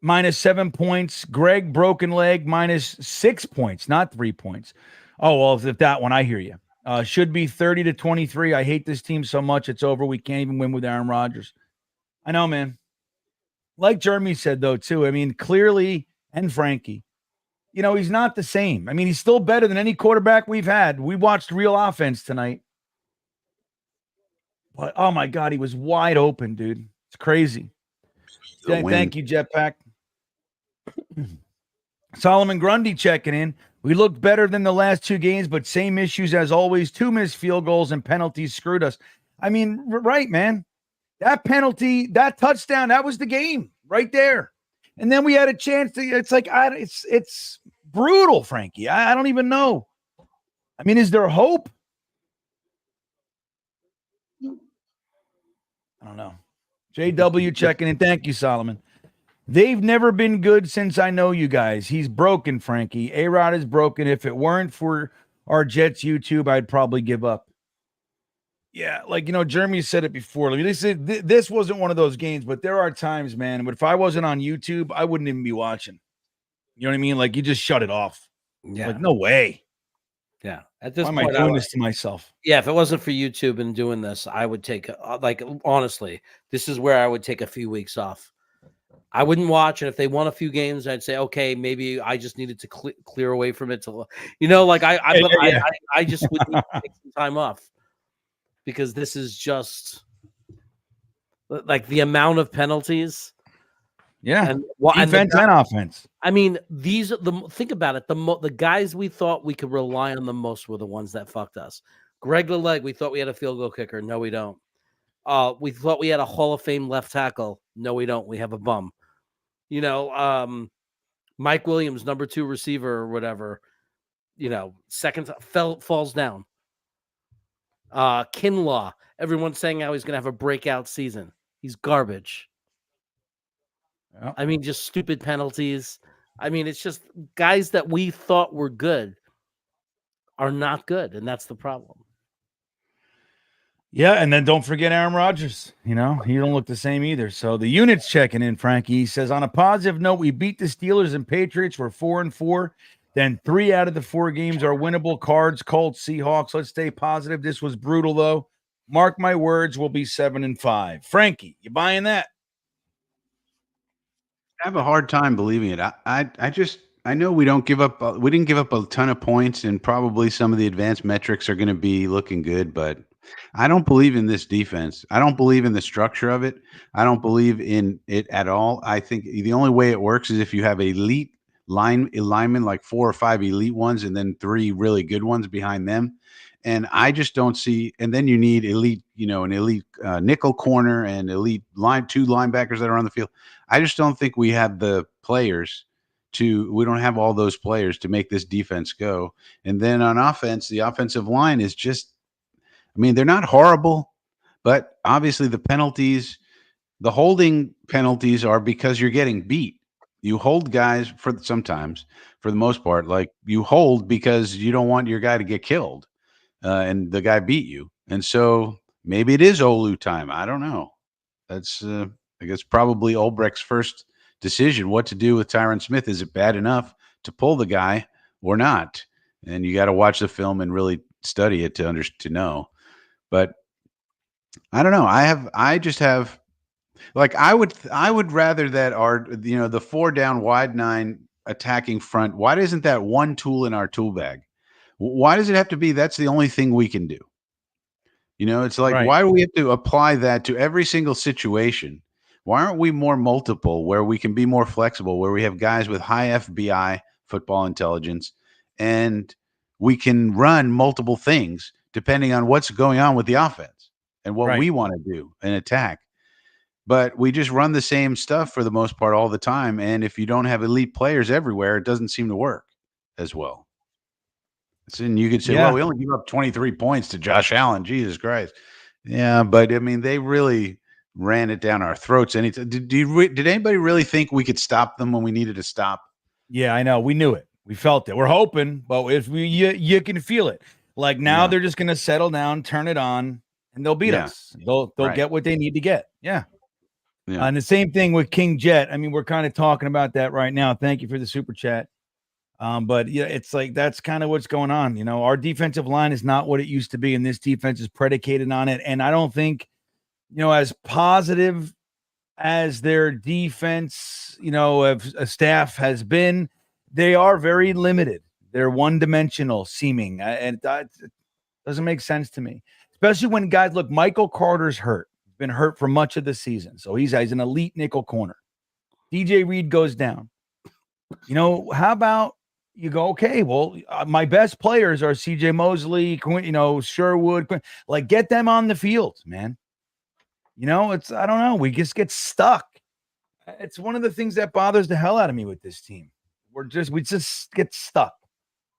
-7 points. Greg broken leg -6 points, not 3 points. Oh, well, if that one, I hear you. Should be 30-23. I hate this team so much. It's over. We can't even win with Aaron Rodgers. I know, man. Like Jeremy said, though, too. I mean, clearly, and Frankie, he's not the same. I mean, he's still better than any quarterback we've had. We watched real offense tonight. But, oh, my God, he was wide open, dude. It's crazy. Thank you, Jetpack. Solomon Grundy checking in. We looked better than the last 2 games, but same issues as always. 2 missed field goals and penalties screwed us. I mean, right, man. That penalty, that touchdown, that was the game right there. And then we had a chance to, it's like, it's brutal, Frankie. I don't even know. I mean, is there hope? I don't know. JW checking in. Thank you, Solomon. They've never been good since I know you guys. He's broken, Frankie. A-Rod is broken. If it weren't for our Jets YouTube, I'd probably give up. Yeah, like, Jeremy said it before. Like, this wasn't one of those games, but there are times, man, but if I wasn't on YouTube, I wouldn't even be watching. You know what I mean? Like, you just shut it off. Yeah. Like, no way. Yeah. At this Why point, am I doing this to myself? Yeah, if it wasn't for YouTube and doing this, I would take, honestly, this is where I would take a few weeks off. I wouldn't watch, and if they won a few games, I'd say, okay, maybe I just needed to clear away from it to, I just would need to take some time off because this is just like the amount of penalties. Yeah, and defense and offense. I mean, think about it. The guys we thought we could rely on the most were the ones that fucked us. Greg the Leg, we thought we had a field goal kicker. No, we don't. We thought we had a Hall of Fame left tackle. No, we don't. We have a bum. Mike Williams, number 2 receiver or whatever, second falls down. Kinlaw, everyone's saying how he's going to have a breakout season. He's garbage. Yeah. I mean, just stupid penalties. I mean, it's just guys that we thought were good are not good, and that's the problem. Yeah, and then don't forget Aaron Rodgers. He don't look the same either. So the unit's checking in, Frankie. He says, on a positive note, we beat the Steelers and Patriots. We're 4-4. Then 3 out of the 4 games are winnable. Cards, Colts, Seahawks. Let's stay positive. This was brutal, though. Mark my words, we'll be 7-5. Frankie, you buying that? I have a hard time believing it. I know we didn't give up a ton of points, and probably some of the advanced metrics are going to be looking good, but I don't believe in this defense. I don't believe in the structure of it. I don't believe in it at all. I think the only way it works is if you have elite linemen, like 4 or 5 elite ones, and then 3 really good ones behind them. And I just don't see. And then you need elite, an elite nickel corner and elite 2 linebackers that are on the field. I just don't think we have the players we don't have all those players to make this defense go. And then on offense, the offensive line is just, I mean, they're not horrible, but obviously the holding penalties are because you're getting beat. You hold guys for the most part, like you hold because you don't want your guy to get killed, and the guy beat you. And so maybe it is Olu time. I don't know. That's I guess probably Olbrecht's first decision what to do with Tyron Smith. Is it bad enough to pull the guy or not? And you got to watch the film and really study it to know. But I don't know. I just have, like, I would rather that our, the 4 down wide 9 attacking front. Why isn't that one tool in our tool bag? Why does it have to be? That's the only thing we can do. It's like, Why do we have to apply that to every single situation? Why aren't we more multiple, where we can be more flexible, where we have guys with high FBI football intelligence, and we can run multiple things depending on what's going on with the offense? and what Right. we want to do and attack. But we just run the same stuff for the most part all the time. And if you don't have elite players everywhere, it doesn't seem to work as well. So, and you could say, Yeah. well, we only give up 23 points to Josh Allen. Jesus Christ. Yeah, but I mean, they really ran it down our throats. Anytime. Did anybody really think we could stop them when we needed to stop? Yeah, I know. We knew it. We felt it. We're hoping, but if you can feel it. Like now they're just going to settle down, turn it on, and they'll beat us. They'll get what they need to get. Yeah. And the same thing with King Jet. I mean, we're kind of talking about that right now. Thank you for the super chat. But yeah, it's like that's kind of what's going on. You know, our defensive line is not what it used to be, and this defense is predicated on it. And I don't think, you know, as positive as their defense, you know, of a staff has been, they are very limited. They're one-dimensional seeming, and that doesn't make sense to me. Especially when guys look, Michael Carter's hurt. He's been hurt for much of the season, so he's an elite nickel corner. DJ Reed goes down. You know, how about you go, okay, well, my best players are CJ Mosley, you know, Sherwood, like get them on the field, man. You know, it's, I don't know. We just get stuck. It's one of the things that bothers the hell out of me with this team. We just get stuck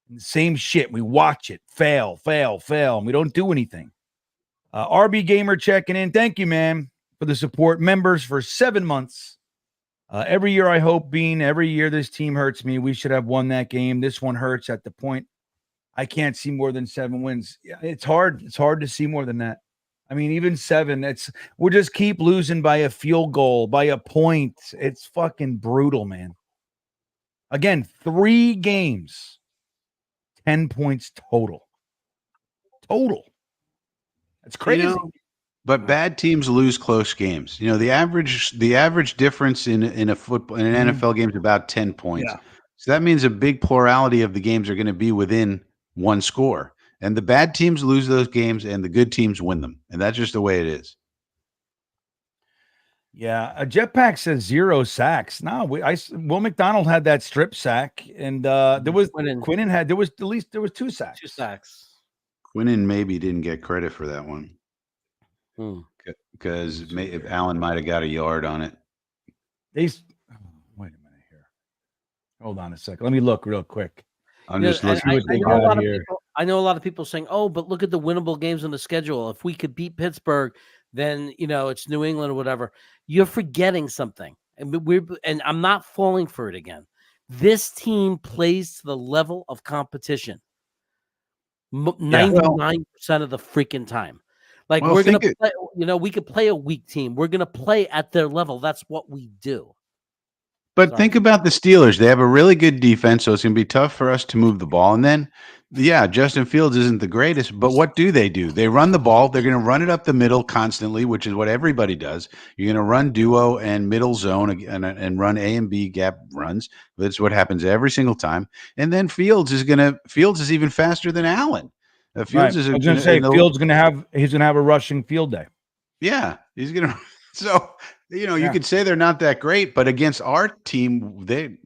in the same shit. We watch it fail, and we don't do anything. RB Gamer checking in. Thank you, man, for the support. Members for 7 months. Every year I hope, Bean, every year this team hurts me. We should have won that game. This one hurts at the point I can't see more than 7 wins. It's hard. It's hard to see more than that. I mean, even 7, we'll just keep losing by a field goal, by a point. It's fucking brutal, man. Again, 3 games, 10 points total. That's crazy. You know, but bad teams lose close games. You know, the average difference in an NFL game is about 10 points. Yeah. So that means a big plurality of the games are going to be within 1 score. And the bad teams lose those games and the good teams win them. And that's just the way it is. Yeah. A Jetpack says 0 sacks. No, Will McDonald had that strip sack, and there was Quinnen was 2 sacks. 2 sacks. Quinnen maybe didn't get credit for that one. Because Allen might have got a yard on it. Wait a minute here. Hold on a second. Let me look real quick. I'm just looking at what they got here. I know a lot of people saying, "Oh, but look at the winnable games on the schedule. If we could beat Pittsburgh, then you know it's New England or whatever." You're forgetting something, and I'm not falling for it again. This team plays to the level of competition 99% of the freaking time. Like we're gonna play, you know, we could play a weak team. We're gonna play at their level. That's what we do. But think about the Steelers. They have a really good defense, so it's going to be tough for us to move the ball. And then, Justin Fields isn't the greatest, but what do? They run the ball. They're going to run it up the middle constantly, which is what everybody does. You're going to run duo and middle zone and run A and B gap runs. That's what happens every single time. And then Fields is even faster than Allen. Fields is going to say Fields going to have a rushing field day. Yeah, he's going to. So, you could say they're not that great, but against our team, they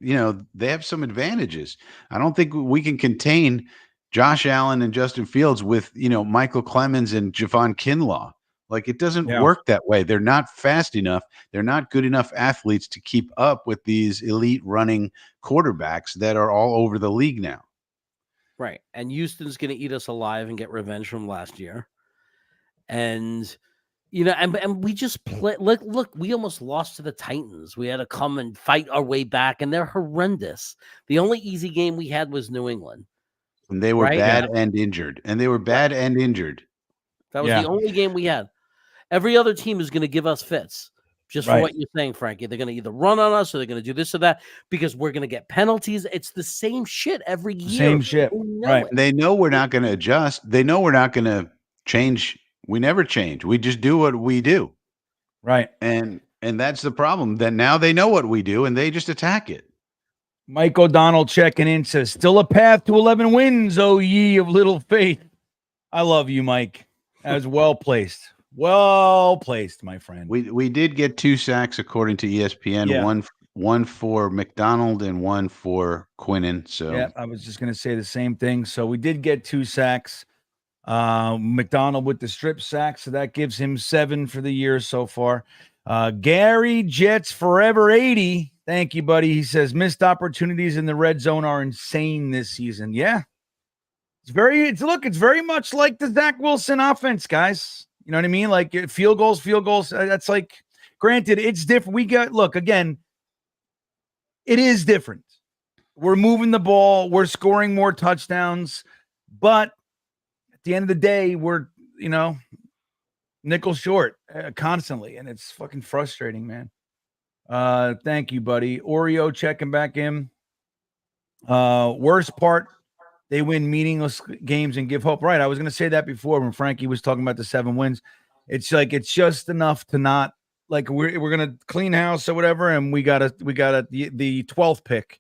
have some advantages. I don't think we can contain Josh Allen and Justin Fields with, Michael Clemens and Javon Kinlaw. Like, it doesn't work that way. They're not fast enough. They're not good enough athletes to keep up with these elite running quarterbacks that are all over the league now. Right. And Houston's going to eat us alive and get revenge from last year. And and we just play. Look, we almost lost to the Titans. We had to come and fight our way back, and they're horrendous. The only easy game we had was New England. And they were bad and injured. That was the only game we had. Every other team is going to give us fits. Just for what you're saying, Frankie. They're going to either run on us or they're going to do this or that because we're going to get penalties. It's the same shit every year. Same shit. Right. They know we're not going to adjust. They know we're not going to change. We never change. We just do what we do. Right. And that's the problem. That now they know what we do and they just attack it. Mike O'Donnell checking in says, still a path to 11 wins, O ye of little faith. I love you, Mike. That was well placed. Well placed, my friend. We did get 2 sacks according to ESPN. One for McDonald and one for Quinnen. So I was just going to say the same thing. So we did get 2 sacks. McDonald with the strip sack, so that gives him 7 for the year so far. Gary Jets Forever 80. Thank you, buddy. He says missed opportunities in the red zone are insane this season. Yeah. It's very much like the Zach Wilson offense, guys. You know what I mean? Like field goals. That's like, granted, it's different. Again, it is different. We're moving the ball. We're scoring more touchdowns. But at the end of the day, we're, nickel short constantly. And it's fucking frustrating, man. Thank you, buddy. Oreo checking back in. Worst part, they win meaningless games and give hope. Right. I was going to say that before when Frankie was talking about the 7 wins. It's like, it's just enough to not, like, we're going to clean house or whatever. And we got the 12th pick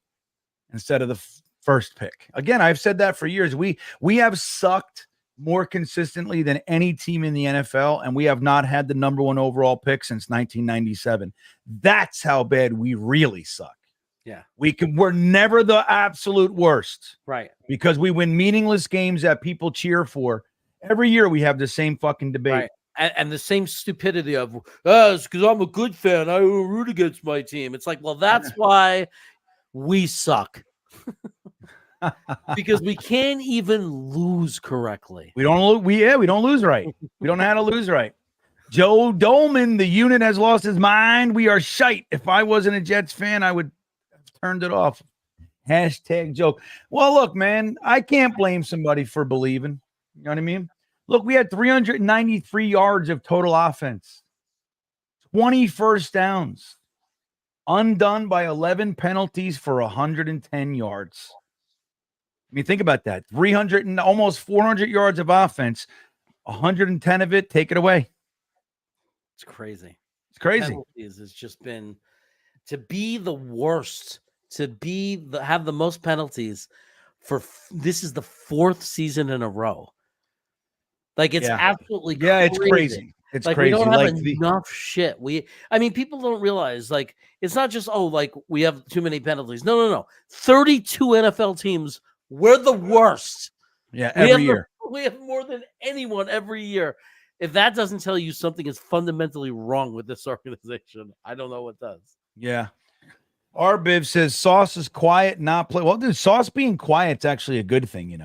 instead of the first pick. Again, I've said that for years. We have sucked more consistently than any team in the NFL. And we have not had the number 1 overall pick since 1997. That's how bad we really suck. Yeah. We're never the absolute worst. Right. Because we win meaningless games that people cheer for. Every year we have the same fucking debate. Right. And the same stupidity of, it's because I'm a good fan. I root against my team. It's like, well, that's why we suck. Because we can't even lose correctly. We don't lose right. We don't know how to lose right. Joe Dolman, the unit has lost his mind. We are shite. If I wasn't a Jets fan, I would turned it off. Hashtag joke. Well, look, man, I can't blame somebody for believing. You know what I mean? Look, we had 393 yards of total offense, 20 first downs, undone by 11 penalties for 110 yards. I mean, think about that. 300 and almost 400 yards of offense, 110 of it, take it away. It's crazy. It's crazy. Penalties has just been to be the worst. To have the most penalties this is the 4th season in a row. Like it's absolutely crazy. It's crazy. It's like crazy. We don't have enough shit. People don't realize like it's not just like we have too many penalties. No. 32 NFL teams. We're the worst. Yeah, every year. We have more than anyone every year. If that doesn't tell you something is fundamentally wrong with this organization, I don't know what does. Yeah. Our Biv says Sauce is quiet, not play. Well, dude, Sauce being quiet's actually a good thing,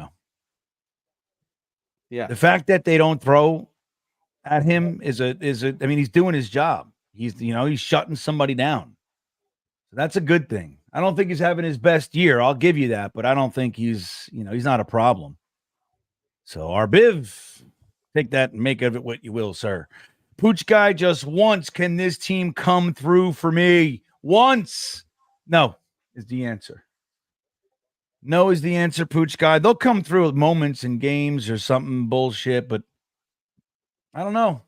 Yeah. The fact that they don't throw at him is I mean, he's doing his job. He's shutting somebody down. So that's a good thing. I don't think he's having his best year. I'll give you that, but I don't think he's not a problem. So our Biv, take that and make of it what you will, sir. Pooch guy, just once can this team come through for me? Once. No is the answer. No is the answer, Pooch guy. They'll come through with moments in games or something bullshit, but I don't know.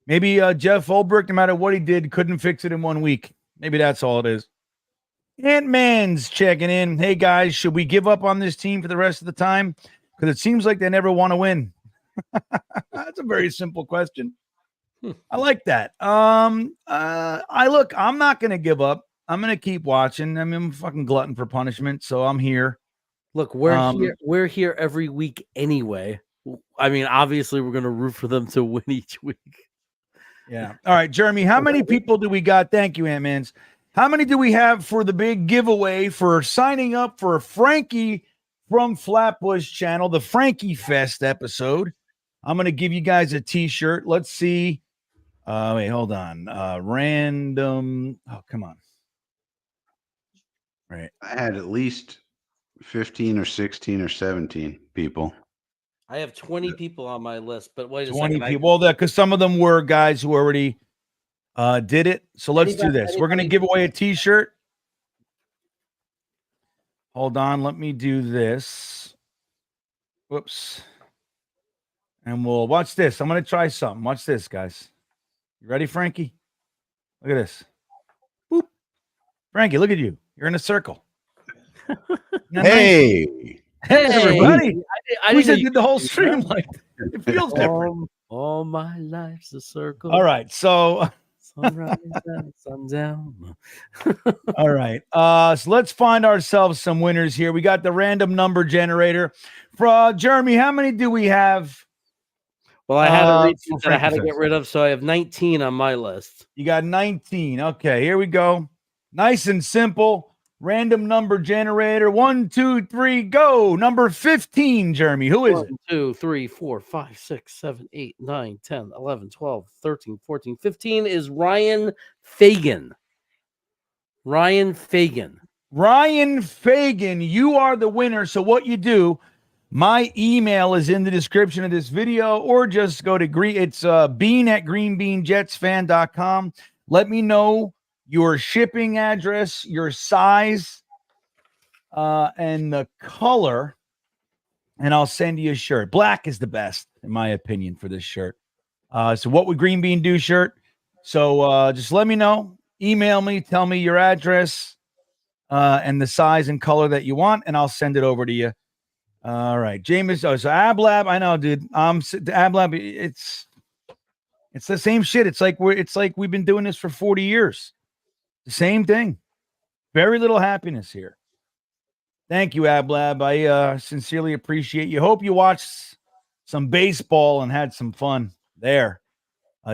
Maybe Jeff Ulbrich, no matter what he did, couldn't fix it in 1 week. Maybe that's all it is. Ant-Man's checking in. Hey, guys, should we give up on this team for the rest of the time? Because it seems like they never want to win. That's a very simple question. I like that. I'm not going to give up. I'm going to keep watching. I mean, I'm a fucking glutton for punishment, so I'm here. Look, we're here every week anyway. I mean, obviously, we're going to root for them to win each week. Yeah. All right, Jeremy, how many people do we got? Thank you, Ant-Mans. How many do we have for the big giveaway for signing up for Frankie from Flatbush channel, the Frankie Fest episode? I'm going to give you guys a T-shirt. Let's see. Wait, hold on. Random. Oh, come on. Right. I had at least 15 or 16 or 17 people. I have 20 people on my list, but wait a 20 second. people. Well, because some of them were guys who already did it. So let's do this. We're going to give away a T-shirt. Hold on. Let me do this. Whoops. And we'll watch this. I'm going to try something. Watch this, guys. You ready, Frankie? Look at this. Boop. Frankie, look at you. You're in a circle. Hey. Nice? Hey, everybody. I We didn't know just you did the whole stream like that. It feels different. all my life's a circle. All right. So Sunrise and sundown. All right. So let's find ourselves some winners here. We got the random number generator. For Jeremy, how many do we have? Well, I had a repeat for that I had to Frankie get Fest? rid of, so I have 19 on my list. You got 19. Okay, here we go. Nice and simple. Random number generator. 1, 2, 3, go. Number 15, Jeremy. Who is it? 1, 2, 3, 4, 5, 6, 7, 8, 9, 10, 11, 12, 13, 14, 15 is Ryan Fagan. Ryan Fagan. Ryan Fagan, you are the winner. So what you do, my email is in the description of this video, or just go to bean at greenbeanjetsfan.com. Let me know your shipping address, your size, and the color, and I'll send you a shirt. Black is the best, in my opinion, for this shirt. So what would Green Bean do shirt? So just let me know. Email me, tell me your address and the size and color that you want, and I'll send it over to you. All right, James. Oh, so AbLab, I know, dude. AbLab, it's the same shit. It's like we've been doing this for 40 years. The same thing. Very little happiness here. Thank you, AbLab. I sincerely appreciate you. Hope you watched some baseball and had some fun there.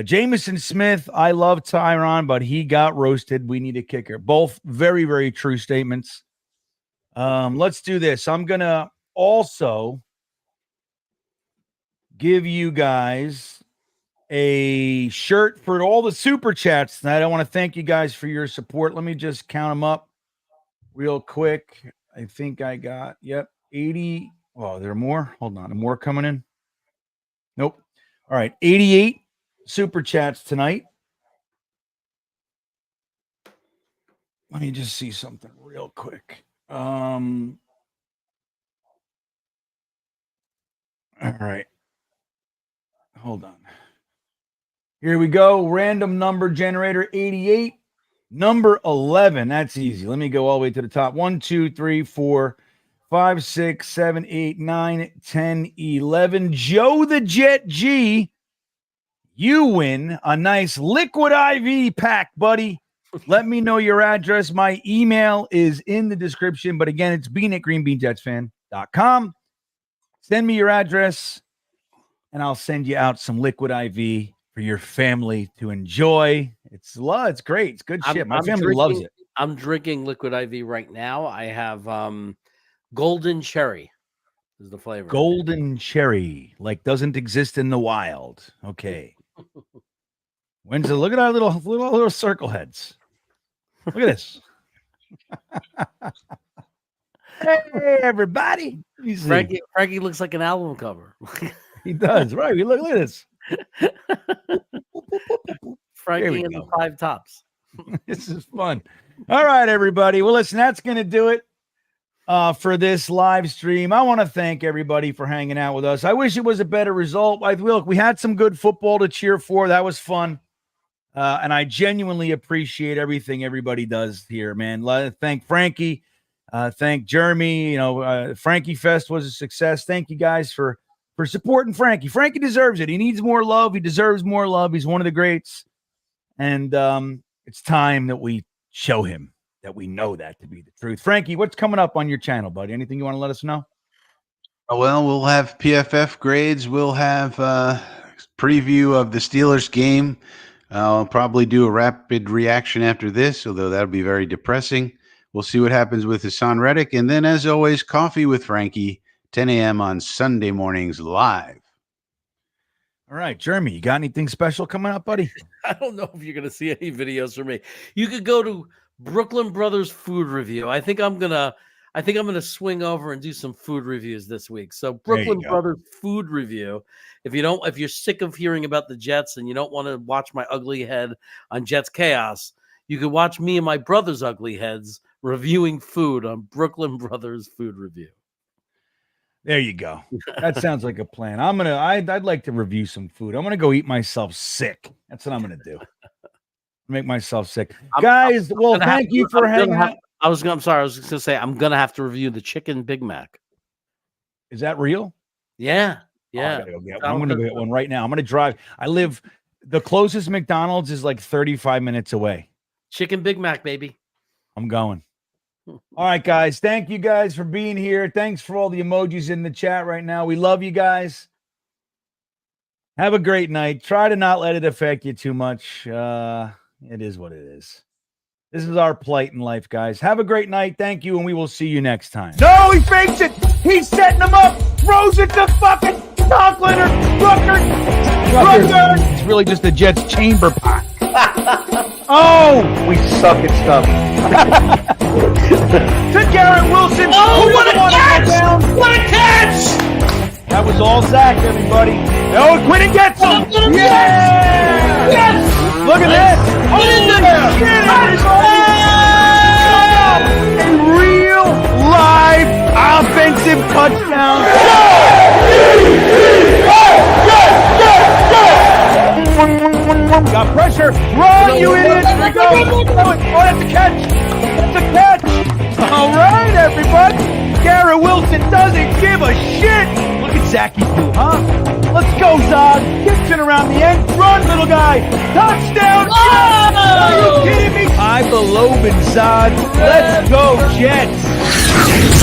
Jameson Smith, I love Tyron, but he got roasted. We need a kicker. Both very, very true statements. Let's do this. I'm going to also give you guys a shirt for all the super chats tonight. I want to thank you guys for your support. Let me just count them up real quick. I think I got, 80. Oh, there are more. Hold on. More coming in. Nope. All right. 88 super chats tonight. Let me just see something real quick. All right. Hold on. Here we go. Random number generator 88. Number 11. That's easy. Let me go all the way to the top. 1, 2, 3, 4, 5, 6, 7, 8, 9, 10, 11. Joe the Jet G. You win a nice liquid IV pack, buddy. Let me know your address. My email is in the description. But again, it's bean at greenbeanjetsfan.com. Send me your address, and I'll send you out some liquid IV for your family to enjoy. It's great. It's good shit. My family loves it. I'm drinking liquid IV right now. I have golden cherry is the flavor. Golden cherry, like doesn't exist in the wild. Okay. Look at our little circle heads. Look at this. Hey, everybody. Frankie looks like an album cover. He does, right? Look at this. Frankie and the Five Tops. This is fun. All right, everybody. Well, listen, that's going to do it for this live stream. I want to thank everybody for hanging out with us. I wish it was a better result. Look, we had some good football to cheer for. That was fun. And I genuinely appreciate everything everybody does here, man. Thank Frankie. Thank Jeremy. Frankie Fest was a success. Thank you guys for supporting Frankie. Frankie deserves it. He needs more love. He deserves more love. He's one of the greats. And it's time that we show him that we know that to be the truth. Frankie, what's coming up on your channel, buddy? Anything you want to let us know? Well, we'll have PFF grades. We'll have preview of the Steelers game. I'll probably do a rapid reaction after this, although that'll be very depressing. We'll see what happens with Hassan Reddick. And then, as always, Coffee with Frankie, 10 a.m. on Sunday mornings live. All right, Jeremy, you got anything special coming up, buddy? I don't know if you're going to see any videos from me. You could go to Brooklyn Brothers Food Review. I think I'm gonna swing over and do some food reviews this week. So Brooklyn Brothers Food Review. If you're sick of hearing about the Jets and you don't want to watch my ugly head on Jets Chaos, you can watch me and my brother's ugly heads reviewing food on Brooklyn Brothers Food Review. There you go. That sounds like a plan. I'd like to review some food. I'm gonna go eat myself sick. That's what I'm gonna do. Make myself sick. Guys, thank you for hanging out. I was going to say I'm going to have to review the chicken Big Mac. Is that real? Yeah. I'm going to go get one right now. I'm going to drive. I live The closest McDonald's is like 35 minutes away. Chicken Big Mac, baby. I'm going. All right, guys. Thank you guys for being here. Thanks for all the emojis in the chat right now. We love you guys. Have a great night. Try to not let it affect you too much. It is what it is. This is our plight in life, guys. Have a great night. Thank you, and we will see you next time. No, he fakes it. He's setting them up. Throws it to fucking Conklin or Rucker. It's really just the Jets chamber pot. Oh, We suck at stuff. to Garrett Wilson. Oh, Who what a doesn't wanna go catch! down? What a catch! That was all Zach, everybody. Oh, Quinn gets him. Yeah! Yes! Look at this. Oh, shit, everybody. A real live offensive touchdown. Got pressure. Run, you idiot. Here we go. Oh, that's a catch. That's a catch. All right, everybody. Garrett Wilson doesn't give a shit. Look at Zachy too, huh? Let's go, Zod. Gets it around the end. Run, little guy. Touchdown. Are you kidding me? I believe in Zod. Let's go, Jets.